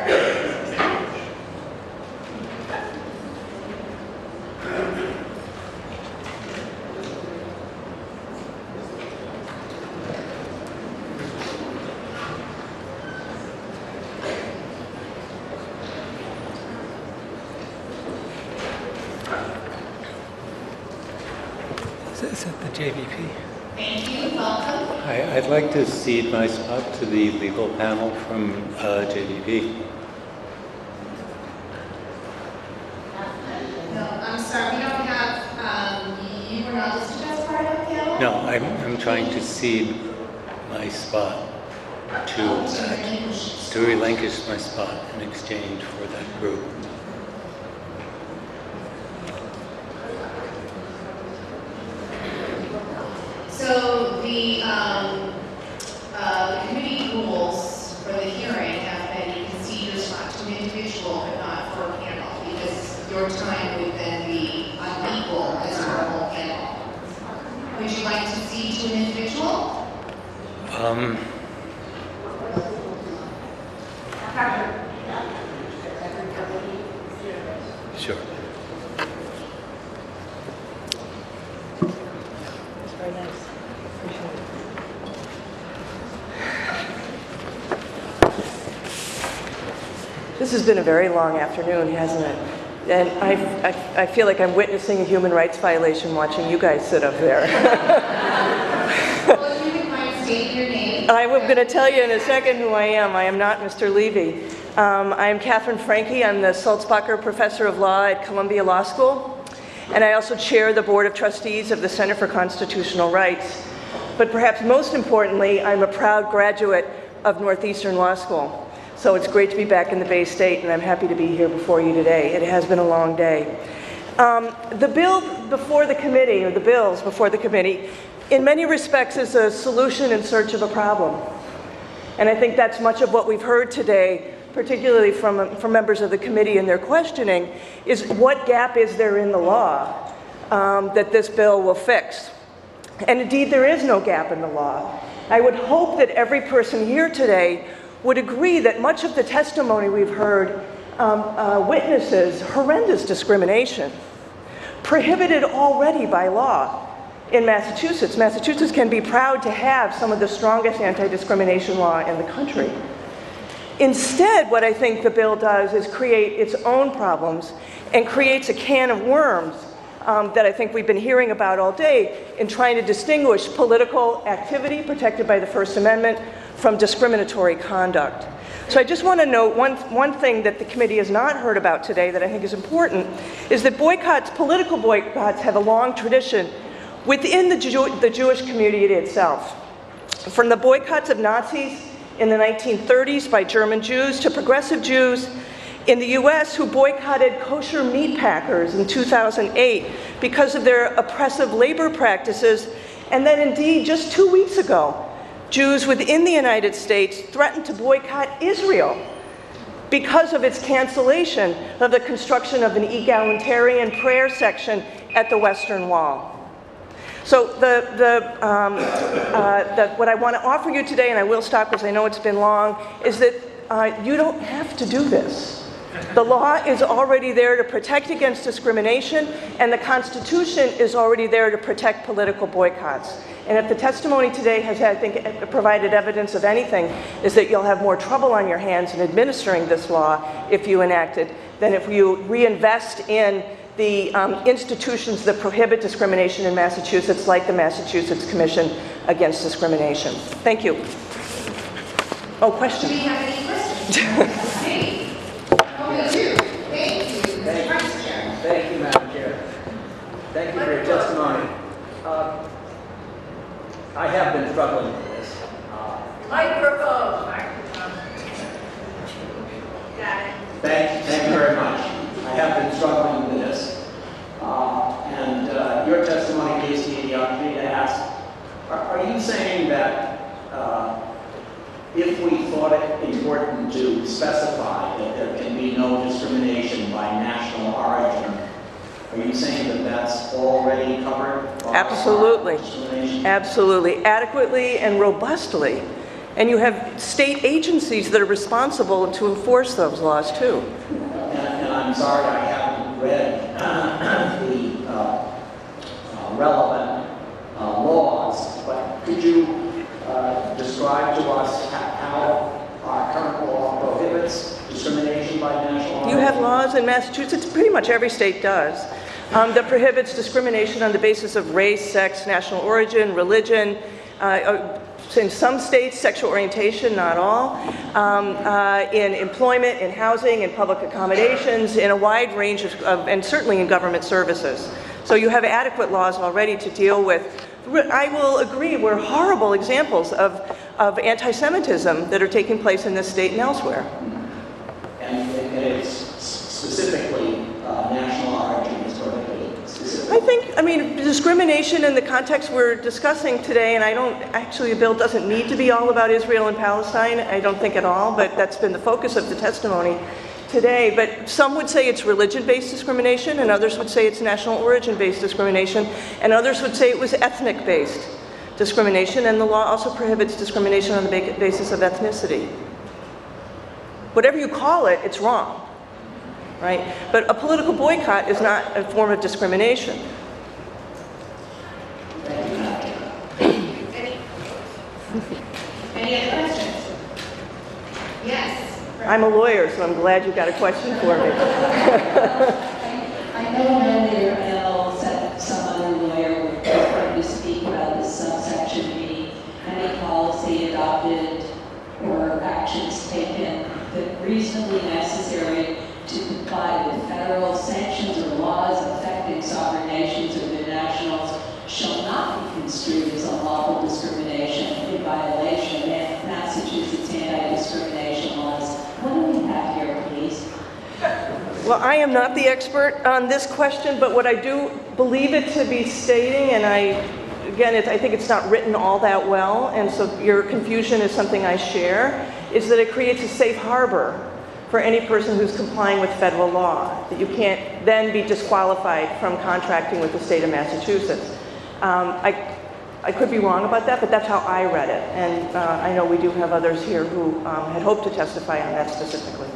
Speaker 20: Is that the JVP?
Speaker 14: Thank you, welcome.
Speaker 20: Hi, I'd like to cede my spot to the legal panel from JVP.
Speaker 14: No, I'm sorry, we don't have, you were not listed as part of the panel?
Speaker 20: No, I'm trying to cede my spot to relinquish my spot in exchange for that group.
Speaker 14: So the committee rules for the hearing have been, you can see your spot to an individual, but not for a panel, because your time would then be unequal as for a whole panel. Would you like to cede to an individual?
Speaker 20: Sure.
Speaker 21: That's very nice. Appreciate it. This has been a very long afternoon, hasn't it? And I feel like I'm witnessing a human rights violation watching you guys sit up there.
Speaker 14: Well, if you would mind stating your name.
Speaker 21: I'm going to tell you in a second who I am. I am not Mr. Levy. I am Catherine Franke. I'm the Sulzbacher Professor of Law at Columbia Law School. And I also chair the Board of Trustees of the Center for Constitutional Rights. But perhaps most importantly, I'm a proud graduate of Northeastern Law School. So it's great to be back in the Bay State, and I'm happy to be here before you today. It has been a long day. The bill before the committee, or the bills before the committee, in many respects is a solution in search of a problem. And I think that's much of what we've heard today, particularly from members of the committee in their questioning, is what gap is there in the law that this bill will fix? And indeed, there is no gap in the law. I would hope that every person here today would agree that much of the testimony we've heard witnesses horrendous discrimination, prohibited already by law in Massachusetts. Massachusetts can be proud to have some of the strongest anti-discrimination law in the country. Instead, what I think the bill does is create its own problems and creates a can of worms that I think we've been hearing about all day in trying to distinguish political activity protected by the First Amendment from discriminatory conduct. So I just want to note one thing that the committee has not heard about today that I think is important, is that boycotts, political boycotts, have a long tradition within the Jewish community itself. From the boycotts of Nazis in the 1930s by German Jews to progressive Jews in the US who boycotted kosher meat packers in 2008 because of their oppressive labor practices, and then indeed just 2 weeks ago, Jews within the United States threatened to boycott Israel because of its cancellation of the construction of an egalitarian prayer section at the Western Wall. So what I want to offer you today, and I will stop because I know it's been long, is that you don't have to do this. The law is already there to protect against discrimination, and the Constitution is already there to protect political boycotts. And if the testimony today has, I think, provided evidence of anything, is that you'll have more trouble on your hands in administering this law if you enact it than if you reinvest in the institutions that prohibit discrimination in Massachusetts, like the Massachusetts Commission Against Discrimination. Thank you. Oh, question?
Speaker 14: Do we have any questions? Hey. Thank you.
Speaker 23: Thank you, Madam Chair. Thank you for your testimony. I have been struggling with this.
Speaker 14: Microphone.
Speaker 23: Thank you very much. I have been struggling with this. And your testimony gives me the opportunity to ask, are you saying that if we thought it important to specify that there can be no discrimination by national origin, are you saying that that's already covered?
Speaker 21: Absolutely. Absolutely. Adequately and robustly. And you have state agencies that are responsible to enforce those laws, too.
Speaker 23: And I'm sorry I haven't read the relevant laws, but could you describe to us how our current law prohibits discrimination by national origin?
Speaker 21: You have laws in Massachusetts, pretty much every state does. that prohibits discrimination on the basis of race, sex, national origin, religion, in some states, sexual orientation, not all, in employment, in housing, in public accommodations, in a wide range of, and certainly in government services. So you have adequate laws already to deal with. I will agree, we're horrible examples of anti-Semitism that are taking place in this state and elsewhere.
Speaker 23: And it's specifically national origin is prohibited.
Speaker 21: I mean, discrimination in the context we're discussing today, and the bill doesn't need to be all about Israel and Palestine, I don't think at all, but that's been the focus of the testimony today. But some would say it's religion-based discrimination, and others would say it's national origin-based discrimination, and others would say it was ethnic-based discrimination, and the law also prohibits discrimination on the basis of ethnicity. Whatever you call it, it's wrong, right? But a political boycott is not a form of discrimination.
Speaker 14: Any other questions? Yes.
Speaker 21: I'm a lawyer, so I'm glad you got a question for me.
Speaker 16: I know earlier Bill said some other lawyer would prefer to speak about this subsection B, any policy adopted or actions taken that reasonably necessary to comply with federal sanctions or laws affecting sovereign nations or their nationals shall not be construed as unlawful discrimination in violation of Massachusetts anti-discrimination laws. What do we have here, please?
Speaker 21: Well, I am not the expert on this question, but what I do believe it to be stating, and I think it's not written all that well, and so your confusion is something I share, is that it creates a safe harbor for any person who's complying with federal law, that you can't then be disqualified from contracting with the state of Massachusetts. I could be wrong about that, but that's how I read it, and I know we do have others here who had hoped to testify on that specifically.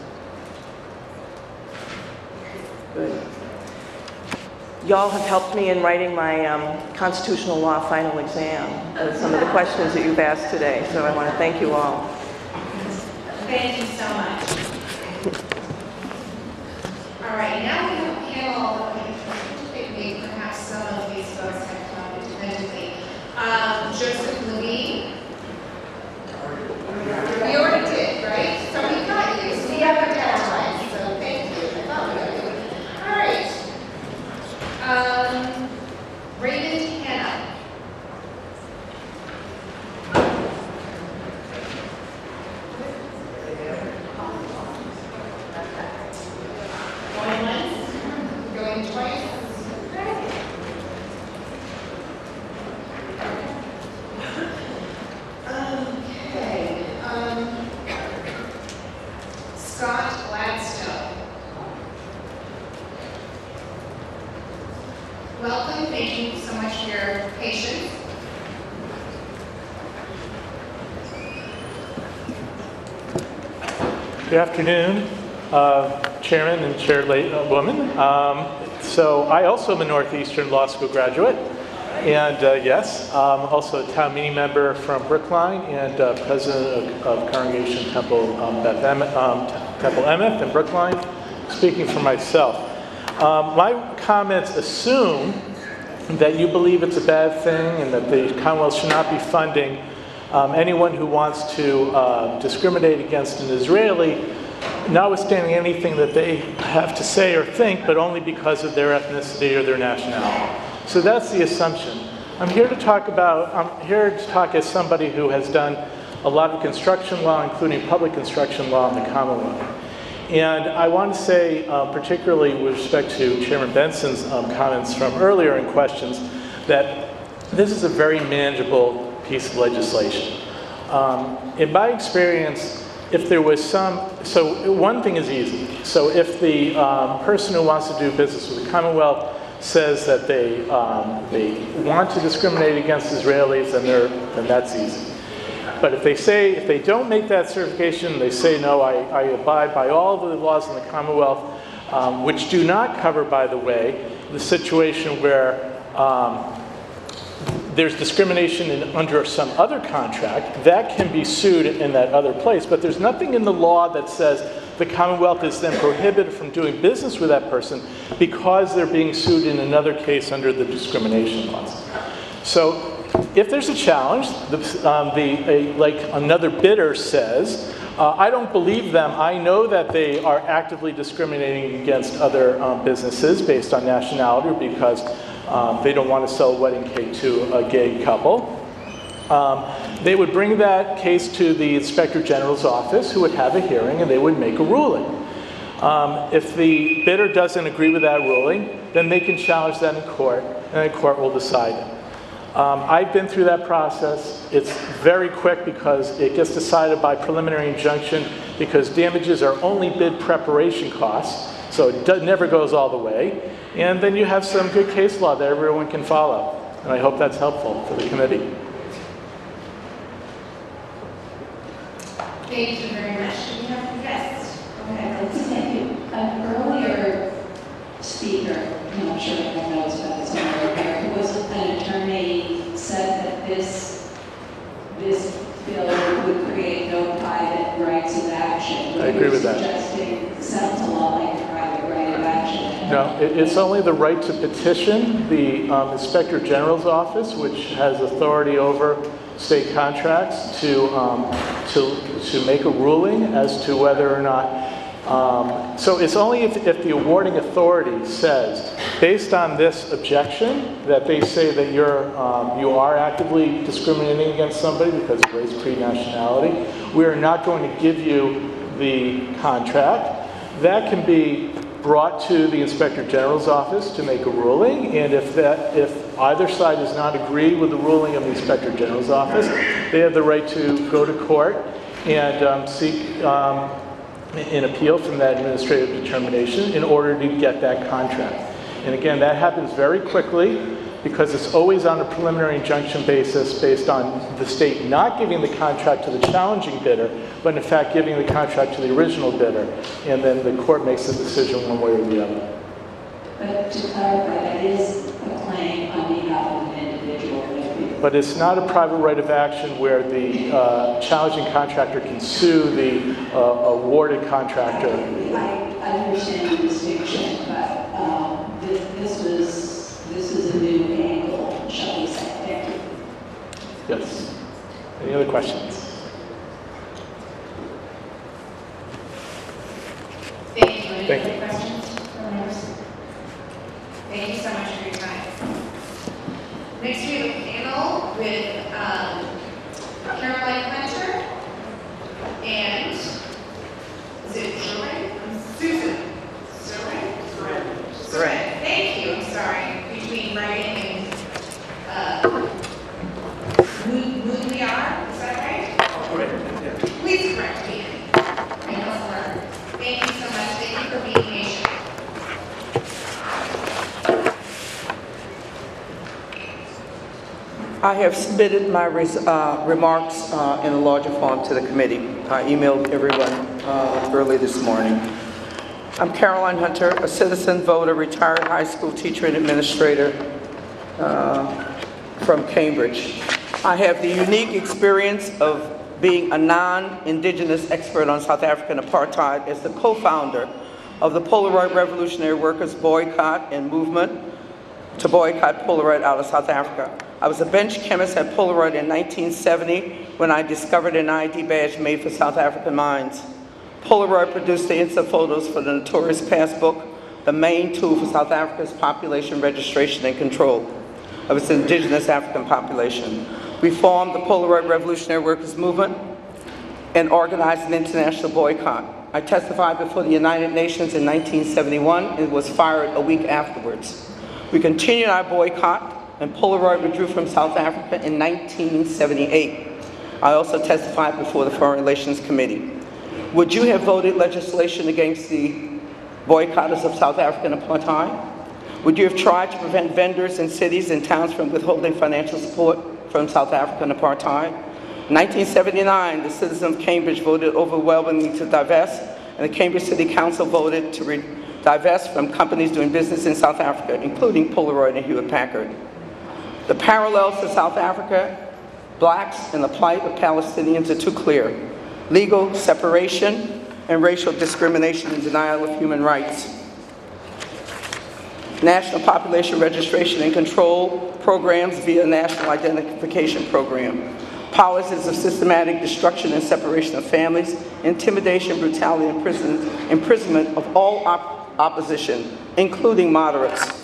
Speaker 21: Good. Y'all have helped me in writing my constitutional law final exam with some of the questions that you've asked today, so I want to thank you all.
Speaker 14: Thank you so much. All right, now we have a panel. Perhaps some of these folks have come independently. Joseph Levine. We already did, right? So we got you. So we have a deadline. So thank you. I thought we got you. All right. Raymond Hanna. Going once, going twice. Okay. Scott Gladstone. Welcome. Thank you so much for your patience.
Speaker 1: Good afternoon, Chairman and Chairwoman. So I also am a Northeastern Law School graduate, and yes, also a town meeting member from Brookline and president of Congregation Temple Emeth in Brookline, speaking for myself. My comments assume that you believe it's a bad thing and that the Commonwealth should not be funding anyone who wants to discriminate against an Israeli, notwithstanding anything that they have to say or think, but only because of their ethnicity or their nationality. So that's the assumption. I'm here to talk as somebody who has done a lot of construction law, including public construction law in the Commonwealth. And I want to say, particularly with respect to Chairman Benson's comments from earlier in questions, that this is a very manageable piece of legislation. In my experience, if there was so one thing is easy. So if the person who wants to do business with the Commonwealth says that they want to discriminate against Israelis, then that's easy. But if they don't make that certification, they say, no, I abide by all the laws in the Commonwealth, which do not cover, by the way, the situation where there's discrimination under some other contract, that can be sued in that other place. But there's nothing in the law that says the Commonwealth is then prohibited from doing business with that person because they're being sued in another case under the discrimination laws. So if there's a challenge, like another bidder says, I don't believe them. I know that they are actively discriminating against other businesses based on nationality or because they don't want to sell a wedding cake to a gay couple. They would bring that case to the Inspector General's office, who would have a hearing, and they would make a ruling. If the bidder doesn't agree with that ruling, then they can challenge that in court, and the court will decide it. I've been through that process. It's very quick because it gets decided by preliminary injunction because damages are only bid preparation costs, so it never goes all the way. And then you have some good case law that everyone can follow. And I hope that's helpful for the committee.
Speaker 14: Thank you very much. We have a guest. Okay.
Speaker 16: Thank you. An earlier speaker, I'm not sure if everyone knows about this, who was an attorney, said that this bill would create no private rights of action.
Speaker 1: I agree with that.
Speaker 16: Suggesting sounds a lot like a private right of action.
Speaker 1: No, it's only the right to petition the Inspector General's office, which has authority over state contracts to make a ruling as to whether or not. So it's only if the awarding authority says, based on this objection, that they say that you are actively discriminating against somebody because of race, creed, nationality, we are not going to give you the contract. That can be brought to the Inspector General's office to make a ruling, and if either side does not agree with the ruling of the Inspector General's office, they have the right to go to court and seek an appeal from that administrative determination in order to get that contract. And again, that happens very quickly because it's always on a preliminary injunction basis based on the state not giving the contract to the challenging bidder, but in fact giving the contract to the original bidder. And then the court makes a decision one way or the other.
Speaker 16: But to clarify, that is a claim on behalf of an individual.
Speaker 1: But it's not a private right of action where the challenging contractor can sue the awarded contractor.
Speaker 16: I understand the distinction, but this is a new angle, shall we say. Thank you.
Speaker 1: Yes. Any other questions?
Speaker 14: Thank you. Any
Speaker 1: Thank
Speaker 14: other
Speaker 1: you.
Speaker 14: questions from members? Thank you so much for your time. Next, we have a panel with Caroline Hunter and is it Susan? Zorin. Thank you. I'm sorry. Between writing and who we are. Is that right? Please correct me. Thank you so much. Thank you for being patient.
Speaker 3: I have submitted my remarks in a larger form to the committee. I emailed everyone early this morning. I'm Caroline Hunter, a citizen, voter, retired high school teacher and administrator from Cambridge. I have the unique experience of being a non-Indigenous expert on South African apartheid as the co-founder of the Polaroid Revolutionary Workers Boycott and movement to boycott Polaroid out of South Africa. I was a bench chemist at Polaroid in 1970 when I discovered an ID badge made for South African mines. Polaroid produced the insert photos for the notorious passbook, the main tool for South Africa's population registration and control of its indigenous African population. We formed the Polaroid Revolutionary Workers Movement and organized an international boycott. I testified before the United Nations in 1971 and was fired a week afterwards. We continued our boycott, and Polaroid withdrew from South Africa in 1978. I also testified before the Foreign Relations Committee. Would you have voted legislation against the boycotters of South African apartheid? Would you have tried to prevent vendors in cities and towns from withholding financial support from South African apartheid? In 1979, the citizens of Cambridge voted overwhelmingly to divest, and the Cambridge City Council voted to divest from companies doing business in South Africa, including Polaroid and Hewlett-Packard. The parallels to South Africa, blacks, and the plight of Palestinians are too clear. Legal separation and racial discrimination and denial of human rights. National Population Registration and Control Programs via National Identification Program. Policies of systematic destruction and separation of families, intimidation, brutality, and imprisonment of all opposition, including moderates.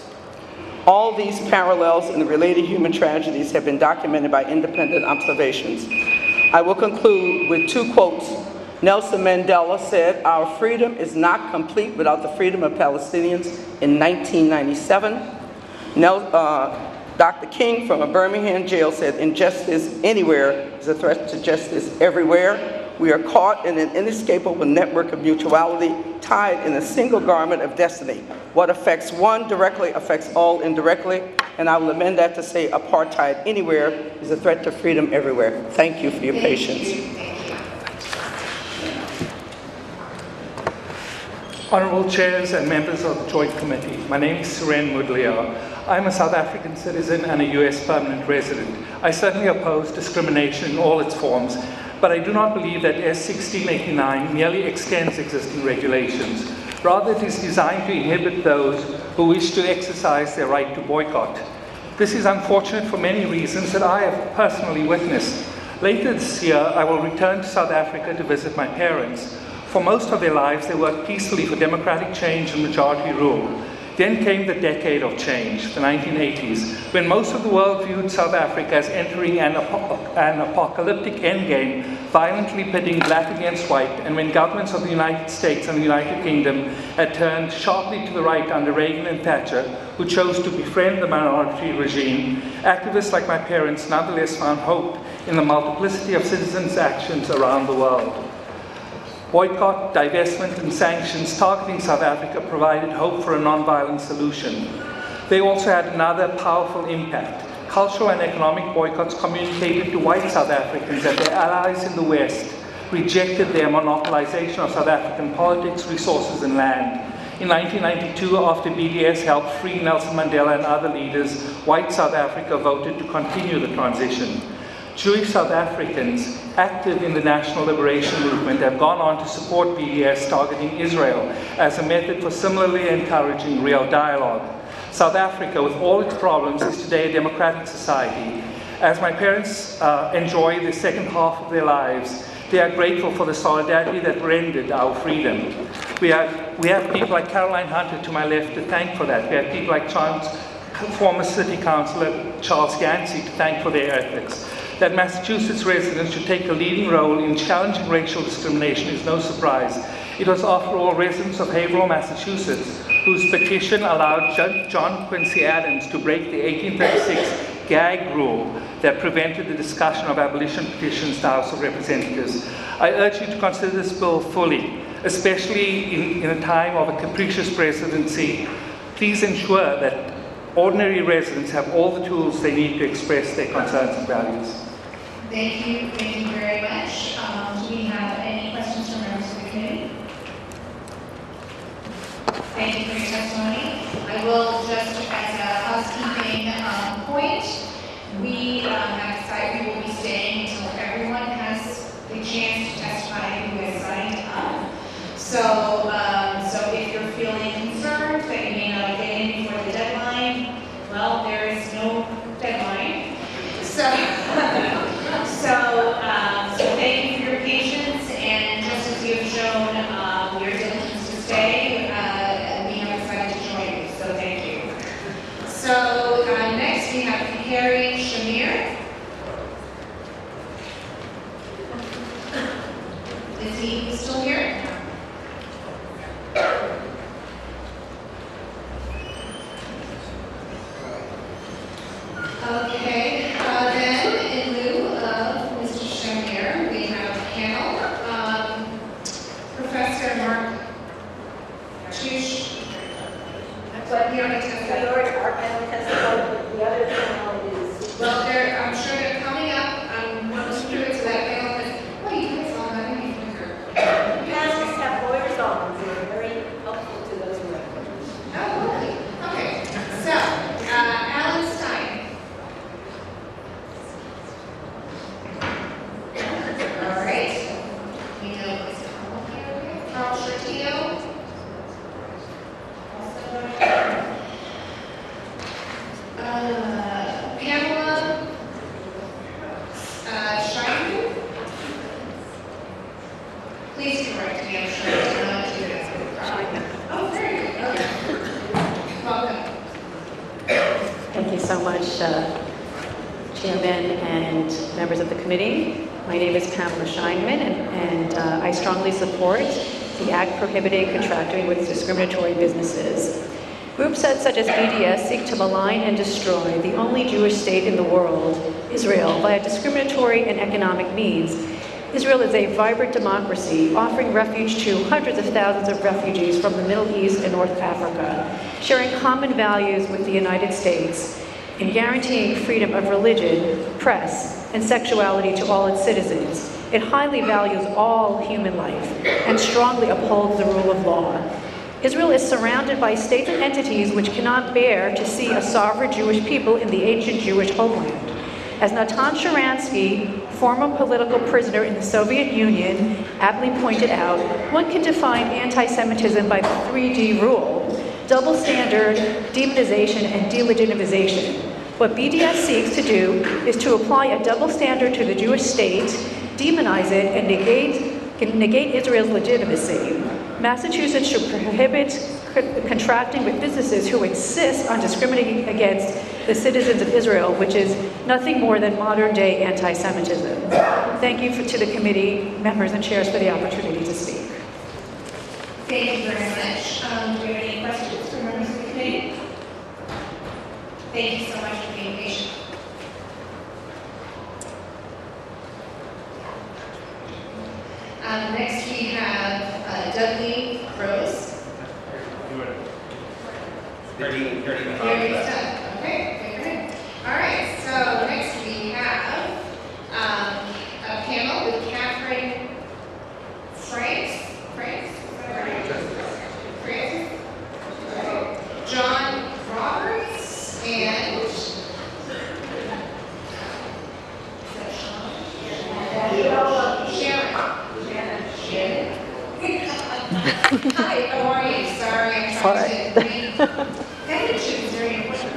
Speaker 3: All these parallels and the related human tragedies have been documented by independent observations. I will conclude with 2 quotes. Nelson Mandela said, "Our freedom is not complete without the freedom of Palestinians," in 1997. Dr. King from a Birmingham jail said, "Injustice anywhere is a threat to justice everywhere." We are caught in an inescapable network of mutuality, tied in a single garment of destiny. What affects one directly affects all indirectly, and I will amend that to say apartheid anywhere is a threat to freedom everywhere. Thank you for your patience.
Speaker 4: Honorable chairs and members of the Joint Committee, my name is Suren Mudliar. I'm a South African citizen and a US permanent resident. I certainly oppose discrimination in all its forms, but I do not believe that S 1689 merely extends existing regulations. Rather, it is designed to inhibit those who wish to exercise their right to boycott. This is unfortunate for many reasons that I have personally witnessed. Later this year, I will return to South Africa to visit my parents. For most of their lives, they worked peacefully for democratic change and majority rule. Then came the decade of change, the 1980s, when most of the world viewed South Africa as entering an apocalyptic endgame, violently pitting black against white, and when governments of the United States and the United Kingdom had turned sharply to the right under Reagan and Thatcher, who chose to befriend the minority regime, activists like my parents nonetheless found hope in the multiplicity of citizens' actions around the world. Boycott, divestment, and sanctions targeting South Africa provided hope for a non-violent solution. They also had another powerful impact. Cultural and economic boycotts communicated to white South Africans that their allies in the West rejected their monopolization of South African politics, resources, and land. In 1992, after BDS helped free Nelson Mandela and other leaders, white South Africa voted to continue the transition. Jewish South Africans active in the national liberation movement have gone on to support BDS targeting Israel as a method for similarly encouraging real dialogue. South Africa, with all its problems, is today a democratic society. As my parents enjoy the second half of their lives, they are grateful for the solidarity that rendered our freedom. We have people like Caroline Hunter to my left to thank for that. We have people like former City Councillor Charles Yancey to thank for their efforts. That Massachusetts residents should take a leading role in challenging racial discrimination is no surprise. It was, after all, residents of Haverhill, Massachusetts, whose petition allowed John Quincy Adams to break the 1836 gag rule that prevented the discussion of abolition petitions to the House of Representatives. I urge you to consider this bill fully, especially in a time of a capricious presidency. Please ensure that ordinary residents have all the tools they need to express their concerns and values.
Speaker 14: Thank you very much. Do we have any questions from members of the committee? Thank you for your testimony. I will just, as a housekeeping point, we have decided we will be staying until everyone has the chance to testify who has signed up. So if you're feeling concerned that you may not get in before the deadline, well, there is no deadline. So thank you for your patience, and just as you have shown your diligence to stay, we have decided to join you, so thank you. So next we have Harry Shamir. Is he still here? Okay, then Hampshire do not do this. Oh, very good. Okay. Welcome.
Speaker 6: Thank you so much, Chairman and members of the committee. My name is Pamela Scheinman, and I strongly support the Act prohibiting contracting with discriminatory businesses. Groups such as BDS seek to malign and destroy the only Jewish state in the world, Israel, via discriminatory and economic means. Israel is a vibrant democracy, offering refuge to hundreds of thousands of refugees from the Middle East and North Africa, sharing common values with the United States, and guaranteeing freedom of religion, press, and sexuality to all its citizens. It highly values all human life and strongly upholds the rule of law. Israel is surrounded by states and entities which cannot bear to see a sovereign Jewish people in the ancient Jewish homeland. As Natan Sharansky, former political prisoner in the Soviet Union, aptly pointed out, one can define anti-Semitism by the 3D rule: double standard, demonization, and delegitimization. What BDS seeks to do is to apply a double standard to the Jewish state, demonize it, and negate Israel's legitimacy. Massachusetts should prohibit contracting with businesses who insist on discriminating against the citizens of Israel, which is nothing more than modern-day anti-Semitism. Thank you to the committee members and chairs for the opportunity to speak.
Speaker 14: Thank you very much. Do we have any questions from members of the committee? Thank you so much for being patient. Next we have Dudley Rose. Very good. Okay, very good. All right, so next we have a panel with Catherine Franks, John Roberts, and Sharon. Hi, how are you? Sorry, I'm trying to read. Penmanship is very important.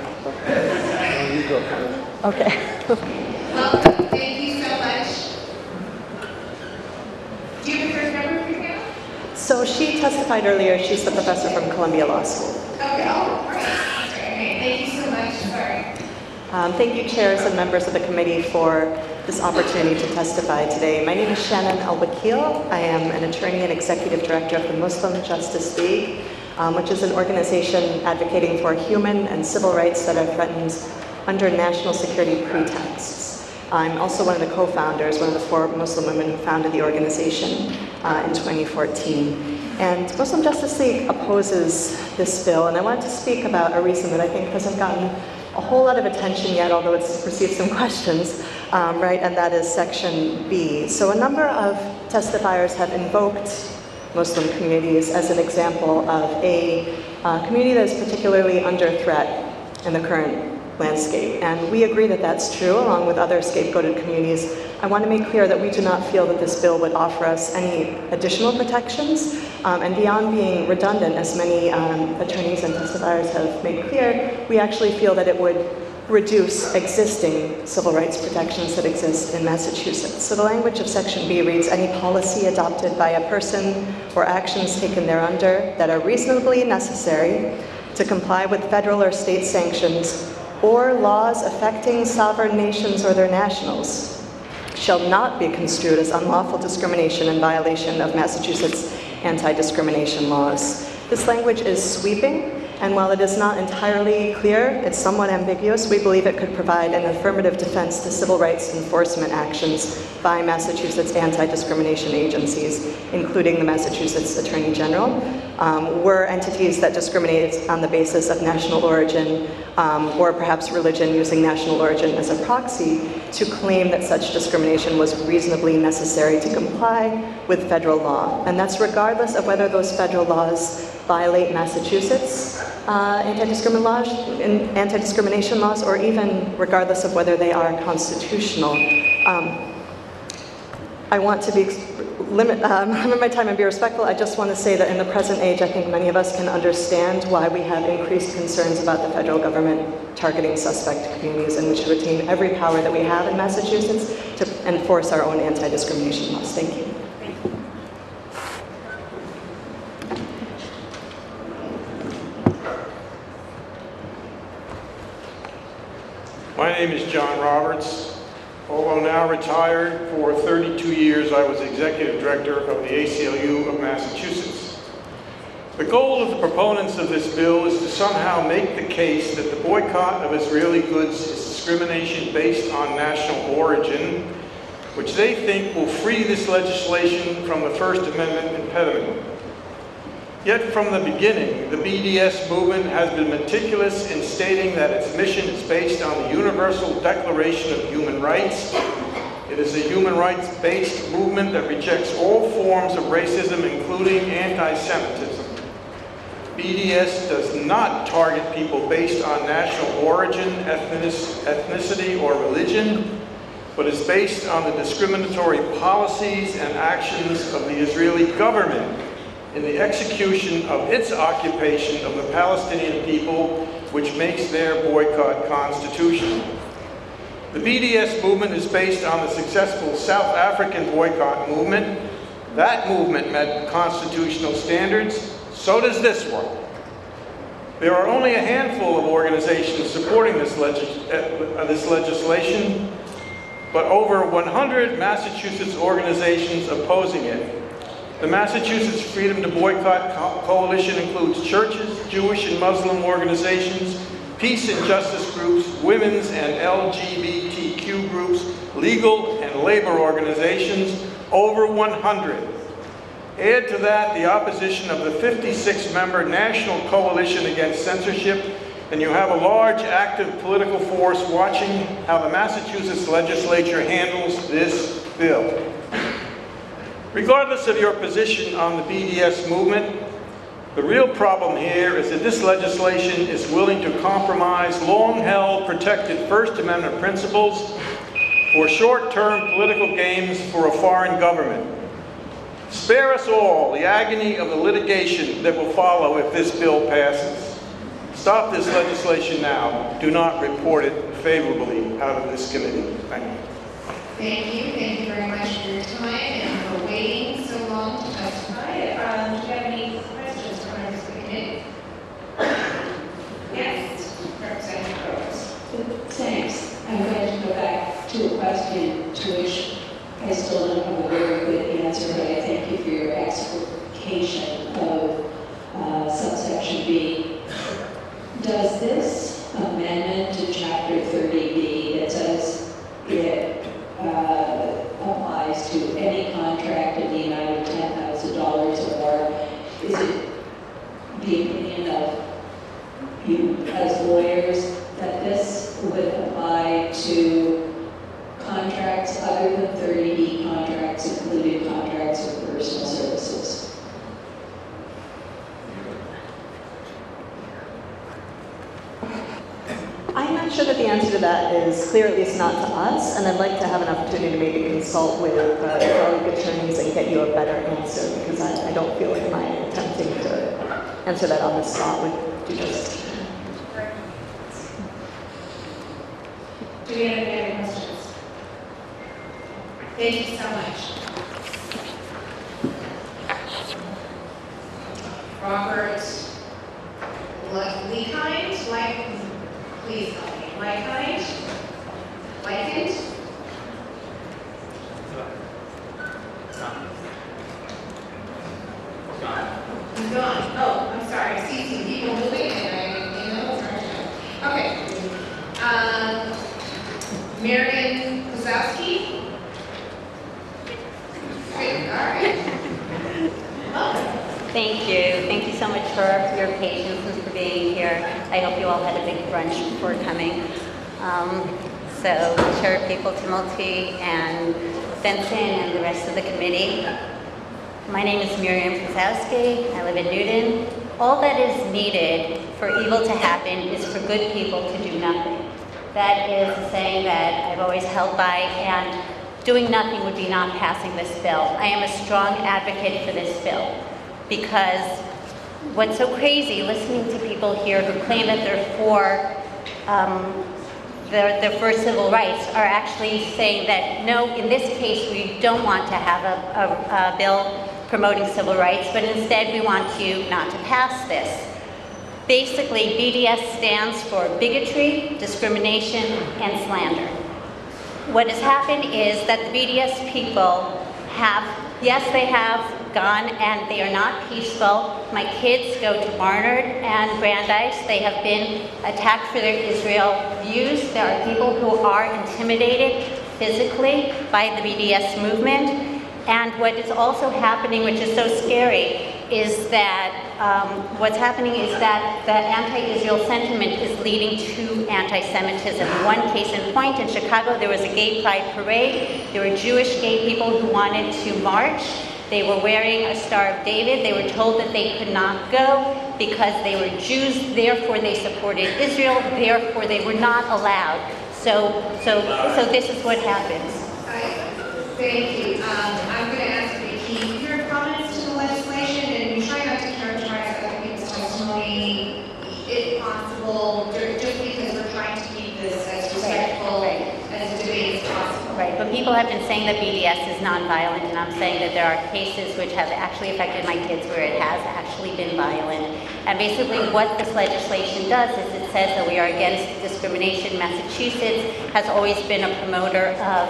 Speaker 6: Okay.
Speaker 14: Welcome. Thank you so much. Do you have a first member of your panel?
Speaker 6: So she testified earlier. She's the professor from Columbia Law School.
Speaker 14: Okay. All right. Okay. Thank you so much. Sorry.
Speaker 6: Thank you, chairs and members of the committee, for this opportunity to testify today. My name is Shannon Al-Wakil. I am an attorney and executive director of the Muslim Justice League, which is an organization advocating for human and civil rights that are threatened under national security pretexts. I'm also one of the co-founders, one of the 4 Muslim women who founded the organization in 2014. And Muslim Justice League opposes this bill, and I wanted to speak about a reason that I think hasn't gotten a whole lot of attention yet, although it's received some questions, right, and that is Section B. So a number of testifiers have invoked Muslim communities as an example of a community that is particularly under threat in the current landscape. And we agree that that's true, along with other scapegoated communities. I want to make clear that we do not feel that this bill would offer us any additional protections. And beyond being redundant, as many attorneys and testifiers have made clear, we actually feel that it would reduce existing civil rights protections that exist in Massachusetts. So the language of Section B reads, any policy adopted by a person or actions taken thereunder that are reasonably necessary to comply with federal or state sanctions or laws affecting sovereign nations or their nationals shall not be construed as unlawful discrimination in violation of Massachusetts anti-discrimination laws. This language is sweeping, and while it is not entirely clear, it's somewhat ambiguous. We believe it could provide an affirmative defense to civil rights enforcement actions by Massachusetts anti-discrimination agencies, including the Massachusetts Attorney General. Were entities that discriminate on the basis of national origin or perhaps religion, using national origin as a proxy to claim that such discrimination was reasonably necessary to comply with federal law. And that's regardless of whether those federal laws violate Massachusetts anti-discrimination laws, or even regardless of whether they are constitutional. I want to limit my time and be respectful. I just want to say that in the present age, I think many of us can understand why we have increased concerns about the federal government targeting suspect communities, and we should retain every power that we have in Massachusetts to enforce our own anti-discrimination laws. Thank you.
Speaker 5: name is John Roberts. Although now retired, for 32 years I was Executive Director of the ACLU of Massachusetts. The goal of the proponents of this bill is to somehow make the case that the boycott of Israeli goods is discrimination based on national origin, which they think will free this legislation from the First Amendment impediment. Yet from the beginning, the BDS movement has been meticulous in stating that its mission is based on the Universal Declaration of Human Rights. It is a human rights-based movement that rejects all forms of racism, including anti-Semitism. BDS does not target people based on national origin, ethnicity, or religion, but is based on the discriminatory policies and actions of the Israeli government in the execution of its occupation of the Palestinian people, which makes their boycott constitutional. The BDS movement is based on the successful South African boycott movement. That movement met constitutional standards. So does this one. There are only a handful of organizations supporting this legislation, but over 100 Massachusetts organizations opposing it. The Massachusetts Freedom to Boycott Coalition includes churches, Jewish and Muslim organizations, peace and justice groups, women's and LGBTQ groups, legal and labor organizations, over 100. Add to that the opposition of the 56-member National Coalition Against Censorship, and you have a large active political force watching how the Massachusetts legislature handles this bill. Regardless of your position on the BDS movement, the real problem here is that this legislation is willing to compromise long-held protected First Amendment principles for short-term political gains for a foreign government. Spare us all the agony of the litigation that will follow if this bill passes. Stop this legislation now. Do not report it favorably out of this committee. Thank you.
Speaker 14: Thank you. Thank you very much for your time and for waiting so long to testify. Do you have any questions for members of the committee? Yes, Representative Groves.
Speaker 16: Thanks. I'm going to go back to a question to which I still don't have a very good answer, but I thank you for your explication of subsection B. Does this amendment to Chapter 30B that says it applies to any contract in the amount of $10,000 or more, is it the opinion of you as lawyers that this would apply to contracts other than 30B contracts, including contracts of personal services?
Speaker 6: I'm not sure that the answer to that is clear, at least not to us, and I'd like to have an opportunity to maybe consult with colleague attorneys and get you a better answer, because I don't feel like my attempting to answer that on the spot would do justice.
Speaker 14: Do we have any other questions? Thank you so much. Robert Leakind, please help me. Leakind? He's gone. Oh, I'm sorry. I see some people moving and okay. Marion Kozowski? Great, all right. Welcome.
Speaker 7: Thank you. Thank you so much for your patience and for being here. I hope you all had a big brunch before coming. So, Chair People Tumulty and Benson and the rest of the committee. My name is Miriam Kozowski. I live in Newton. All that is needed for evil to happen is for good people to do nothing. That is a saying that I've always held by, and doing nothing would be not passing this bill. I am a strong advocate for this bill, because what's so crazy, listening to people here who claim that they're for civil rights, are actually saying that, no, in this case, we don't want to have a bill promoting civil rights, but instead we want you not to pass this. Basically, BDS stands for bigotry, discrimination, and slander. What has happened is that the BDS people have, yes, they have gone and they are not peaceful. My kids go to Barnard and Brandeis. They have been attacked for their Israel views. There are people who are intimidated physically by the BDS movement. And what is also happening, which is so scary, is that what's happening is that the anti-Israel sentiment is leading to anti-Semitism. One case in point, in Chicago, there was a gay pride parade. There were Jewish gay people who wanted to march. They were wearing a Star of David. They were told that they could not go because they were Jews, therefore they supported Israel, therefore they were not allowed. So this is what happens.
Speaker 14: Thank you. I'm going to ask you to keep your comments to the legislation, and we try not to characterize other people's testimony, if possible, just because we're trying to keep this as respectful as a debate as possible.
Speaker 7: Right, but people have been saying that BDS is nonviolent, and I'm saying that there are cases which have actually affected my kids where it has actually been violent. And basically what this legislation does is it says that we are against discrimination. Massachusetts has always been a promoter of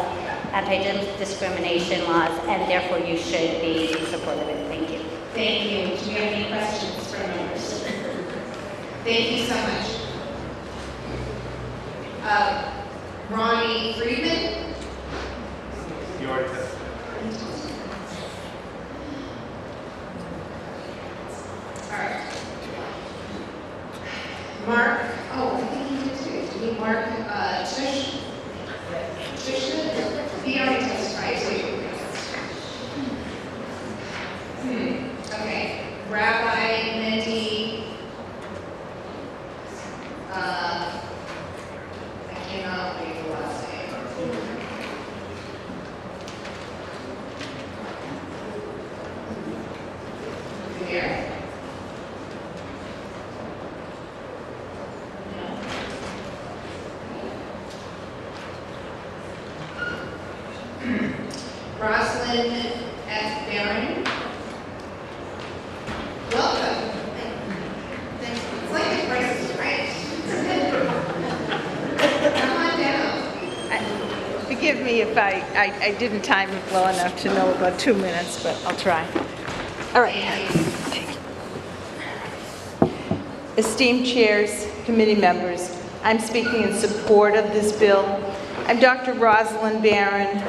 Speaker 7: anti-discrimination laws, and therefore you should be supportive of it. Thank you.
Speaker 14: Thank you. Do we have any questions from members? Thank you so much. Ronnie Friedman?
Speaker 12: Your turn.
Speaker 14: All right. Mark, I think he did too. Do we Mark Tush? He already testified too. Okay. Rabbi Mehdi. I cannot read the last name. Here. Rosalind F. Barron. Welcome. It's like the price is right. Come on down.
Speaker 10: Forgive me if I didn't time it well enough to know about 2 minutes, but I'll try. All right. Esteemed chairs, committee members, I'm speaking in support of this bill. I'm Dr. Rosalind Barron,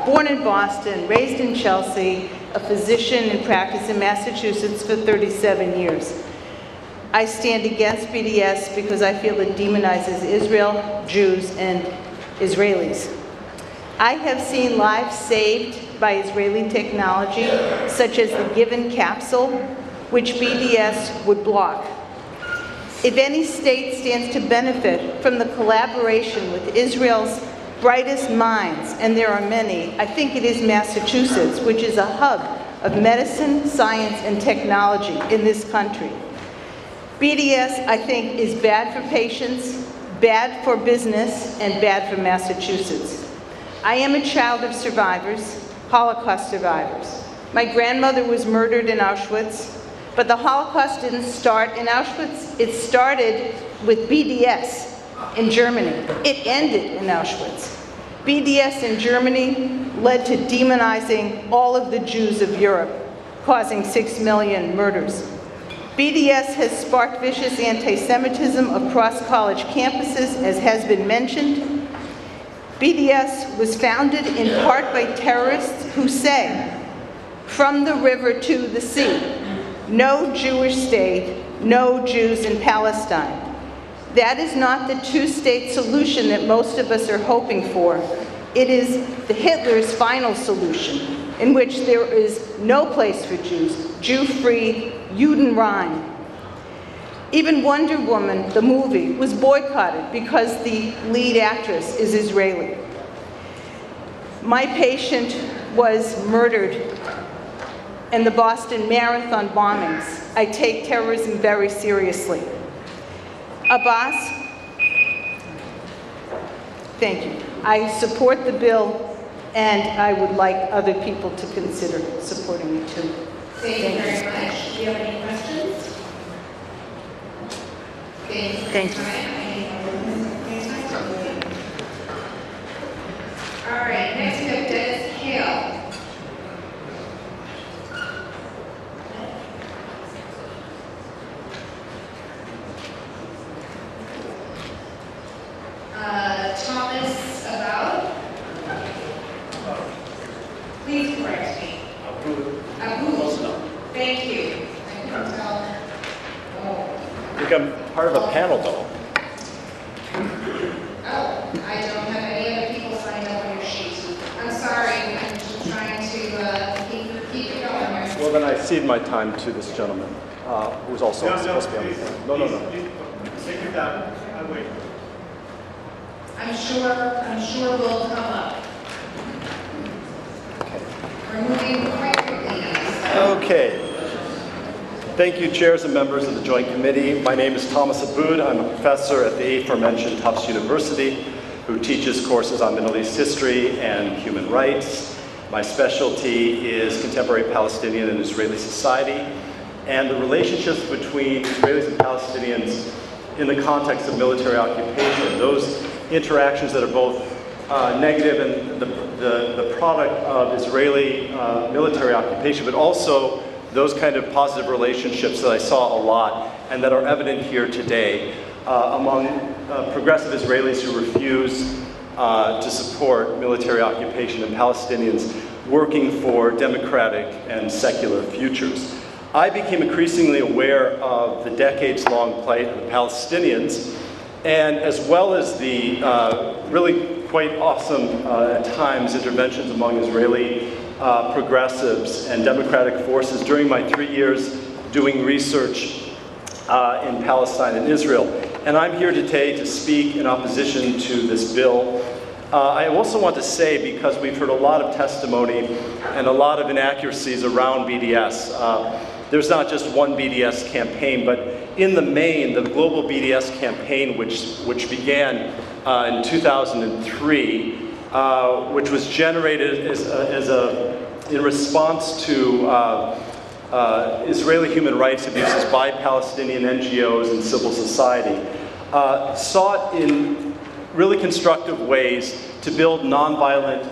Speaker 10: born in Boston, raised in Chelsea, a physician in practice in Massachusetts for 37 years. I stand against BDS because I feel it demonizes Israel, Jews, and Israelis. I have seen lives saved by Israeli technology, such as the Given capsule, which BDS would block. If any state stands to benefit from the collaboration with Israel's brightest minds, and there are many, I think it is Massachusetts, which is a hub of medicine, science, and technology in this country. BDS, I think, is bad for patients, bad for business, and bad for Massachusetts. I am a child of survivors, Holocaust survivors. My grandmother was murdered in Auschwitz, but the Holocaust didn't start in Auschwitz. It started with BDS in Germany. It ended in Auschwitz. BDS in Germany led to demonizing all of the Jews of Europe, causing 6 million murders. BDS has sparked vicious anti-Semitism across college campuses, as has been mentioned. BDS was founded in part by terrorists who say, from the river to the sea, no Jewish state, no Jews in Palestine. That is not the two-state solution that most of us are hoping for. It is the Hitler's final solution, in which there is no place for Jews, Jew-free, Judenrein. Even Wonder Woman, the movie, was boycotted because the lead actress is Israeli. My patient was murdered in the Boston Marathon bombings. I take terrorism very seriously. Abbas, thank you. I support the bill, and I would like other people to consider supporting it too.
Speaker 14: Thank you very much. Do you have any questions?
Speaker 10: Thank you.
Speaker 14: All right, next we have Dennis Hale. Thomas About. Please correct me. Abu. Thank you. I can tell. Oh.
Speaker 2: I think I'm part of a panel, though.
Speaker 14: Oh, I don't have any other people signed up on your sheet. I'm sorry, I'm just trying to keep it going here.
Speaker 2: Well, then I cede my time to this gentleman, who's also supposed to be on the panel. No.
Speaker 23: Take your time. I wait.
Speaker 14: I'm sure we'll come up. We're moving quite quickly now.
Speaker 2: Okay. Thank you, chairs and members of the Joint Committee. My name is Thomas Aboud. I'm a professor at the aforementioned Tufts University who teaches courses on Middle East history and human rights. My specialty is contemporary Palestinian and Israeli society and the relationships between Israelis and Palestinians in the context of military occupation. Those interactions that are both negative and the product of Israeli military occupation, but also those kind of positive relationships that I saw a lot and that are evident here today among progressive Israelis who refuse to support military occupation and Palestinians working for democratic and secular futures. I became increasingly aware of the decades-long plight of the Palestinians, and as well as the really quite awesome, at times, interventions among Israeli progressives and democratic forces during my 3 years doing research in Palestine and Israel. And I'm here today to speak in opposition to this bill. I also want to say, because we've heard a lot of testimony and a lot of inaccuracies around BDS, there's not just one BDS campaign, but in the main, the global BDS campaign, which began in 2003, which was generated in response to Israeli human rights abuses by Palestinian NGOs and civil society, sought in really constructive ways to build nonviolent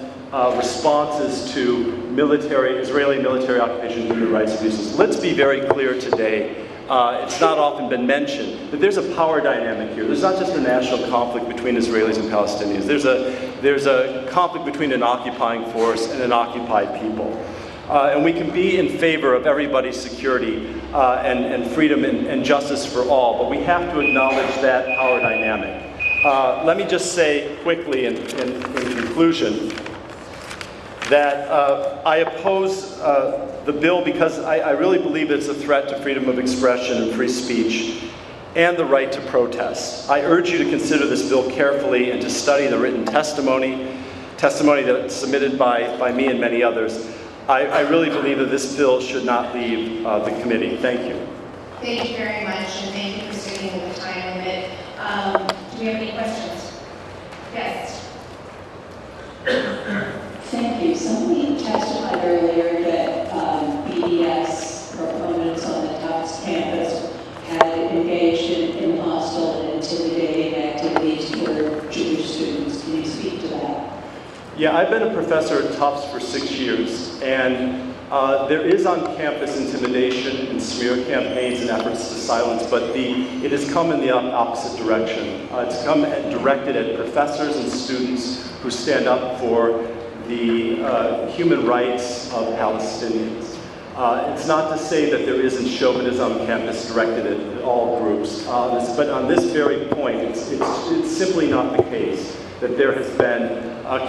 Speaker 2: responses to Israeli military occupation and human rights abuses. Let's be very clear today. It's not often been mentioned, but there's a power dynamic here. There's not just a national conflict between Israelis and Palestinians. There's a conflict between an occupying force and an occupied people. And we can be in favor of everybody's security and freedom and justice for all, but we have to acknowledge that power dynamic. Let me just say quickly in conclusion that I oppose the bill because I really believe it's a threat to freedom of expression and free speech and the right to protest. I urge you to consider this bill carefully and to study the written testimony that's submitted by me and many others. I really believe that this bill should not leave the committee. Thank you.
Speaker 14: Thank you very much, and thank you for sticking with the time limit. Do we have any questions? Yes.
Speaker 16: Thank you. Somebody testified earlier that BDS proponents on the Tufts campus had engaged in hostile and intimidating activities toward Jewish students. Can you speak to that?
Speaker 2: Yeah, I've been a professor at Tufts for 6 years, and there is on campus intimidation and smear campaigns and efforts to silence, but it has come in the opposite direction. It's come directed at professors and students who stand up for the human rights of Palestinians. It's not to say that there isn't chauvinism on campus directed at all groups, but on this very point, it's simply not the case that there has been I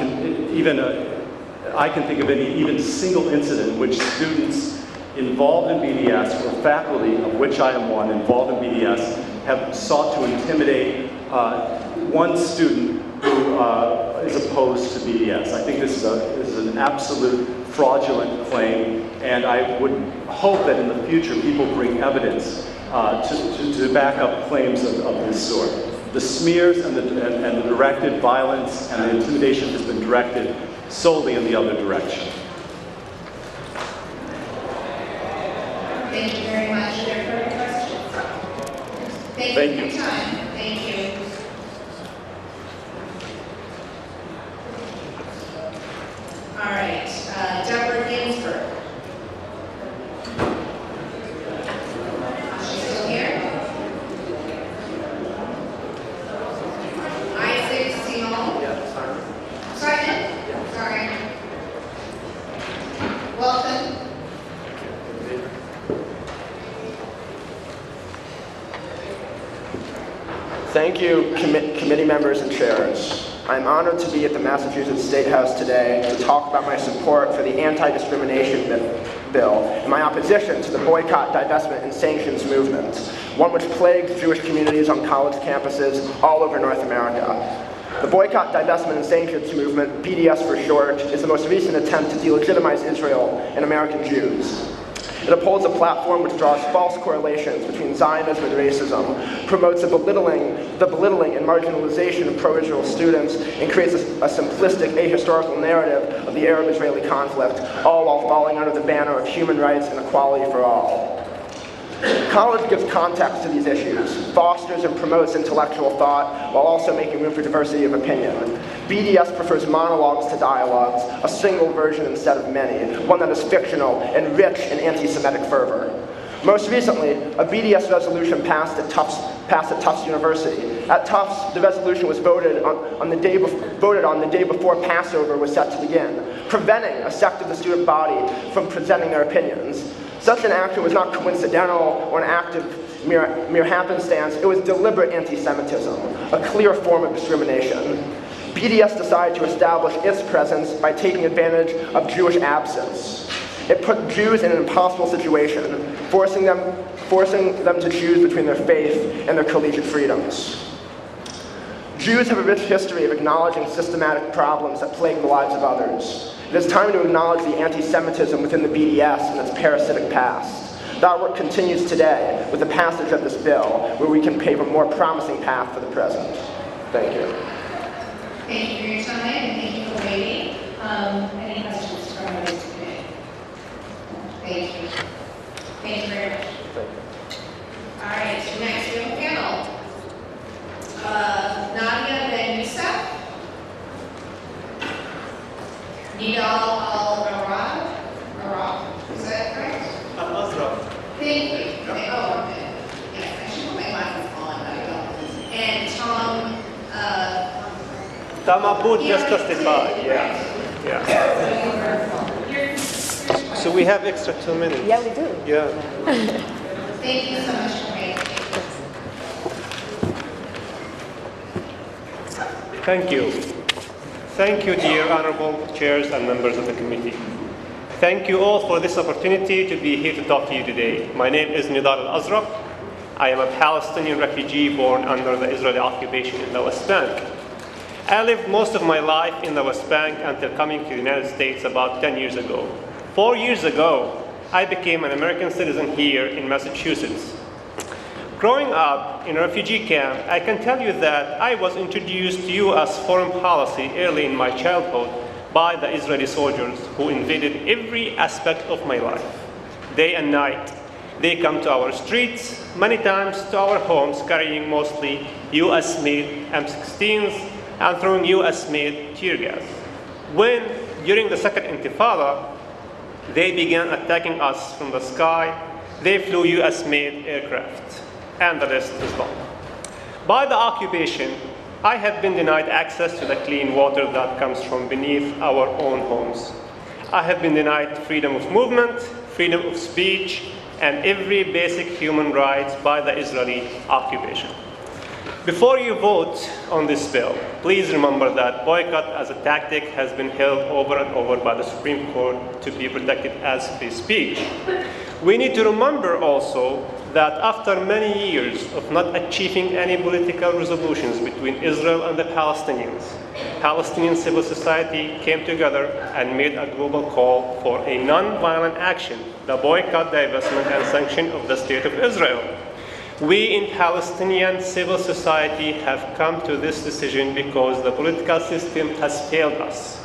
Speaker 2: can think of any even single incident in which students involved in BDS or faculty, of which I am one, involved in BDS, have sought to intimidate one student who is opposed to BDS. I think this is an absolute fraudulent claim, and I would hope that in the future people bring evidence to back up claims of this sort. The smears and the directed violence and the intimidation has been directed solely in the other direction.
Speaker 14: Thank you very much. Are there further questions? Thank Thank you for your time. Thank you. All right, Deborah Ginsburg. She's still here. Isaac Simone. Simon? Sorry. Welcome.
Speaker 18: Thank you, committee members and chairs. I'm honored to be at the Massachusetts State House today to talk about my support for the anti-discrimination bill and my opposition to the boycott, divestment, and sanctions movement, one which plagues Jewish communities on college campuses all over North America. The boycott, divestment, and sanctions movement, BDS for short, is the most recent attempt to delegitimize Israel and American Jews. It upholds a platform which draws false correlations between Zionism and racism, promotes the belittling and marginalization of pro-Israel students, and creates a simplistic, ahistorical narrative of the Arab-Israeli conflict, all while falling under the banner of human rights and equality for all. College gives context to these issues, fosters and promotes intellectual thought, while also making room for diversity of opinion. BDS prefers monologues to dialogues, a single version instead of many, one that is fictional and rich in anti-Semitic fervor. Most recently, a BDS resolution passed at Tufts University. At Tufts, the resolution was voted on the day before Passover was set to begin, preventing a sect of the student body from presenting their opinions. Such an action was not coincidental or an act of mere happenstance. It was deliberate anti-Semitism, a clear form of discrimination. BDS decided to establish its presence by taking advantage of Jewish absence. It put Jews in an impossible situation, forcing them to choose between their faith and their collegiate freedoms. Jews have a rich history of acknowledging systematic problems that plague the lives of others. It is time to acknowledge the anti-Semitism within the BDS and its parasitic past. That work continues today with the passage of this bill, where we can pave a more promising path for the present. Thank you.
Speaker 14: Thank you for your time and thank you for waiting. Any questions from this committee? Thank you. Thank you very much. All right, next we have a panel. Nadia Ben-Youssef, Nidal Al-Arab, is that correct?
Speaker 19: Al-Azraq.
Speaker 14: Thank you. Okay. Oh, okay. Yes, I should put my glasses on. I don't. And
Speaker 19: Tom Abud just testified. Yeah. So we have extra 2 minutes.
Speaker 15: Yeah, we do.
Speaker 19: Yeah.
Speaker 14: Thank you so much for waiting.
Speaker 19: Thank you. Thank you, dear honorable chairs and members of the committee. Thank you all for this opportunity to be here to talk to you today. My name is Nidal Al-Azraq. I am a Palestinian refugee born under the Israeli occupation in the West Bank. I lived most of my life in the West Bank until coming to the United States about 10 years ago. 4 years ago, I became an American citizen here in Massachusetts. Growing up in a refugee camp, I can tell you that I was introduced to U.S. foreign policy early in my childhood by the Israeli soldiers who invaded every aspect of my life, day and night. They come to our streets, many times to our homes, carrying mostly U.S.-made M16s and throwing U.S.-made tear gas. When, during the Second Intifada, they began attacking us from the sky, they flew U.S.-made aircraft. And the rest is long. By the occupation, I have been denied access to the clean water that comes from beneath our own homes. I have been denied freedom of movement, freedom of speech, and every basic human right by the Israeli occupation. Before you vote on this bill, please remember that boycott as a tactic has been held over and over by the Supreme Court to be protected as free speech. We need to remember also that after many years of not achieving any political resolutions between Israel and the Palestinians, Palestinian civil society came together and made a global call for a non-violent action, the boycott, divestment, and sanction of the State of Israel. We in Palestinian civil society have come to this decision because the political system has failed us,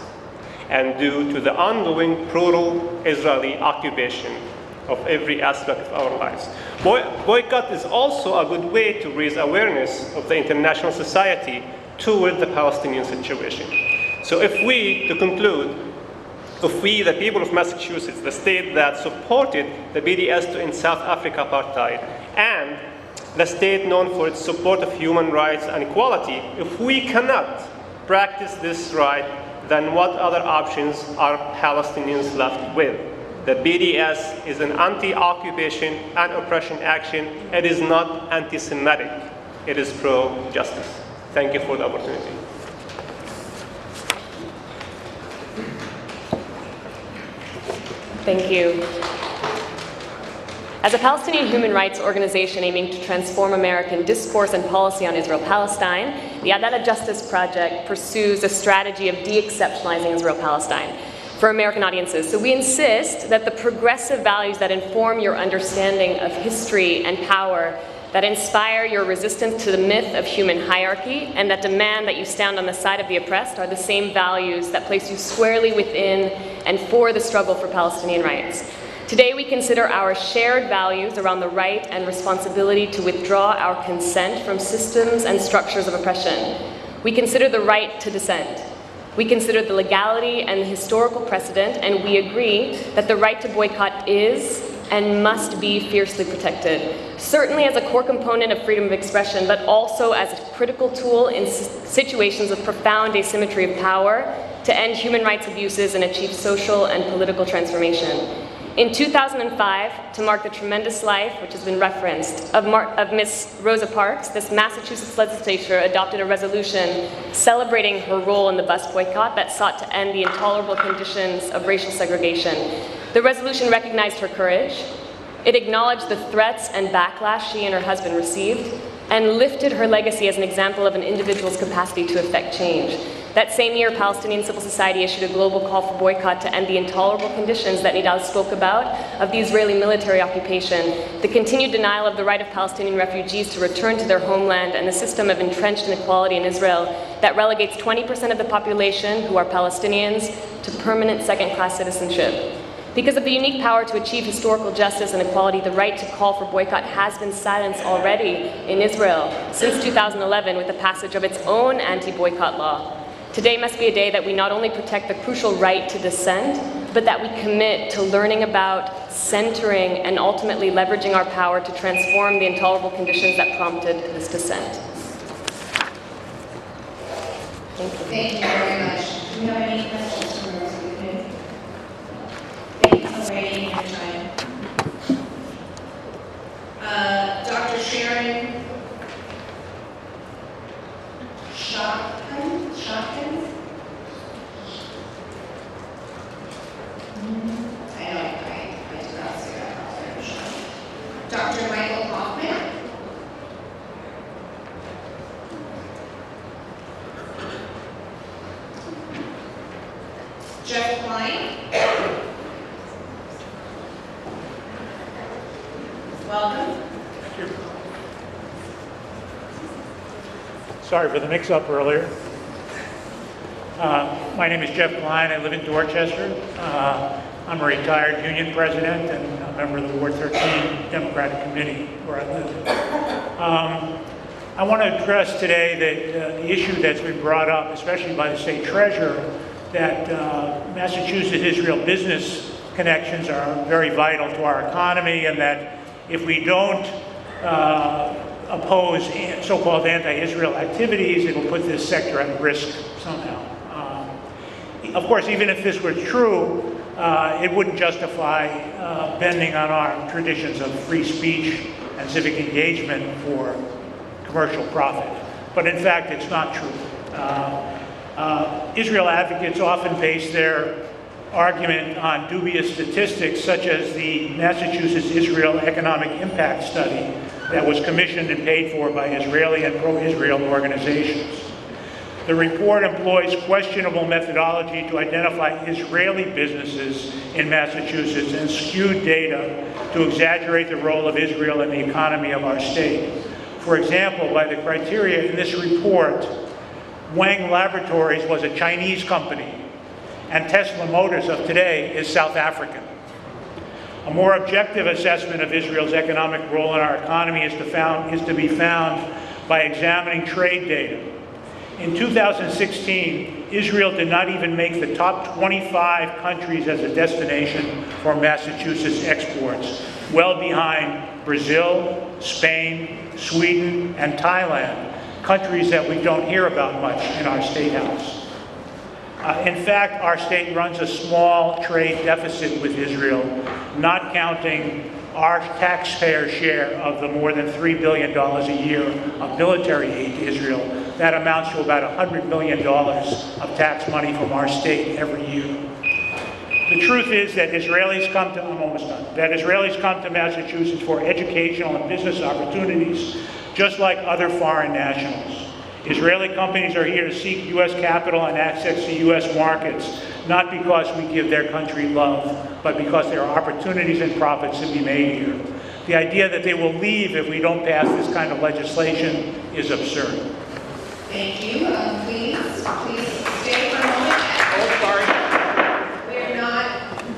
Speaker 19: and due to the ongoing brutal Israeli occupation, of every aspect of our lives. Boycott is also a good way to raise awareness of the international society toward the Palestinian situation. So if we, to conclude, if we, the people of Massachusetts, the state that supported the BDS to end South Africa apartheid, and the state known for its support of human rights and equality, if we cannot practice this right, then what other options are Palestinians left with? The BDS is an anti-occupation and oppression action. It is not anti-Semitic. It is pro-justice. Thank you for the opportunity.
Speaker 8: Thank you. As a Palestinian human rights organization aiming to transform American discourse and policy on Israel-Palestine, the Adalah Justice Project pursues a strategy of de-exceptionalizing Israel-Palestine for American audiences. So we insist that the progressive values that inform your understanding of history and power, that inspire your resistance to the myth of human hierarchy, and that demand that you stand on the side of the oppressed are the same values that place you squarely within and for the struggle for Palestinian rights. Today we consider our shared values around the right and responsibility to withdraw our consent from systems and structures of oppression. We consider the right to dissent. We consider the legality and the historical precedent, and we agree that the right to boycott is and must be fiercely protected, certainly as a core component of freedom of expression, but also as a critical tool in situations of profound asymmetry of power to end human rights abuses and achieve social and political transformation. In 2005, to mark the tremendous life, which has been referenced, of Miss Rosa Parks, this Massachusetts legislature adopted a resolution celebrating her role in the bus boycott that sought to end the intolerable conditions of racial segregation. The resolution recognized her courage, it acknowledged the threats and backlash she and her husband received, and lifted her legacy as an example of an individual's capacity to effect change. That same year, Palestinian civil society issued a global call for boycott to end the intolerable conditions that Nidal spoke about of the Israeli military occupation, the continued denial of the right of Palestinian refugees to return to their homeland, and the system of entrenched inequality in Israel that relegates 20% of the population, who are Palestinians, to permanent second-class citizenship. Because of the unique power to achieve historical justice and equality, the right to call for boycott has been silenced already in Israel since 2011 with the passage of its own anti-boycott law. Today must be a day that we not only protect the crucial right to dissent, but that we commit to learning about, centering, and ultimately leveraging our power to transform the intolerable conditions that prompted this dissent. Thank you.
Speaker 14: Thank you very much. Do we have any questions from members of the committee? Thank you for waiting your time. Dr. Sharon Shopkins? I know I did not say that. Dr. Michael Hoffman? Jeff Klein? Welcome.
Speaker 13: Thank you. Sorry for the mix-up earlier. My name is Jeff Klein. I live in Dorchester. I'm a retired union president and a member of the Ward 13 Democratic Committee where I live. I want to address today that the issue that's been brought up, especially by the state treasurer, that Massachusetts-Israel business connections are very vital to our economy, and that if we don't oppose so-called anti-Israel activities, it will put this sector at risk somehow. Of course, even if this were true, it wouldn't justify bending on our traditions of free speech and civic engagement for commercial profit. But in fact, it's not true. Israel advocates often base their argument on dubious statistics such as the Massachusetts-Israel Economic Impact Study that was commissioned and paid for by Israeli and pro-Israel organizations. The report employs questionable methodology to identify Israeli businesses in Massachusetts and skewed data to exaggerate the role of Israel in the economy of our state. For example, by the criteria in this report, Wang Laboratories was a Chinese company, and Tesla Motors of today is South African. A more objective assessment of Israel's economic role in our economy is to be found by examining trade data. In 2016, Israel did not even make the top 25 countries as a destination for Massachusetts exports, well behind Brazil, Spain, Sweden, and Thailand, countries that we don't hear about much in our State House. In fact, our state runs a small trade deficit with Israel, not counting our taxpayer share of the more than $3 billion a year of military aid to Israel. That amounts to about $100 million of tax money from our state every year. The truth is that Israelis come to, I'm almost done, that Israelis come to Massachusetts for educational and business opportunities, just like other foreign nationals. Israeli companies are here to seek U.S. capital and access to U.S. markets, not because we give their country love, but because there are opportunities and profits to be made here. The idea that they will leave if we don't pass this kind of legislation is absurd.
Speaker 14: Thank you. Please stay for a moment.
Speaker 13: Oh, sorry.
Speaker 14: We're not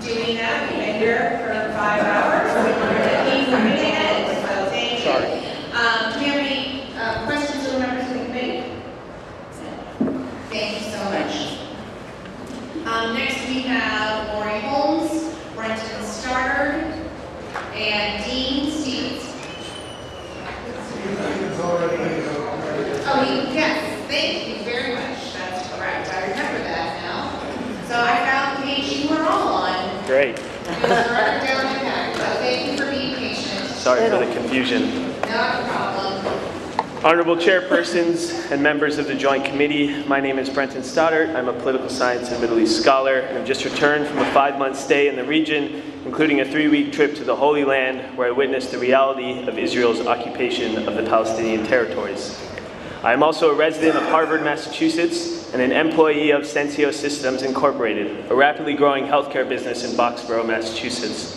Speaker 14: doing that. We've been here for 5 hours. We're keep moving ahead, so thank you.
Speaker 13: Sorry.
Speaker 14: Do we have any questions from members of the committee? Thank you so much. Next we have Lori Holmes, Brenton Stoddard, and Dean Stevens. Oh, yes, thank you very much. That's correct. I remember that now. So I found the page you were all on.
Speaker 2: Great.
Speaker 14: It was right down the back. So thank you for being patient.
Speaker 2: Sorry for the confusion.
Speaker 14: Not a problem.
Speaker 2: Honorable chairpersons and members of the Joint Committee, my name is Brenton Stoddard. I'm a political science and Middle East scholar, and I've just returned from a 5-month stay in the region, including a 3-week trip to the Holy Land, where I witnessed the reality of Israel's occupation of the Palestinian territories. I am also a resident of Harvard, Massachusetts, and an employee of Sensio Systems Incorporated, a rapidly growing healthcare business in Boxborough, Massachusetts.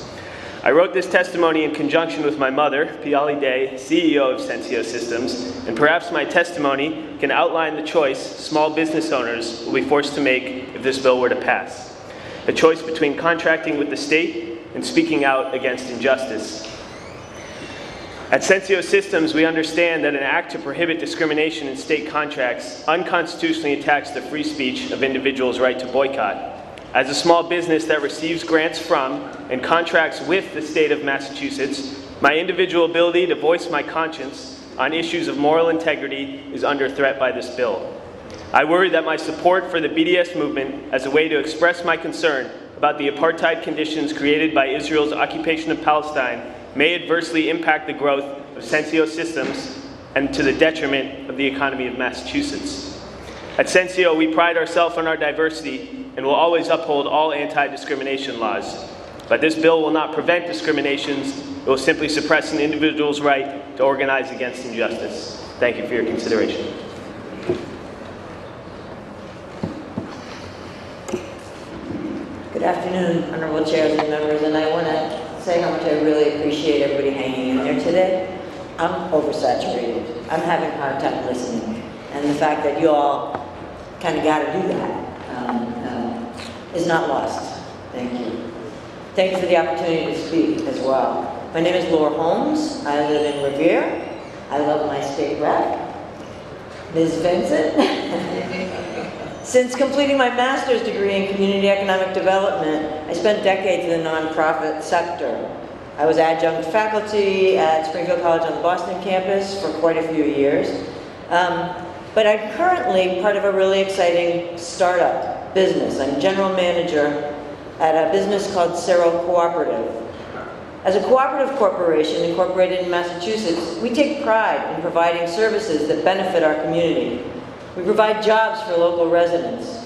Speaker 2: I wrote this testimony in conjunction with my mother, Piali Day, CEO of Sensio Systems, and perhaps my testimony can outline the choice small business owners will be forced to make if this bill were to pass. A choice between contracting with the state and speaking out against injustice. At Sensio Systems, we understand that an act to prohibit discrimination in state contracts unconstitutionally attacks the free speech of individuals' right to boycott. As a small business that receives grants from and contracts with the state of Massachusetts, my individual ability to voice my conscience on issues of moral integrity is under threat by this bill. I worry that my support for the BDS movement as a way to express my concern about the apartheid conditions created by Israel's occupation of Palestine may adversely impact the growth of Sensio Systems and to the detriment of the economy of Massachusetts. At Sensio, we pride ourselves on our diversity and will always uphold all anti-discrimination laws. But this bill will not prevent discriminations, it will simply suppress an individual's right to organize against injustice. Thank you for your consideration.
Speaker 9: Good afternoon, honorable chairs and members, and I want to say how much I really appreciate everybody hanging in there today. I'm oversaturated. I'm having a hard time listening, and the fact that you all kind of got to do that is not lost. Thank you. Thank you for the opportunity to speak as well. My name is Laura Holmes. I live in Revere. I love my state rep, Ms. Vincent. Since completing my master's degree in community economic development, I spent decades in the nonprofit sector. I was adjunct faculty at Springfield College on the Boston campus for quite a few years. But I'm currently part of a really exciting startup business. I'm general manager at a business called Cerro Cooperative. As a cooperative corporation incorporated in Massachusetts, we take pride in providing services that benefit our community. We provide jobs for local residents.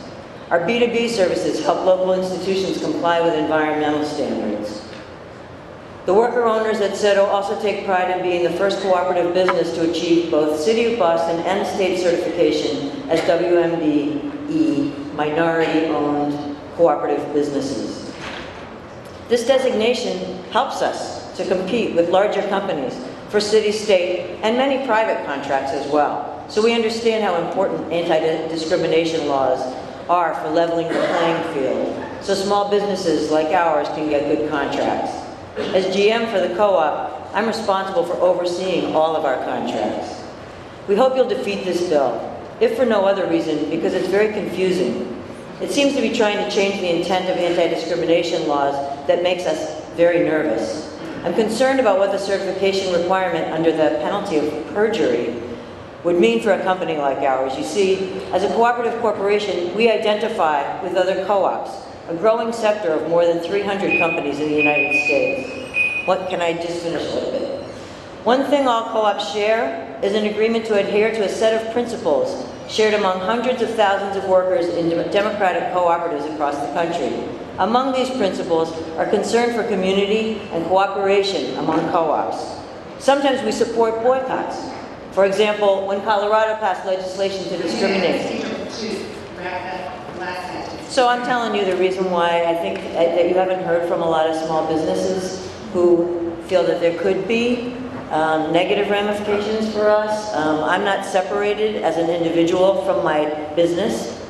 Speaker 9: Our B2B services help local institutions comply with environmental standards. The worker owners at Cerro also take pride in being the first cooperative business to achieve both City of Boston and state certification as WMBE, minority-owned cooperative businesses. This designation helps us to compete with larger companies for city, state, and many private contracts as well. So we understand how important anti-discrimination laws are for leveling the playing field, so small businesses like ours can get good contracts. As GM for the co-op, I'm responsible for overseeing all of our contracts. We hope you'll defeat this bill, if for no other reason, because it's very confusing. It seems to be trying to change the intent of anti-discrimination laws that makes us very nervous. I'm concerned about what the certification requirement under the penalty of perjury would mean for a company like ours. You see, as a cooperative corporation, we identify with other co-ops, a growing sector of more than 300 companies in the United States. What can I just finish a little bit? One thing all co-ops share is an agreement to adhere to a set of principles shared among hundreds of thousands of workers in democratic cooperatives across the country. Among these principles are concern for community and cooperation among co-ops. Sometimes we support boycotts. For example, when Colorado passed legislation to discriminate. So I'm telling you the reason why I think that you haven't heard from a lot of small businesses who feel that there could be negative ramifications for us. I'm not separated as an individual from my business.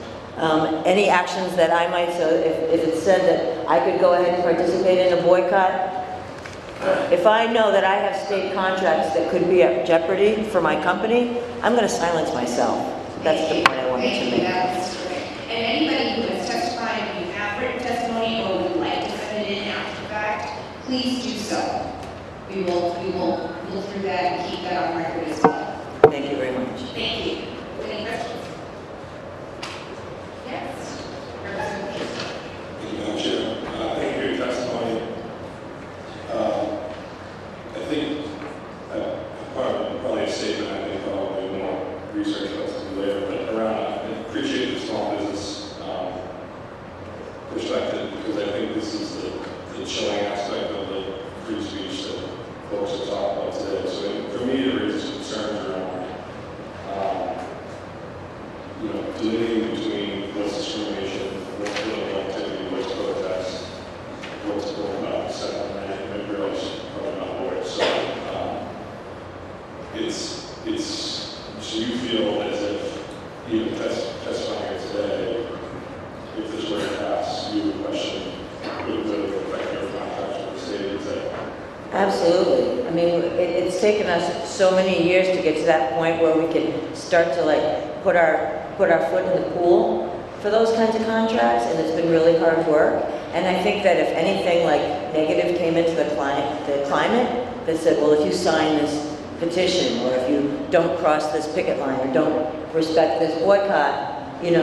Speaker 9: Any actions that I might, so if it's said that I could go ahead and participate in a boycott, if I know that I have state contracts that could be at jeopardy for my company, I'm going to silence myself. That's the point I wanted to make.
Speaker 14: And anybody who has testified, if you have written testimony or would like to send it in after the fact, please do so. We will look through that and keep that on record as well.
Speaker 9: Thank you very much.
Speaker 14: Thank you. Any questions? Yes.
Speaker 11: Thank you, Madam Chair. Thank you for your testimony. I think probably a statement I think I'll do more research on this later, but around I appreciate the small business perspective, because I think this is the chilling aspect of the free speech that folks are talking about today. So for me, there is concerns around delineating between what's discrimination, what's political activity, what's protest, what's boycott, etc. And I realize probably not work. So so you feel as if even testifying here today, if this were to pass, you would question would it affect your contracts with the state? Is that?
Speaker 9: Absolutely. I mean, it's taken us so many years to get to that point where we can start to like put our foot in the pool for those kinds of contracts, and it's been really hard work. And I think that if anything like negative came into the climate that said, well, if you sign this petition, or if you don't cross this picket line, or don't respect this boycott, you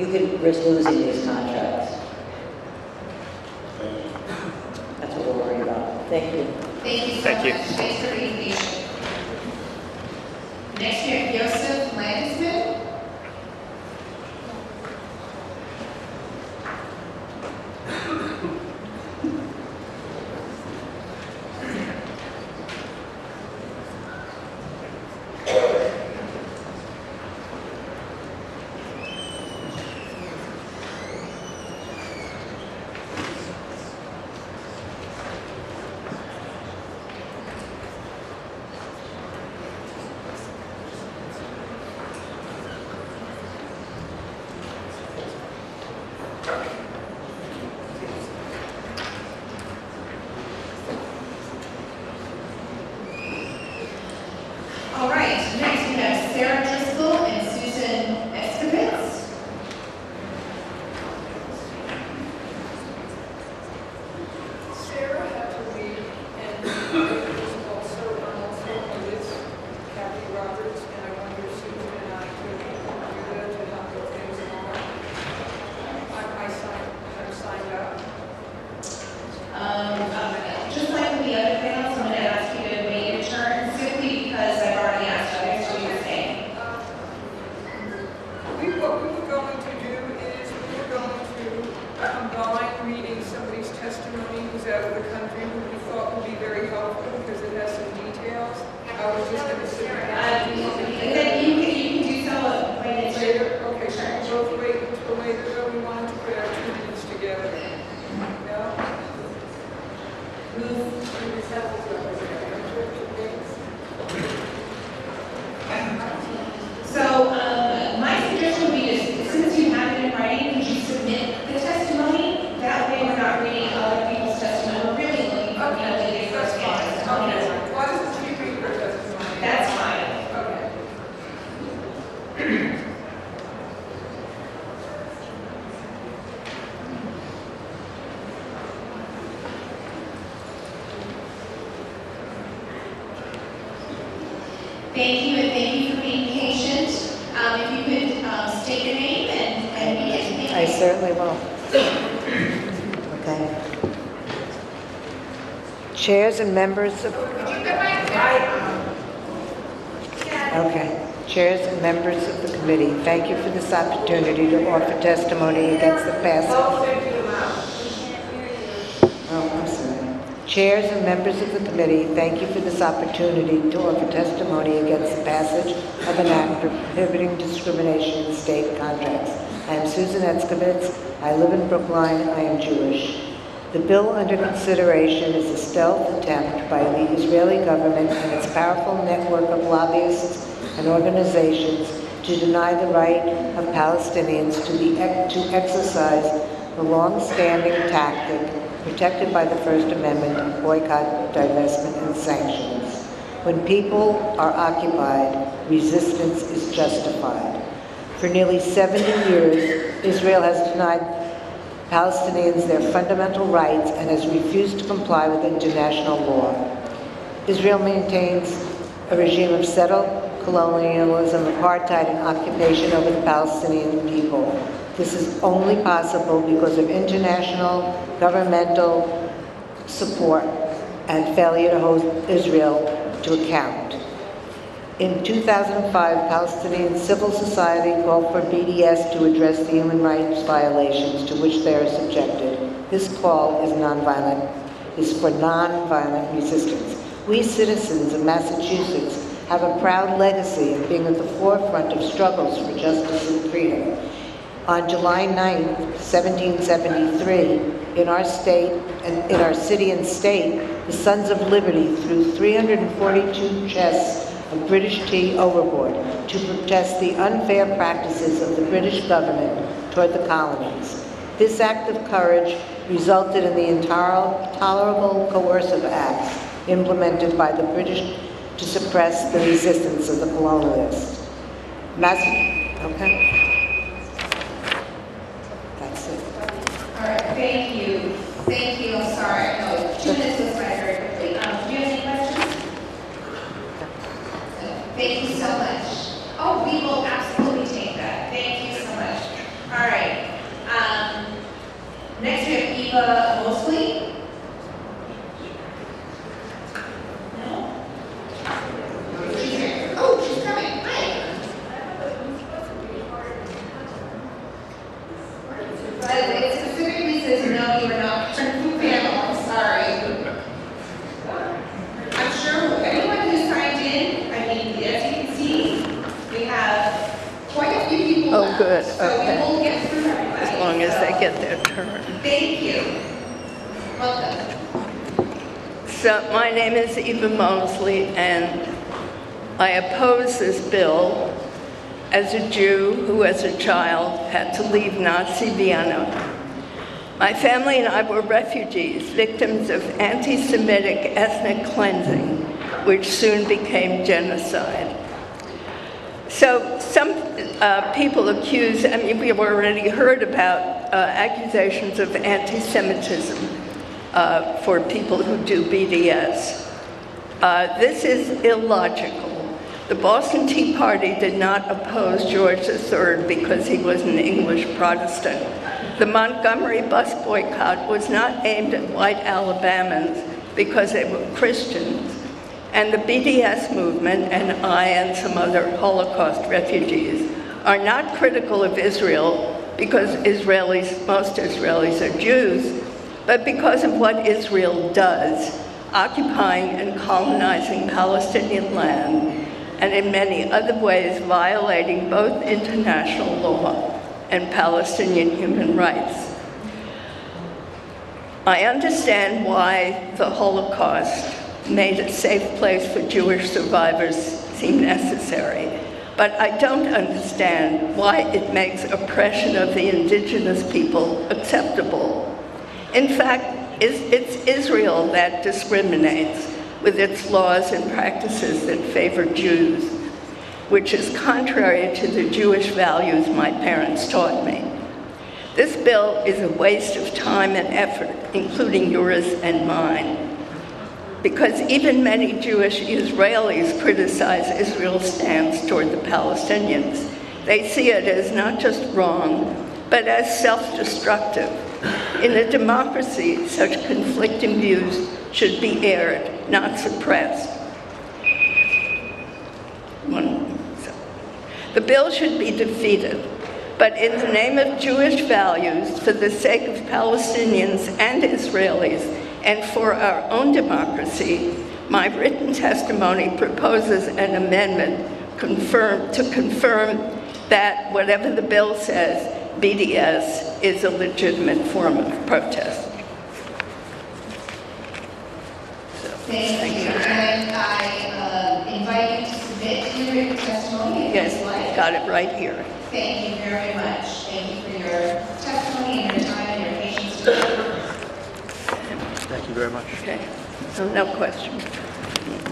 Speaker 9: could risk losing these contracts. That's what we're worried about. Thank you.
Speaker 14: Thank you so much. Thanks for being patient. Next we have Joseph Landesman. All right, next we have Sarah Driscoll and Susan Escovitz.
Speaker 17: Sarah had to leave, and also with Kathy Roberts, and I wonder if Susan and I could do that to help with things along. I signed
Speaker 14: Thank you, and thank you for being patient. If you could state your name and begin. Thank
Speaker 20: I
Speaker 14: you.
Speaker 20: certainly will. Okay. Chairs and members of... Okay. Chairs and members of the committee, thank you for this opportunity to offer testimony against the passage. Oh, I'm sorry. Chairs and members of the committee, thank you for this opportunity to offer testimony against the passage of an act prohibiting discrimination in state contracts. I am Susan Etzkovitz. I live in Brookline. I am Jewish. The bill under consideration is a stealth attempt by the Israeli government and its powerful network of lobbyists and organizations to deny the right of Palestinians to exercise the long-standing tactic protected by the First Amendment of boycott, divestment, and sanctions. When people are occupied, resistance is justified. For nearly 70 years, Israel has denied Palestinians their fundamental rights and has refused to comply with international law. Israel maintains a regime of settled colonialism, apartheid, and occupation over the Palestinian people. This is only possible because of international governmental support and failure to hold Israel to account. In 2005, Palestinian civil society called for BDS to address the human rights violations to which they are subjected. This call is for nonviolent resistance. We citizens of Massachusetts have a proud legacy of being at the forefront of struggles for justice and freedom. On July 9, 1773, in our state and in our city and state, the Sons of Liberty threw 342 chests of British tea overboard to protest the unfair practices of the British government toward the colonies. This act of courage resulted in the intolerable coercive acts implemented by the British to suppress the resistance of the colonialists. Okay. That's it.
Speaker 14: All right, thank you. Thank you. I'm sorry. No, 2 minutes was by very quickly. Do you have any questions? Thank you so much. Oh, we will absolutely take that. Thank you so much. All right. Next we have Eva Mosley. No? She's here. Oh, she's coming. Hi. But it specifically says no, you are not returning to the panel. I'm sorry. I'm sure anyone who signed in, I mean, as you can see, we have quite a few people
Speaker 20: Oh,
Speaker 14: left,
Speaker 20: good.
Speaker 14: so
Speaker 20: Okay.
Speaker 14: we will get through everybody.
Speaker 20: As long as they get their turn.
Speaker 14: Thank you. Welcome.
Speaker 21: So my name is Eva Mosley, and I oppose this bill as a Jew who, as a child, had to leave Nazi Vienna. My family and I were refugees, victims of anti-Semitic ethnic cleansing, which soon became genocide. So some people accuse, I mean, we've already heard about accusations of anti-Semitism for people who do BDS. This is illogical. The Boston Tea Party did not oppose George III because he was an English Protestant. The Montgomery bus boycott was not aimed at white Alabamans because they were Christians. And the BDS movement, and I and some other Holocaust refugees, are not critical of Israel because most Israelis are Jews, but because of what Israel does, occupying and colonizing Palestinian land, and in many other ways violating both international law and Palestinian human rights. I understand why the Holocaust made a safe place for Jewish survivors seem necessary, but I don't understand why it makes oppression of the indigenous people acceptable. In fact, it's Israel that discriminates with its laws and practices that favor Jews, which is contrary to the Jewish values my parents taught me. This bill is a waste of time and effort, including yours and mine. because even many Jewish Israelis criticize Israel's stance toward the Palestinians. They see it as not just wrong, but as self-destructive. In a democracy, such conflicting views should be aired, not suppressed. The bill should be defeated, but in the name of Jewish values, for the sake of Palestinians and Israelis, and for our own democracy, my written testimony proposes an amendment to confirm that whatever the bill says, BDS is a legitimate form of protest.
Speaker 14: Thank you. And I invite you to submit your written testimony.
Speaker 21: Yes, got it right here.
Speaker 14: Thank you very much. Thank you for your testimony and your time and your patience.
Speaker 21: Thank you very much. Okay. No questions.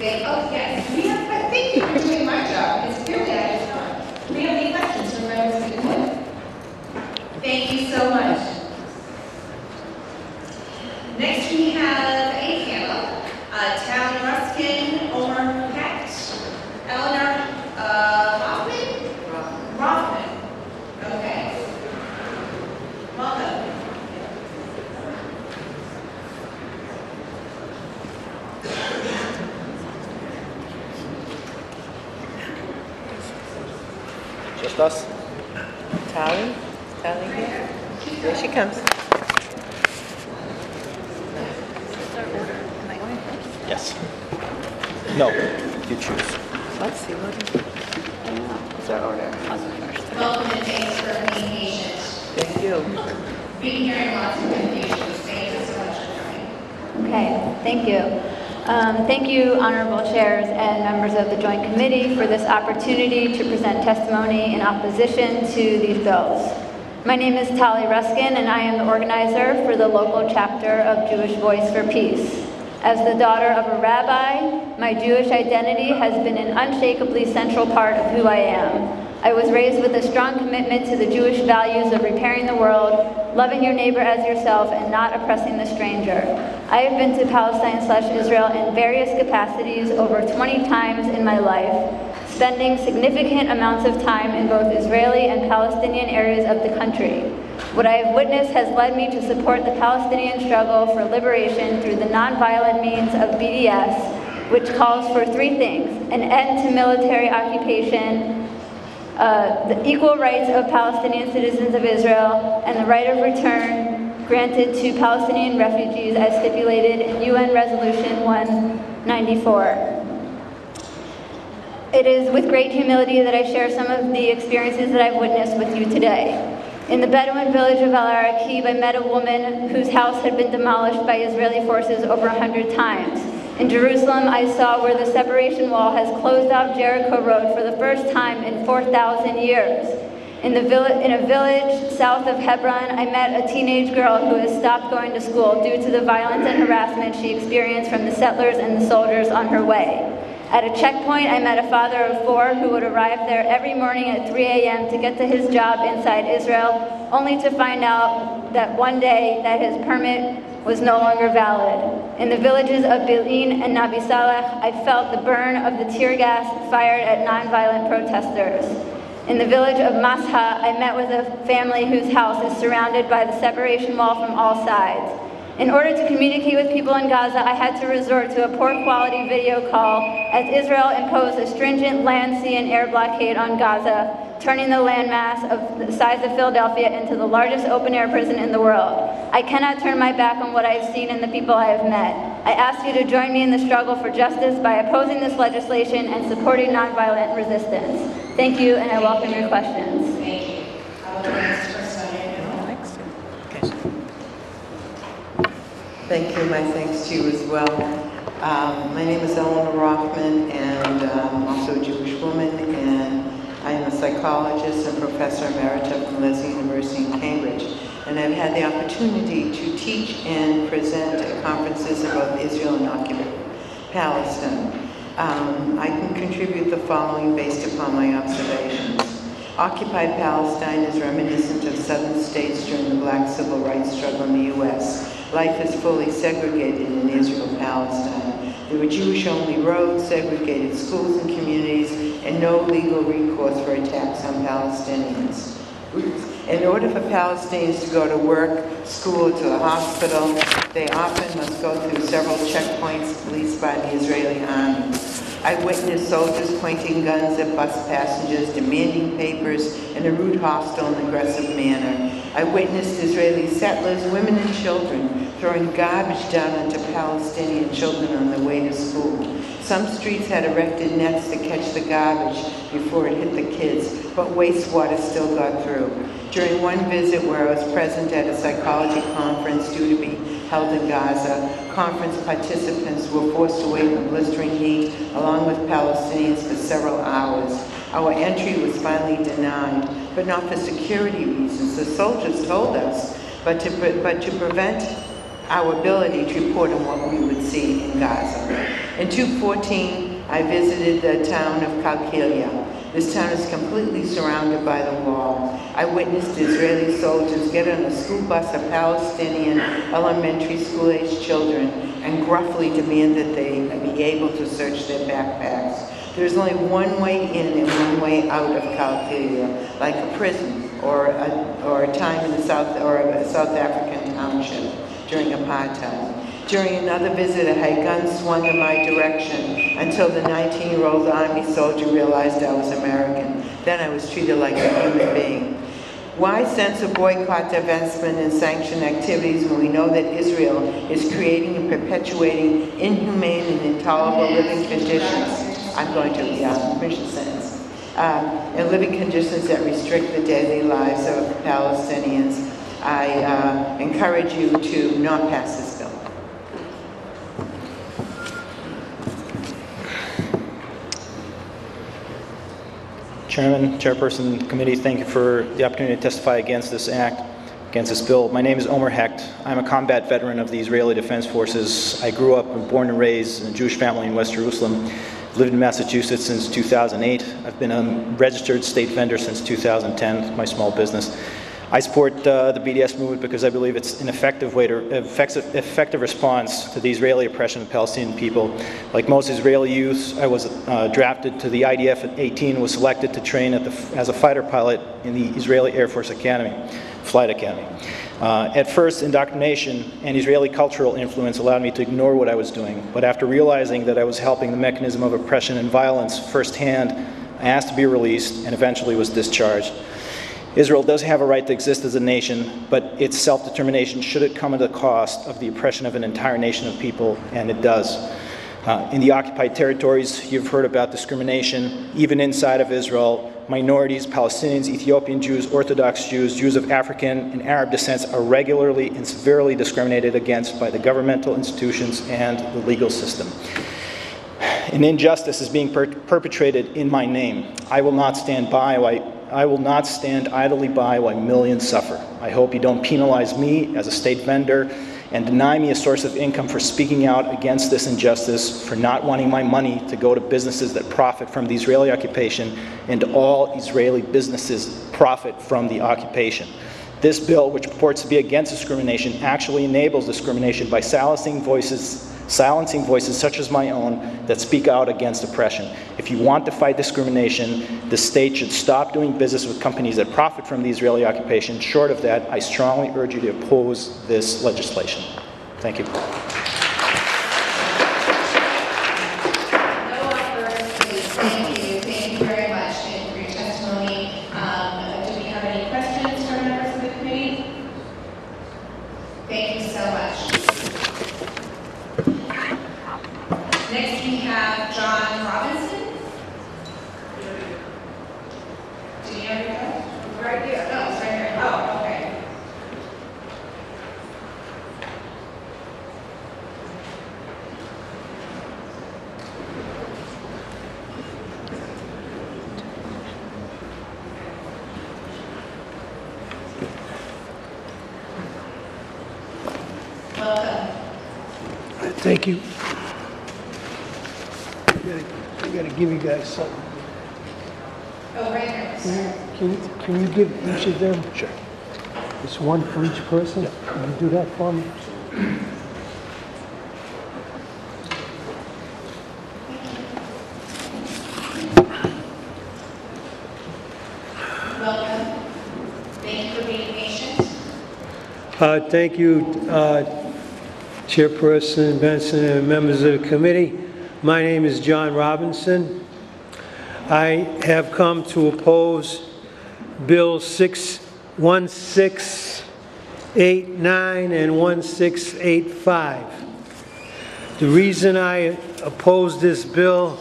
Speaker 14: Yes. Thank you for doing my job. It's clearly out of time. Do we have any questions from members of the committee? Thank you so much. Next we have a panel. Town Ruskin, Omar Hecht, Eleanor Rothman. Okay. Welcome.
Speaker 1: Just us? Tally? Tally here? Here she comes. Yes. No, you choose.
Speaker 6: Let's see what is our order.
Speaker 14: Welcome and thanks for being patient.
Speaker 1: Thank you.
Speaker 14: Being here in lots of confusion. Thank you so much for coming.
Speaker 3: Okay, thank you. Thank you, honorable chairs and members of the Joint Committee, for this opportunity to present testimony in opposition to these bills. My name is Tali Ruskin, and I am the organizer for the local chapter of Jewish Voice for Peace. As the daughter of a rabbi, my Jewish identity has been an unshakably central part of who I am. I was raised with a strong commitment to the Jewish values of repairing the world, loving your neighbor as yourself, and not oppressing the stranger. I have been to Palestine/Israel in various capacities over 20 times in my life, spending significant amounts of time in both Israeli and Palestinian areas of the country. What I have witnessed has led me to support the Palestinian struggle for liberation through the nonviolent means of BDS, which calls for three things: an end to military occupation, the equal rights of Palestinian citizens of Israel, and the right of return granted to Palestinian refugees as stipulated in UN Resolution 194. It is with great humility that I share some of the experiences that I've witnessed with you today. In the Bedouin village of Al-Araqib, I met a woman whose house had been demolished by Israeli forces over 100 times. In Jerusalem, I saw where the separation wall has closed off Jericho Road for the first time in 4,000 years. In a village south of Hebron, I met a teenage girl who has stopped going to school due to the violence and harassment she experienced from the settlers and the soldiers on her way. At a checkpoint, I met a father of 4 who would arrive there every morning at 3 a.m. to get to his job inside Israel, only to find out that one day that his permit was no longer valid. In the villages of Bil'in and Nabi Saleh, I felt the burn of the tear gas fired at nonviolent protesters. In the village of Masha, I met with a family whose house is surrounded by the separation wall from all sides. In order to communicate with people in Gaza, I had to resort to a poor quality video call as Israel imposed a stringent land, sea, and air blockade on Gaza, turning the landmass of the size of Philadelphia into the largest open-air prison in the world. I cannot turn my back on what I have seen and the people I have met. I ask you to join me in the struggle for justice by opposing this legislation and supporting nonviolent resistance. Thank you, and I welcome your questions.
Speaker 14: Thank you. I will bring this person on your
Speaker 1: Thank you. My thanks to you as well. My name is Eleanor Rothman, and I'm also a Jewish woman, and I am a psychologist and professor emerita from Lesley University in Cambridge. And I've had the opportunity to teach and present at conferences in both Israel and occupied Palestine. I can contribute the following based upon my observations. Occupied Palestine is reminiscent of southern states during the Black civil rights struggle in the U.S. Life is fully segregated in Israel-Palestine. There were Jewish-only roads, segregated schools and communities, and no legal recourse for attacks on Palestinians. In order for Palestinians to go to work, school, to the hospital, they often must go through several checkpoints policed by the Israeli army. I witnessed soldiers pointing guns at bus passengers, demanding papers in a rude, hostile, and aggressive manner. I witnessed Israeli settlers, women and children, throwing garbage down onto Palestinian children on their way to school. Some streets had erected nets to catch the garbage before it hit the kids, but wastewater still got through. During one visit where I was present at a psychology conference due to be held in Gaza, conference participants were forced to wait in the blistering heat along with Palestinians for several hours. Our entry was finally denied, but not for security reasons. The soldiers told us, but to prevent our ability to report on what we would see in Gaza. In 2014, I visited the town of Qalqilia. This town is completely surrounded by the wall. I witnessed Israeli soldiers get on a school bus of Palestinian elementary school-aged children and gruffly demand that they be able to search their backpacks. There's only one way in and one way out of Qalqilia, like a prison or a time in the South African township during apartheid. During another visit, I had guns swung in my direction until the 19-year-old army soldier realized I was American. Then I was treated like a human being. Why censor boycott, divestment, and sanction activities when we know that Israel is creating and perpetuating inhumane and intolerable living conditions? I'm going to finish the sentence. And living conditions that restrict the daily lives of Palestinians. I encourage you to not pass this bill.
Speaker 4: Chairman, Chairperson, Committee, thank you for the opportunity to testify against this act, against this bill. My name is Omer Hecht. I'm a combat veteran of the Israeli Defense Forces. I grew up and born and raised in a Jewish family in West Jerusalem. Lived in Massachusetts since 2008. I've been a registered state vendor since 2010, my small business. I support the BDS movement because I believe it's an effective effective response to the Israeli oppression of Palestinian people. Like most Israeli youths, I was drafted to the IDF at 18, was selected to train as a fighter pilot in the Israeli Air Force Academy, Flight Academy. At first, indoctrination and Israeli cultural influence allowed me to ignore what I was doing, but after realizing that I was helping the mechanism of oppression and violence firsthand, I asked to be released and eventually was discharged. Israel does have a right to exist as a nation, but its self-determination shouldn't come at the cost of the oppression of an entire nation of people, and it does. In the occupied territories, you've heard about discrimination, even inside of Israel. Minorities, Palestinians, Ethiopian Jews, Orthodox Jews, Jews of African and Arab descent are regularly and severely discriminated against by the governmental institutions and the legal system. An injustice is being perpetrated in my name. I will not stand idly by while millions suffer. I hope you don't penalize me as a state vendor and deny me a source of income for speaking out against this injustice, for not wanting my money to go to businesses that profit from the Israeli occupation, and all Israeli businesses profit from the occupation. This bill, which purports to be against discrimination, actually enables discrimination by silencing voices such as my own that speak out against oppression. If you want to fight discrimination, the state should stop doing business with companies that profit from the Israeli occupation. Short of that, I strongly urge you to oppose this legislation. Thank you.
Speaker 14: Thank you very much for your testimony. Do we have any questions for members of the committee? Thank you so much. Next we have John Robinson. Did he already go? Right here. No, it's right here. Oh, okay. Welcome.
Speaker 5: Thank you. I gotta give you guys something.
Speaker 14: Oh, right here.
Speaker 5: Can you give each of them? Sure. It's one for each person? Can you do that for me? Thank you, Chairperson Benson and members of the committee. My name is John Robinson. I have come to oppose Bill 1689 and 1685. The reason I oppose this bill,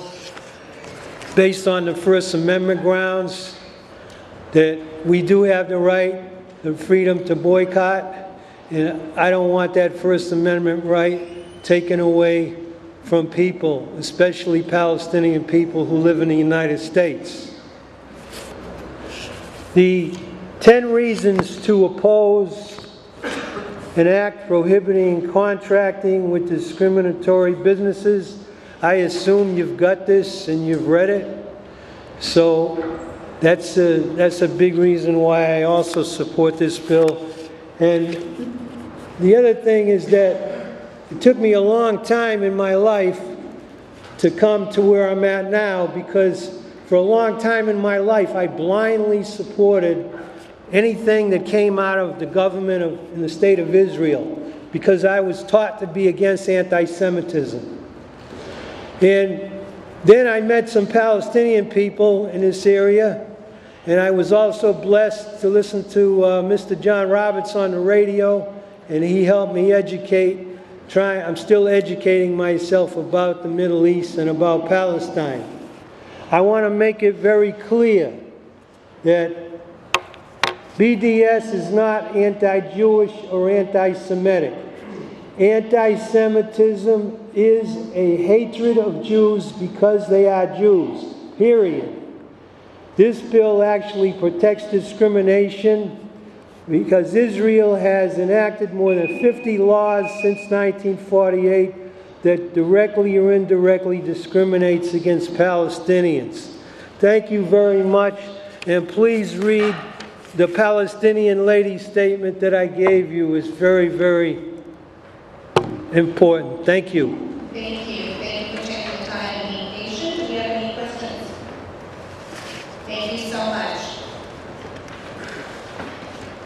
Speaker 5: based on the First Amendment grounds, that we do have the right, the freedom to boycott, and I don't want that First Amendment right taken away from people, especially Palestinian people who live in the United States. The 10 reasons to oppose an act prohibiting contracting with discriminatory businesses, I assume you've got this and you've read it. So that's a big reason why I also support this bill. And the other thing is that it took me a long time in my life to come to where I'm at now, because for a long time in my life I blindly supported anything that came out of the government in the state of Israel, because I was taught to be against anti-Semitism. And then I met some Palestinian people in this area, and I was also blessed to listen to Mr. John Roberts on the radio, and he helped me educate. I'm still educating myself about the Middle East and about Palestine. I want to make it very clear that BDS is not anti-Jewish or anti-Semitic. Anti-Semitism is a hatred of Jews because they are Jews, period. This bill actually protects discrimination because Israel has enacted more than 50 laws since 1948 that directly or indirectly discriminates against Palestinians. Thank you very much, and please read the Palestinian lady's statement that I gave you. Is very, very important. Thank you.
Speaker 14: Thank you. Thank you for taking the time and being patient. Do you have any questions? Thank you so much.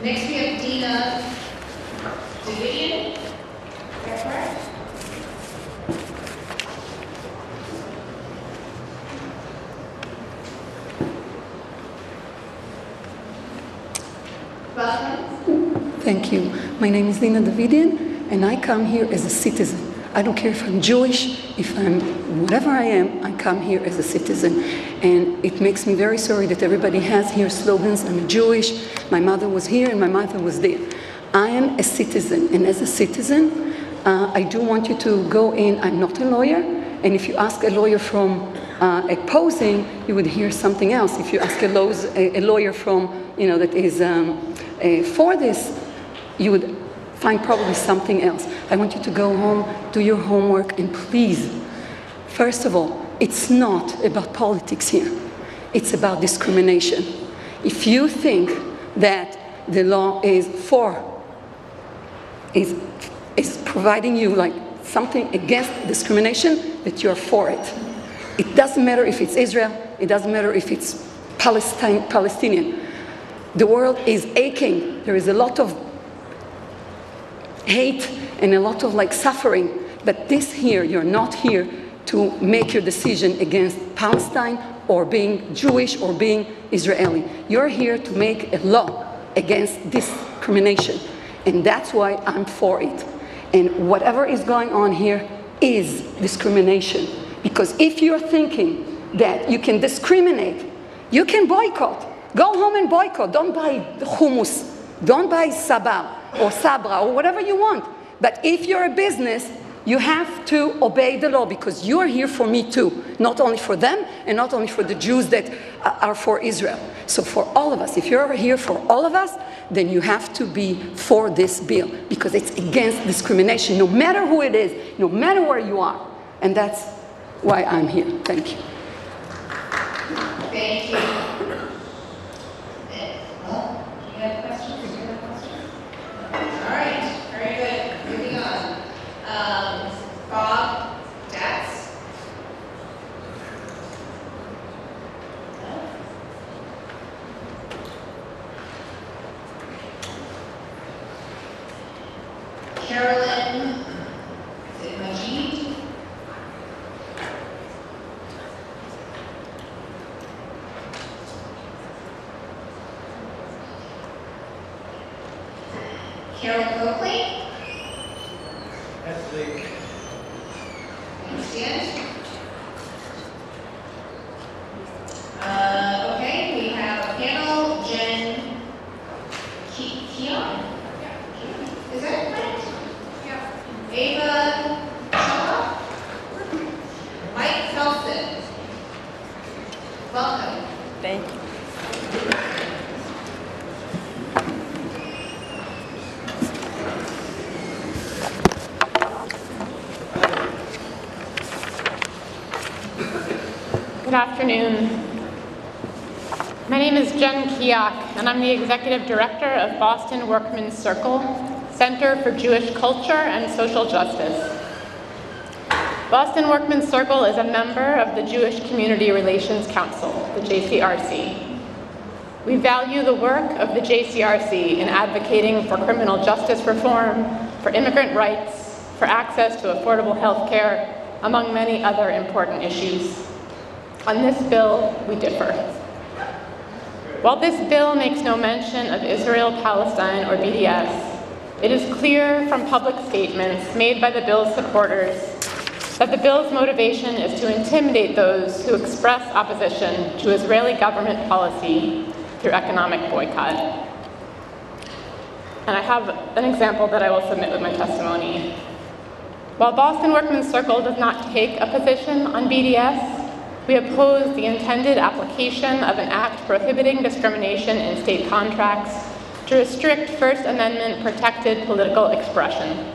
Speaker 14: Next we have Dina Davidian. Is that correct? Welcome.
Speaker 7: Thank you. My name is Dina Davidian, and I come here as a citizen. I don't care if I'm Jewish, if I'm whatever I am, I come here as a citizen. And it makes me very sorry that everybody has here slogans. I'm Jewish, my mother was here and my mother was there. I am a citizen, and as a citizen, I do want you to go in. I'm not a lawyer, and if you ask a lawyer from opposing, you would hear something else. If you ask a lawyer from, that is for this, you would find probably something else. I want you to go home, do your homework, and please, first of all, it's not about politics here. It's about discrimination. If you think that the law is providing you like something against discrimination, that you're for it. It doesn't matter if it's Israel, it doesn't matter if it's Palestinian. The world is aching. There is a lot of hate and a lot of suffering, but this here, you're not here to make your decision against Palestine or being Jewish or being Israeli. You're here to make a law against discrimination, and that's why I'm for it. And whatever is going on here is discrimination, because if you're thinking that you can discriminate, you can boycott. Go home and boycott. Don't buy hummus, don't buy sabah or sabra or whatever you want. But if you're a business, you have to obey the law, because you are here for me too, not only for them and not only for the Jews that are for Israel. So for all of us, if you're here for all of us, then you have to be for this bill, because it's against discrimination, no matter who it is, no matter where you are. And that's why I'm here. Thank you.
Speaker 14: Thank you. Well, you have questions? All right, very good. Moving on. Bob Datz. Carolyn, is it Majid? Carol Coakley?
Speaker 10: That's the
Speaker 14: Stand. Okay, we have a panel, Jen Keon? Is that right? Yeah. Ava Shaw? Mike Felsen. Welcome.
Speaker 6: Thank you.
Speaker 12: Good afternoon. My name is Jen Keok, and I'm the Executive Director of Boston Workmen's Circle, Center for Jewish Culture and Social Justice. Boston Workmen's Circle is a member of the Jewish Community Relations Council, the JCRC. We value the work of the JCRC in advocating for criminal justice reform, for immigrant rights, for access to affordable health care, among many other important issues. On this bill, we differ. While this bill makes no mention of Israel, Palestine, or BDS, it is clear from public statements made by the bill's supporters that the bill's motivation is to intimidate those who express opposition to Israeli government policy through economic boycott. And I have an example that I will submit with my testimony. While Boston Workmen's Circle does not take a position on BDS, we oppose the intended application of an act prohibiting discrimination in state contracts to restrict First Amendment protected political expression.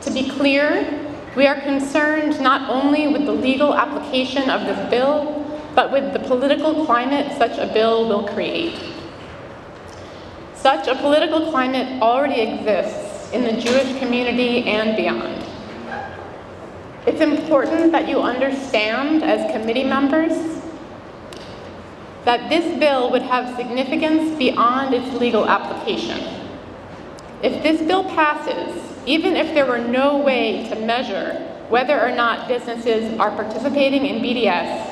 Speaker 12: To be clear, we are concerned not only with the legal application of this bill, but with the political climate such a bill will create. Such a political climate already exists in the Jewish community and beyond. It's important that you understand, as committee members, that this bill would have significance beyond its legal application. If this bill passes, even if there were no way to measure whether or not businesses are participating in BDS,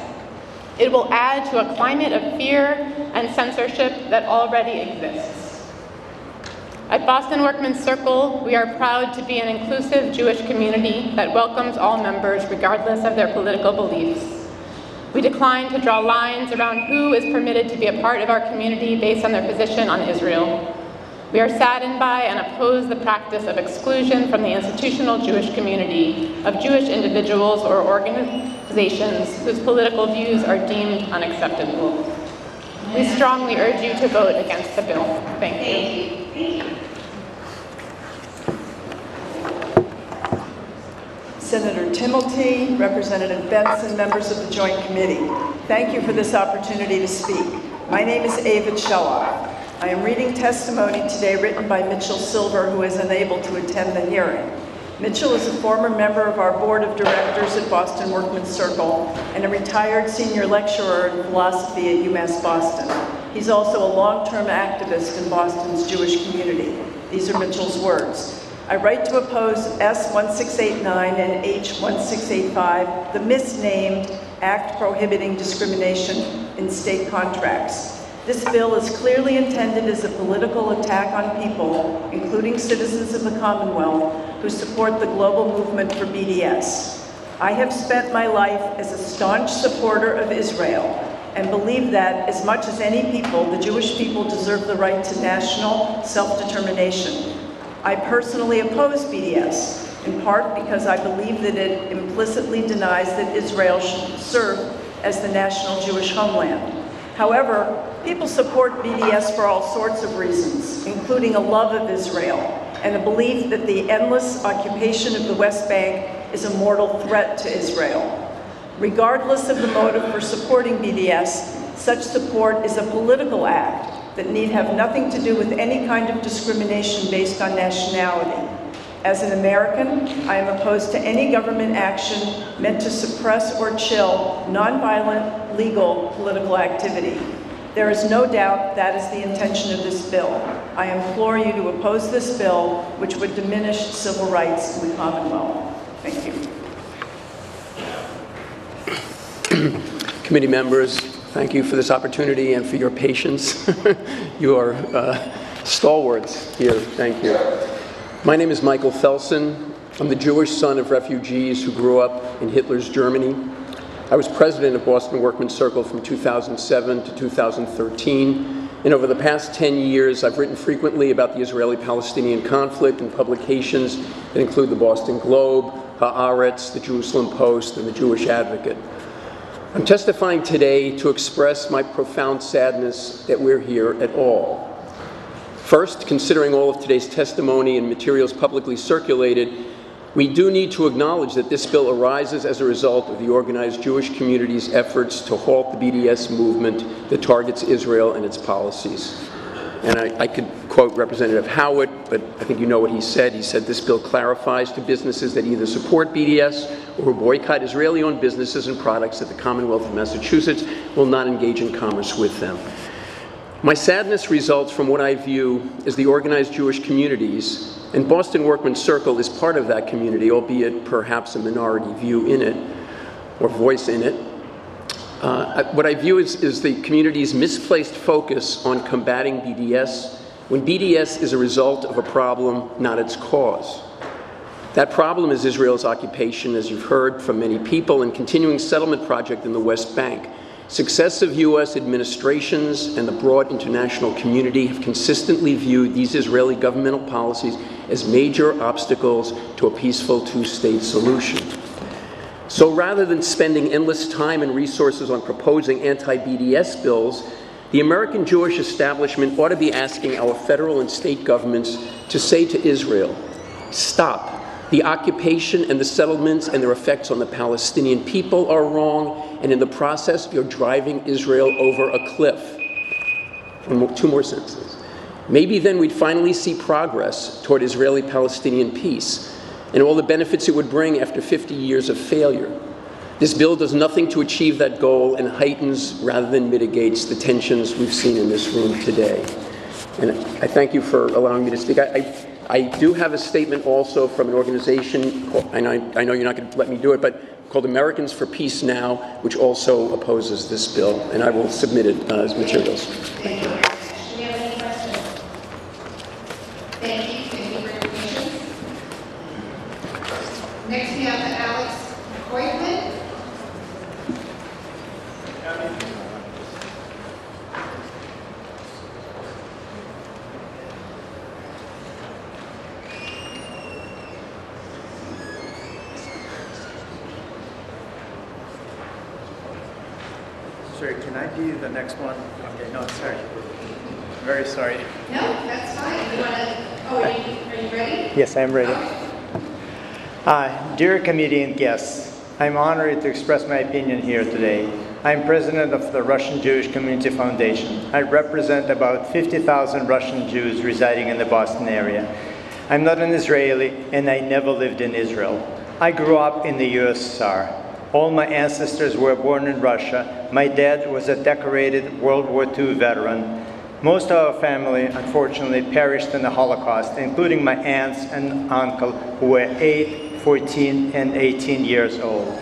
Speaker 12: it will add to a climate of fear and censorship that already exists. At Boston Workmen's Circle, we are proud to be an inclusive Jewish community that welcomes all members regardless of their political beliefs. We decline to draw lines around who is permitted to be a part of our community based on their position on Israel. We are saddened by and oppose the practice of exclusion from the institutional Jewish community of Jewish individuals or organizations whose political views are deemed unacceptable. We strongly urge you to vote against the bill. Thank you.
Speaker 22: Senator Timilty, Representative Benson, members of the Joint Committee. Thank you for this opportunity to speak. My name is Ava Shelloff. I am reading testimony today written by Mitchell Silver, who is unable to attend the hearing. Mitchell is a former member of our board of directors at Boston Workmen's Circle and a retired senior lecturer in philosophy at UMass Boston. He's also a long-term activist in Boston's Jewish community. These are Mitchell's words. I write to oppose S1689 and H1685, the misnamed Act Prohibiting Discrimination in State Contracts. This bill is clearly intended as a political attack on people, including citizens of the Commonwealth, who support the global movement for BDS. I have spent my life as a staunch supporter of Israel and believe that, as much as any people, the Jewish people deserve the right to national self-determination. I personally oppose BDS, in part because I believe that it implicitly denies that Israel should serve as the national Jewish homeland. However, people support BDS for all sorts of reasons, including a love of Israel and a belief that the endless occupation of the West Bank is a mortal threat to Israel. Regardless of the motive for supporting BDS, such support is a political act that need have nothing to do with any kind of discrimination based on nationality. As an American, I am opposed to any government action meant to suppress or chill nonviolent, legal political activity. There is no doubt that is the intention of this bill. I implore you to oppose this bill, which would diminish civil rights in the Commonwealth. Thank you.
Speaker 16: Committee members, thank you for this opportunity and for your patience. You are stalwarts here. Thank you. My name is Michael Felsen. I'm the Jewish son of refugees who grew up in Hitler's Germany. I was president of Boston Workmen's Circle from 2007 to 2013, and over the past 10 years, I've written frequently about the Israeli-Palestinian conflict in publications that include the Boston Globe, Haaretz, the Jerusalem Post, and the Jewish Advocate. I'm testifying today to express my profound sadness that we're here at all. First, considering all of today's testimony and materials publicly circulated, we do need to acknowledge that this bill arises as a result of the organized Jewish community's efforts to halt the BDS movement that targets Israel and its policies. And I could quote Representative Howitt, but I think you know what he said. He said this bill clarifies to businesses that either support BDS or who boycott Israeli-owned businesses and products that the Commonwealth of Massachusetts will not engage in commerce with them. My sadness results from what I view as the organized Jewish communities, and Boston Workmen's Circle is part of that community, albeit perhaps a minority view in it, or voice in it. What I view is the community's misplaced focus on combating BDS, when BDS is a result of a problem, not its cause. That problem is Israel's occupation, as you've heard from many people, and continuing settlement project in the West Bank. Successive U.S. administrations and the broad international community have consistently viewed these Israeli governmental policies as major obstacles to a peaceful two-state solution. So rather than spending endless time and resources on proposing anti-BDS bills, the American Jewish establishment ought to be asking our federal and state governments to say to Israel, stop. The occupation and the settlements and their effects on the Palestinian people are wrong, and in the process, you're driving Israel over a cliff. Two more sentences. Maybe then we'd finally see progress toward Israeli-Palestinian peace and all the benefits it would bring after 50 years of failure. This bill does nothing to achieve that goal and heightens rather than mitigates the tensions we've seen in this room today. And I thank you for allowing me to speak. I do have a statement also from an organization, and I know you're not going to let me do it, but called Americans for Peace Now, which also opposes this bill, and I will submit it as materials. Thank you.
Speaker 14: Do we have any questions? Thank you. Thank you for your patience. Next we have Alex Hoytman.
Speaker 10: Sorry, can I be the next one? Okay, no, sorry. Very sorry.
Speaker 14: No, that's fine. You want to, are you ready?
Speaker 10: Yes, I'm ready. Dear committee and guests, I'm honored to express my opinion here today. I'm president of the Russian Jewish Community Foundation. I represent about 50,000 Russian Jews residing in the Boston area. I'm not an Israeli, and I never lived in Israel. I grew up in the USSR. All my ancestors were born in Russia. My dad was a decorated World War II veteran. Most of our family, unfortunately, perished in the Holocaust, including my aunts and uncle, who were 8, 14, and 18 years old.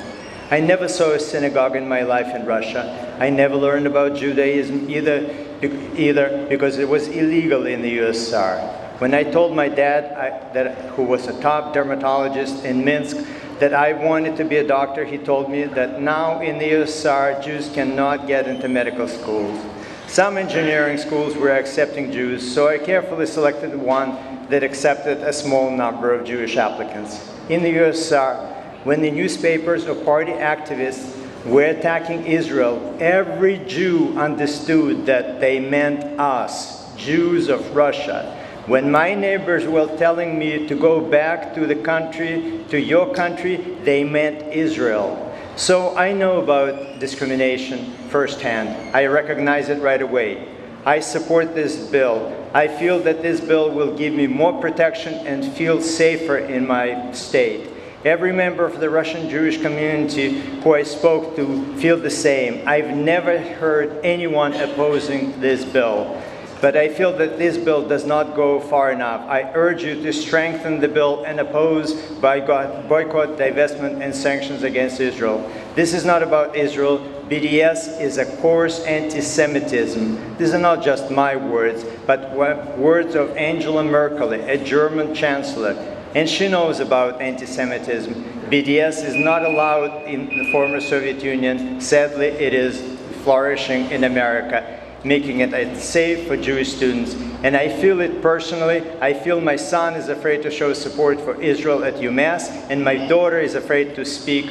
Speaker 10: I never saw a synagogue in my life in Russia. I never learned about Judaism either because it was illegal in the USSR. When I told my dad, who was a top dermatologist in Minsk, that I wanted to be a doctor, he told me that now in the USSR, Jews cannot get into medical schools. Some engineering schools were accepting Jews, so I carefully selected one that accepted a small number of Jewish applicants. In the USSR, when the newspapers or party activists were attacking Israel, every Jew understood that they meant us, Jews of Russia. When my neighbors were telling me to go back to the country, to your country, they meant Israel. So I know about discrimination firsthand. I recognize it right away. I support this bill. I feel that this bill will give me more protection and feel safer in my state. Every member of the Russian Jewish community who I spoke to feel the same. I've never heard anyone opposing this bill. But I feel that this bill does not go far enough. I urge you to strengthen the bill and oppose boycott, divestment, and sanctions against Israel. This is not about Israel. BDS is a coarse anti-Semitism. These are not just my words, but words of Angela Merkel, a German chancellor. And she knows about anti-Semitism. BDS is not allowed in the former Soviet Union. Sadly, it is flourishing in America, making it safe for Jewish students. And I feel it personally. I feel my son is afraid to show support for Israel at UMass, and my daughter is afraid to speak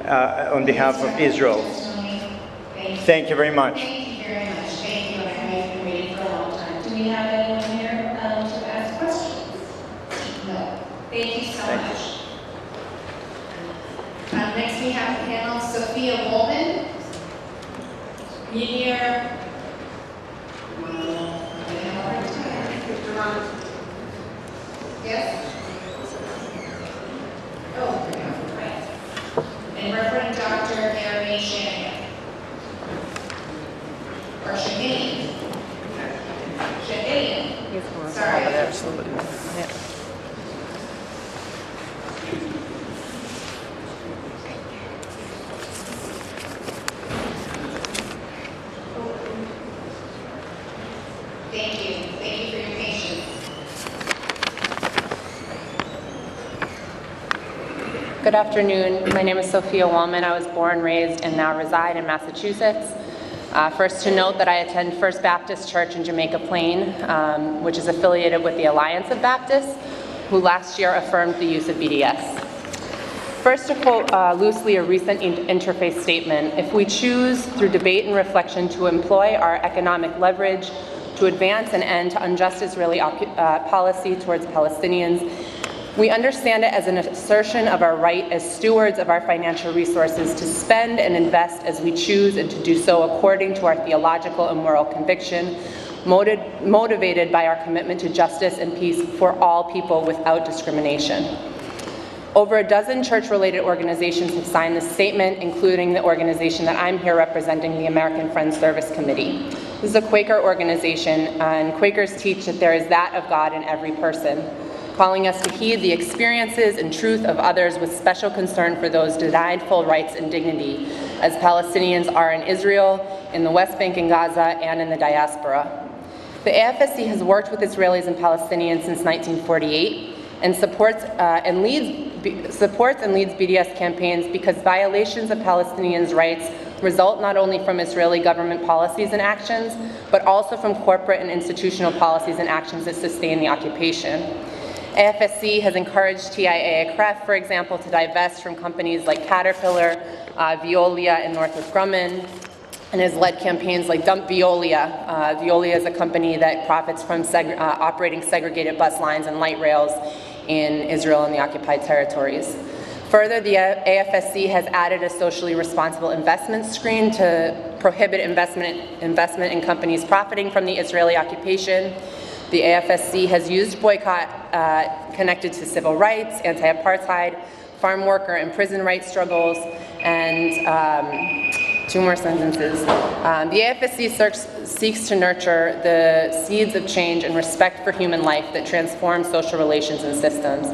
Speaker 10: on behalf of Israel. Thank you very much.
Speaker 14: Thank you very much. Thank you. I know you've been waiting for a long time. Do we have anyone here to ask questions? No. Thank you so much. Next we have the panel, Sophia Woolman, media. Yes? Oh, right. And Reverend Dr. Gary Shanahan. Or Shanahan. Shanahan. Sorry. Thank you. Thank you for your patience.
Speaker 15: Good afternoon. My name is Sophia Wallman. I was born, raised, and now reside in Massachusetts. First to note that I attend First Baptist Church in Jamaica Plain, which is affiliated with the Alliance of Baptists, who last year affirmed the use of BDS. First, to quote loosely a recent interfaith statement, if we choose through debate and reflection to employ our economic leverage to advance an end to unjust Israeli policy towards Palestinians, we understand it as an assertion of our right as stewards of our financial resources to spend and invest as we choose and to do so according to our theological and moral conviction, motivated by our commitment to justice and peace for all people without discrimination. Over a dozen church-related organizations have signed this statement, including the organization that I'm here representing, the American Friends Service Committee. This is a Quaker organization, and Quakers teach that there is that of God in every person, calling us to heed the experiences and truth of others with special concern for those denied full rights and dignity, as Palestinians are in Israel, in the West Bank and Gaza, and in the diaspora. The AFSC has worked with Israelis and Palestinians since 1948 and supports and leads BDS campaigns because violations of Palestinians' rights result not only from Israeli government policies and actions, but also from corporate and institutional policies and actions that sustain the occupation. AFSC has encouraged TIAA-CREF, for example, to divest from companies like Caterpillar, Veolia, and Northrop Grumman, and has led campaigns like Dump Veolia. Veolia is a company that profits from operating segregated bus lines and light rails in Israel and the occupied territories. Further, the AFSC has added a socially responsible investment screen to prohibit investment in companies profiting from the Israeli occupation. The AFSC has used boycott connected to civil rights, anti-apartheid, farm worker and prison rights struggles, and two more sentences. The AFSC seeks to nurture the seeds of change and respect for human life that transform social relations and systems.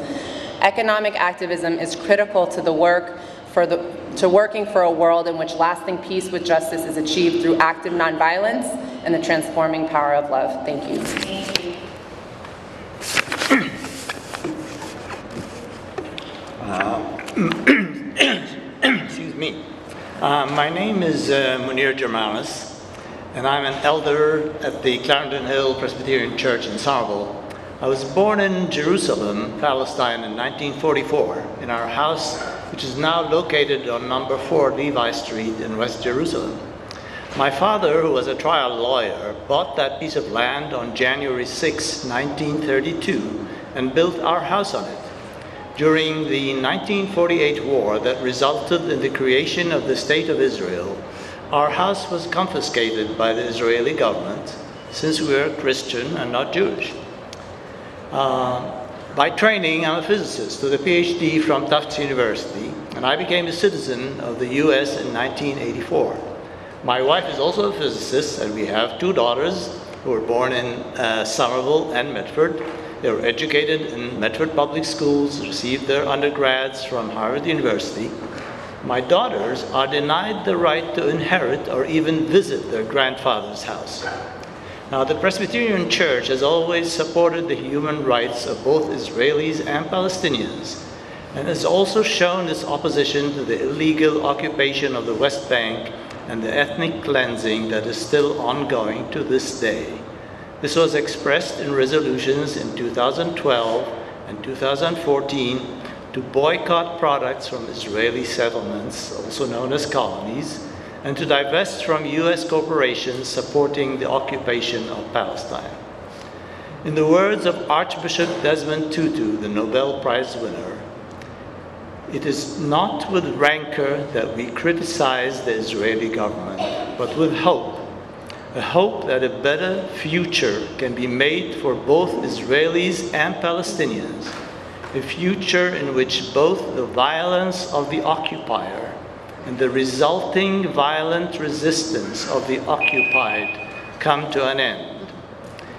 Speaker 15: Economic activism is critical to the working for a world in which lasting peace with justice is achieved through active nonviolence and the transforming power of love. Thank you.
Speaker 14: Thank you.
Speaker 18: Excuse me. My name is Munir Germanus, and I'm an elder at the Clarendon Hill Presbyterian Church in Somerville. I was born in Jerusalem, Palestine in 1944, in our house, which is now located on number 4 Levi Street in West Jerusalem. My father, who was a trial lawyer, bought that piece of land on January 6, 1932, and built our house on it. During the 1948 war that resulted in the creation of the State of Israel, our house was confiscated by the Israeli government, since we were Christian and not Jewish. By training, I'm a physicist with a PhD from Tufts University, and I became a citizen of the US in 1984. My wife is also a physicist, and we have 2 daughters who were born in Somerville and Medford. They were educated in Medford public schools, received their undergrads from Harvard University. My daughters are denied the right to inherit or even visit their grandfather's house. Now, the Presbyterian Church has always supported the human rights of both Israelis and Palestinians, and has also shown its opposition to the illegal occupation of the West Bank and the ethnic cleansing that is still ongoing to this day. This was expressed in resolutions in 2012 and 2014 to boycott products from Israeli settlements, also known as colonies, and to divest from US corporations supporting the occupation of Palestine. In the words of Archbishop Desmond Tutu, the Nobel Prize winner, "It is not with rancor that we criticize the Israeli government, but with hope. A hope that a better future can be made for both Israelis and Palestinians, a future in which both the violence of the occupier and the resulting violent resistance of the occupied come to an end.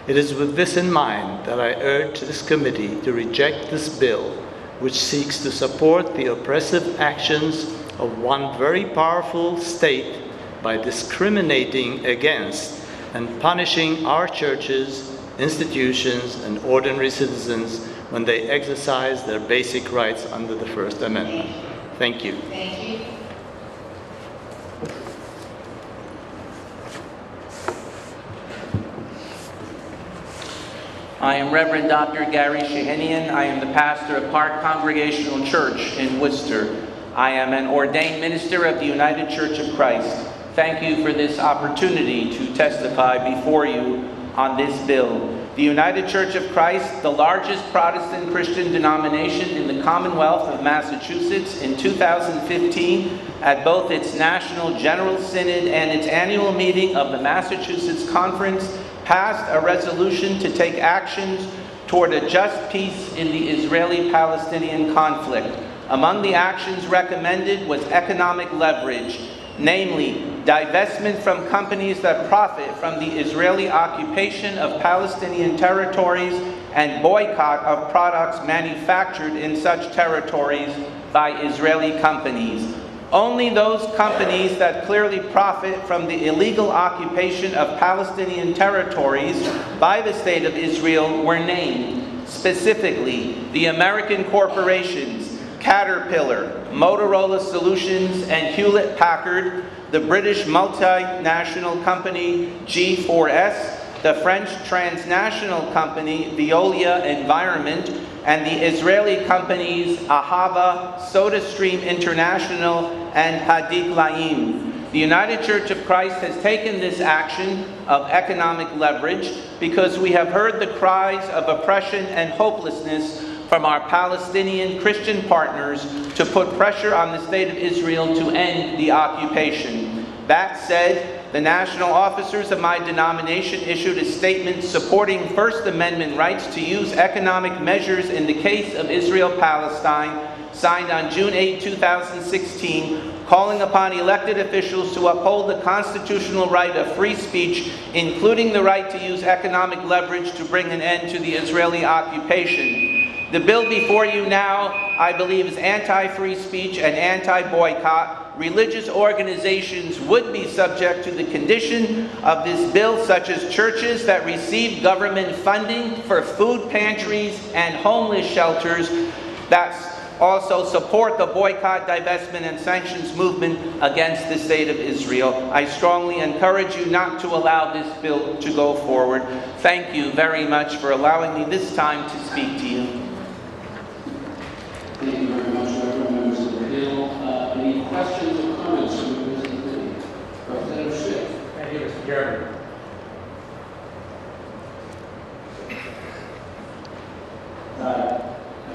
Speaker 18: It is with this in mind that I urge this committee to reject this bill, which seeks to support the oppressive actions of one very powerful state by discriminating against and punishing our churches, institutions, and ordinary citizens when they exercise their basic rights under the First Amendment." Thank you.
Speaker 14: Thank you.
Speaker 8: I am Reverend Dr. Gary Shahinian. I am the pastor of Park Congregational Church in Worcester. I am an ordained minister of the United Church of Christ. Thank you for this opportunity to testify before you on this bill. The United Church of Christ, the largest Protestant Christian denomination in the Commonwealth of Massachusetts, in 2015, at both its National General Synod and its annual meeting of the Massachusetts Conference, passed a resolution to take actions toward a just peace in the Israeli-Palestinian conflict. Among the actions recommended was economic leverage, namely divestment from companies that profit from the Israeli occupation of Palestinian territories and boycott of products manufactured in such territories by Israeli companies. Only those companies that clearly profit from the illegal occupation of Palestinian territories by the State of Israel were named. Specifically, the American corporations Caterpillar, Motorola Solutions, and Hewlett-Packard, the British multinational company G4S, the French transnational company Veolia Environment, and the Israeli companies Ahava, SodaStream International, and Hadik Laim. The United Church of Christ has taken this action of economic leverage because we have heard the cries of oppression and hopelessness from our Palestinian Christian partners to put pressure on the State of Israel to end the occupation. That said, the national officers of my denomination issued a statement supporting First Amendment rights to use economic measures in the case of Israel-Palestine, signed on June 8, 2016, calling upon elected officials to uphold the constitutional right of free speech, including the right to use economic leverage to bring an end to the Israeli occupation. The bill before you now, I believe, is anti-free speech and anti-boycott. Religious organizations would be subject to the condition of this bill, such as churches that receive government funding for food pantries and homeless shelters that also support the boycott, divestment, and sanctions movement against the State of Israel. I strongly encourage you not to allow this bill to go forward. Thank you very much for allowing me this time to speak to you.
Speaker 19: Thank you very much, Reverend members of the bill. Any questions or comments from members of the committee? Representative Schmidt.
Speaker 23: Thank you, Mr. Chairman.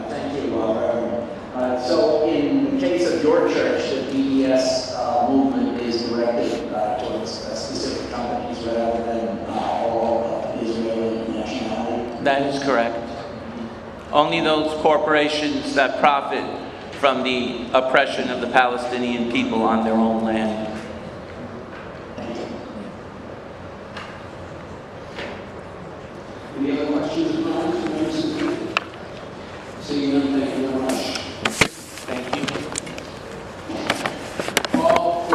Speaker 19: Thank you, Reverend. So in the case of your church, the BDS movement is directed towards specific companies rather than all of Israeli nationality?
Speaker 8: That is correct. only those corporations that profit from the oppression of the Palestinian people on their own land.
Speaker 19: Any other questions or comments from members of the committee? Seeing none, thank you very much.
Speaker 8: Thank you.
Speaker 19: Paul,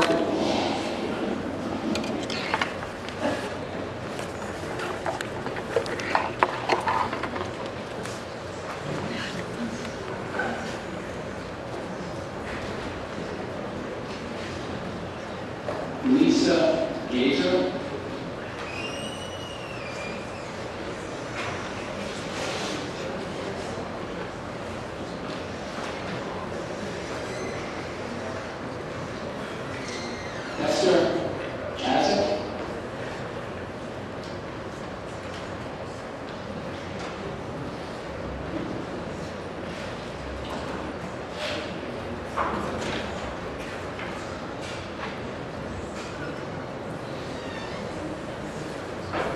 Speaker 19: Lisa Gazer. Esther Jazek.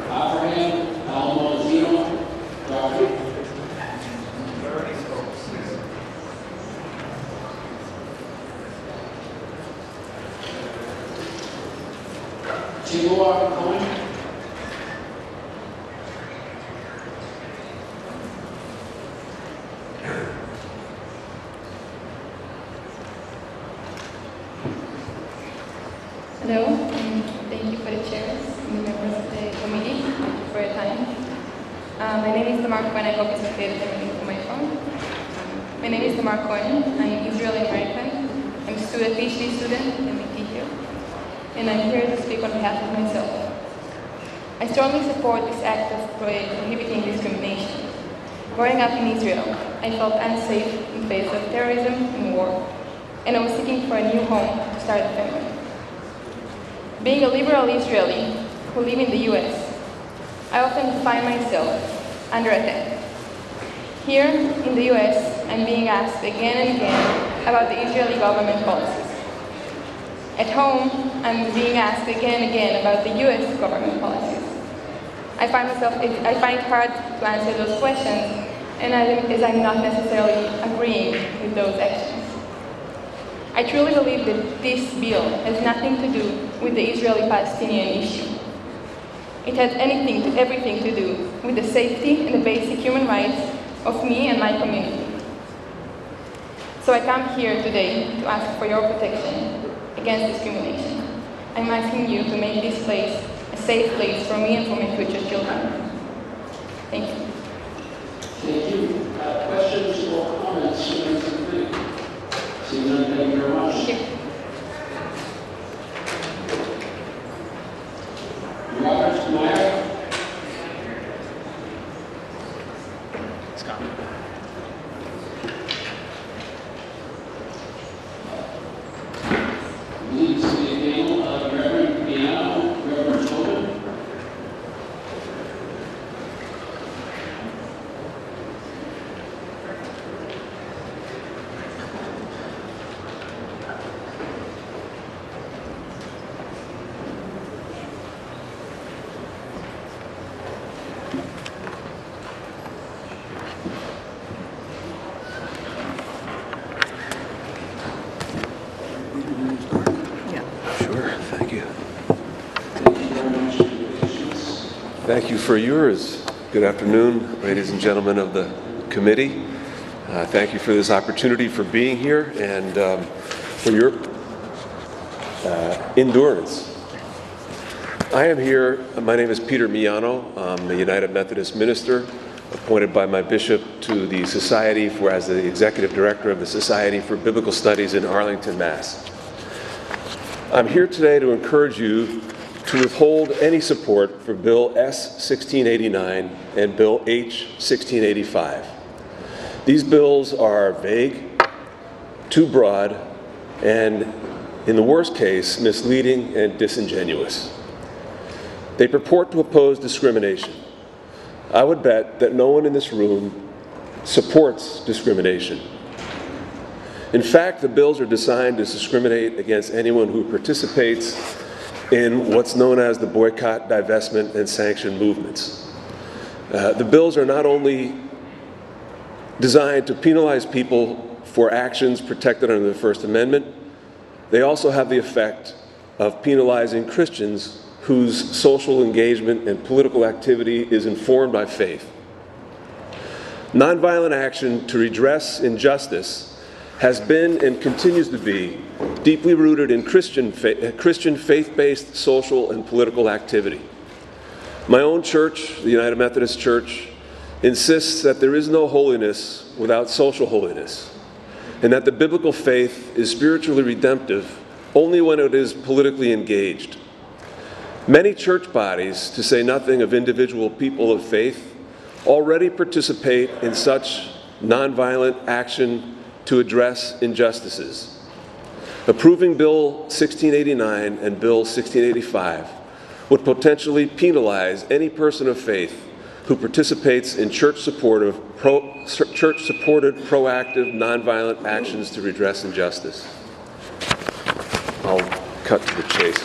Speaker 19: Abraham Almozino-Garvey. Timur Cohen.
Speaker 2: Hello, thank you for the chairs and the members of the committee. Thank you for your time. My name is Tamar Cohen. I hope it's okay that I'm looking for my phone. My name is Tamar Cohen. I'm Israeli American. I'm a PhD student at MIT here, and I'm here to speak on behalf of myself. I strongly support this act of prohibiting discrimination. Growing up in Israel, I felt unsafe in the face of terrorism and war, and I was seeking for a new home to start a family. Being a liberal Israeli who live in the US, I often find myself under attack. Here in the US, I'm being asked again and again about the Israeli government policies. At home, I'm being asked again and again about the US government policies. I find it hard to answer those questions, and as I'm not necessarily agreeing with those actions. I truly believe that this bill has nothing to do with the Israeli-Palestinian issue. It has everything to do with the safety and the basic human rights of me and my community. So I come here today to ask for your protection against discrimination. I'm asking you to make this place a safe place for me and for my future children. Thank you.
Speaker 19: Thank you. Questions or comments from members of the committee? Seeing none, thank you very much.
Speaker 2: Thank you.
Speaker 19: Robert Meyer. Leads the panel of Reverend Piano, Reverend Tobin.
Speaker 13: Sure, thank you. Thank you for yours. Good afternoon, ladies and gentlemen of the committee. Thank you for this opportunity for being here and for your endurance. I am here, my name is Peter Miano. I'm the United Methodist minister appointed by my bishop to the Society as the executive director of the Society for Biblical Studies in Arlington, Mass. I'm here today to encourage you to withhold any support for Bill S-1689 and Bill H-1685. These bills are vague, too broad, and, in the worst case, misleading and disingenuous. They purport to oppose discrimination. I would bet that no one in this room supports discrimination. In fact, the bills are designed to discriminate against anyone who participates in what's known as the boycott, divestment, and sanction movements. The bills are not only designed to penalize people for actions protected under the First Amendment. They also have the effect of penalizing Christians whose social engagement and political activity is informed by faith. Nonviolent action to redress injustice has been and continues to be deeply rooted in Christian faith-based social and political activity. My own church, the United Methodist Church, insists that there is no holiness without social holiness, and that the biblical faith is spiritually redemptive only when it is politically engaged. Many church bodies, to say nothing of individual people of faith, already participate in such nonviolent action to address injustices. Approving Bill 1689 and Bill 1685 would potentially penalize any person of faith who participates in church-supported, proactive, nonviolent actions to redress injustice. I'll cut to the chase.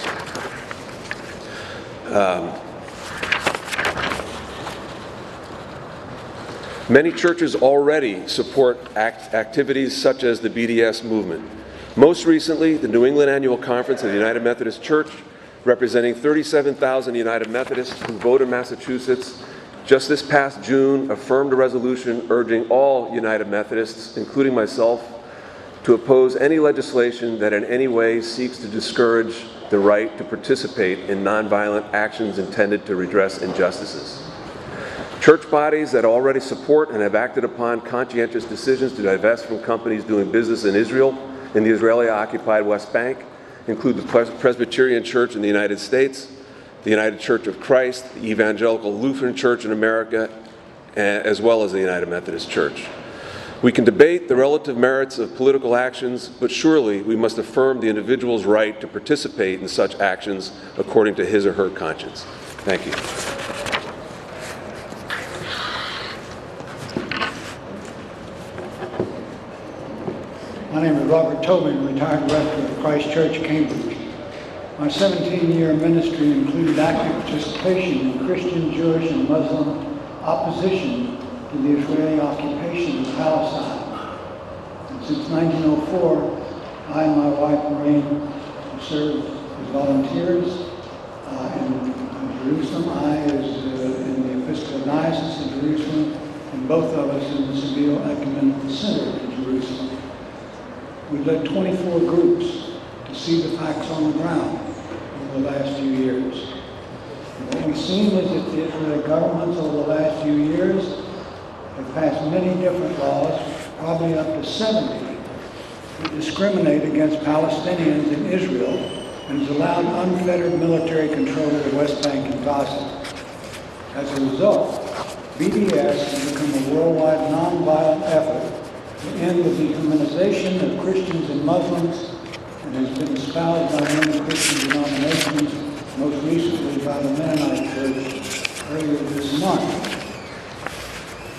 Speaker 13: Many churches already support activities such as the BDS movement. Most recently, the New England Annual Conference of the United Methodist Church, representing 37,000 United Methodists who vote in Massachusetts, just this past June affirmed a resolution urging all United Methodists, including myself, to oppose any legislation that in any way seeks to discourage the right to participate in nonviolent actions intended to redress injustices. Church bodies that already support and have acted upon conscientious decisions to divest from companies doing business in Israel, in the Israeli-occupied West Bank, include the Presbyterian Church in the United States, the United Church of Christ, the Evangelical Lutheran Church in America, as well as the United Methodist Church. We can debate the relative merits of political actions, but surely we must affirm the individual's right to participate in such actions according to his or her conscience. Thank you.
Speaker 9: My name is Robert Tobin, retired rector of Christ Church, Cambridge. My 17-year ministry included active participation in Christian, Jewish, and Muslim opposition to the Israeli occupation of Palestine. And since 1904, I and my wife, Maureen, have served as volunteers in Jerusalem. I is in the Episcopal Diocese of Jerusalem, and both of us in the Seville Ecumenical Center in Jerusalem. We've led 24 groups to see the facts on the ground over the last few years. And what we've seen is that the Israeli governments over the last few years have passed many different laws, probably up to 70, that discriminate against Palestinians in Israel and has allowed unfettered military control of the West Bank and Gaza. As a result, BDS has become a worldwide nonviolent effort to end the dehumanization of Christians and Muslims, and has been espoused by many Christian denominations, most recently by the Mennonite Church earlier this month.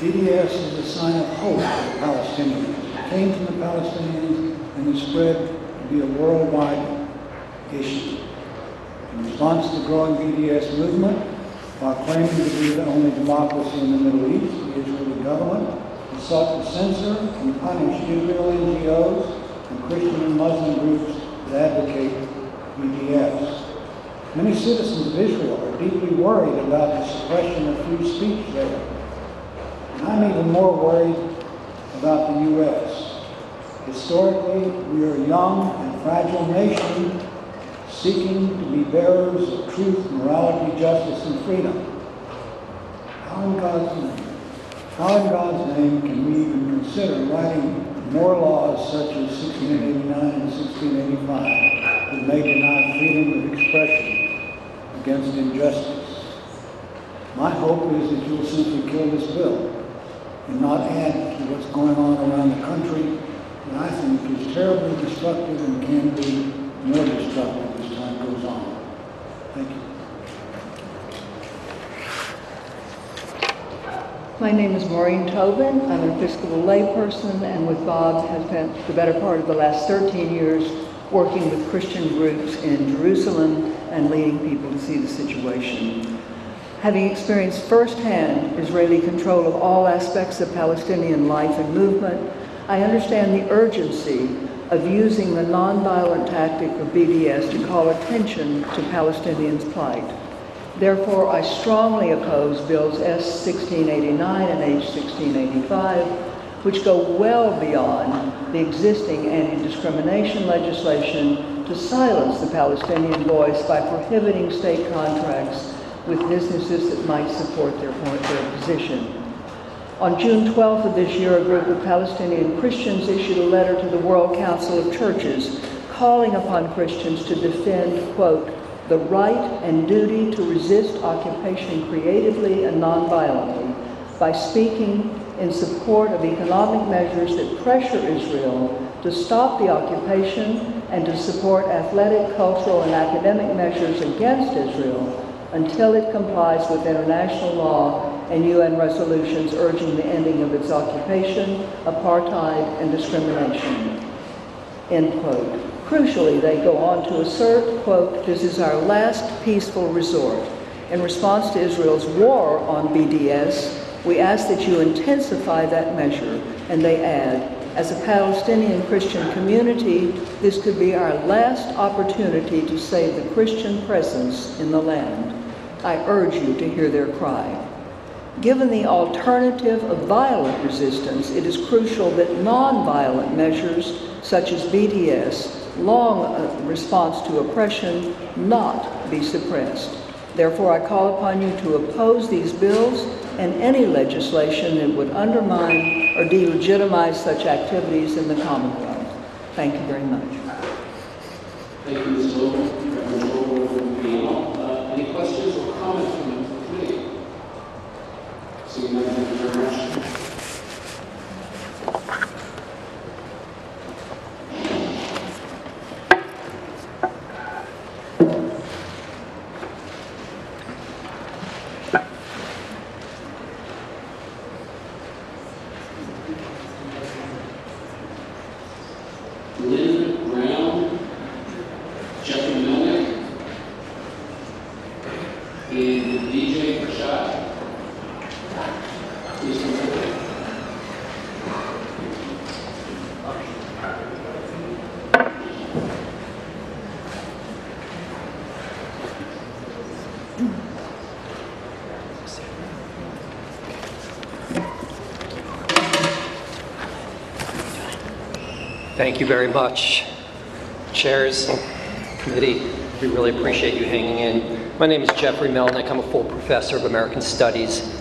Speaker 9: BDS is a sign of hope for the Palestinians. It came from the Palestinians and has spread to be a worldwide issue. In response to the growing BDS movement, while claiming to be the only democracy in the Middle East, the Israeli government has sought to censor and punish Israel NGOs and Christian and Muslim groups that advocate BDS. Many citizens of Israel are deeply worried about the suppression of free speech there. And I'm even more worried about the U.S. Historically, we are a young and fragile nation seeking to be bearers of truth, morality, justice, and freedom. How in God's name can we even consider writing more laws such as 1689 and 1685 that may deny freedom of expression against injustice? My hope is that you will simply kill this bill and not add to what's going on around the country that I think is terribly destructive and can be more destructive as time goes on. Thank you.
Speaker 11: My name is Maureen Tobin. I'm an Episcopal layperson, and with Bob has spent the better part of the last 13 years working with Christian groups in Jerusalem and leading people to see the situation. Having experienced firsthand Israeli control of all aspects of Palestinian life and movement, I understand the urgency of using the nonviolent tactic of BDS to call attention to Palestinians' plight. Therefore, I strongly oppose Bills S-1689 and H-1685, which go well beyond the existing anti-discrimination legislation to silence the Palestinian voice by prohibiting state contracts with businesses that might support their position. On June 12th of this year, a group of Palestinian Christians issued a letter to the World Council of Churches calling upon Christians to defend, quote, the right and duty to resist occupation creatively and nonviolently by speaking in support of economic measures that pressure Israel to stop the occupation and to support athletic, cultural, and academic measures against Israel until it complies with international law and UN resolutions urging the ending of its occupation, apartheid, and discrimination, end quote. Crucially, they go on to assert, quote, this is our last peaceful resort. In response to Israel's war on BDS, we ask that you intensify that measure, and they add, as a Palestinian Christian community, this could be our last opportunity to save the Christian presence in the land. I urge you to hear their cry. Given the alternative of violent resistance, it is crucial that nonviolent measures such as BDS, long response to oppression, not be suppressed. Therefore, I call upon you to oppose these bills and any legislation that would undermine or delegitimize such activities in the Commonwealth. Thank you very much.
Speaker 17: Thank you, Ms. Logan. Any questions or comments from the committee? Seeing none, thank you very much.
Speaker 20: Thank you very much. Chairs, committee, we really appreciate you hanging in. My name is Jeffrey Melnick. I'm a full professor of American Studies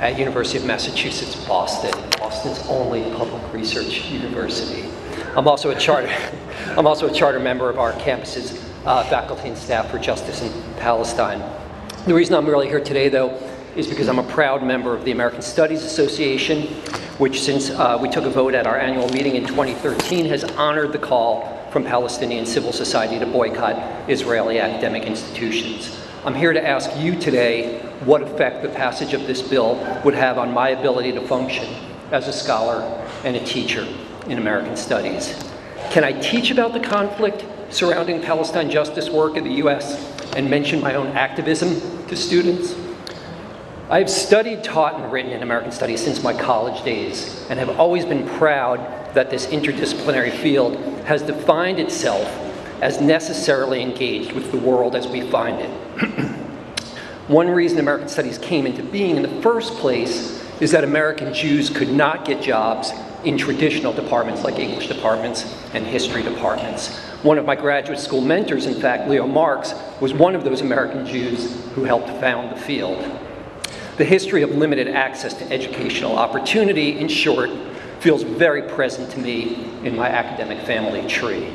Speaker 20: at University of Massachusetts, Boston, Boston's only public research university. I'm also a charter member of our campus's faculty and staff for Justice in Palestine. The reason I'm really here today, though, is because I'm a proud member of the American Studies Association, which since we took a vote at our annual meeting in 2013 has honored the call from Palestinian civil society to boycott Israeli academic institutions. I'm here to ask you today what effect the passage of this bill would have on my ability to function as a scholar and a teacher in American Studies. Can I teach about the conflict surrounding Palestine justice work in the US and mention my own activism to students? I have studied, taught, and written in American Studies since my college days and have always been proud that this interdisciplinary field has defined itself as necessarily engaged with the world as we find it. One reason American Studies came into being in the first place is that American Jews could not get jobs in traditional departments like English departments and history departments. One of my graduate school mentors, in fact, Leo Marx, was one of those American Jews who helped found the field. The history of limited access to educational opportunity, in short, feels very present to me in my academic family tree.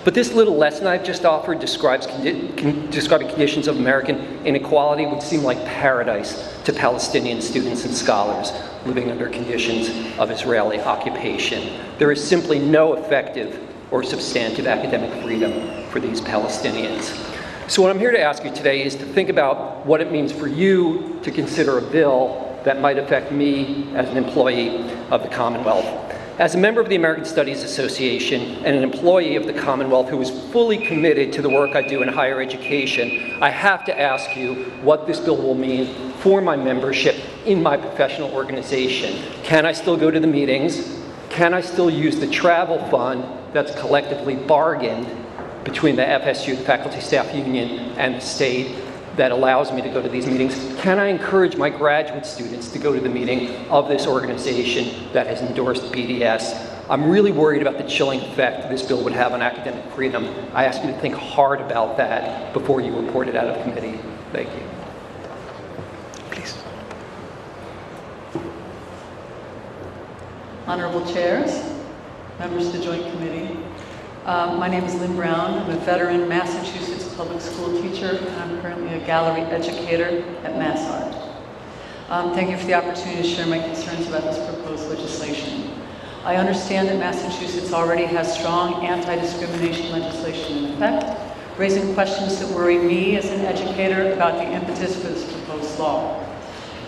Speaker 20: But this little lesson I've just offered describing conditions of American inequality would seem like paradise to Palestinian students and scholars living under conditions of Israeli occupation. There is simply no effective or substantive academic freedom for these Palestinians. So what I'm here to ask you today is to think about what it means for you to consider a bill that might affect me as an employee of the Commonwealth. As a member of the American Studies Association and an employee of the Commonwealth who is fully committed to the work I do in higher education, I have to ask you what this bill will mean for my membership in my professional organization. Can I still go to the meetings? Can I still use the travel fund that's collectively bargained between the FSU, the Faculty Staff Union, and the state that allows me to go to these meetings? Can I encourage my graduate students to go to the meeting of this organization that has endorsed BDS? I'm really worried about the chilling effect this bill would have on academic freedom. I ask you to think hard about that before you report it out of committee. Thank you.
Speaker 4: Please.
Speaker 11: Honorable chairs, members of the Joint Committee. My name is Lynn Brown. I'm a veteran Massachusetts public school teacher, and I'm currently a gallery educator at MassArt. Thank you for the opportunity to share my concerns about this proposed legislation. I understand that Massachusetts already has strong anti-discrimination legislation in effect, raising questions that worry me as an educator about the impetus for this proposed law.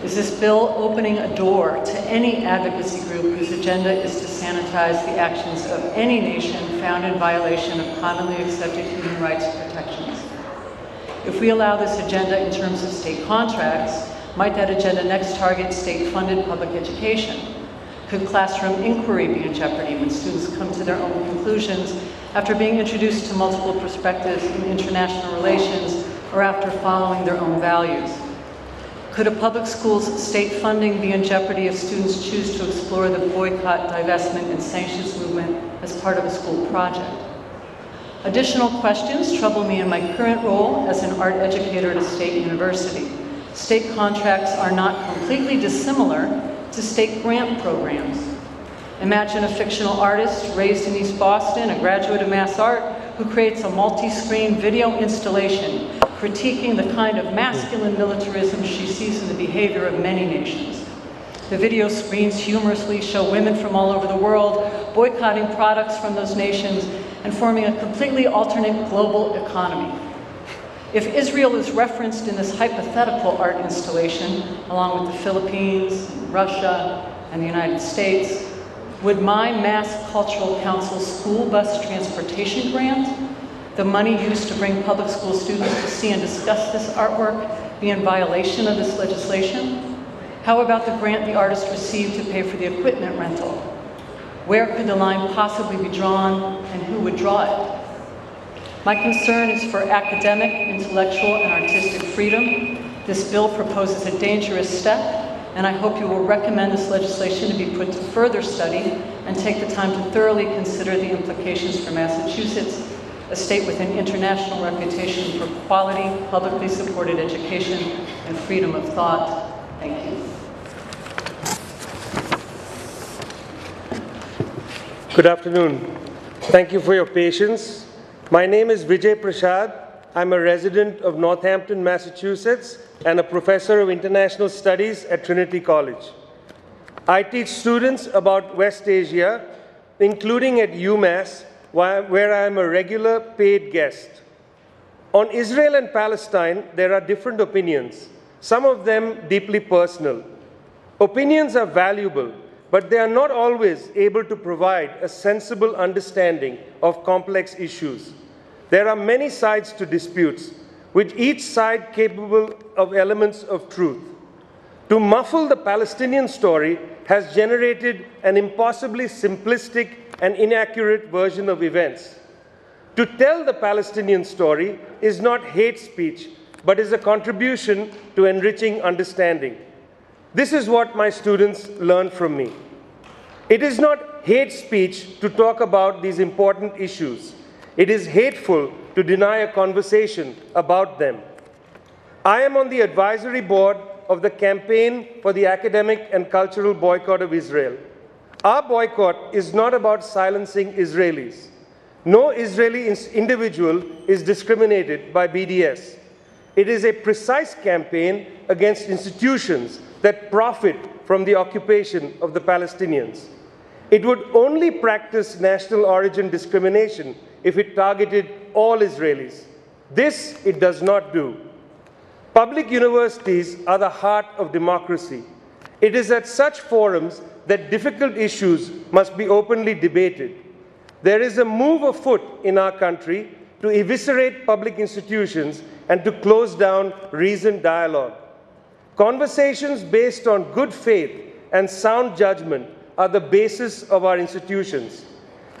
Speaker 11: Is this bill opening a door to any advocacy group whose agenda is to sanitize the actions of any nation found in violation of commonly accepted human rights protections? If we allow this agenda in terms of state contracts, might that agenda next target state-funded public education? Could classroom inquiry be in jeopardy when students come to their own conclusions after being introduced to multiple perspectives in international relations or after following their own values? Could a public school's state funding be in jeopardy if students choose to explore the boycott, divestment, and sanctions movement as part of a school project? Additional questions trouble me in my current role as an art educator at a state university. State contracts are not completely dissimilar to state grant programs. Imagine a fictional artist raised in East Boston, a graduate of MassArt, who creates a multi-screen video installation critiquing the kind of masculine militarism she sees in the behavior of many nations. The video screens humorously show women from all over the world boycotting products from those nations and forming a completely alternate global economy. If Israel is referenced in this hypothetical art installation, along with the Philippines, Russia, and the United States, would my Mass Cultural Council school bus transportation grant, the money used to bring public school students to see and discuss this artwork, be in violation of this legislation? How about the grant the artist received to pay for the equipment rental? Where could the line possibly be drawn, and who would draw it? My concern is for academic, intellectual, and artistic freedom. This bill proposes a dangerous step, and I hope you will recommend this legislation to be put to further study and take the time to thoroughly consider the implications for Massachusetts, a state with an international reputation for quality, publicly supported education and freedom of thought. Thank you.
Speaker 3: Good afternoon. Thank you for your patience. My name is Vijay Prasad. I'm a resident of Northampton, Massachusetts, and a professor of international studies at Trinity College. I teach students about West Asia, including at UMass, where I am a regular paid guest. On Israel and Palestine, there are different opinions, some of them deeply personal. Opinions are valuable, but they are not always able to provide a sensible understanding of complex issues. There are many sides to disputes, with each side capable of elements of truth. To muffle the Palestinian story has generated an impossibly simplistic and inaccurate version of events. To tell the Palestinian story is not hate speech, but is a contribution to enriching understanding. This is what my students learn from me. It is not hate speech to talk about these important issues. It is hateful to deny a conversation about them. I am on the advisory board of the Campaign for the Academic and Cultural Boycott of Israel. Our boycott is not about silencing Israelis. No Israeli individual is discriminated by BDS. It is a precise campaign against institutions that profit from the occupation of the Palestinians. It would only practice national origin discrimination if it targeted all Israelis. This it does not do. Public universities are the heart of democracy. It is at such forums that difficult issues must be openly debated. There is a move afoot in our country to eviscerate public institutions and to close down reasoned dialogue. Conversations based on good faith and sound judgment are the basis of our institutions.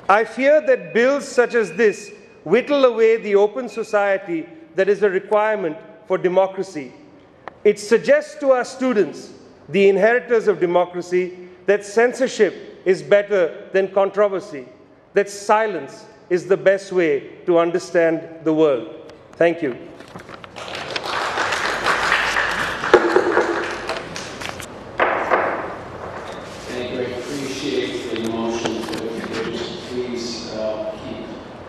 Speaker 3: I fear that bills such as this whittle away the open society that is a requirement for democracy. It suggests to our students, the inheritors of democracy, that censorship is better than controversy, that silence is the best way to understand the world. Thank you.
Speaker 17: Thank you. I appreciate the motion. Please keep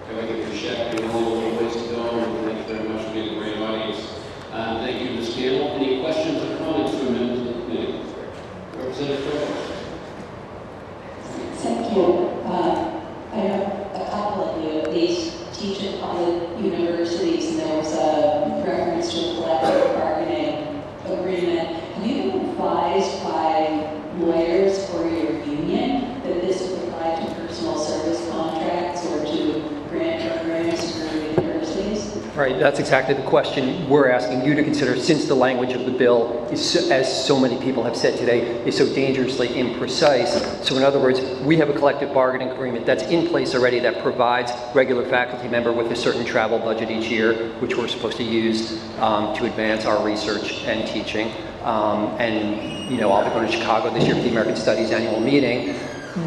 Speaker 17: going with your check. We have a little ways to go, and thank you very much for being a great audience. Thank you, Ms. Campbell. Any questions or comments from members of the committee? Representative Torres.
Speaker 1: Thank you. I know a couple of you at least teach at public universities, and there was a reference to a collective bargaining agreement. Have you been advised by lawyers for your union that this would apply to personal service contracts or to grant programs for universities?
Speaker 20: Right, that's exactly the question we're asking you to consider, since the language of the bill is, as so many people have said today, is so dangerously imprecise. So in other words, we have a collective bargaining agreement that's in place already that provides regular faculty member with a certain travel budget each year, which we're supposed to use to advance our research and teaching. And you know, I'll be going to Chicago this year for the American Studies annual meeting.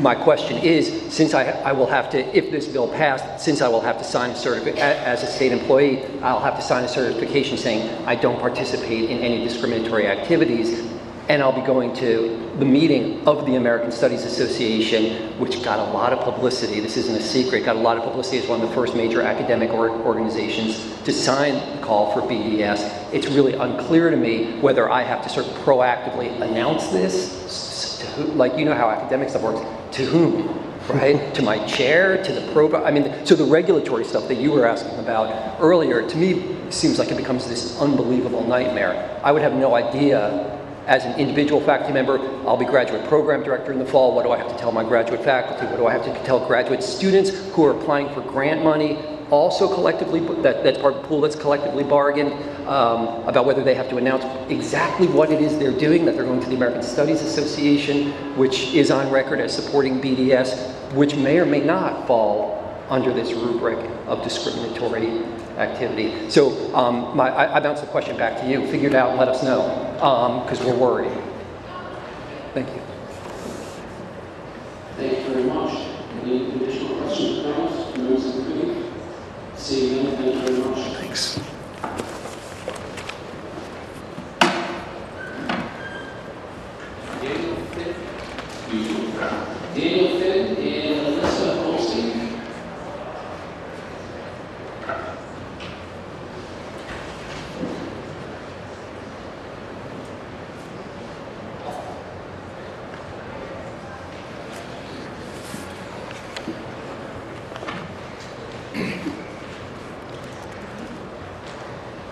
Speaker 20: My question is, since I will have to, if this bill passed, since I will have to sign a certificate, as a state employee, I'll have to sign a certification saying I don't participate in any discriminatory activities, and I'll be going to the meeting of the American Studies Association, which got a lot of publicity. This isn't a secret, got a lot of publicity as one of the first major academic organizations to sign the call for BDS. It's really unclear to me whether I have to sort of proactively announce this, to who, like, you know how academic stuff works, to whom, right? To my chair, to the program. I mean, so the regulatory stuff that you were asking about earlier, to me, seems like it becomes this unbelievable nightmare. I would have no idea. As an individual faculty member, I'll be graduate program director in the fall. What do I have to tell my graduate faculty? What do I have to tell graduate students who are applying for grant money? Also collectively, that's part of the pool that's collectively bargained, about whether they have to announce exactly what it is they're doing, that they're going to the American Studies Association, which is on record as supporting BDS, which may or may not fall under this rubric of discriminatory activity. So I bounce the question back to you. Figure it out and let us know, because we're worried. Thank you.
Speaker 17: Thank you very much. Any additional questions or comments from members of the committee? Seeing none, thank you very much.
Speaker 3: Thanks.
Speaker 17: Daniel Finn and Alyssa Holstein.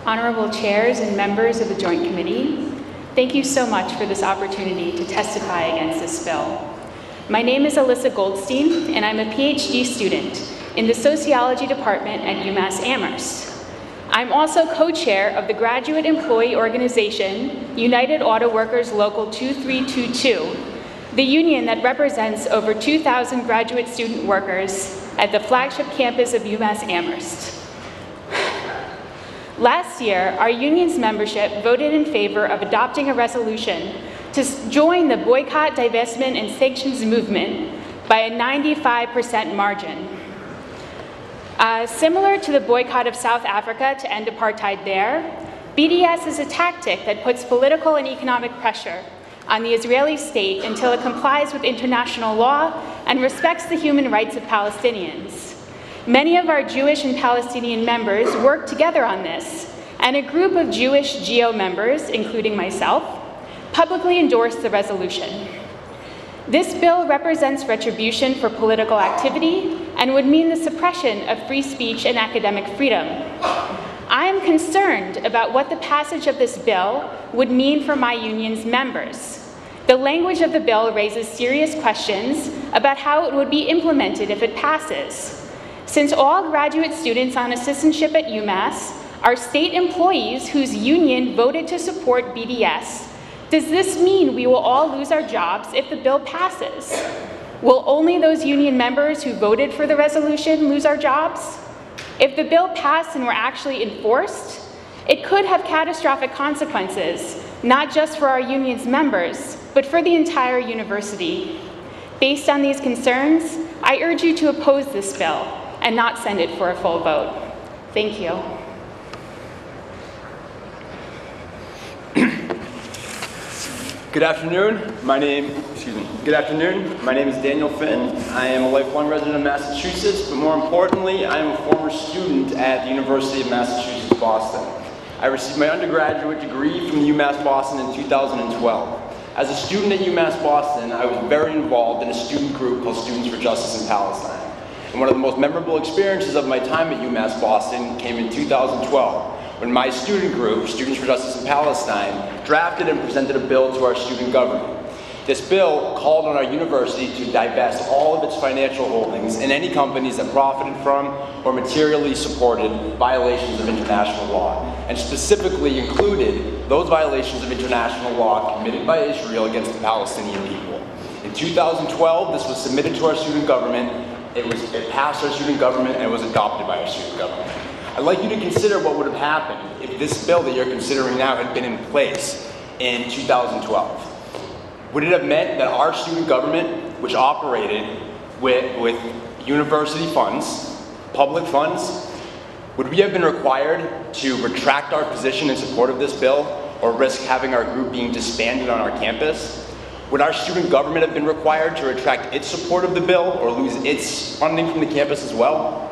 Speaker 21: Honorable chairs and members of the Joint Committee, thank you so much for this opportunity to testify against this bill. My name is Alyssa Goldstein, and I'm a PhD student in the Sociology Department at UMass Amherst. I'm also co-chair of the graduate employee organization, United Auto Workers Local 2322, the union that represents over 2,000 graduate student workers at the flagship campus of UMass Amherst. Last year, our union's membership voted in favor of adopting a resolution to join the boycott, divestment, and sanctions movement by a 95% margin. Similar to the boycott of South Africa to end apartheid there, BDS is a tactic that puts political and economic pressure on the Israeli state until it complies with international law and respects the human rights of Palestinians. Many of our Jewish and Palestinian members work together on this, and a group of Jewish GEO members, including myself, publicly endorsed the resolution. This bill represents retribution for political activity and would mean the suppression of free speech and academic freedom. I am concerned about what the passage of this bill would mean for my union's members. The language of the bill raises serious questions about how it would be implemented if it passes. Since all graduate students on assistantship at UMass are state employees whose union voted to support BDS, does this mean we will all lose our jobs if the bill passes? Will only those union members who voted for the resolution lose our jobs? If the bill passed and were actually enforced, it could have catastrophic consequences, not just for our union's members, but for the entire university. Based on these concerns, I urge you to oppose this bill and not send it for a full vote. Thank you.
Speaker 5: Good afternoon. My name is Daniel Finn. I am a lifelong resident of Massachusetts, but more importantly, I am a former student at the University of Massachusetts, Boston. I received my undergraduate degree from UMass Boston in 2012. As a student at UMass Boston, I was very involved in a student group called Students for Justice in Palestine. And one of the most memorable experiences of my time at UMass Boston came in 2012, when my student group, Students for Justice in Palestine, drafted and presented a bill to our student government. This bill called on our university to divest all of its financial holdings in any companies that profited from or materially supported violations of international law, and specifically included those violations of international law committed by Israel against the Palestinian people. In 2012, this was submitted to our student government, it passed our student government, and it was adopted by our student government. I'd like you to consider what would have happened if this bill that you're considering now had been in place in 2012. Would it have meant that our student government, which operated with university funds, public funds, would we have been required to retract our position in support of this bill or risk having our group being disbanded on our campus? Would our student government have been required to retract its support of the bill or lose its funding from the campus as well?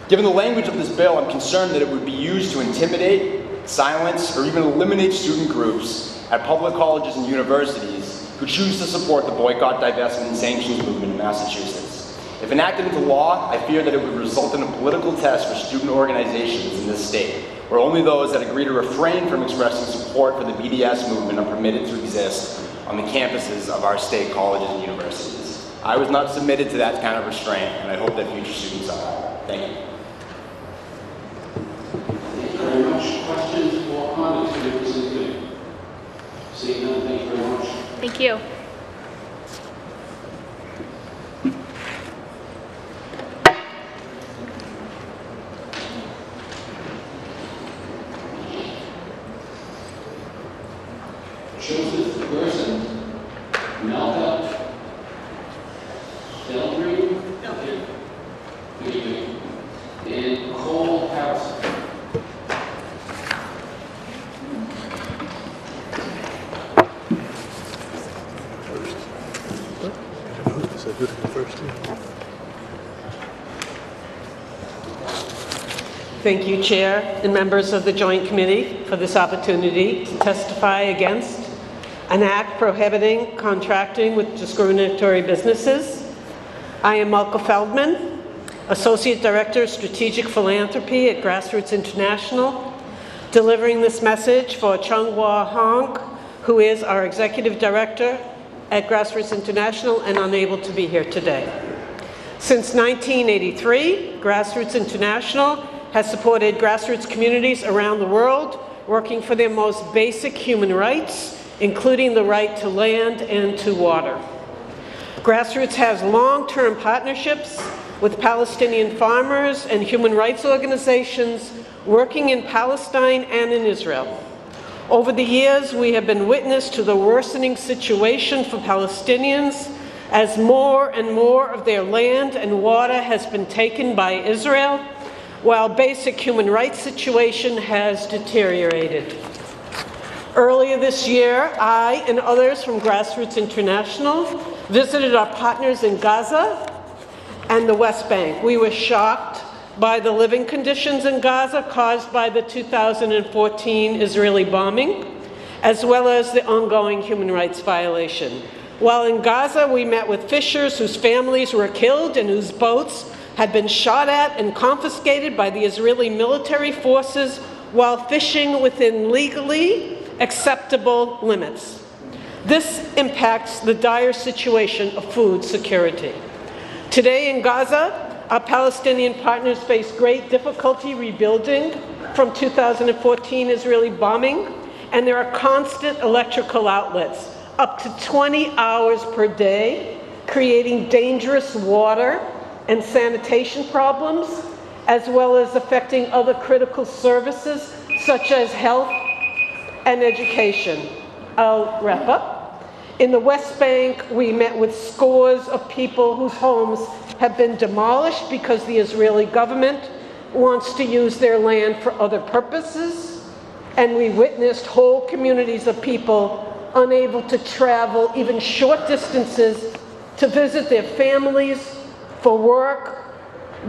Speaker 5: Given the language of this bill, I'm concerned that it would be used to intimidate, silence, or even eliminate student groups at public colleges and universities who choose to support the boycott, divestment, and sanctions movement in Massachusetts. If enacted into law, I fear that it would result in a political test for student organizations in this state, where only those that agree to refrain from expressing support for the BDS movement are permitted to exist on the campuses of our state colleges and universities. I was not submitted to that kind of restraint, and I hope that future students are. Thank you.
Speaker 17: Thank you very much. Questions or comments for this evening? Seeing none, thank you very much.
Speaker 21: Thank you.
Speaker 17: Joseph Gerson, Malcolm Delgreen, and Cole Harrison.
Speaker 7: Thank you, Chair and members of the Joint Committee, for this opportunity to testify against an act prohibiting contracting with discriminatory businesses. I am Malka Feldman, Associate Director of Strategic Philanthropy at Grassroots International, delivering this message for Chung-Hwa Hong, who is our Executive Director at Grassroots International and unable to be here today. Since 1983, Grassroots International has supported grassroots communities around the world, working for their most basic human rights, including the right to land and to water. Grassroots has long-term partnerships with Palestinian farmers and human rights organizations working in Palestine and in Israel. Over the years, we have been witness to the worsening situation for Palestinians as more and more of their land and water has been taken by Israel, while basic human rights situation has deteriorated. Earlier this year, I and others from Grassroots International visited our partners in Gaza and the West Bank. We were shocked by the living conditions in Gaza caused by the 2014 Israeli bombing, as well as the ongoing human rights violation. While in Gaza, we met with fishers whose families were killed and whose boats had been shot at and confiscated by the Israeli military forces while fishing within legally acceptable limits. This impacts the dire situation of food security. Today in Gaza, our Palestinian partners face great difficulty rebuilding from 2014 Israeli bombing, and there are constant electrical outlets, up to 20 hours per day, creating dangerous water and sanitation problems, as well as affecting other critical services such as health and education. I'll wrap up. In the West Bank, we met with scores of people whose homes have been demolished because the Israeli government wants to use their land for other purposes. And we witnessed whole communities of people unable to travel even short distances to visit their families, for work,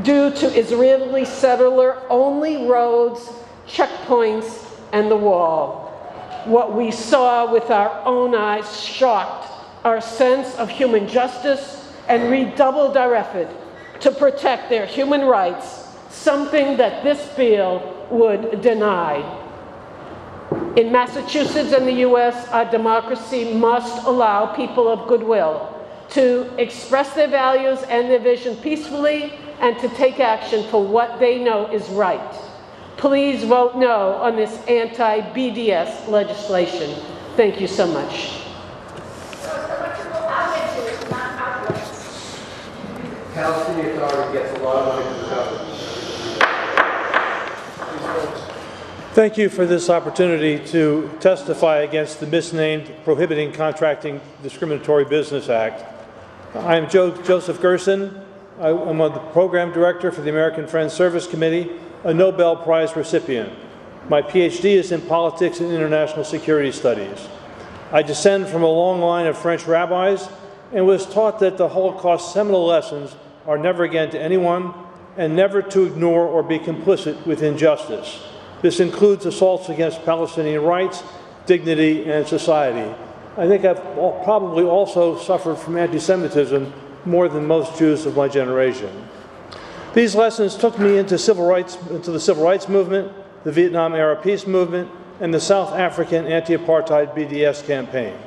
Speaker 7: due to Israeli settler-only roads, checkpoints, and the wall. What we saw with our own eyes shocked our sense of human justice and redoubled our effort to protect their human rights, something that this bill would deny. In Massachusetts and the US, our democracy must allow people of goodwill to express their values and their vision peacefully and to take action for what they know is right. Please vote no on this anti-BDS legislation. Thank you so much.
Speaker 6: Palestinian Authority gets a lot of money from the government.
Speaker 12: Thank you for this opportunity to testify against the misnamed Prohibiting Contracting Discriminatory Business Act. I am Joseph Gerson. I'm the Program Director for the American Friends Service Committee, a Nobel Prize recipient. My PhD is in Politics and International Security Studies. I descend from a long line of French rabbis and was taught that the Holocaust's seminal lessons are never again to anyone and never to ignore or be complicit with injustice. This includes assaults against Palestinian rights, dignity, and society. I think I've probably also suffered from anti-Semitism more than most Jews of my generation. These lessons took me into the civil rights movement, the Vietnam-era peace movement, and the South African anti-apartheid BDS campaign.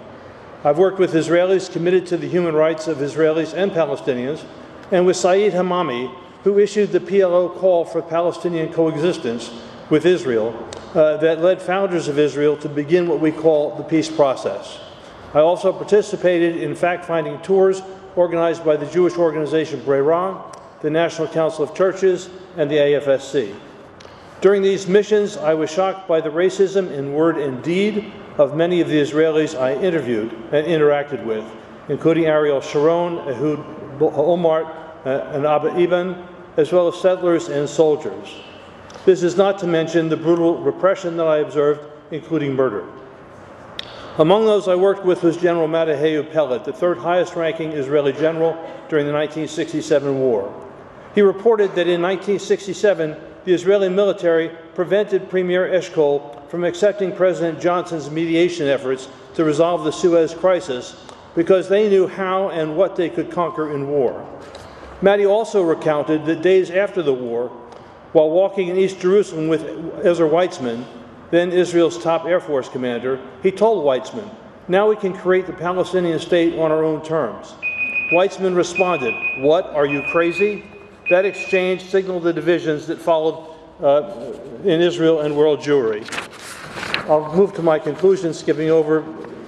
Speaker 12: I've worked with Israelis committed to the human rights of Israelis and Palestinians, and with Saeed Hamami, who issued the PLO call for Palestinian coexistence with Israel that led founders of Israel to begin what we call the peace process. I also participated in fact-finding tours organized by the Jewish organization Brera, the National Council of Churches, and the AFSC. During these missions, I was shocked by the racism in word and deed of many of the Israelis I interviewed and interacted with, including Ariel Sharon, Ehud Olmert, and Abba Eban, as well as settlers and soldiers. This is not to mention the brutal repression that I observed, including murder. Among those I worked with was General Mataheu Pellet, the third highest ranking Israeli general during the 1967 war. He reported that in 1967, the Israeli military prevented Premier Eshkol from accepting President Johnson's mediation efforts to resolve the Suez Crisis because they knew how and what they could conquer in war. Matty also recounted that days after the war, while walking in East Jerusalem with Ezra Weitzman, then Israel's top Air Force commander, he told Weitzman, "Now we can create the Palestinian state on our own terms." Weitzman responded, "What, are you crazy?" That exchange signaled the divisions that followed in Israel and world Jewry. I'll move to my conclusion, skipping over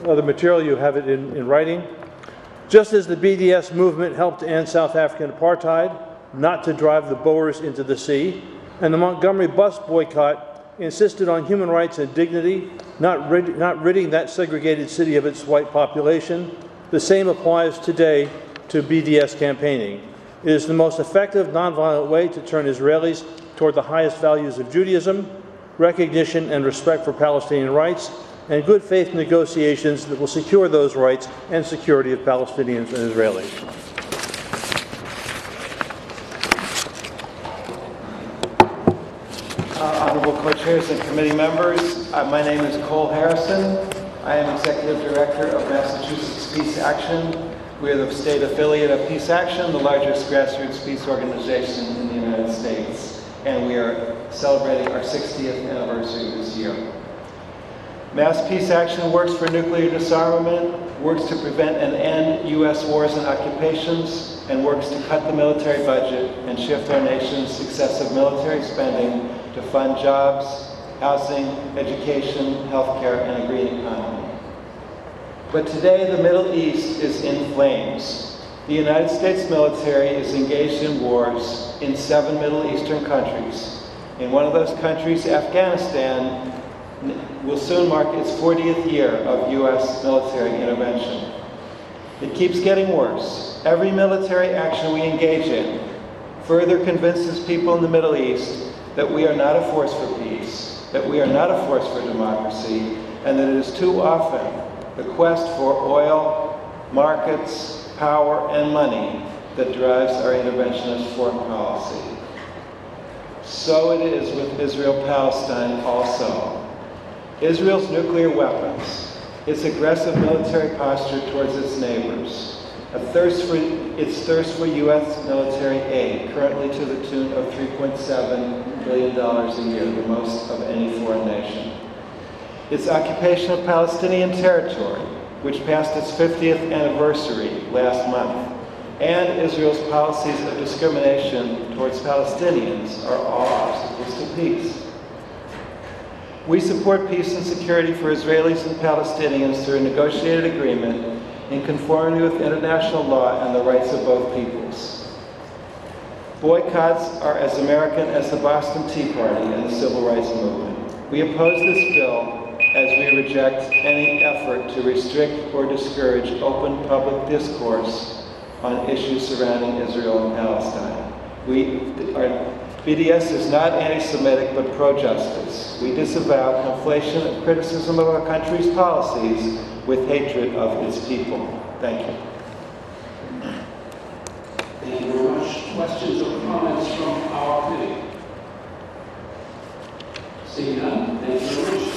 Speaker 12: other material. You have it in writing. Just as the BDS movement helped to end South African apartheid, not to drive the Boers into the sea, and the Montgomery bus boycott insisted on human rights and dignity, not ridding that segregated city of its white population, the same applies today to BDS campaigning. It is the most effective nonviolent way to turn Israelis toward the highest values of Judaism, recognition and respect for Palestinian rights, and good faith negotiations that will secure those rights and security of Palestinians and Israelis.
Speaker 23: Honorable co-chairs and committee members, my name is Cole Harrison. I am Executive Director of Massachusetts Peace Action. We are the state affiliate of Peace Action, the largest grassroots peace organization in the United States, and we are celebrating our 60th anniversary this year. Mass Peace Action works for nuclear disarmament, works to prevent and end U.S. wars and occupations, and works to cut the military budget and shift our nation's excessive military spending to fund jobs, housing, education, healthcare, and a green economy. But today, the Middle East is in flames. The United States military is engaged in wars in 7 Middle Eastern countries. In one of those countries, Afghanistan, will soon mark its 40th year of U.S. military intervention. It keeps getting worse. Every military action we engage in further convinces people in the Middle East that we are not a force for peace, that we are not a force for democracy, and that it is too often the quest for oil, markets, power, and money that drives our interventionist foreign policy. So it is with Israel-Palestine also. Israel's nuclear weapons, its aggressive military posture towards its neighbors, its thirst for U.S. military aid, currently to the tune of $3.7 billion a year, the most of any foreign nation. Its occupation of Palestinian territory, which passed its 50th anniversary last month, and Israel's policies of discrimination towards Palestinians are all obstacles to peace. We support peace and security for Israelis and Palestinians through a negotiated agreement in conformity with international law and the rights of both peoples. Boycotts are as American as the Boston Tea Party and the Civil Rights Movement. We oppose this bill as we reject any effort to restrict or discourage open public discourse on issues surrounding Israel and Palestine. BDS is not anti-Semitic but pro-justice. We disavow conflation of criticism of our country's policies with hatred of its people. Thank you.
Speaker 17: Thank you very much. Questions or comments from our committee? Seeing none, thank you very much.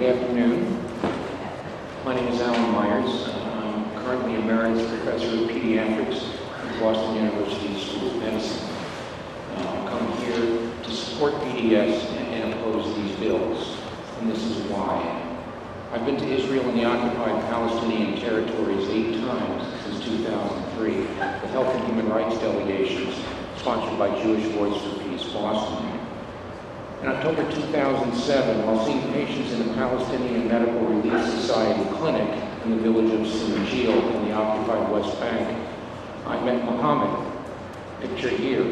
Speaker 10: Good afternoon. My name is Alan Myers. I'm currently Emeritus Professor of Pediatrics at Boston University School of Medicine. I've come here to support BDS and oppose these bills, and this is why. I've been to Israel and the occupied Palestinian territories 8 times since 2003 with health and human rights delegations sponsored by Jewish Voice for Peace, Boston. In October 2007, while seeing patients in the Palestinian Medical Relief Society clinic in the village of Sinajil in the occupied West Bank, I met Muhammad, pictured here.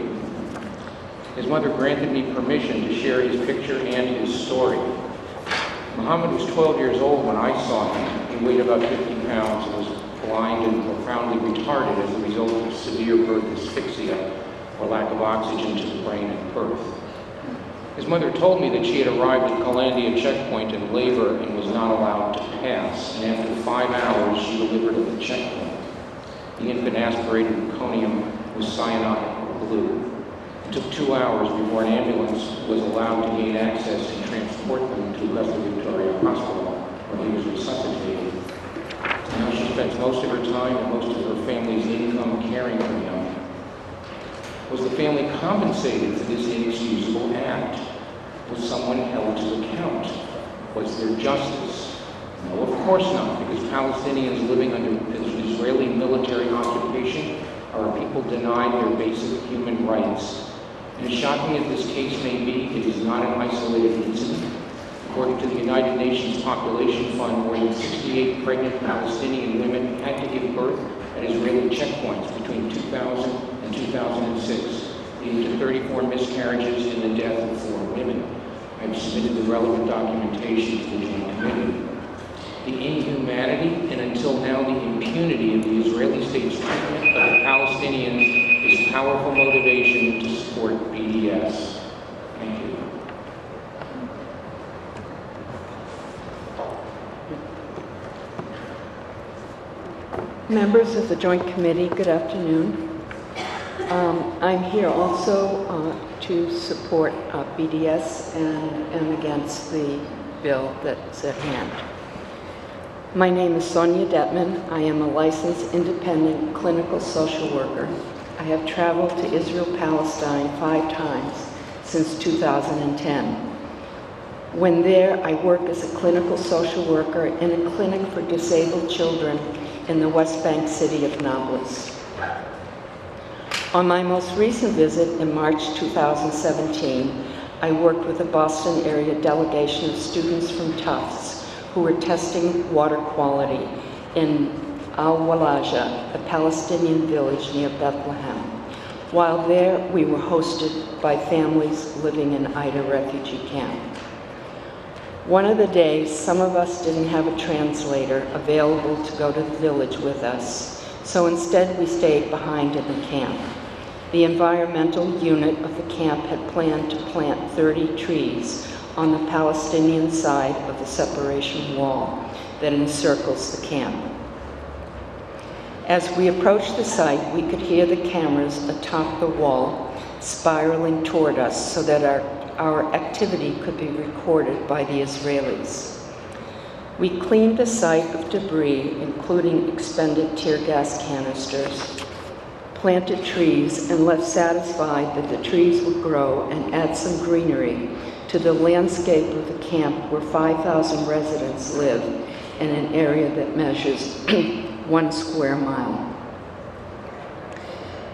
Speaker 10: His mother granted me permission to share his picture and his story. Muhammad was 12 years old when I saw him. He weighed about 50 pounds and was blind and profoundly retarded as a result of severe birth asphyxia or lack of oxygen to the brain at birth. His mother told me that she had arrived at Calandia checkpoint in labor and was not allowed to pass, and after 5 hours she delivered at the checkpoint. The infant aspirated meconium was cyanotic or blue. It took 2 hours before an ambulance was allowed to gain access and transport them to West Victoria Hospital, where he was resuscitated. Now she spends most of her time and most of her family's income caring for him. Was the family compensated for this inexcusable act? Was someone held to account? Was there justice? No, of course not, because Palestinians living under Israeli military occupation are a people denied their basic human rights. And as shocking as this case may be, it is not an isolated incident. According to the United Nations Population Fund, more than 68 pregnant Palestinian women had to give birth at Israeli checkpoints between 2000 and 2006, leading to 34 miscarriages and the death of 4 women. I have submitted the relevant documentation to the Joint Committee. the inhumanity and until now the impunity of the Israeli state's treatment of the Palestinians is powerful motivation to support BDS. Thank you.
Speaker 15: Members of the Joint Committee, good afternoon. I'm here also to support BDS and against the bill that's at hand. My name is Sonia Detman. I am a licensed independent clinical social worker. I have traveled to Israel-Palestine 5 times since 2010. When there, I work as a clinical social worker in a clinic for disabled children in the West Bank city of Nablus. On my most recent visit in March 2017, I worked with a Boston area delegation of students from Tufts who were testing water quality in Al-Walaja, a Palestinian village near Bethlehem. While there, we were hosted by families living in Ida refugee camp. One of the days, some of us didn't have a translator available to go to the village with us, so instead we stayed behind in the camp. The environmental unit of the camp had planned to plant 30 trees on the Palestinian side of the separation wall that encircles the camp. As we approached the site, we could hear the cameras atop the wall spiraling toward us so that our activity could be recorded by the Israelis. We cleaned the site of debris, including expended tear gas canisters, planted trees, and left satisfied that the trees would grow and add some greenery to the landscape of the camp where 5,000 residents live in an area that measures 1 square mile.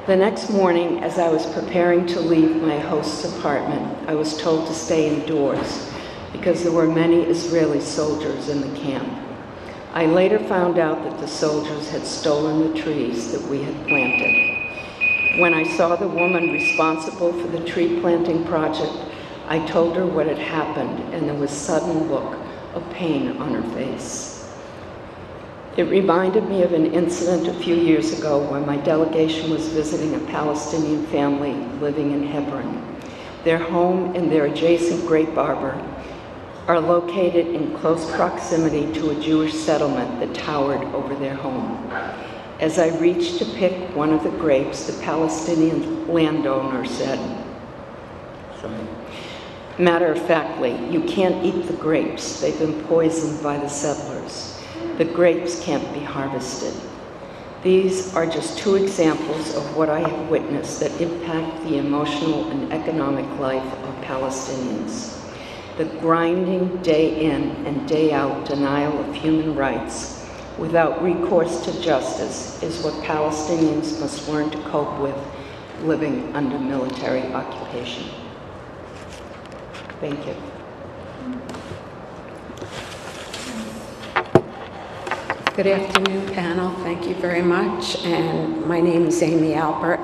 Speaker 15: The next morning, as I was preparing to leave my host's apartment, I was told to stay indoors because there were many Israeli soldiers in the camp. I later found out that the soldiers had stolen the trees that we had planted. When I saw the woman responsible for the tree planting project, I told her what had happened, and there was a sudden look of pain on her face. It reminded me of an incident a few years ago when my delegation was visiting a Palestinian family living in Hebron. Their home and their adjacent grape arbor are located in close proximity to a Jewish settlement that towered over their home. As I reached to pick one of the grapes, the Palestinian landowner said, matter-of-factly, you can't eat the grapes. They've been poisoned by the settlers. The grapes can't be harvested. These are just 2 examples of what I have witnessed that impact the emotional and economic life of Palestinians. The grinding day in and day out denial of human rights without recourse to justice is what Palestinians must learn to cope with living under military occupation. Thank you.
Speaker 16: Good afternoon, panel. Thank you very much. And my name is Amy Albert.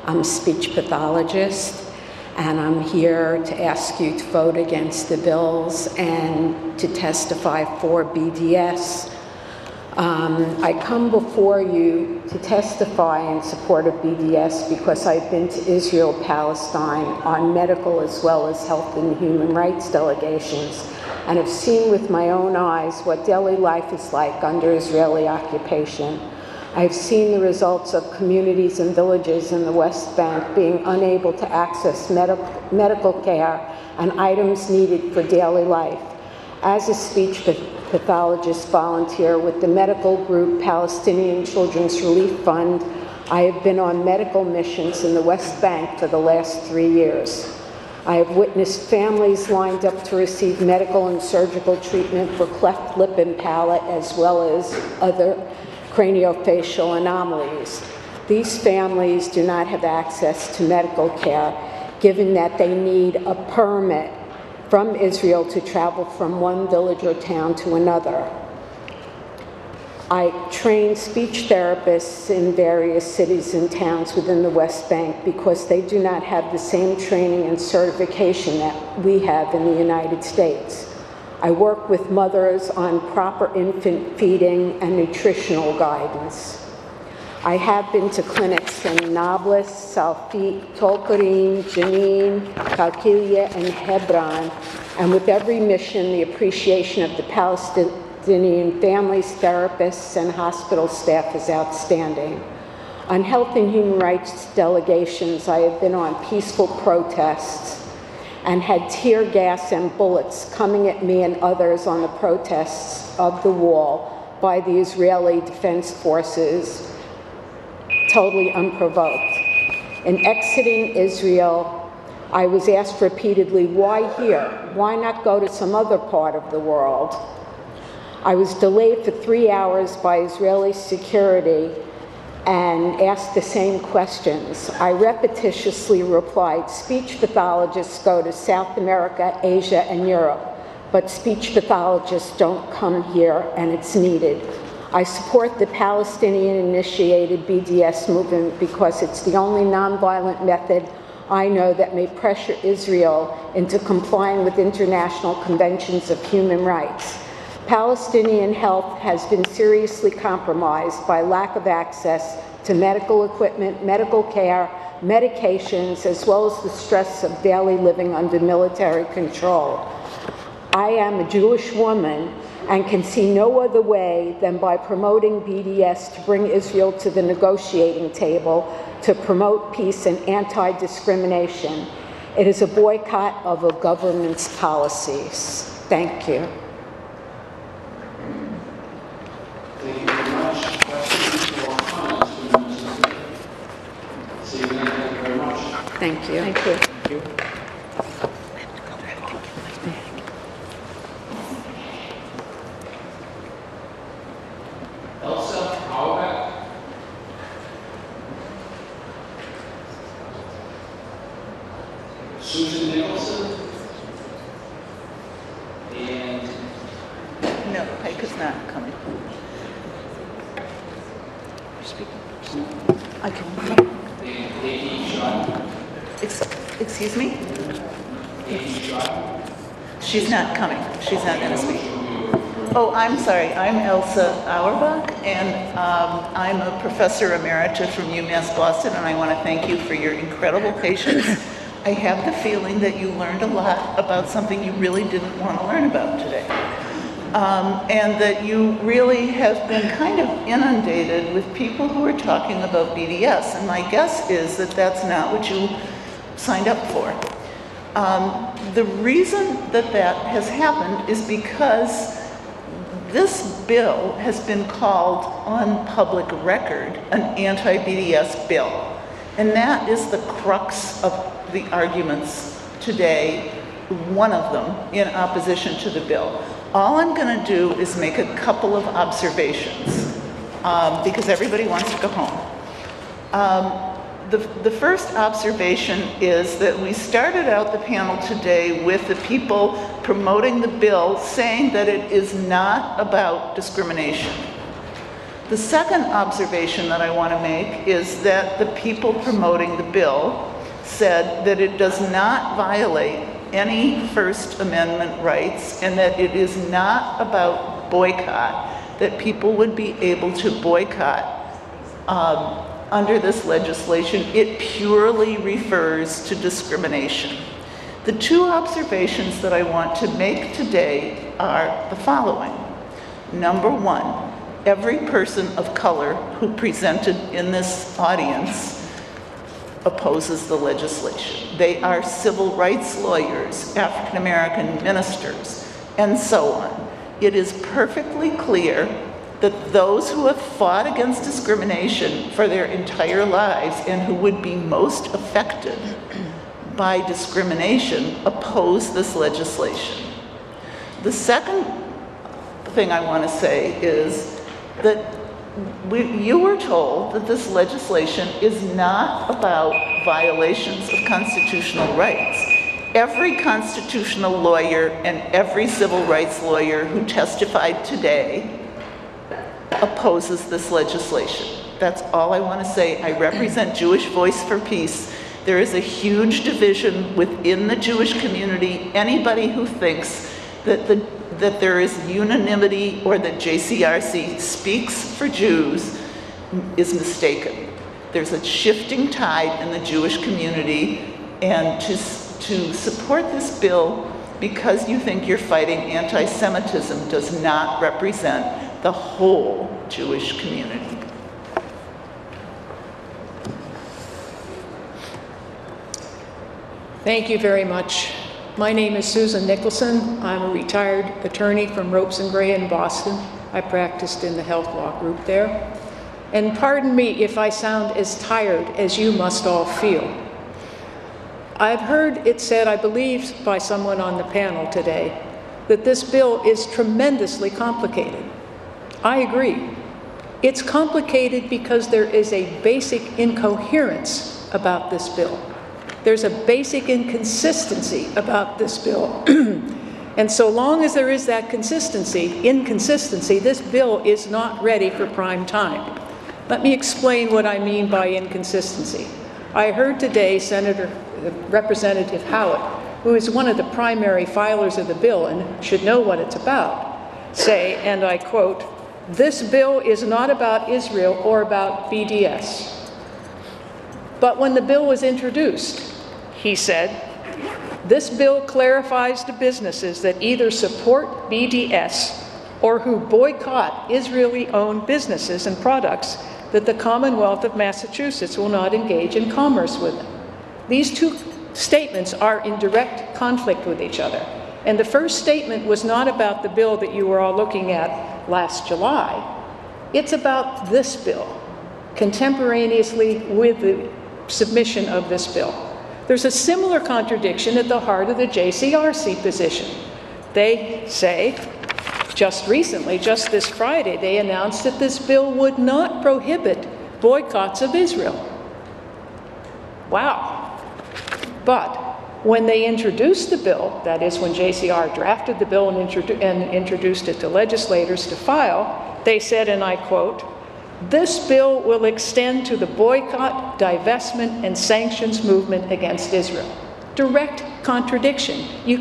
Speaker 16: I'm a speech pathologist, and I'm here to ask you to vote against the bills and to testify for BDS. I come before you to testify in support of BDS because I've been to Israel, Palestine on medical as well as health and human rights delegations, and have seen with my own eyes what daily life is like under Israeli occupation. I've seen the results of communities and villages in the West Bank being unable to access medical care and items needed for daily life. As a speech pathologist volunteer with the medical group Palestinian Children's Relief Fund, I have been on medical missions in the West Bank for the last 3 years. I have witnessed families lined up to receive medical and surgical treatment for cleft lip and palate, as well as other craniofacial anomalies. These families do not have access to medical care, given that they need a permit from Israel to travel from one village or town to another. I train speech therapists in various cities and towns within the West Bank because they do not have the same training and certification that we have in the United States. I work with mothers on proper infant feeding and nutritional guidance. I have been to clinics in Nablus, Salfit, Tolkarim, Jenin, Qalqilia, and Hebron, and with every mission, the appreciation of the Palestinian families, therapists, and hospital staff is outstanding. On health and human rights delegations, I have been on peaceful protests and had tear gas and bullets coming at me and others on the protests of the wall by the Israeli Defense Forces, totally unprovoked. In exiting Israel, I was asked repeatedly, why here? Why not go to some other part of the world? I was delayed for 3 hours by Israeli security and asked the same questions. I repetitiously replied, speech pathologists go to South America, Asia, and Europe, but speech pathologists don't come here, and it's needed. I support the Palestinian-initiated BDS movement because it's the only nonviolent method I know that may pressure Israel into complying with international conventions of human rights. Palestinian health has been seriously compromised by lack of access to medical equipment, medical care, medications, as well as the stress of daily living under military control. I am a Jewish woman and can see no other way than by promoting BDS to bring Israel to the negotiating table to promote peace and anti-discrimination. It is a boycott of a government's policies. Thank you.
Speaker 17: Thank you very much. Questions or comments from members of the committee? Seeing none, thank you very much.
Speaker 16: Thank you.
Speaker 7: Thank you.
Speaker 17: Thank you. Elsa Auerbach. Susan Nicholson. And
Speaker 14: no, Pike is not coming. I can.
Speaker 17: Katie Schott.
Speaker 14: Excuse me?
Speaker 17: Katie Schott.
Speaker 14: She's not coming. She's not going to speak. Oh, I'm sorry. I'm Elsa Auerbach, and I'm a professor emerita from UMass Boston, and I want to thank you for your incredible patience. I have the feeling that you learned a lot about something you really didn't want to learn about today. And that you really have been kind of inundated with people who are talking about BDS, and my guess is that that's not what you signed up for. The reason that that has happened is because this bill has been called on public record an anti-BDS bill, and that is the crux of the arguments today, one of them in opposition to the bill. All I'm going to do is make a couple of observations because everybody wants to go home. The first observation is that we started out the panel today with the people promoting the bill saying that it is not about discrimination. The second observation that I want to make is that the people promoting the bill said that it does not violate any First Amendment rights and that it is not about boycott, that people would be able to boycott under this legislation. It purely refers to discrimination. The two observations that I want to make today are the following. Number one, every person of color who presented in this audience opposes the legislation. They are civil rights lawyers, African American ministers, and so on. It is perfectly clear that those who have fought against discrimination for their entire lives and who would be most affected by discrimination oppose this legislation. The second thing I want to say is that you were told that this legislation is not about violations of constitutional rights. Every constitutional lawyer and every civil rights lawyer who testified today opposes this legislation. That's all I want to say. I represent Jewish Voice for Peace. There is a huge division within the Jewish community. Anybody who thinks that the that there is unanimity or that JCRC speaks for Jews is mistaken. There's a shifting tide in the Jewish community, and to support this bill because you think you're fighting anti-Semitism does not represent the whole Jewish community.
Speaker 8: Thank you very much. My name is Susan Nicholson. I'm a retired attorney from Ropes and Gray in Boston. I practiced in the health law group there. And pardon me if I sound as tired as you must all feel. I've heard it said, I believe by someone on the panel today, that this bill is tremendously complicated. I agree. It's complicated because there is a basic incoherence about this bill. There's a basic inconsistency about this bill. And so long as there is that inconsistency, this bill is not ready for prime time. Let me explain what I mean by inconsistency. I heard today Representative Howitt, who is one of the primary filers of the bill and should know what it's about, say, and I quote, "This bill is not about Israel or about BDS." But when the bill was introduced, he said, "This bill clarifies to businesses that either support BDS or who boycott Israeli-owned businesses and products that the Commonwealth of Massachusetts will not engage in commerce with them." These two statements are in direct conflict with each other. And the first statement was not about the bill that you were all looking at last July. It's about this bill, contemporaneously with the submission of this bill. There's a similar contradiction at the heart of the JCRC position. They say, just recently, just this Friday, they announced that this bill would not prohibit boycotts of Israel. Wow. But when they introduced the bill, that is when JCR drafted the bill and introduced it to legislators to file, they said, and I quote, "This bill will extend to the boycott, divestment, and sanctions movement against Israel." Direct contradiction. You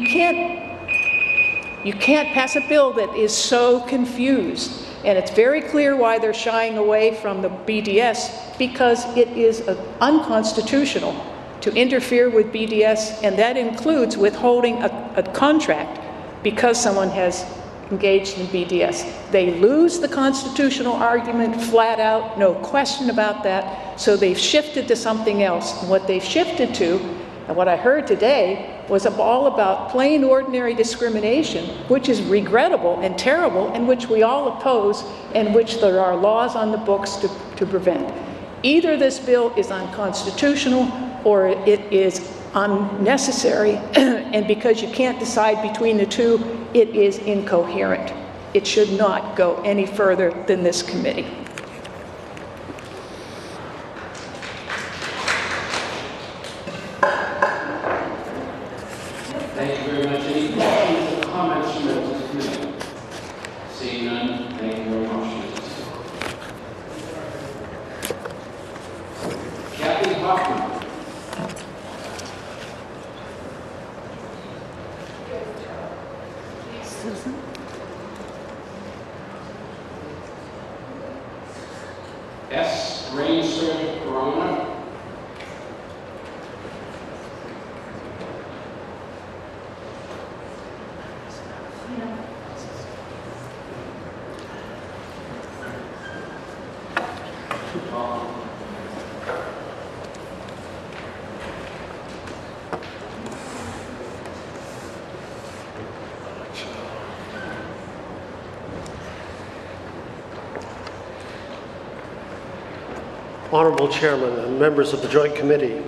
Speaker 8: can't pass a bill that is so confused. And it's very clear why they're shying away from the BDS, because it is unconstitutional to interfere with BDS, and that includes withholding a contract because someone has engaged in BDS. They lose the constitutional argument flat out, no question about that, so they've shifted to something else. And what they've shifted to, and what I heard today, was all about plain ordinary discrimination, which is regrettable and terrible, and which we all oppose, and which there are laws on the books to prevent. Either this bill is unconstitutional or it is unnecessary, and because you can't decide between the two, it is incoherent. It should not go any further than this committee.
Speaker 17: Thank you very much. Any questions or comments from members of the committee? Seeing none, thank you very much. Kathy Hoffman.
Speaker 14: Susan?
Speaker 17: S. Rainsford Corona.
Speaker 18: Honorable Chairman and members of the Joint Committee,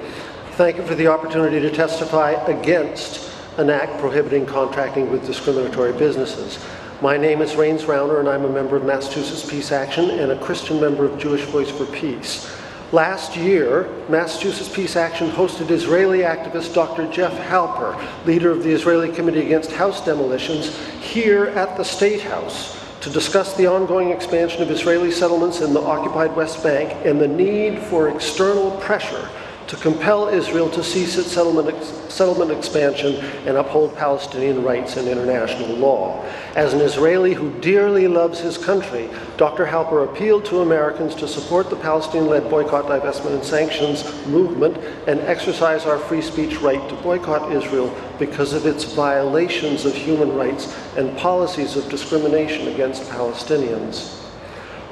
Speaker 18: thank you for the opportunity to testify against an act prohibiting contracting with discriminatory businesses. My name is Rains Rauner, and I'm a member of Massachusetts Peace Action and a Christian member of Jewish Voice for Peace. Last year, Massachusetts Peace Action hosted Israeli activist Dr. Jeff Halper, leader of the Israeli Committee Against House Demolitions, here at the State House to discuss the ongoing expansion of Israeli settlements in the occupied West Bank and the need for external pressure to to compel Israel to cease its settlement expansion and uphold Palestinian rights and international law. As an Israeli who dearly loves his country, Dr. Halper appealed to Americans to support the Palestinian-led boycott, divestment, and sanctions movement and exercise our free speech right to boycott Israel because of its violations of human rights and policies of discrimination against Palestinians.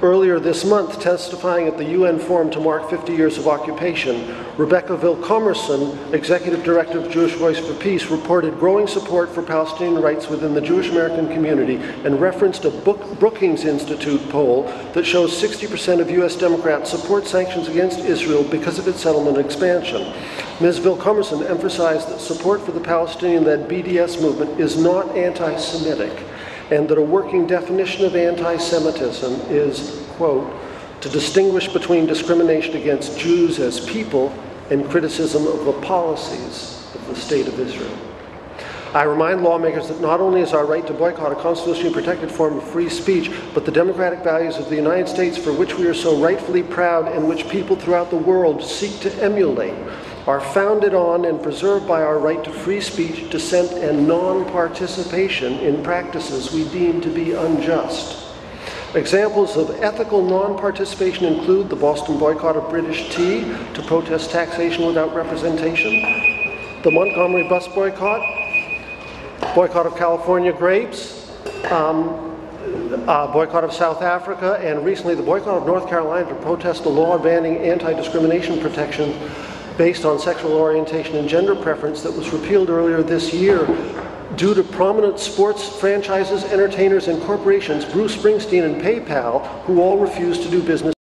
Speaker 18: Earlier this month, testifying at the UN Forum to mark 50 years of occupation, Rebecca Vilkomerson, Executive Director of Jewish Voice for Peace, reported growing support for Palestinian rights within the Jewish American community and referenced a Brookings Institute poll that shows 60% of U.S. Democrats support sanctions against Israel because of its settlement expansion. Ms. Vilkomerson emphasized that support for the Palestinian-led BDS movement is not anti-Semitic, and that a working definition of anti-Semitism is, quote, to distinguish between discrimination against Jews as people and criticism of the policies of the State of Israel. I remind lawmakers that not only is our right to boycott a constitutionally protected form of free speech, but the democratic values of the United States for which we are so rightfully proud and which people throughout the world seek to emulate are founded on and preserved by our right to free speech, dissent, and non-participation in practices we deem to be unjust. Examples of ethical non-participation include the Boston boycott of British tea to protest taxation without representation, the Montgomery bus boycott, boycott of California grapes, boycott of South Africa, and recently the boycott of North Carolina to protest a law banning anti-discrimination protection based on sexual orientation and gender preference that was repealed earlier this year due to prominent sports franchises, entertainers, and corporations, Bruce Springsteen and PayPal, who all refused to do business